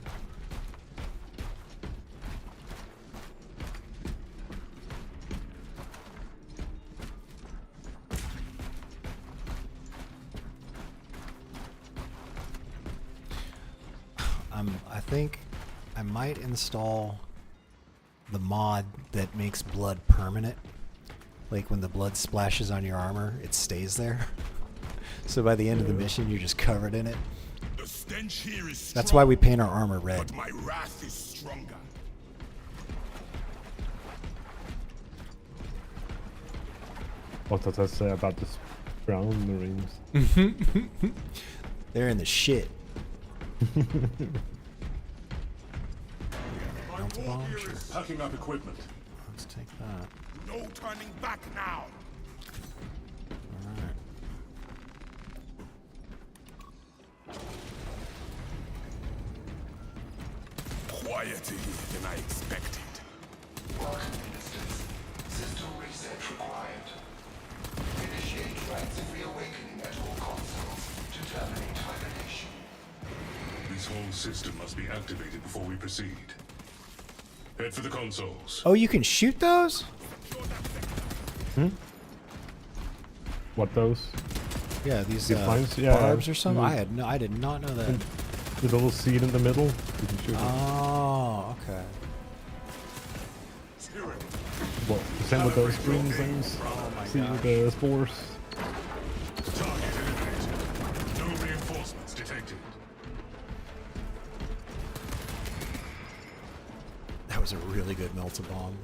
I think I might install the mod that makes blood permanent. Like when the blood splashes on your armor, it stays there. So by the end of the mission, you're just covered in it. The stench here is strong, that's why we paint our armor red. But my wrath is stronger. What does that say about the brown marines? They're in the shit. Bomb? Sure. Packing up equipment. Let's take that. No turning back now. Alright. Quieter here than I expected. Welcome, ministers. System reset required. Initiate rites of reawakening at all consoles to terminate hibernation. This whole system must be activated before we proceed. Head for the consoles. Oh, you can shoot those? What those? Yeah, these barbs or something. I did not know that. The little seed in the middle. You can shoot it. Oh, okay. Well, same with those green things. See with the spores. Target eliminated. No reinforcements detected. That was a really good melt-a-bomb.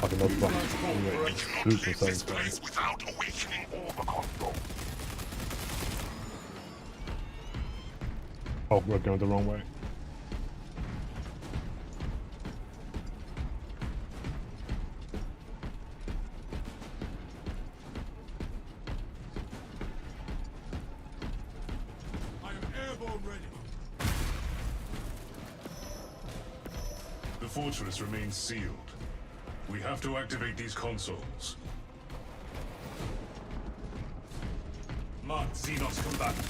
Fucking melt-a-bomb. Super This place without awakening all the console. Oh, we're going the wrong way. I am airborne ready. The fortress remains sealed. We have to activate these consoles. Mark Xenos combatant.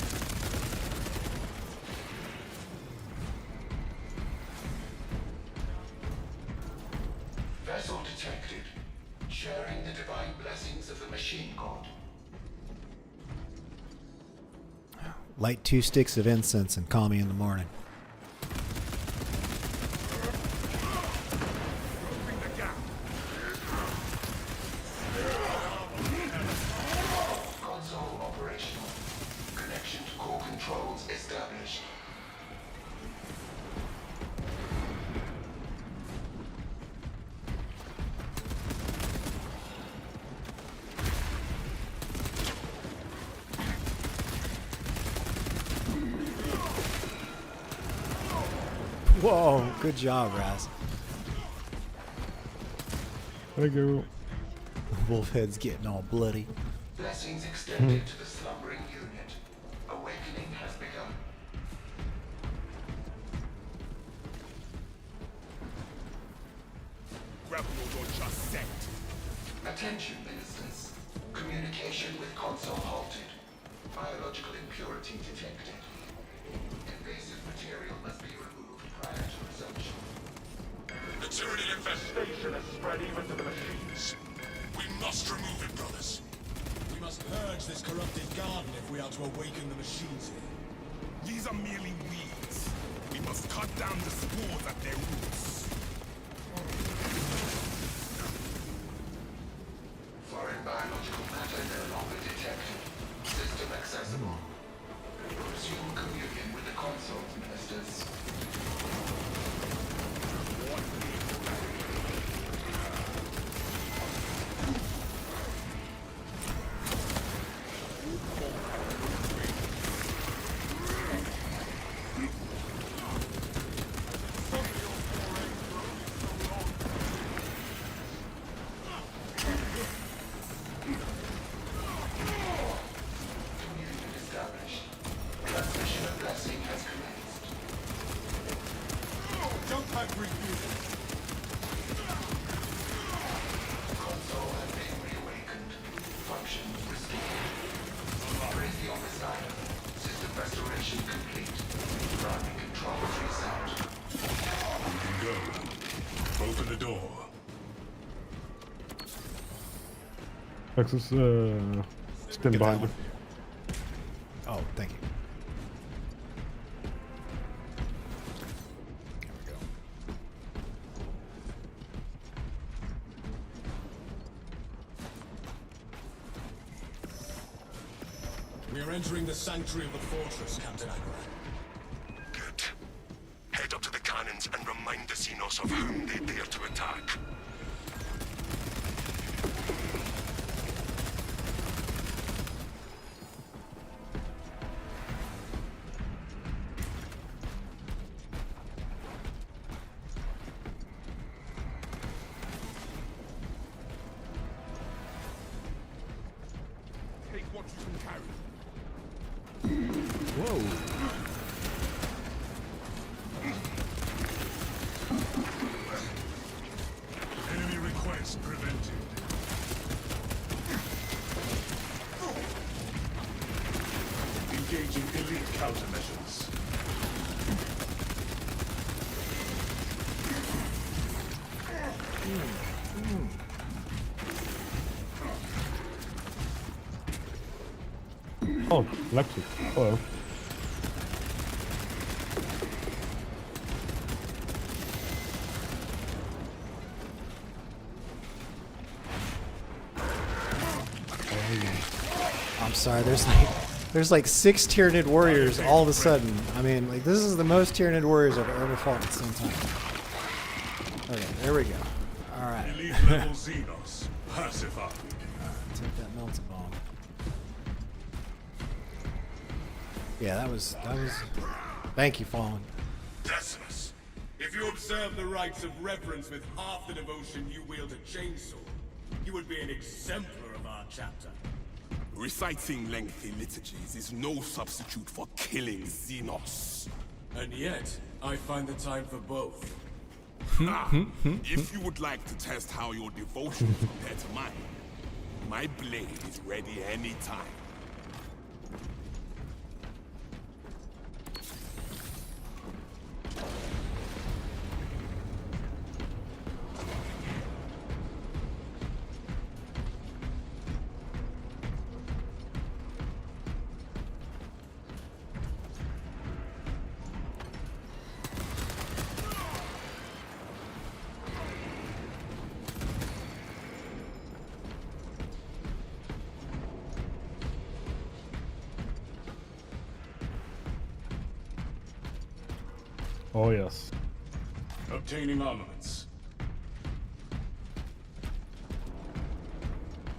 Vessel detected. Sharing the divine blessings of the machine god. Light 2 sticks of incense and call me in the morning. Console operational. Connection to core controls established. Whoa, good job, Raz. Thank you. Wolfhead's getting all bloody. Blessings extended to the slumbering unit. Awakening has begun. Rebels are just set. Attention, ministers. Communication with console halted. Biological impurity detected. Invasive material must be removed prior to resumption. The Tyranid infestation has spread even to the machines. We must remove it, brothers. We must purge this corrupted garden if we are to awaken the machines here. These are merely weeds. We must cut down the spores at their roots. Foreign biological matter no longer detected. System accessible. Resume communion with the console, ministers. Nexus, stand behind you. Oh, thank you. We are entering the sanctuary of the fortress, Captain Akron. Good. Head up to the cannons and remind the Xenos of whom they dare to attack. Take what you can carry. Whoa. Enemy request prevented. Engaging elite countermeasures. Oh, Lexus. Hello. I'm sorry. There's like 6 Tyranid warriors all of a sudden. I mean, like this is the most Tyranid warriors I've ever fought at the same time. Okay, there we go. All right. Elite level Xenos. Pacified. Take that melted bomb. Yeah, that was. Thank you, Fallen. Decimus, if you observe the rites of reverence with half the devotion you wield a chainsaw, you would be an exemplar of our chapter. Reciting lengthy liturgies is no substitute for killing Xenos. And yet, I find the time for both. If you would like to test how your devotions compare to mine, my blade is ready anytime. Oh yes. Obtaining armaments.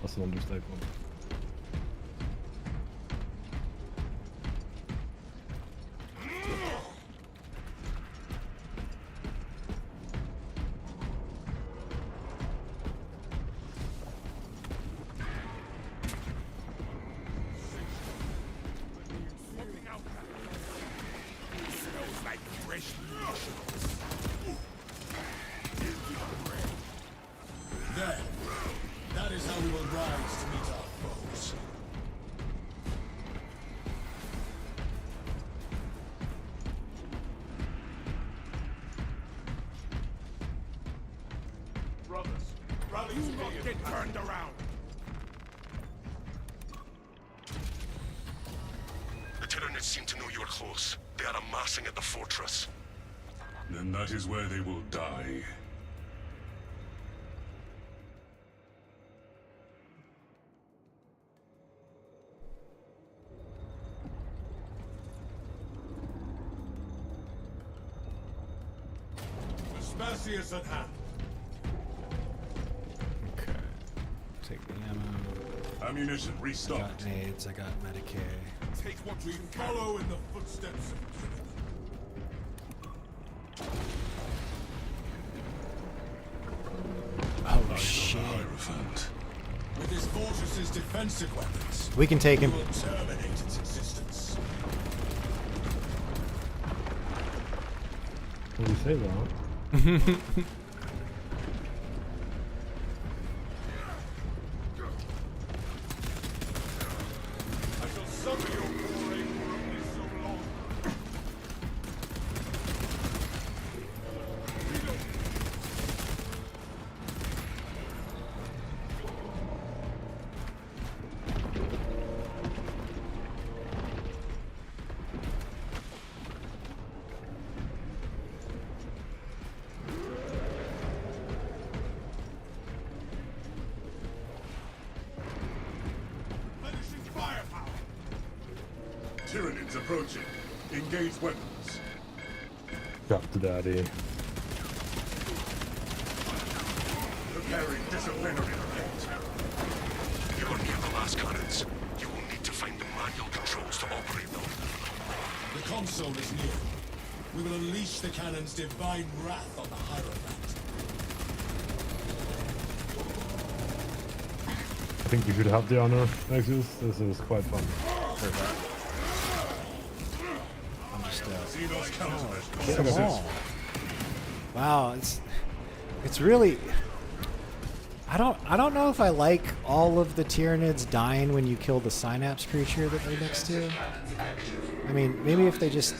That's an understatement. Smells like fresh mushrooms. Then, that is how we will rise to meet our foes. Brothers, rally to not get turned around. The Tyranids seem to know you're close. They are amassing at the fortress. Then that is where they will die. Vespasius at hand. Okay. Take the ammo. Ammunition I restocked. got nades. I got Medicaid. Take what We you can carry. follow in the footsteps of Trinity. Oh shit. Hierophant. With his fortress's defensive weapons, We can take him. we will terminate its existence. What do you say that? I shall suffer your foray for only so long. Tyranids approaching. Engage weapons. Got to daddy. Preparing disciplinary effect. You're near the last cannons. You will need to find the manual controls to operate them. The console is near. We will unleash the cannon's divine wrath on the Hierophant. I think you should have the honor, Nexus. This is quite fun. I'm just Xenos get them all. Wow, it's really. I don't know if I like all of the Tyranids dying when you kill the Synapse creature that they're next to. I mean, maybe if they just.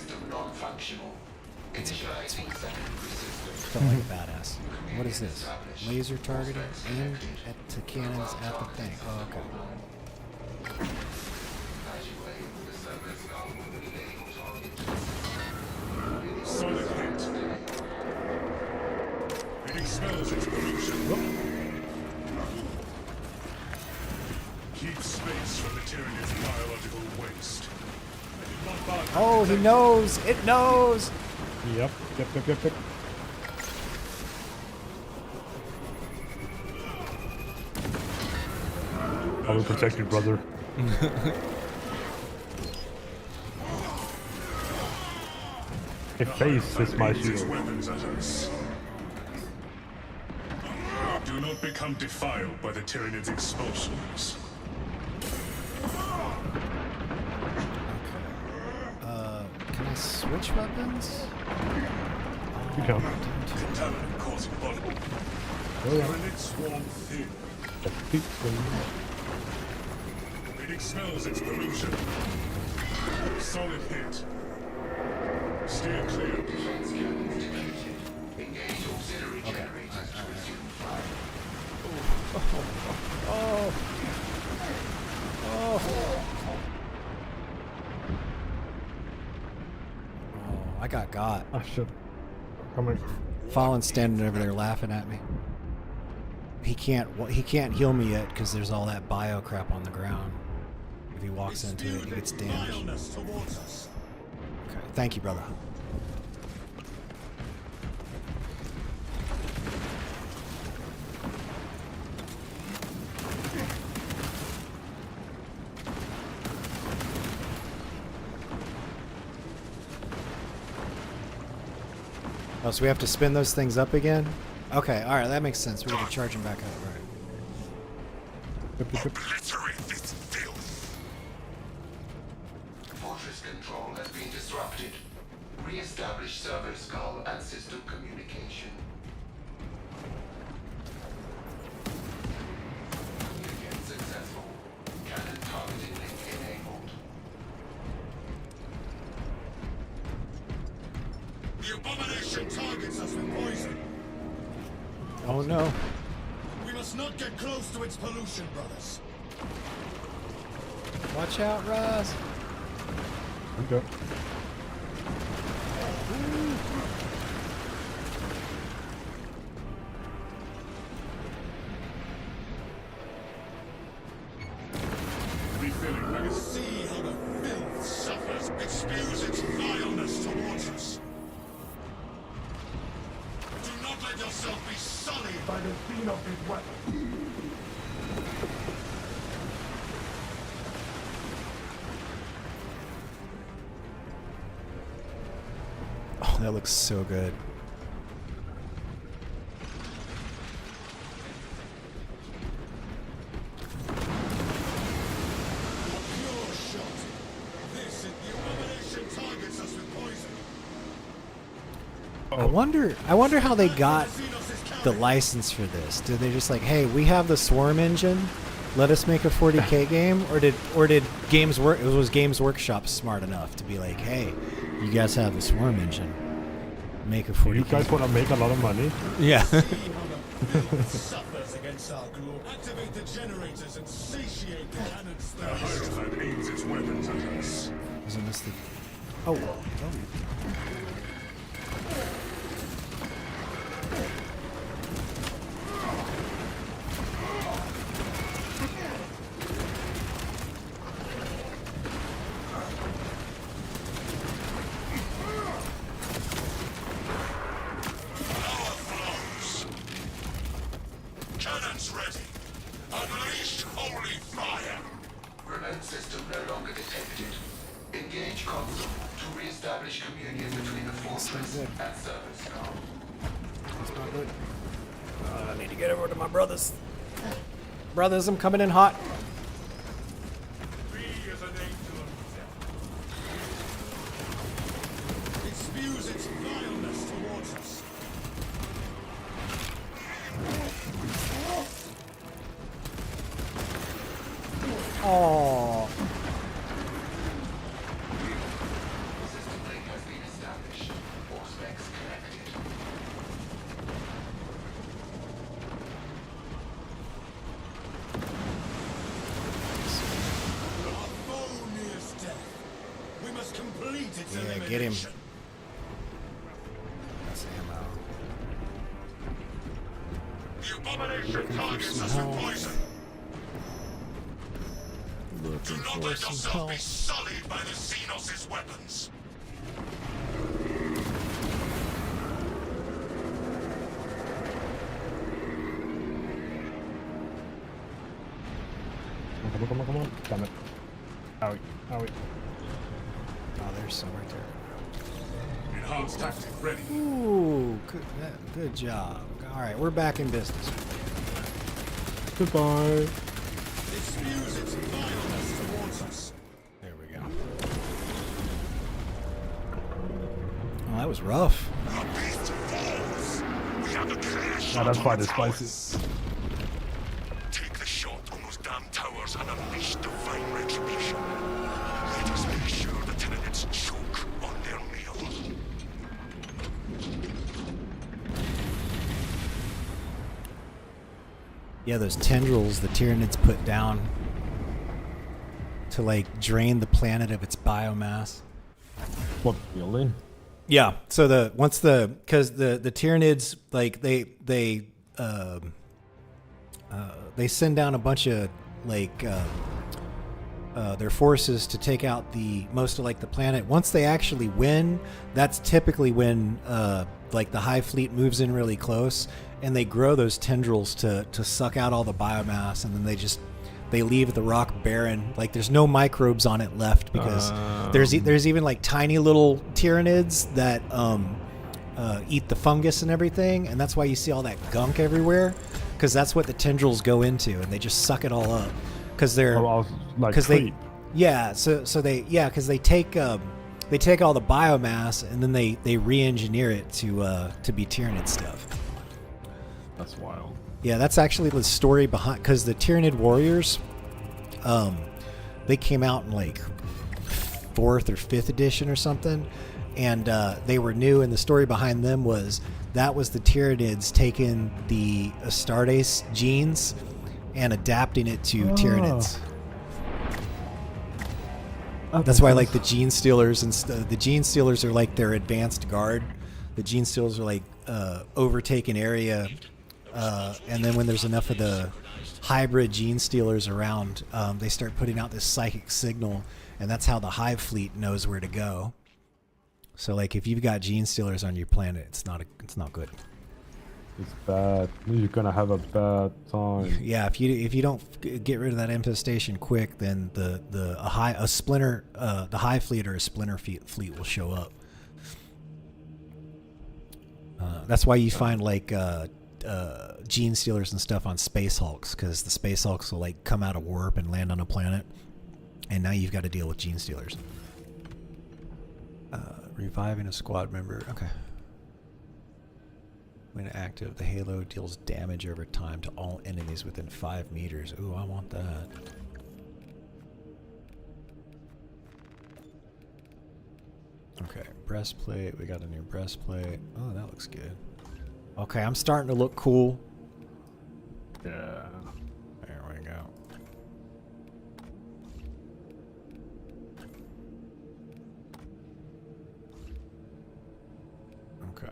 It's fine. Felt like a badass. What is this? Laser targeting aimed at the cannons at the thing. Oh, okay. Solid hit. It expels its pollution. Keep space from the Tyranid's biological waste. Oh, he knows! It knows! Yep. I will protect you, brother. A face is my shield. Weapons at us. Do not become defiled by the Tyranid's expulsions. Can I switch weapons? You can. Contaminant causing body. Tyranid swarm thin. It expels its pollution. Solid hit. Steer clear. Engage auxiliary generators to resume fire. Oh. I got. Ah, shit. Coming. Fallen's standing over there laughing at me. He can't heal me yet because there's all that bio crap on the ground. If he walks into it, he gets damaged. Okay, thank you, brother. Oh, so we have to spin those things up again? Okay, alright, that makes sense. We gotta charge them back up, right. Obliterate this filth! Fortress control has been disrupted. Re-establish server skull and system communication. Again successful. Cannon targeting link enabled. The abomination targets us with poison. Oh no. We must not get close to its pollution, brothers. Watch out, Raz. Okay. Refilling magazine. See how the filth suffers. It spews its vileness towards us. Do not let yourself be sullied by the Xenos' weapon. Oh, that looks so good. I wonder how they got the license for this. Did they just like, hey, we have the Swarm engine, let us make a 40K game, or did Games Workshop smart enough to be like, hey, you guys have the Swarm engine, make a 40K. You guys want to make a lot of money? Yeah. Suffers against our glory. Activate the generators and satiate the cannon's The Hierophant aims its weapons at us. Isn't this the? Oh. Unleash holy fire! Remote system no longer detected. Engage console to re-establish communion between the fortress and service call. That's not good. I need to get over to my brothers. Brothers, I'm coming in hot. Be as an angel of death. It spews its vileness towards us. Oh. System link has been established. Force specs connected. Our foe nears death. We must complete its Yeah, get him. elimination. That's ammo. The abomination targets us with poison. Do not let yourself be sullied by the Xenos' weapons. Come on. Damn it. Owie. Oh, there's some right there. Enhanced tactic ready. Ooh, good job. All right, we're back in business. Goodbye. It spews its vileness towards us. There we go. Oh, that was rough. Now that fight is spicy. Take the shot on those damn towers and unleash divine retribution. Let us make sure the Tyranids choke on their meal. Yeah, those tendrils the Tyranids put down to like drain the planet of its biomass. What, really? Yeah. So because the Tyranids like they send down a bunch of like their forces to take out most of like the planet. Once they actually win, that's typically when like the Hive Fleet moves in really close and they grow those tendrils to suck out all the biomass, and then they leave the rock barren. Like there's no microbes on it left because there's even like tiny little Tyranids that eat the fungus and everything, and that's why you see all that gunk everywhere, because that's what the tendrils go into, and they just suck it all up because they're because they take all the biomass and then they re-engineer it to be Tyranid stuff. That's wild. Yeah, that's actually the story behind, because the Tyranid warriors, they came out in like 4th or 5th edition or something, and they were new, and the story behind them was that was the Tyranids taking the Astartes genes and adapting it to Tyranids. That's why like the Gene Stealers and the Gene Stealers are like their advanced guard. The Gene Stealers are like overtaking area. And then when there's enough of the hybrid Gene Stealers around, they start putting out this psychic signal, and that's how the Hive Fleet knows where to go. So, like, if you've got Gene Stealers on your planet, it's not good. It's bad. You're gonna have a bad time. Yeah, if you don't get rid of that infestation quick, then the Hive Fleet or a Splinter Fleet will show up. That's why you find like Gene Stealers and stuff on Space Hulks, because the Space Hulks will like come out of warp and land on a planet, and now you've got to deal with Gene Stealers. Reviving a squad member. Okay. When active, the Halo deals damage over time to all enemies within 5 meters. Ooh, I want that. Okay, breastplate. We got a new breastplate. Oh, that looks good. Okay, I'm starting to look cool. Yeah. There we go. Okay.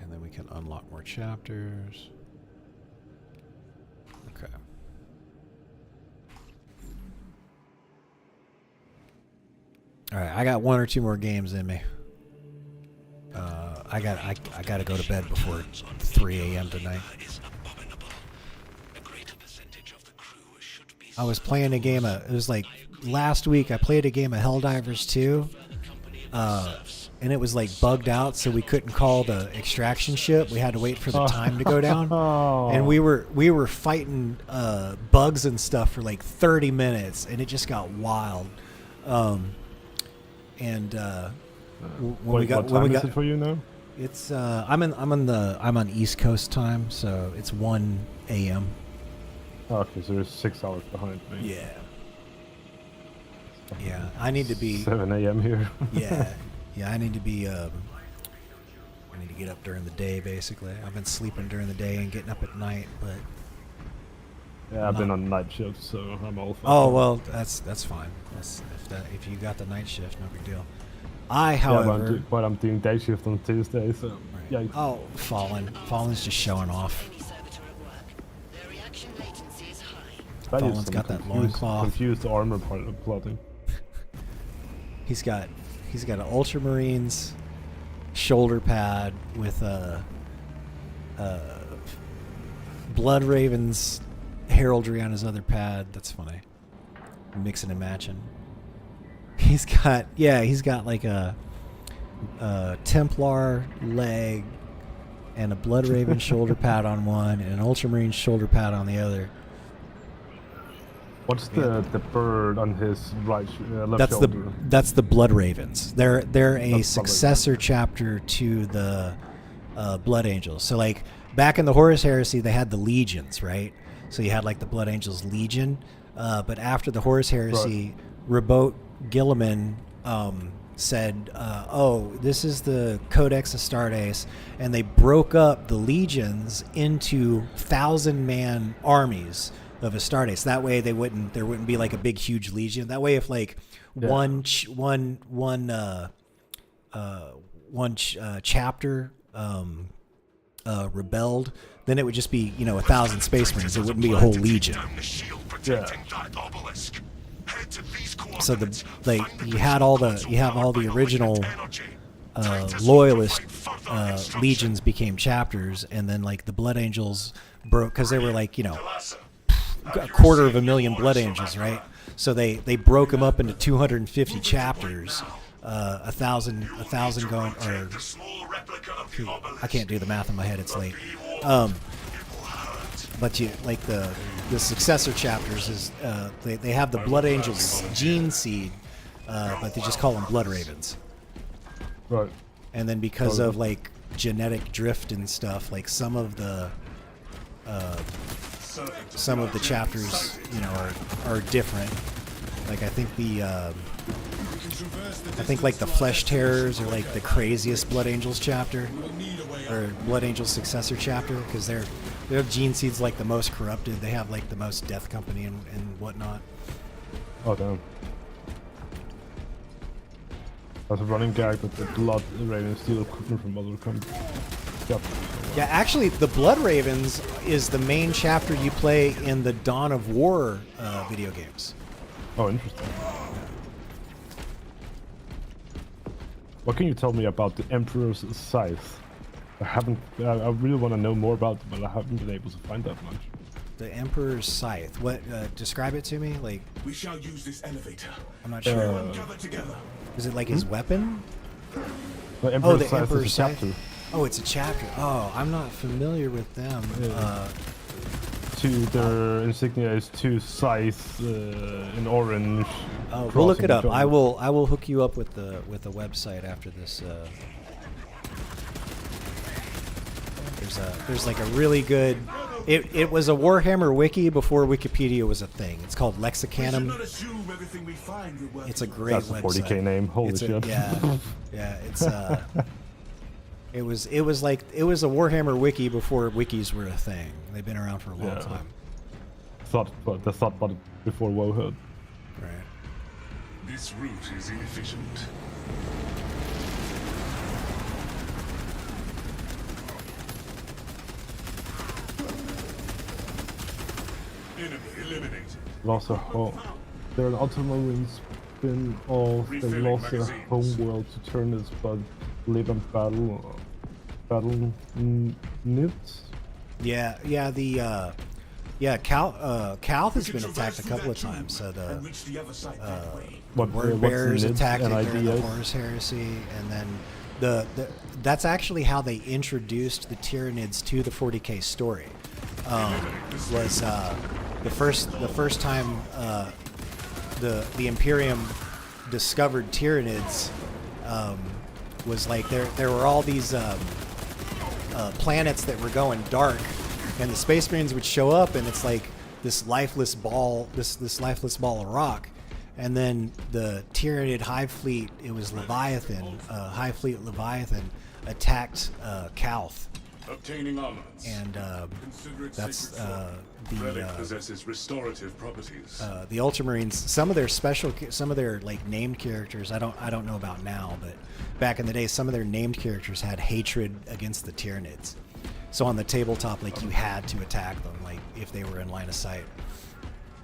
And then we can unlock more chapters. Okay. All right, I got 1 or 2 more games in me. I got to go to bed before 3 a.m. tonight. I was playing a game of, it was like last week I played a game of Helldivers 2, and it was like bugged out, so we couldn't call the extraction ship. We had to wait for the time to go down, and we were fighting bugs and stuff for like 30 minutes, and it just got wild. When we got it for you now? It's I'm on East Coast time, so it's 1 a.m. Oh, okay, so you're 6 hours behind me. Yeah. Yeah, I need to be 7 a.m. here. yeah, I need to be. I need to get up during the day. Basically, I've been sleeping during the day and getting up at night, but yeah, I've been on night shift, so I'm all. Oh well, that's fine. If you got the night shift, no big deal. However, yeah, but I'm doing day shift on Tuesday, so right. Yeah. Oh, Fallen's just showing off. Fallen's got that loincloth. Confused armor plotting. He's got an Ultramarines shoulder pad with a Blood Ravens heraldry on his other pad. That's funny. Mixing and matching. He's got like a Templar leg and a Blood Raven shoulder pad on one and an Ultramarine shoulder pad on the other. What's the bird on his right left shoulder? That's the Blood Ravens. They're a successor chapter to the Blood Angels. So like back in the Horus Heresy, they had the Legions, right? So you had like the Blood Angels Legion, but after the Horus Heresy, Rabot Gilliman said, "Oh, this is the Codex Astartes," and they broke up the legions into 1,000-man armies of Astartes. That way, there wouldn't be like a big, huge legion. That way, if like one chapter rebelled, then it would just be 1,000 Space Marines. It wouldn't be a whole legion. Yeah. So you have all the original loyalist legions became chapters, and then like the Blood Angels broke because there were like 250,000 Blood Angels, right? So they broke them up into 250 chapters, 1,000 going. Or I can't do the math in my head; it's late. But you like the successor chapters is they have the Blood Angels gene seed, but they just call them Blood Ravens. Right. And then because of like genetic drift and stuff, like some of the chapters are different. Like I think like the Flesh Terrors are like the craziest Blood Angels chapter, or Blood Angels successor chapter, because they have gene seeds like the most corrupted. They have like the most death company and whatnot. Oh damn. That's a running gag that the Blood Ravens steal equipment from other countries. Yep. Yeah, actually, the Blood Ravens is the main chapter you play in the Dawn of War video games. Oh, interesting. What can you tell me about the Emperor's Scythe? I really want to know more about it, but I haven't been able to find that much. The Emperor's Scythe. What? Describe it to me. Like. We shall use this elevator. I'm not sure. Gather together. Is it like his weapon? The Emperor's the Scythe Emperor's is a chapter. Oh, it's a chapter. Oh, I'm not familiar with them. Yeah. Their insignia is 2 scythes in orange. Oh, we'll look it up. I will hook you up with the website after this. There's like a really good. It was a Warhammer wiki before Wikipedia was a thing. It's called Lexicanum. It's a great website. That's a 40K name. Holy shit. Yeah, it's. It was a Warhammer wiki before wikis were a thing. They've been around for a long time. Thought about it before WoW. Right. This route is inefficient. Enemy eliminated. Also, there are Ultramarines spin-off. They lost their homeworld to Tyranids, but live and battle Nids. Yeah, Calth has been attacked a couple of times. So the Word Bearers attacked it during the Horus Heresy, and then that's actually how they introduced the Tyranids to the 40k story. Was the first time the Imperium discovered Tyranids was like there were all these planets that were going dark, and the Space Marines would show up, and it's like this lifeless ball of rock. And then the Tyranid Hive Fleet, it was Leviathan, Hive Fleet Leviathan, attacked Calth. Obtaining armaments. And that's the relic possesses restorative properties. The Ultramarines. Some of their like named characters, I don't know about now, but back in the day, some of their named characters had hatred against the Tyranids. So on the tabletop, like you had to attack them, like if they were in line of sight.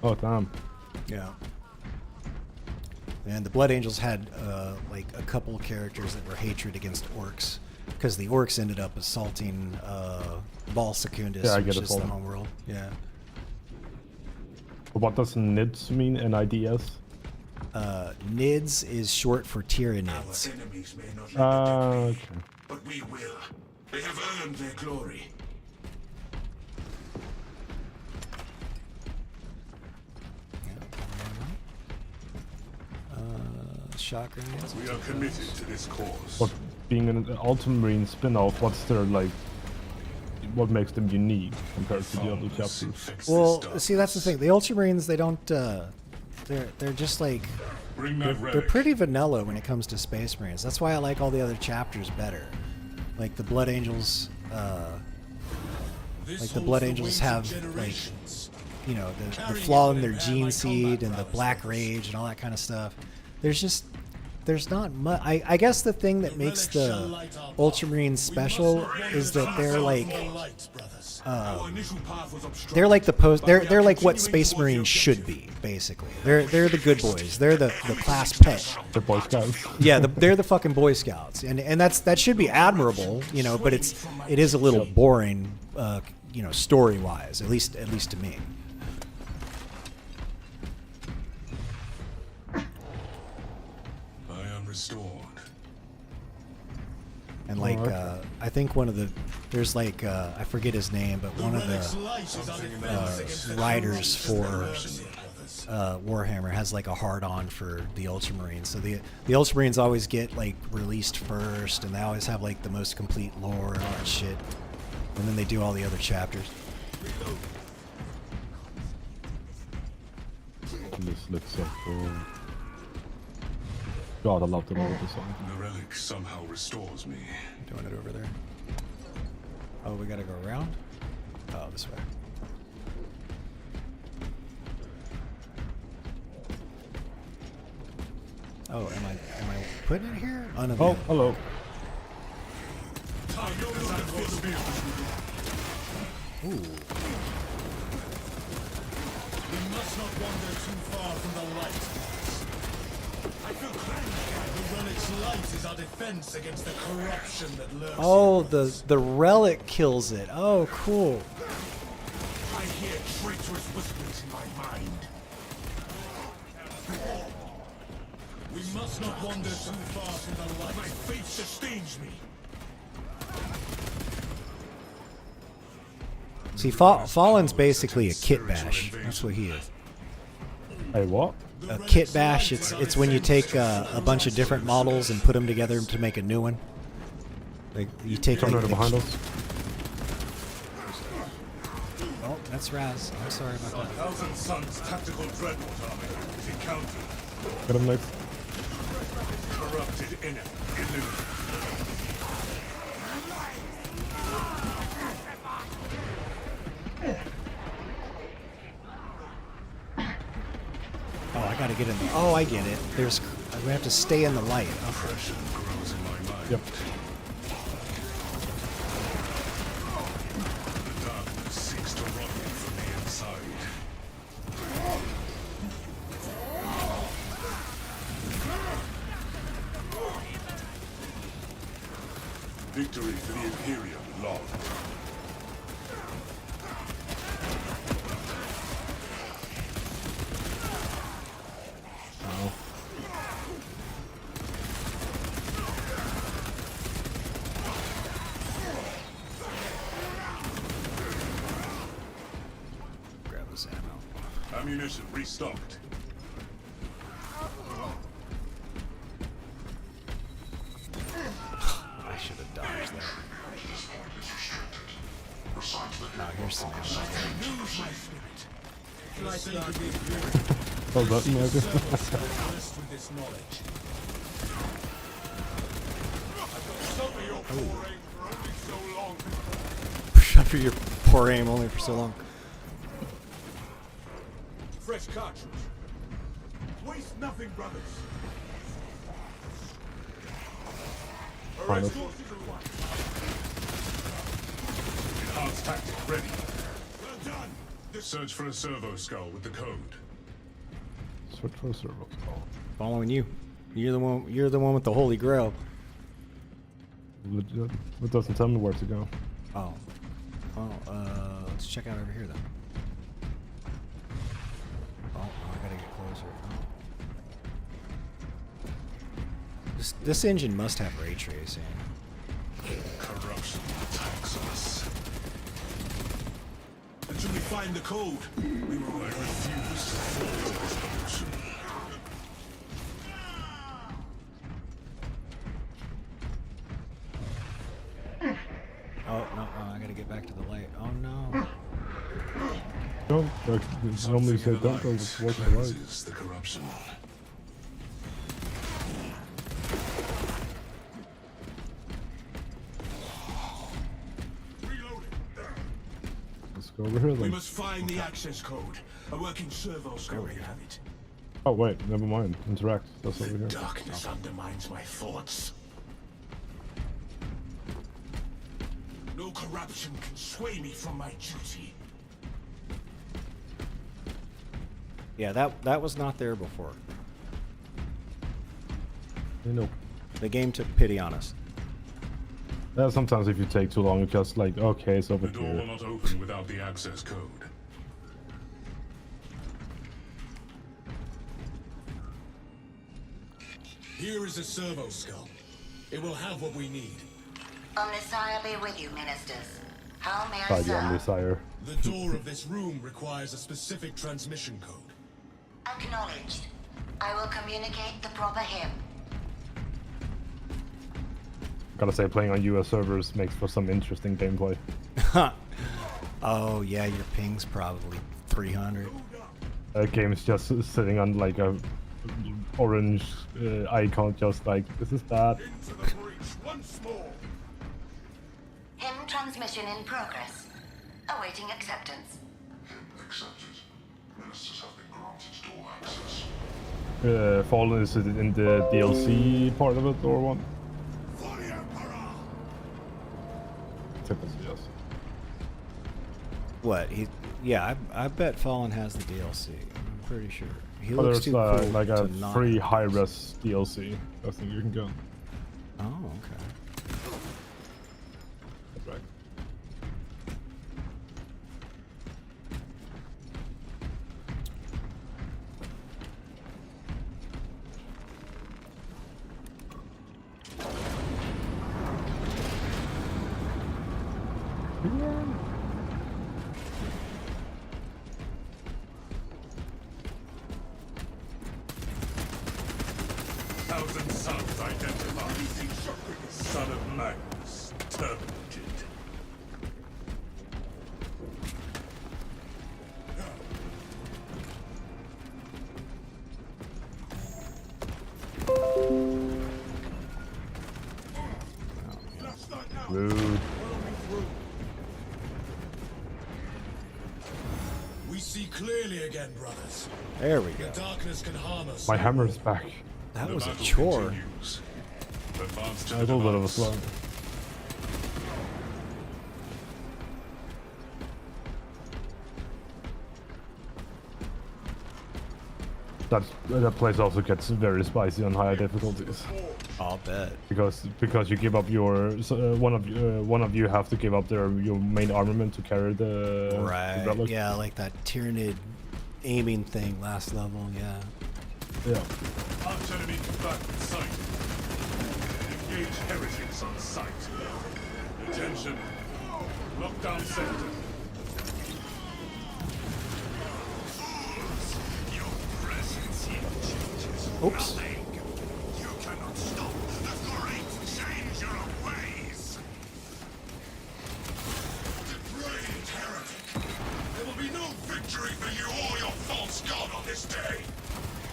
Oh damn. Yeah. And the Blood Angels had like a couple characters that were hatred against orcs, because the orcs ended up assaulting Bal Secundus, which is the homeworld. Yeah. What does NIDS mean? NIDS? NIDS is short for Tyranids. Okay. But we will. They have earned their glory. Shot grenades. We are committed to this cause. What, being an Ultramarine spin-off, what's their like? What makes them unique compared to the other chapters? Well, see, that's the thing. The Ultramarines, they don't. They're just like. They're pretty vanilla when it comes to Space Marines. That's why I like all the other chapters better. Like the Blood Angels. Like the Blood Angels have like, you know, the flaw in their gene seed and the Black Rage and all that kind of stuff. There's not much. I guess the thing that makes the Ultramarines special is that they're like they're like what Space Marines should be, basically. They're the good boys. They're the class pet. The Boy Scouts. Yeah, they're the fucking Boy Scouts, and that should be admirable, you know. But it is a little boring, you know, story wise, at least to me. Restored. And like I think there's like I forget his name, but one of the writers for Warhammer has like a hard-on for the Ultramarines. So the Ultramarines always get like released first, and they always have like the most complete lore and all that shit, and then they do all the other chapters. This looks so cool. God, I love the lore design. The relic somehow restores me. Doing it over there. Oh, we gotta go around? Oh, this way. Oh, am I putting it here? Oh, no, oh, hello. Ooh. We must not wander too far from the light. I feel the relic's light is our defense against the corruption that lurks. Oh, the relic kills it. Oh, cool. I hear traitorous whispers in my mind. We must not wander too far from the light. My faith sustains me. See, Fallen's basically a kit bash. That's what he is. Hey, what? A kit bash. It's when you take a bunch of different models and put them together to make a new one. Like you take. Like, behind us. Oh, that's Raz. I'm sorry about that. Thousand Suns tactical dreadnought army is encountered. Got him next. Corrupted inner illusion. Oh, I gotta get in there. Oh, I get it. We have to stay in the light. Okay. Yep. The darkness seeks to rot me from the inside. Victory for the Imperium long. Grab this ammo. Ammunition restocked. I should have dodged that. Now here's some ammo. Oh, that Shut for your poor aim only for so long. Fresh cartridge. Waste nothing, brothers. Kind of. Enhanced tactic ready. Well done. Search for a servo skull with the code. Search for a servo skull. Following you. You're the one. You're the one with the Holy Grail. It doesn't tell me where to go. Oh. Oh. Let's check out over here then. Oh, I gotta get closer. Oh. This engine must have ray tracing. Corruption attacks us. Until we find the code, we will refuse to fall to this pollution. Oh no! I gotta get back to the light. Oh no! Don't. Normally say don't go towards the light. Cleanses the corruption. Let's go over here We then. must find the access code. A working servo skull will have it. Oh wait, never mind. Interact. That's over here. Darkness undermines my thoughts. No corruption can sway me from my duty. Yeah, that was not there before. You know. The game took pity on us. Sometimes if you take too long, it's just like, okay, it's over The door here. will not open without the access code. Here is a servo skull. It will have what we need. Omnissiah be with you, ministers. How may I By the serve? Omnissiah. The door of this room requires a specific transmission code. Acknowledged. I will communicate the proper hymn. Gotta say, playing on US servers makes for some interesting gameplay. Oh yeah, your ping's probably 300. That game is just sitting on like a orange icon, just like, this is bad. Into the breach once more. Hymn transmission in progress. Awaiting acceptance. Accepted. Ministers have been granted door access. Fallen, is it in the DLC part of it or what? Typically, yes. What? Yeah, I bet Fallen has the DLC. I'm pretty sure. He But looks there's too cool like a to not free have high-res DLC. I think you can go. Oh, okay. That's right. Thousand sons identified. Son of Magnus, terminated. Rude. We see clearly again, brothers. There we go. The darkness can harm us. My hammer's back. That The was a battle chore. continues. Advance to A the little bit of a device. slug. that place also gets very spicy on higher difficulties. I'll bet. Because you give up your one of you have to give up your main armament to carry the relic. Yeah, like that Tyranid aiming thing last level. Yeah. Yeah. Arch enemy back in sight. Engage heretics on sight. Attention. Lockdown center. Your presence here changes. Oops. You cannot stop the great changer of ways. Depraved heretic. There will be no victory for you or your false god on this day.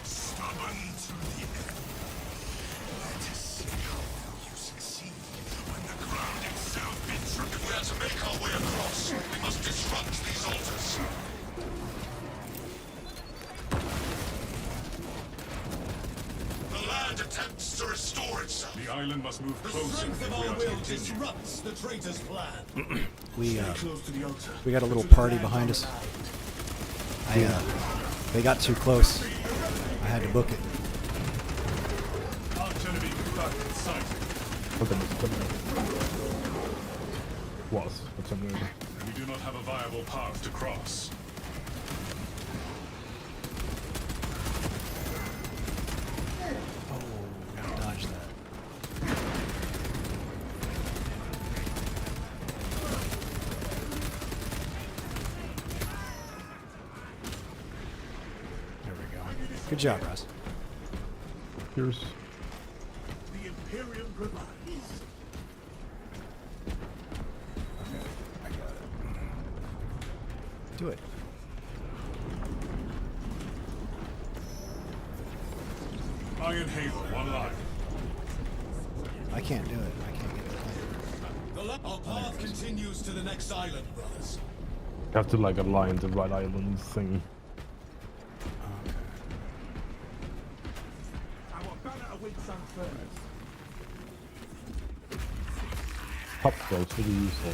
Stubborn to the end. Let us see how well you succeed when the ground itself betrays. If we are to make our way across, we must disrupt these altars. The land attempts to restore itself. The island must move closer if we are to continue. Disrupts the traitor's plan. We got a little party behind us. They got too close. I had to book it. Arch enemy back in sight. What's on there? We do not have a viable path to cross. Gotta dodge that. There we go. Good job, Russ. Here's. The Imperium provides. Do it. Iron Halo, one line. I can't do it. I can't get it. Our path continues to the next island, brothers. You have to like align the right island thing. Our banner awaits on furnace. Pop those for the useful.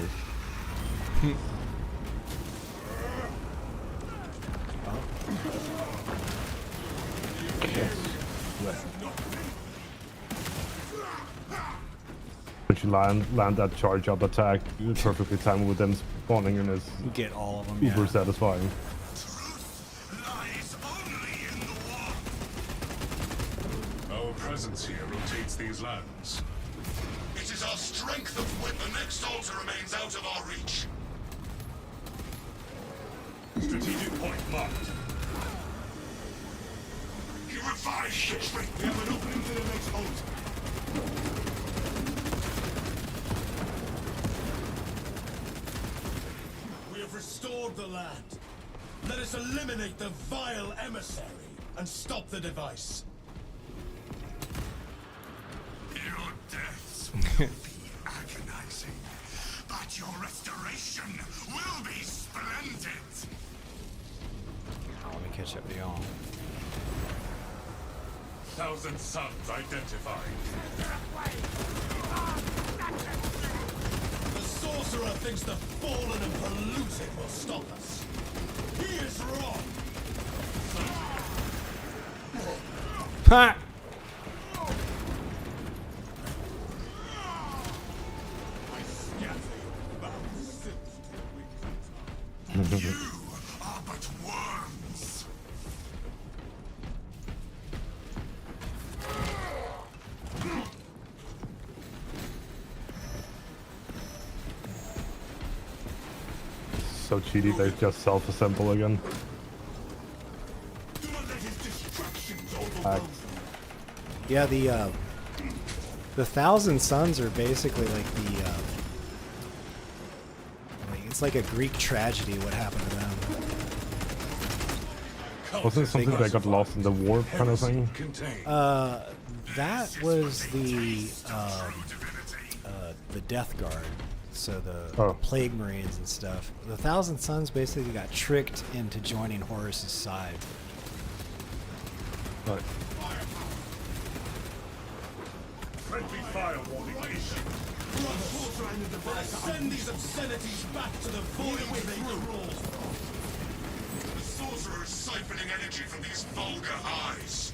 But you land that charge up attack perfectly timed with them spawning and it's get all of them. Uber Yeah. satisfying. Our presence here rotates these lands. It is our strength of when the next altar remains out of our reach. Strategic point marked. Purify shit. We have an opening to the next altar. We have restored the land. Let us eliminate the vile emissary and stop the device. Your deaths will be agonizing, but your restoration will be splendid. Oh, let me catch up to y'all. 1,000 Suns identified. The sorcerer thinks the fallen and polluted will stop us. He is wrong. Ha! You are but worms. So cheaty they just self-assemble again. Yeah, the 1,000 Suns are basically like it's like a Greek tragedy what happened to them. Wasn't it something that got lost in the war kind of thing? That was the Death Guard, so the Plague Marines and stuff. The 1,000 Suns basically got tricked into joining Horus's side. Right. Friendly fire warning issued. Send these obscenities back to the void they rule. The sorcerer is siphoning energy from these vulgar eyes.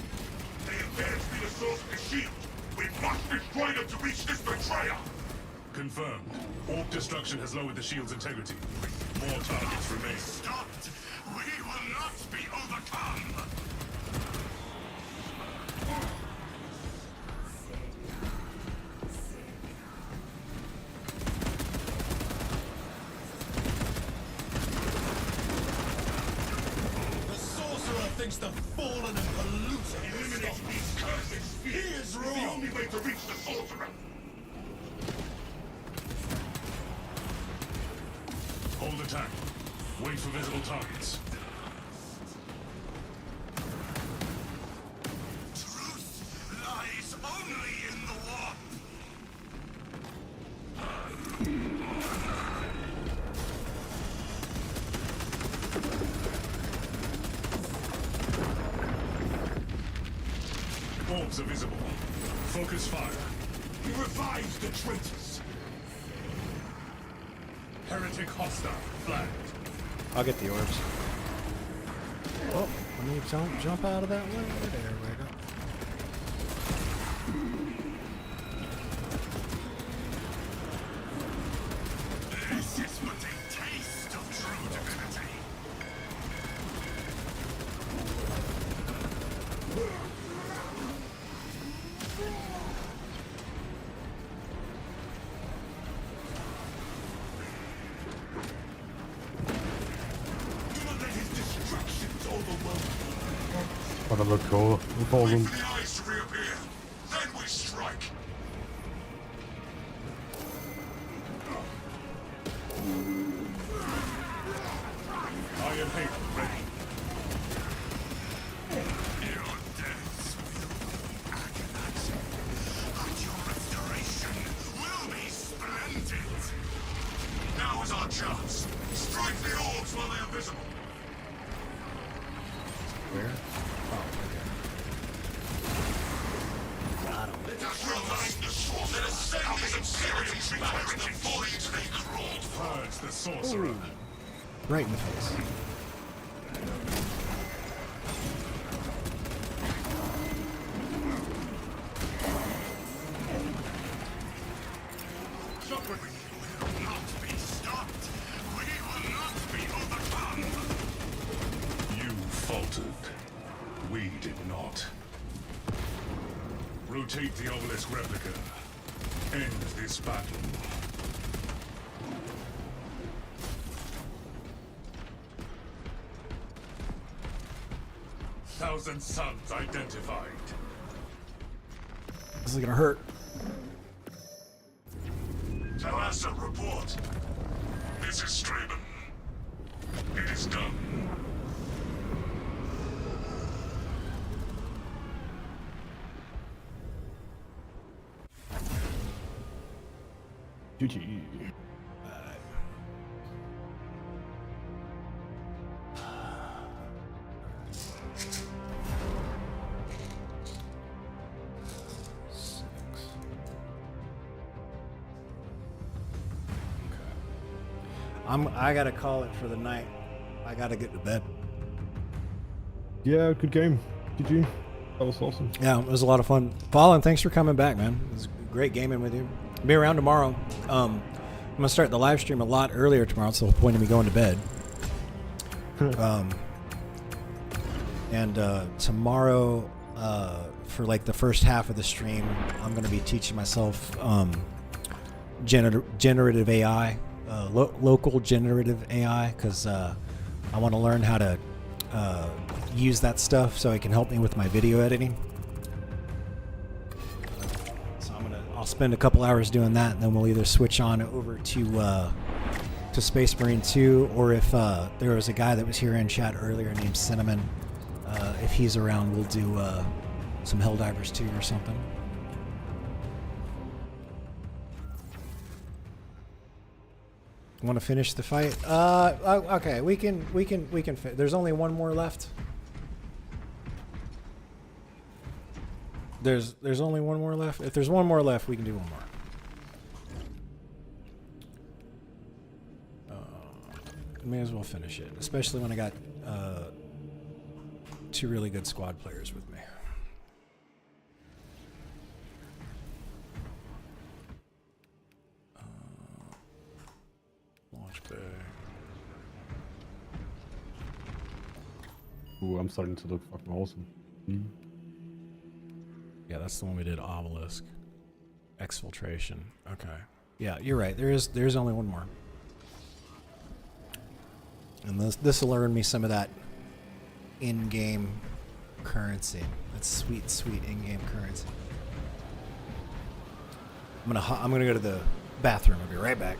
They appear to be the source of the shield. We must destroy them to reach this betrayer! Confirmed. Orb destruction has lowered the shield's integrity. More targets remain. Stopped! We will not be overcome! The sorcerer thinks the fallen and polluted. Eliminate these curses! He is wrong! The only way to reach the sorcerer! Hold attack. Wait for visible targets. Truth lies only in the warp! Orbs are visible. Focus fire. He revives the traitors! Heretic hostile. Flagged. I'll get the orbs. Oh, let me jump out of that way. There we go. This is but a taste of true divinity! Whatever call we call them. Wait for the eyes to reappear, then we strike! Iron Hate ready. Your deaths will be agonizing, but your restoration will be splendid! Now is our chance. Strike the orbs while they are visible. Where? Let us revive the sorcerer. Let us send the impurities back to the void they crawled for. Purge the sorcerer. Ooh. Right in the face. We will not be stopped. We will not be overcome. You faltered. We did not. Rotate the obelisk replica. End this battle. Thousand Suns identified. This is gonna hurt. Talassa, report. This is Straben. It is done. GG. I gotta call it for the night. I gotta get to bed. Yeah, good game. GG. That was awesome. Yeah, it was a lot of fun. Fallen, thanks for coming back, man. It was great gaming with you. Be around tomorrow. I'm gonna start the live stream a lot earlier tomorrow. It's the whole point of me going to bed. Tomorrow, for like the first half of the stream, I'm gonna be teaching myself generative AI, local generative AI, because I want to learn how to use that stuff so it can help me with my video editing. So I'll spend a couple hours doing that, and then we'll either switch on over to Space Marine 2, or if there was a guy that was here in chat earlier named Cinnamon, if he's around, we'll do some Helldivers 2 or something. Want to finish the fight? Okay, we can. There's only one more left. There's only one more left. If there's one more left, we can do one more. May as well finish it, especially when I got 2 really good squad players with me. Launch bay. Ooh, I'm starting to look fucking awesome. Yeah, that's the one we did. Obelisk. Exfiltration. Okay. Yeah, you're right. There's only one more. And this will earn me some of that in-game currency. That's sweet, sweet in-game currency. I'm gonna go to the bathroom. I'll be right back.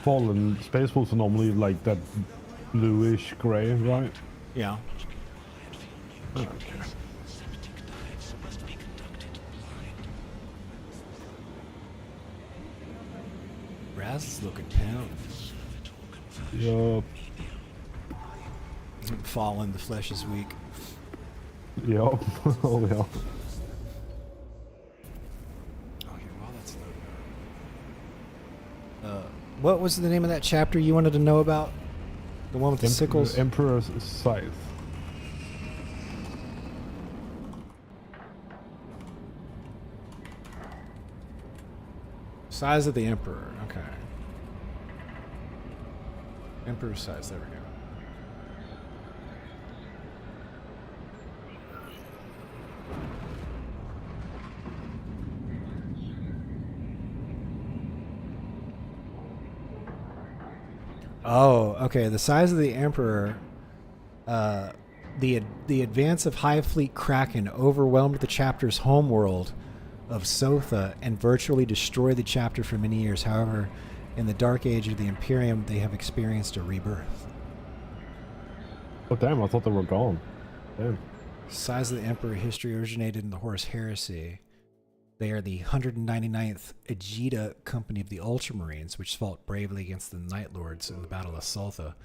Fallen Space Wolves are normally like that bluish gray, right? Yeah. Okay. Raz is looking pound. Yup. Fallen, the flesh is weak. Yup. Oh yeah. Okay, well that's what was the name of that chapter you wanted to know about? The one with the sickles? Emperor's Scythe. Size of the Emperor. Okay. Emperor's size. There we go. Oh, okay. The size of the Emperor. The advance of Hive Fleet Kraken overwhelmed the chapter's homeworld of Sotha and virtually destroyed the chapter for many years. However, in the Dark Age of the Imperium, they have experienced a rebirth. Oh damn! I thought they were gone. Damn. Size of the Emperor history originated in the Horus Heresy. They are the 199th Aegida Company of the Ultramarines, which fought bravely against the Night Lords in the Battle of Sotha.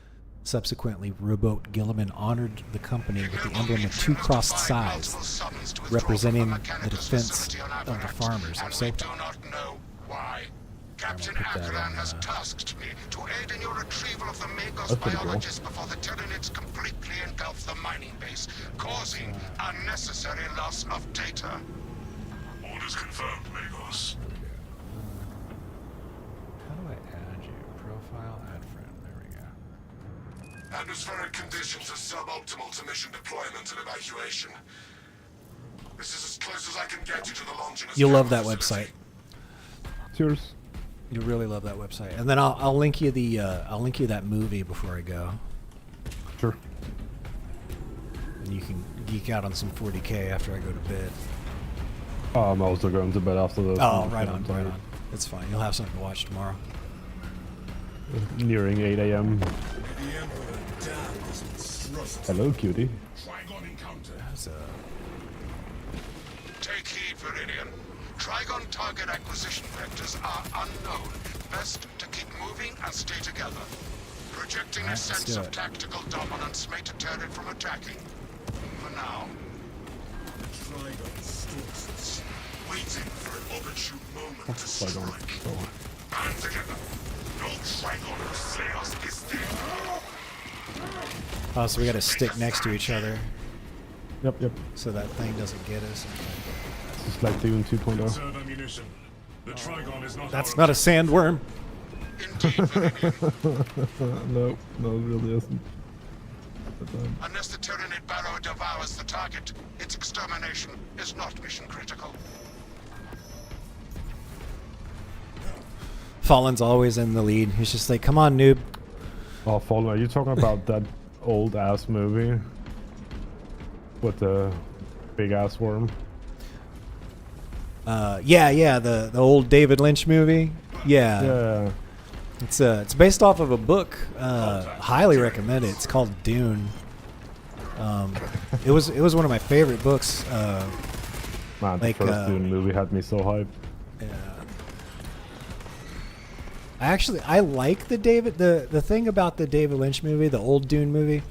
Subsequently, Rowboat Gilliman honored the company with the emblem of 2 crossed scythes, representing the defense of the farmers of Sotha. Captain Akran has tasked me to aid in your retrieval of the Magos biologists before the Tyranids completely engulf the mining base, causing unnecessary loss of data. Orders confirmed, Magos. How do I add you? Profile, add friend. There we go. Atmospheric conditions are suboptimal to mission deployment and evacuation. This is as close as I can get you to the Longinus. You'll love that website. Cheers. You'll really love that website. And then I'll link you the I'll link you that movie before I go. Sure. And you can geek out on some 40K after I go to bed. I'm also going to bed after this. Oh, right on, right on. It's fine. You'll have something to watch tomorrow. Nearing 8 a.m. Hello, cutie. Take heed, Viridian. Trigon target acquisition vectors are unknown. Best to keep moving and stay together. Projecting a sense of tactical dominance may deter it from attacking. For now. Trigon stalks us, waiting for an opportune moment to Trigon. strike. Oh. Band together. No Trigon will slay us this day. Oh, so we got to stick next to each other. Yep. So that thing doesn't get us. It's just like Dune 2.0. Conserve ammunition. The Trigon is not That's our not a sandworm. No, it really isn't. Unless the Tyranid Barrow devours the target, its extermination is not mission critical. Fallen's always in the lead. He's just like, come on, noob. Oh, Fallen, are you talking about that old ass movie with the big ass worm? Yeah, the old David Lynch movie. Yeah. It's based off of a book. Highly recommend it. It's called Dune. It was one of my favorite books. Man, the first Dune movie had me so hyped. I like the thing about the David Lynch movie, the old Dune movie.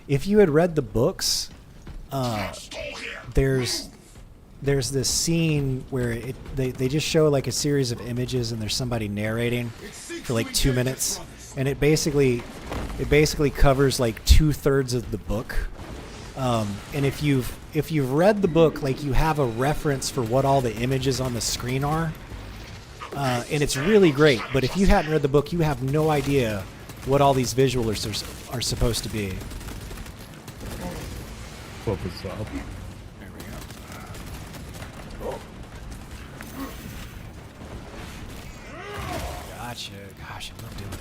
If you had read the books, there's this scene where they just show like a series of images and there's somebody narrating for like 2 minutes, and it basically covers like 2/3 of the book. And if you've read the book, like you have a reference for what all the images on the screen are. And it's really great, but if you hadn't read the book, you have no idea what all these visuals are supposed to be. Flip this up. There we go. Gotcha. Gosh, I love doing that.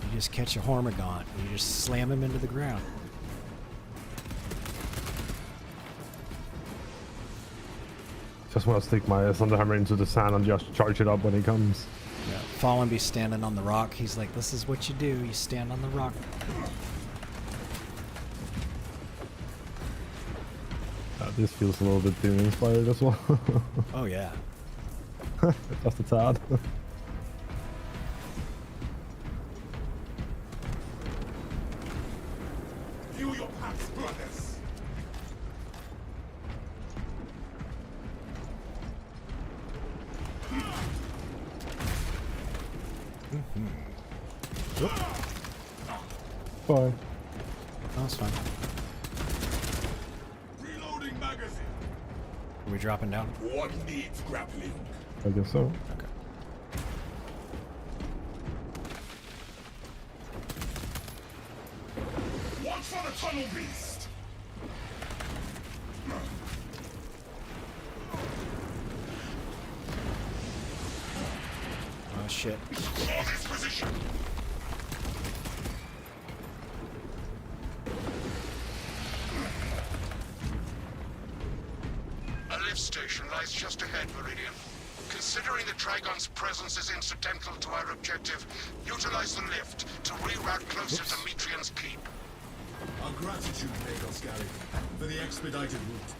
You just catch a Hormigaunt and you just slam him into the ground. Just want to stick my Thunderhammer into the sand and just charge it up when he comes. Yeah, Fallen be standing on the rock. He's like, this is what you do. You stand on the rock. This feels a little bit Dune inspired as well. Oh yeah. Just a tad. View your paths, brothers. Bye. That's fine. Reloading magazine. Are we dropping down? What needs grappling? I guess so. Okay. Watch for the tunnel beast. Oh shit. Claw this position. A lift station lies just ahead, Meridian. Considering the Trigon's presence is incidental to our objective, utilize the lift to reroute closer to Metrian's Keep. Our gratitude, Pagos Galley, for the expedited route.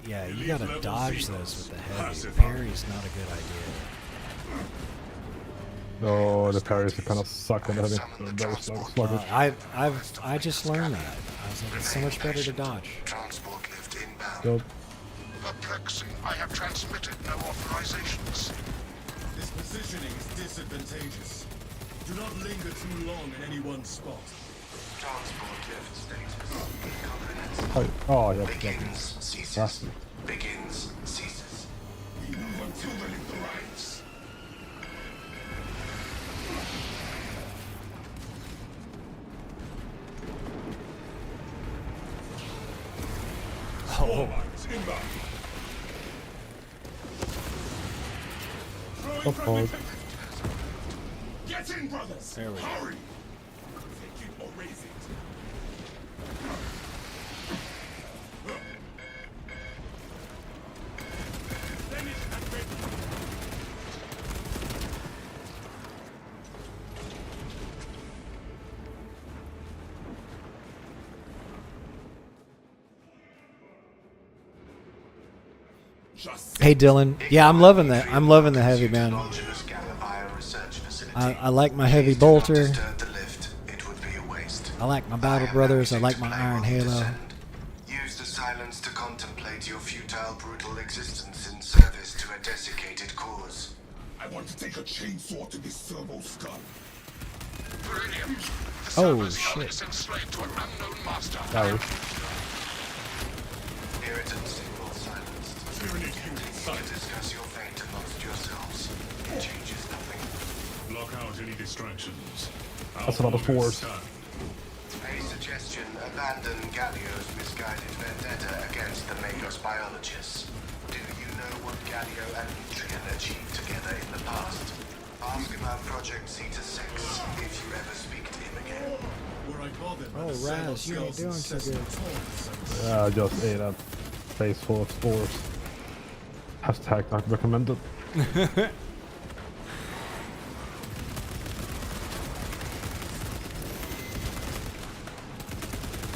Yeah, you gotta dodge those with the heavy. Parry's not a good idea. No, the parries are kind of suck and heavy. They're very sluggish. I just learned that. I was like, it's so much better to dodge. Transport lift inbound. Yep. Perplexing. I have transmitted no authorizations. This positioning is disadvantageous. Do not linger too long in any one spot. Transport lift status. Oh, yeah. Begins, ceases. Begins, ceases. We move until the lift arrives. Oh. Lines inbound. Throwing Oh, friendly pick. Get in, brothers. There we go. Hurry. Take it or raise it. Finish and ready. Hey Dylan, yeah, I'm loving that. I'm loving the heavy, man. I like my heavy bolter. I like my battle brothers. I like my Iron Halo. Use the silence to contemplate your futile, brutal existence in service to a desiccated cause. I want to take a chainsaw to this servo skull. Brilliant. The Oh, servo skull shit. is enslaved to an unknown master. Irritants equal silenced. Discuss your fate amongst yourselves. It changes nothing. Block out any distractions. That's another force. A suggestion, abandon Gallio's misguided vendetta against the Magos biologists. Do you know what Gallio and Nutrien achieved together in the past? Ask about Project Zeta 6 if you ever speak to him again. Oh, Raz, you ain't doing so good. Yeah, I just ate a face full of spores. Hashtag not recommended.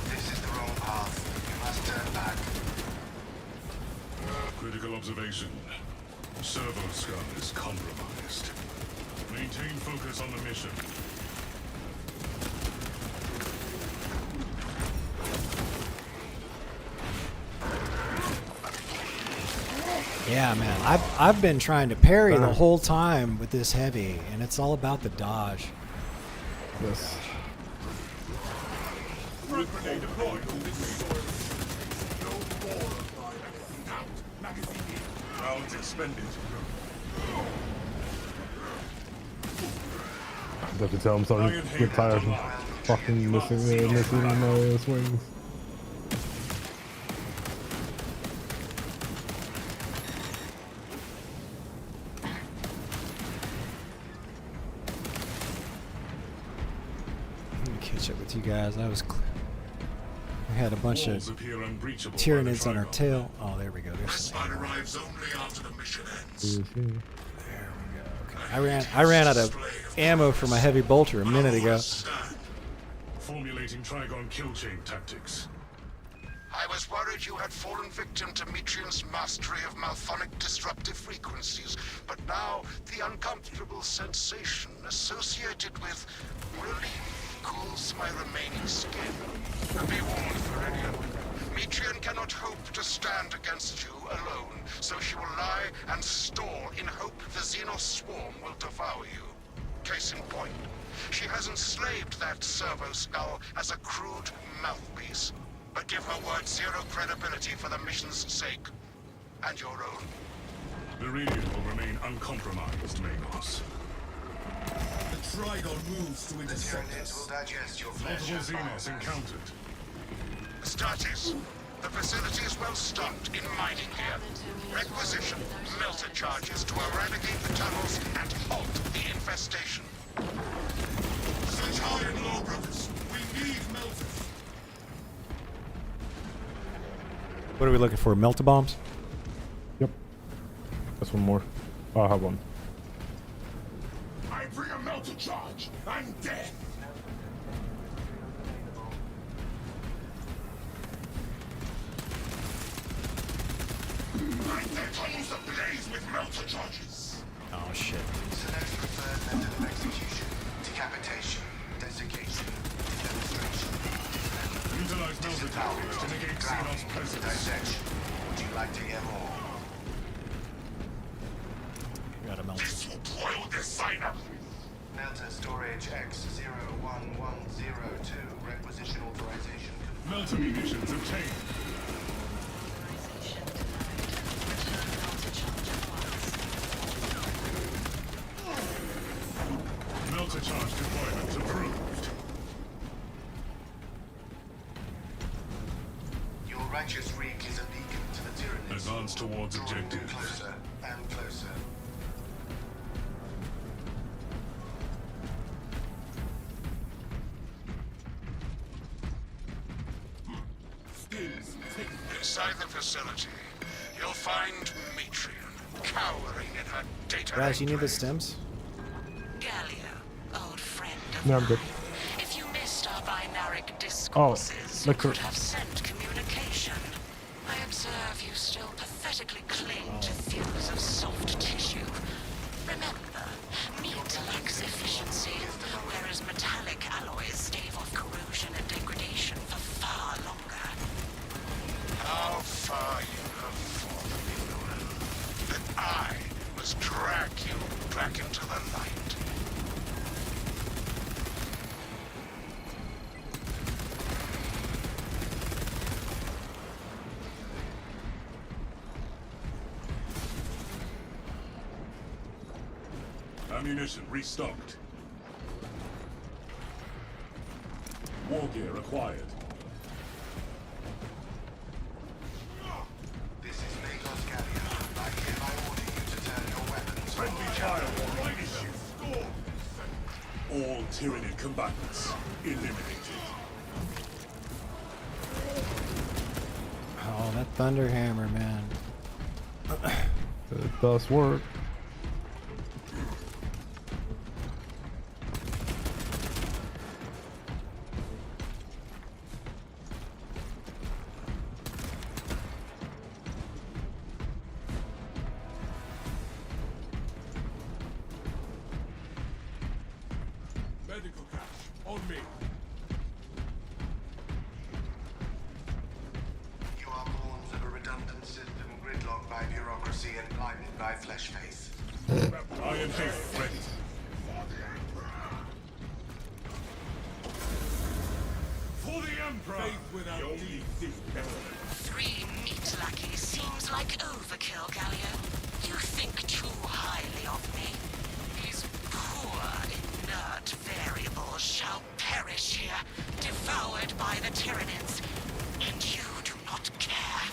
This is the wrong path. You must turn back. Critical observation. Servo skull is compromised. Maintain focus on the mission. Yeah, man. I've been trying to parry the whole time with this heavy, and it's all about the dodge. Yes. Grenade deployed. Rounds expended. I have to tell him starting to get tired of fucking missing my swings. Let me catch up with you guys. We had a bunch of Tyranids on our tail. Oh, there we go. There's some ammo. Arrives only after the mission ends. I ran out of ammo for my heavy bolter a minute ago. Formulating Trigon kill chain tactics. I was worried you had fallen victim to Mitrian's mastery of malphonic disruptive frequencies, but now the uncomfortable sensation associated with relief cools my remaining skin. Be warned, Viridian. Mitrian cannot hope to stand against you alone, so she will lie and store in hope the Xenos swarm will devour you. Case in point, she has enslaved that servo skull as a crude mouthpiece. But give her word zero credibility for the mission's sake. And your own. Viridian will remain uncompromised, Magos. The Trigon moves to The intercept Tyranids us. will digest your flesh. Multiple and Xenos bones. encountered. Status. The facility is well stocked in mining here. Requisition melter charges to eradicate the tunnels and halt the infestation. Search high and low, brothers. We need melters. What are we looking for? Melta bombs? Yep. That's one more. Oh, I have one. I bring a melter charge. I'm dead. Light their tunnels ablaze with melter charges. Oh shit. Select preferred method of execution. Decapitation, desiccation, defenestration, Utilize melter tactics to negate Xenos presence. dissection. Would you like to hear more? Got a melter. This will boil this synapse. Melter storage X01102. Requisition authorization. Melter munitions obtained. Melter charge deployment approved. Your righteous reek is a beacon to the Tyranids. Advance towards Drawing them objective. closer and closer. Inside the facility, you'll find Mitrian cowering in her data. Raz, you need the stems? Gallia, old friend of No, I'm good. If you missed our binaric discourses, you look could have sent communication. I observe you still pathetically cling to back into the light. Ammunition restocked. War gear acquired. This is Magos Gallia. I hereby order you to turn your weapons. Friendly fire right issue. All Tyranid combatants eliminated. Oh, that thunder hammer, man. It does work. Medical cache on me. You are pawns of a redundant system gridlocked by bureaucracy and blinded by flesh face. Iron Fist ready. For the Emperor! Faith without deeds is better. 3 meat lackeys seems like overkill, Galio. You think too highly of me. These poor, inert variables shall perish here, devoured by the Tyranids, and you do not care.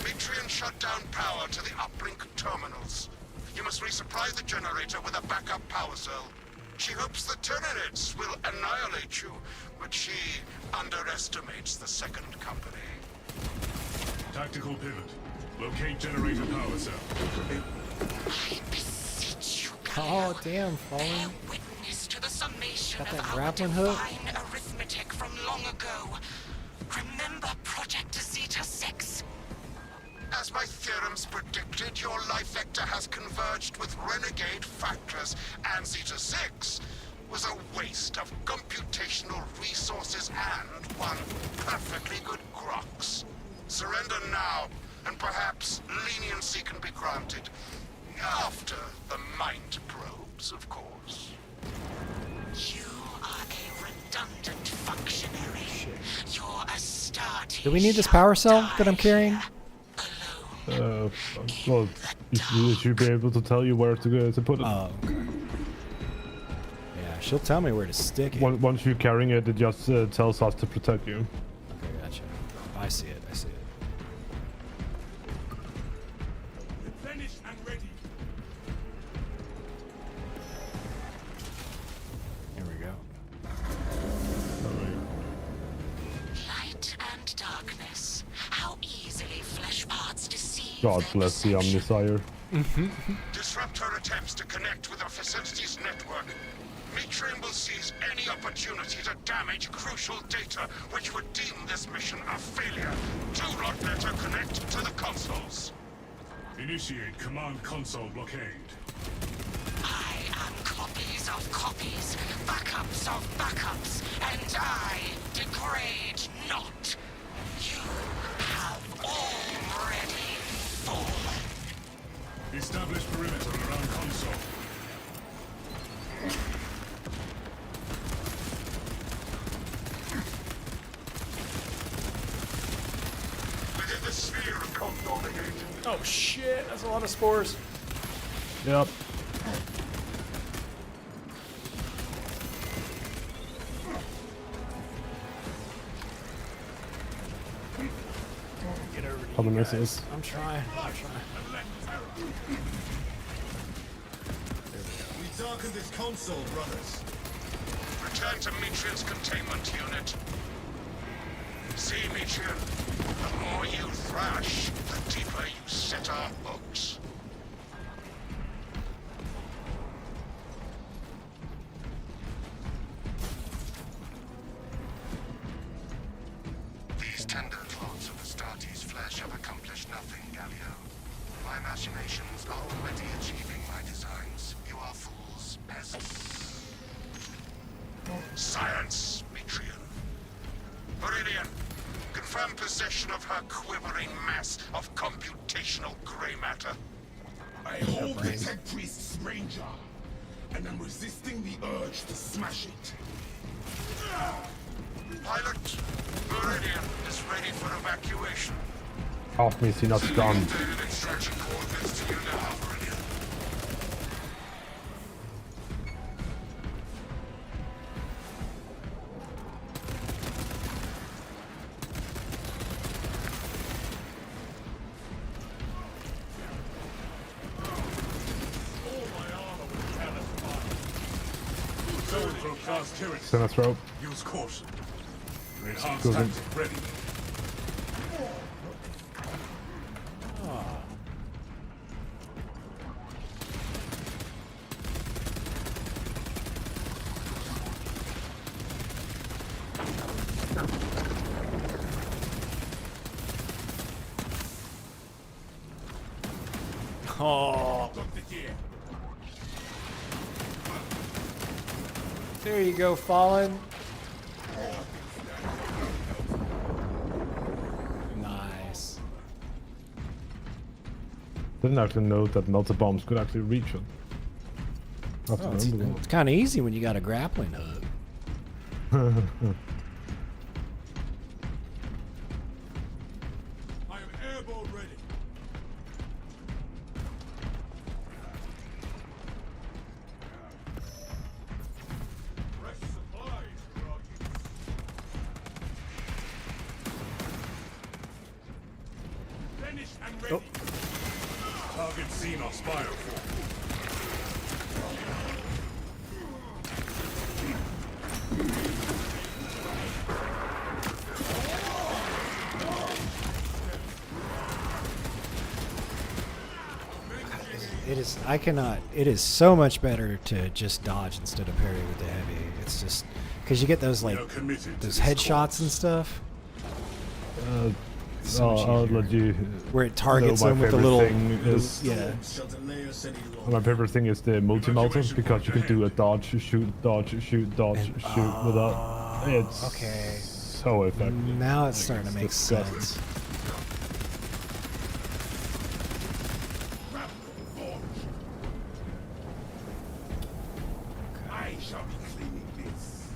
Mitrian shut down power to the uplink terminals. You must resupply the generator with a backup power cell. She hopes the Tyranids will annihilate you, but she underestimates the second company. Tactical pivot. Locate generator power cell. I beseech you, Oh, damn, fallen. bear witness to the summation Got of that our grappling hook? divine arithmetic from long ago. Remember Project Zeta 6? As my theorems predicted, your life vector has converged with renegade factors, and Zeta 6 was a waste of computational resources and one perfectly good Grox. Surrender now, and perhaps leniency can be granted. After the mind probes, of course. You are a redundant functionary. You're a Astarte. Do we need this power cell that I'm carrying? Well, you should be able to tell you where to go to put it. Oh, okay. Yeah, she'll tell me where to stick it. Once you're carrying it, it just tells us to protect you. Okay, gotcha. I see it. I see it. Replenished and ready. Here we go. Light and darkness. How easily flesh parts deceive. God bless the Omnisire. Disrupt her attempts to connect with our facilities network. Mitrian will seize any opportunity to damage crucial data, which would deem this mission a failure. Do not let her connect to the consoles. Initiate command console blockade. I am copies of copies, backups of backups, and I degrade not. You have already fallen. Establish perimeter around console. Within the sphere of console negation. Oh shit, that's a lot of spores. Yep. Get over to How you many guys. misses? I'm trying. We darken this console, brothers. Return to Mitrian's containment unit. See, Mitrian, the more you thrash, the deeper you set our hooks. These tender clots of Astartes' flesh have accomplished nothing, Galio. My machinations are already achieving my designs. You are fools, peasants. Science, Mitrian. Viridian, confirm possession of her quivering mass of computational gray matter. I hold the Tech Priest's Ranger, and I'm resisting the urge to smash it. Pilot, Meridian is ready for evacuation. Half me, not stunned. Extraction coordinates to you now, Meridian. Send rope. Use caution. Go Enhanced in. tactic ready. Oh. There you go, Fallen. Nice. Didn't actually know that melter bombs could actually reach it. Oh, it's kind of easy when you got a grappling hook. I am airborne ready. Fresh supplies for our use. Finished and ready. Target Xenos bioform. It is so much better to just dodge instead of parry with the heavy. It's just because you get those like those headshots and stuff. I'll let you. Where it targets know them my with the favorite little, thing is, yeah. My favorite thing is the multi-melter because you can do a dodge, shoot, shoot with that. It's okay. So effective. Now it's starting to make disgusting. sense. I shall be cleaning this.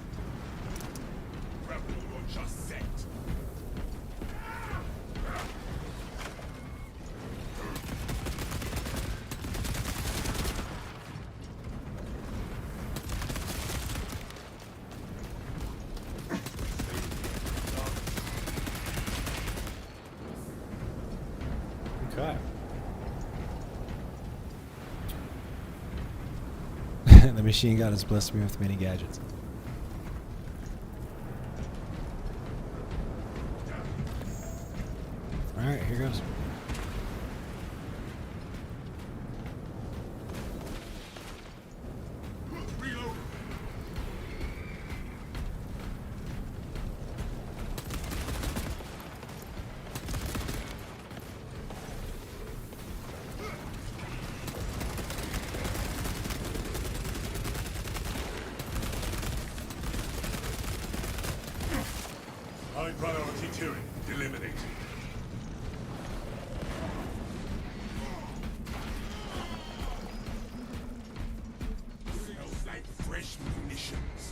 Grapple launcher set. Okay. The machine gun has blessed me with many gadgets. Alright, here goes. High priority Tyrion eliminated. Smells like fresh munitions.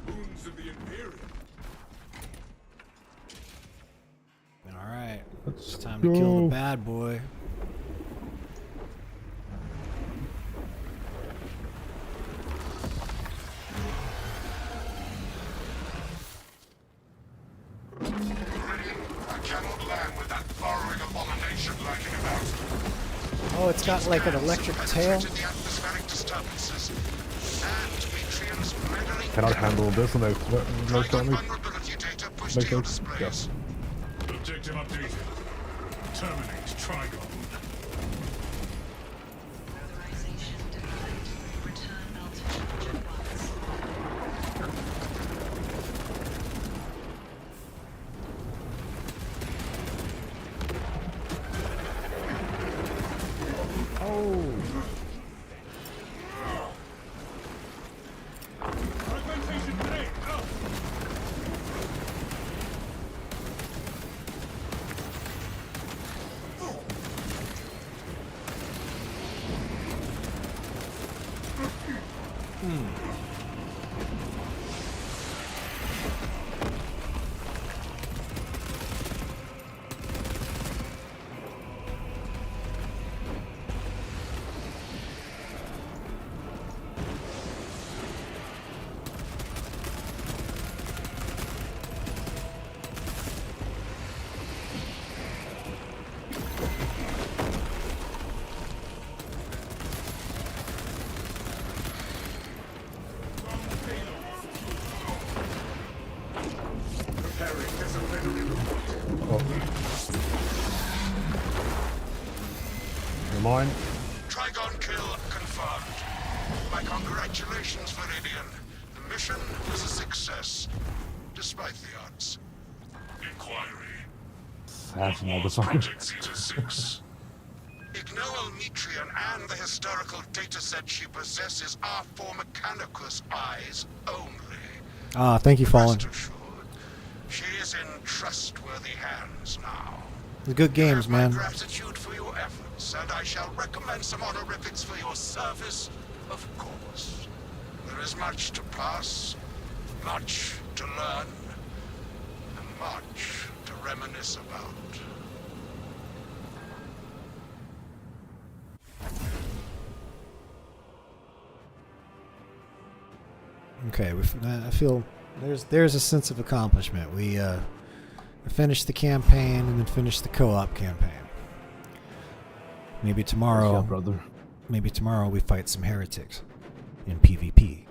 Wounds of the Imperium. Alright. It's time to kill the bad boy. Oh, it's got like an electric tail. Cannot handle this and no damage. Yeah. Objective updated. Terminate Trigon. Mine. Trigon kill confirmed. My congratulations, Viridian. The mission was a success, despite the odds. Inquiry. That's motherfucker. Project Zeta 6. Ignoel Metrian and the historical dataset she possesses are for Mechanicus eyes only. Thank you, Fallen. She is in trustworthy hands now. Good games, man. Gratitude for your efforts, and I shall recommend some honorifics for your service, of course. There is much to pass, much to learn, and much to reminisce about. Okay, I feel there's a sense of accomplishment. We finished the campaign and then finished the co-op campaign. Maybe tomorrow, Yeah, brother. Maybe tomorrow we fight some heretics in PvP.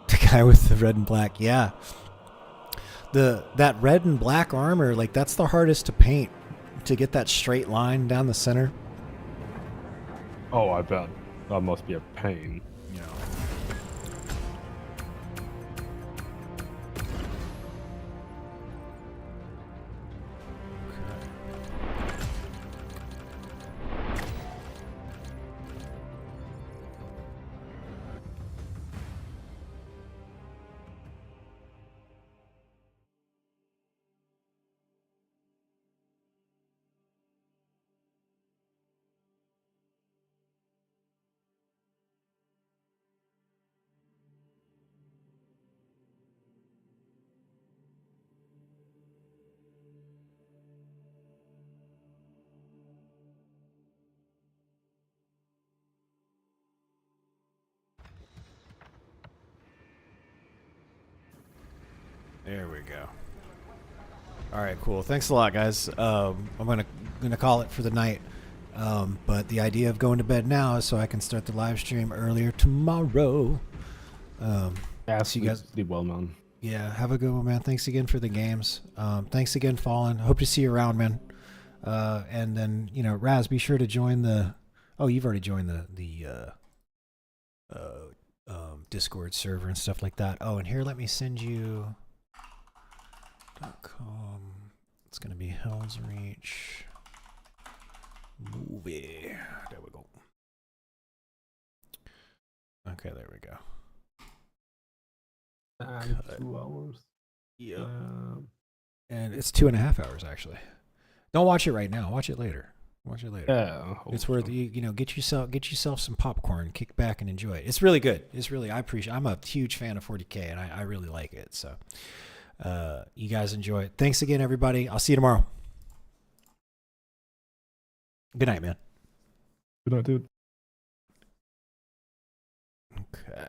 The guy with the red and black, yeah. That red and black armor, like that's the hardest to paint, to get that straight line down the center. Oh, I bet. That must be a pain. Yeah. There we go. All right, cool. Thanks a lot, guys. I'm gonna call it for the night. But the idea of going to bed now is so I can start the live stream earlier tomorrow. See you guys. Sleep well, man. Yeah, have a good one, man. Thanks again for the games. Thanks again, Fallen. Hope to see you around, man. And then Raz, be sure to join the. Oh, you've already joined the Discord server and stuff like that. Oh, and here, let me send you. .com. It's gonna be Hell's Reach movie. There we go. Okay, there we go. And 2 hours. Yeah. And it's 2.5 hours actually. Don't watch it right now. Watch it later. Watch it later. Yeah. It's worth get yourself some popcorn, kick back and enjoy it. It's really good. I'm a huge fan of 40K and I really like it. So you guys enjoy it. Thanks again, everybody. I'll see you tomorrow. Good night, man. Good night, dude. Okay.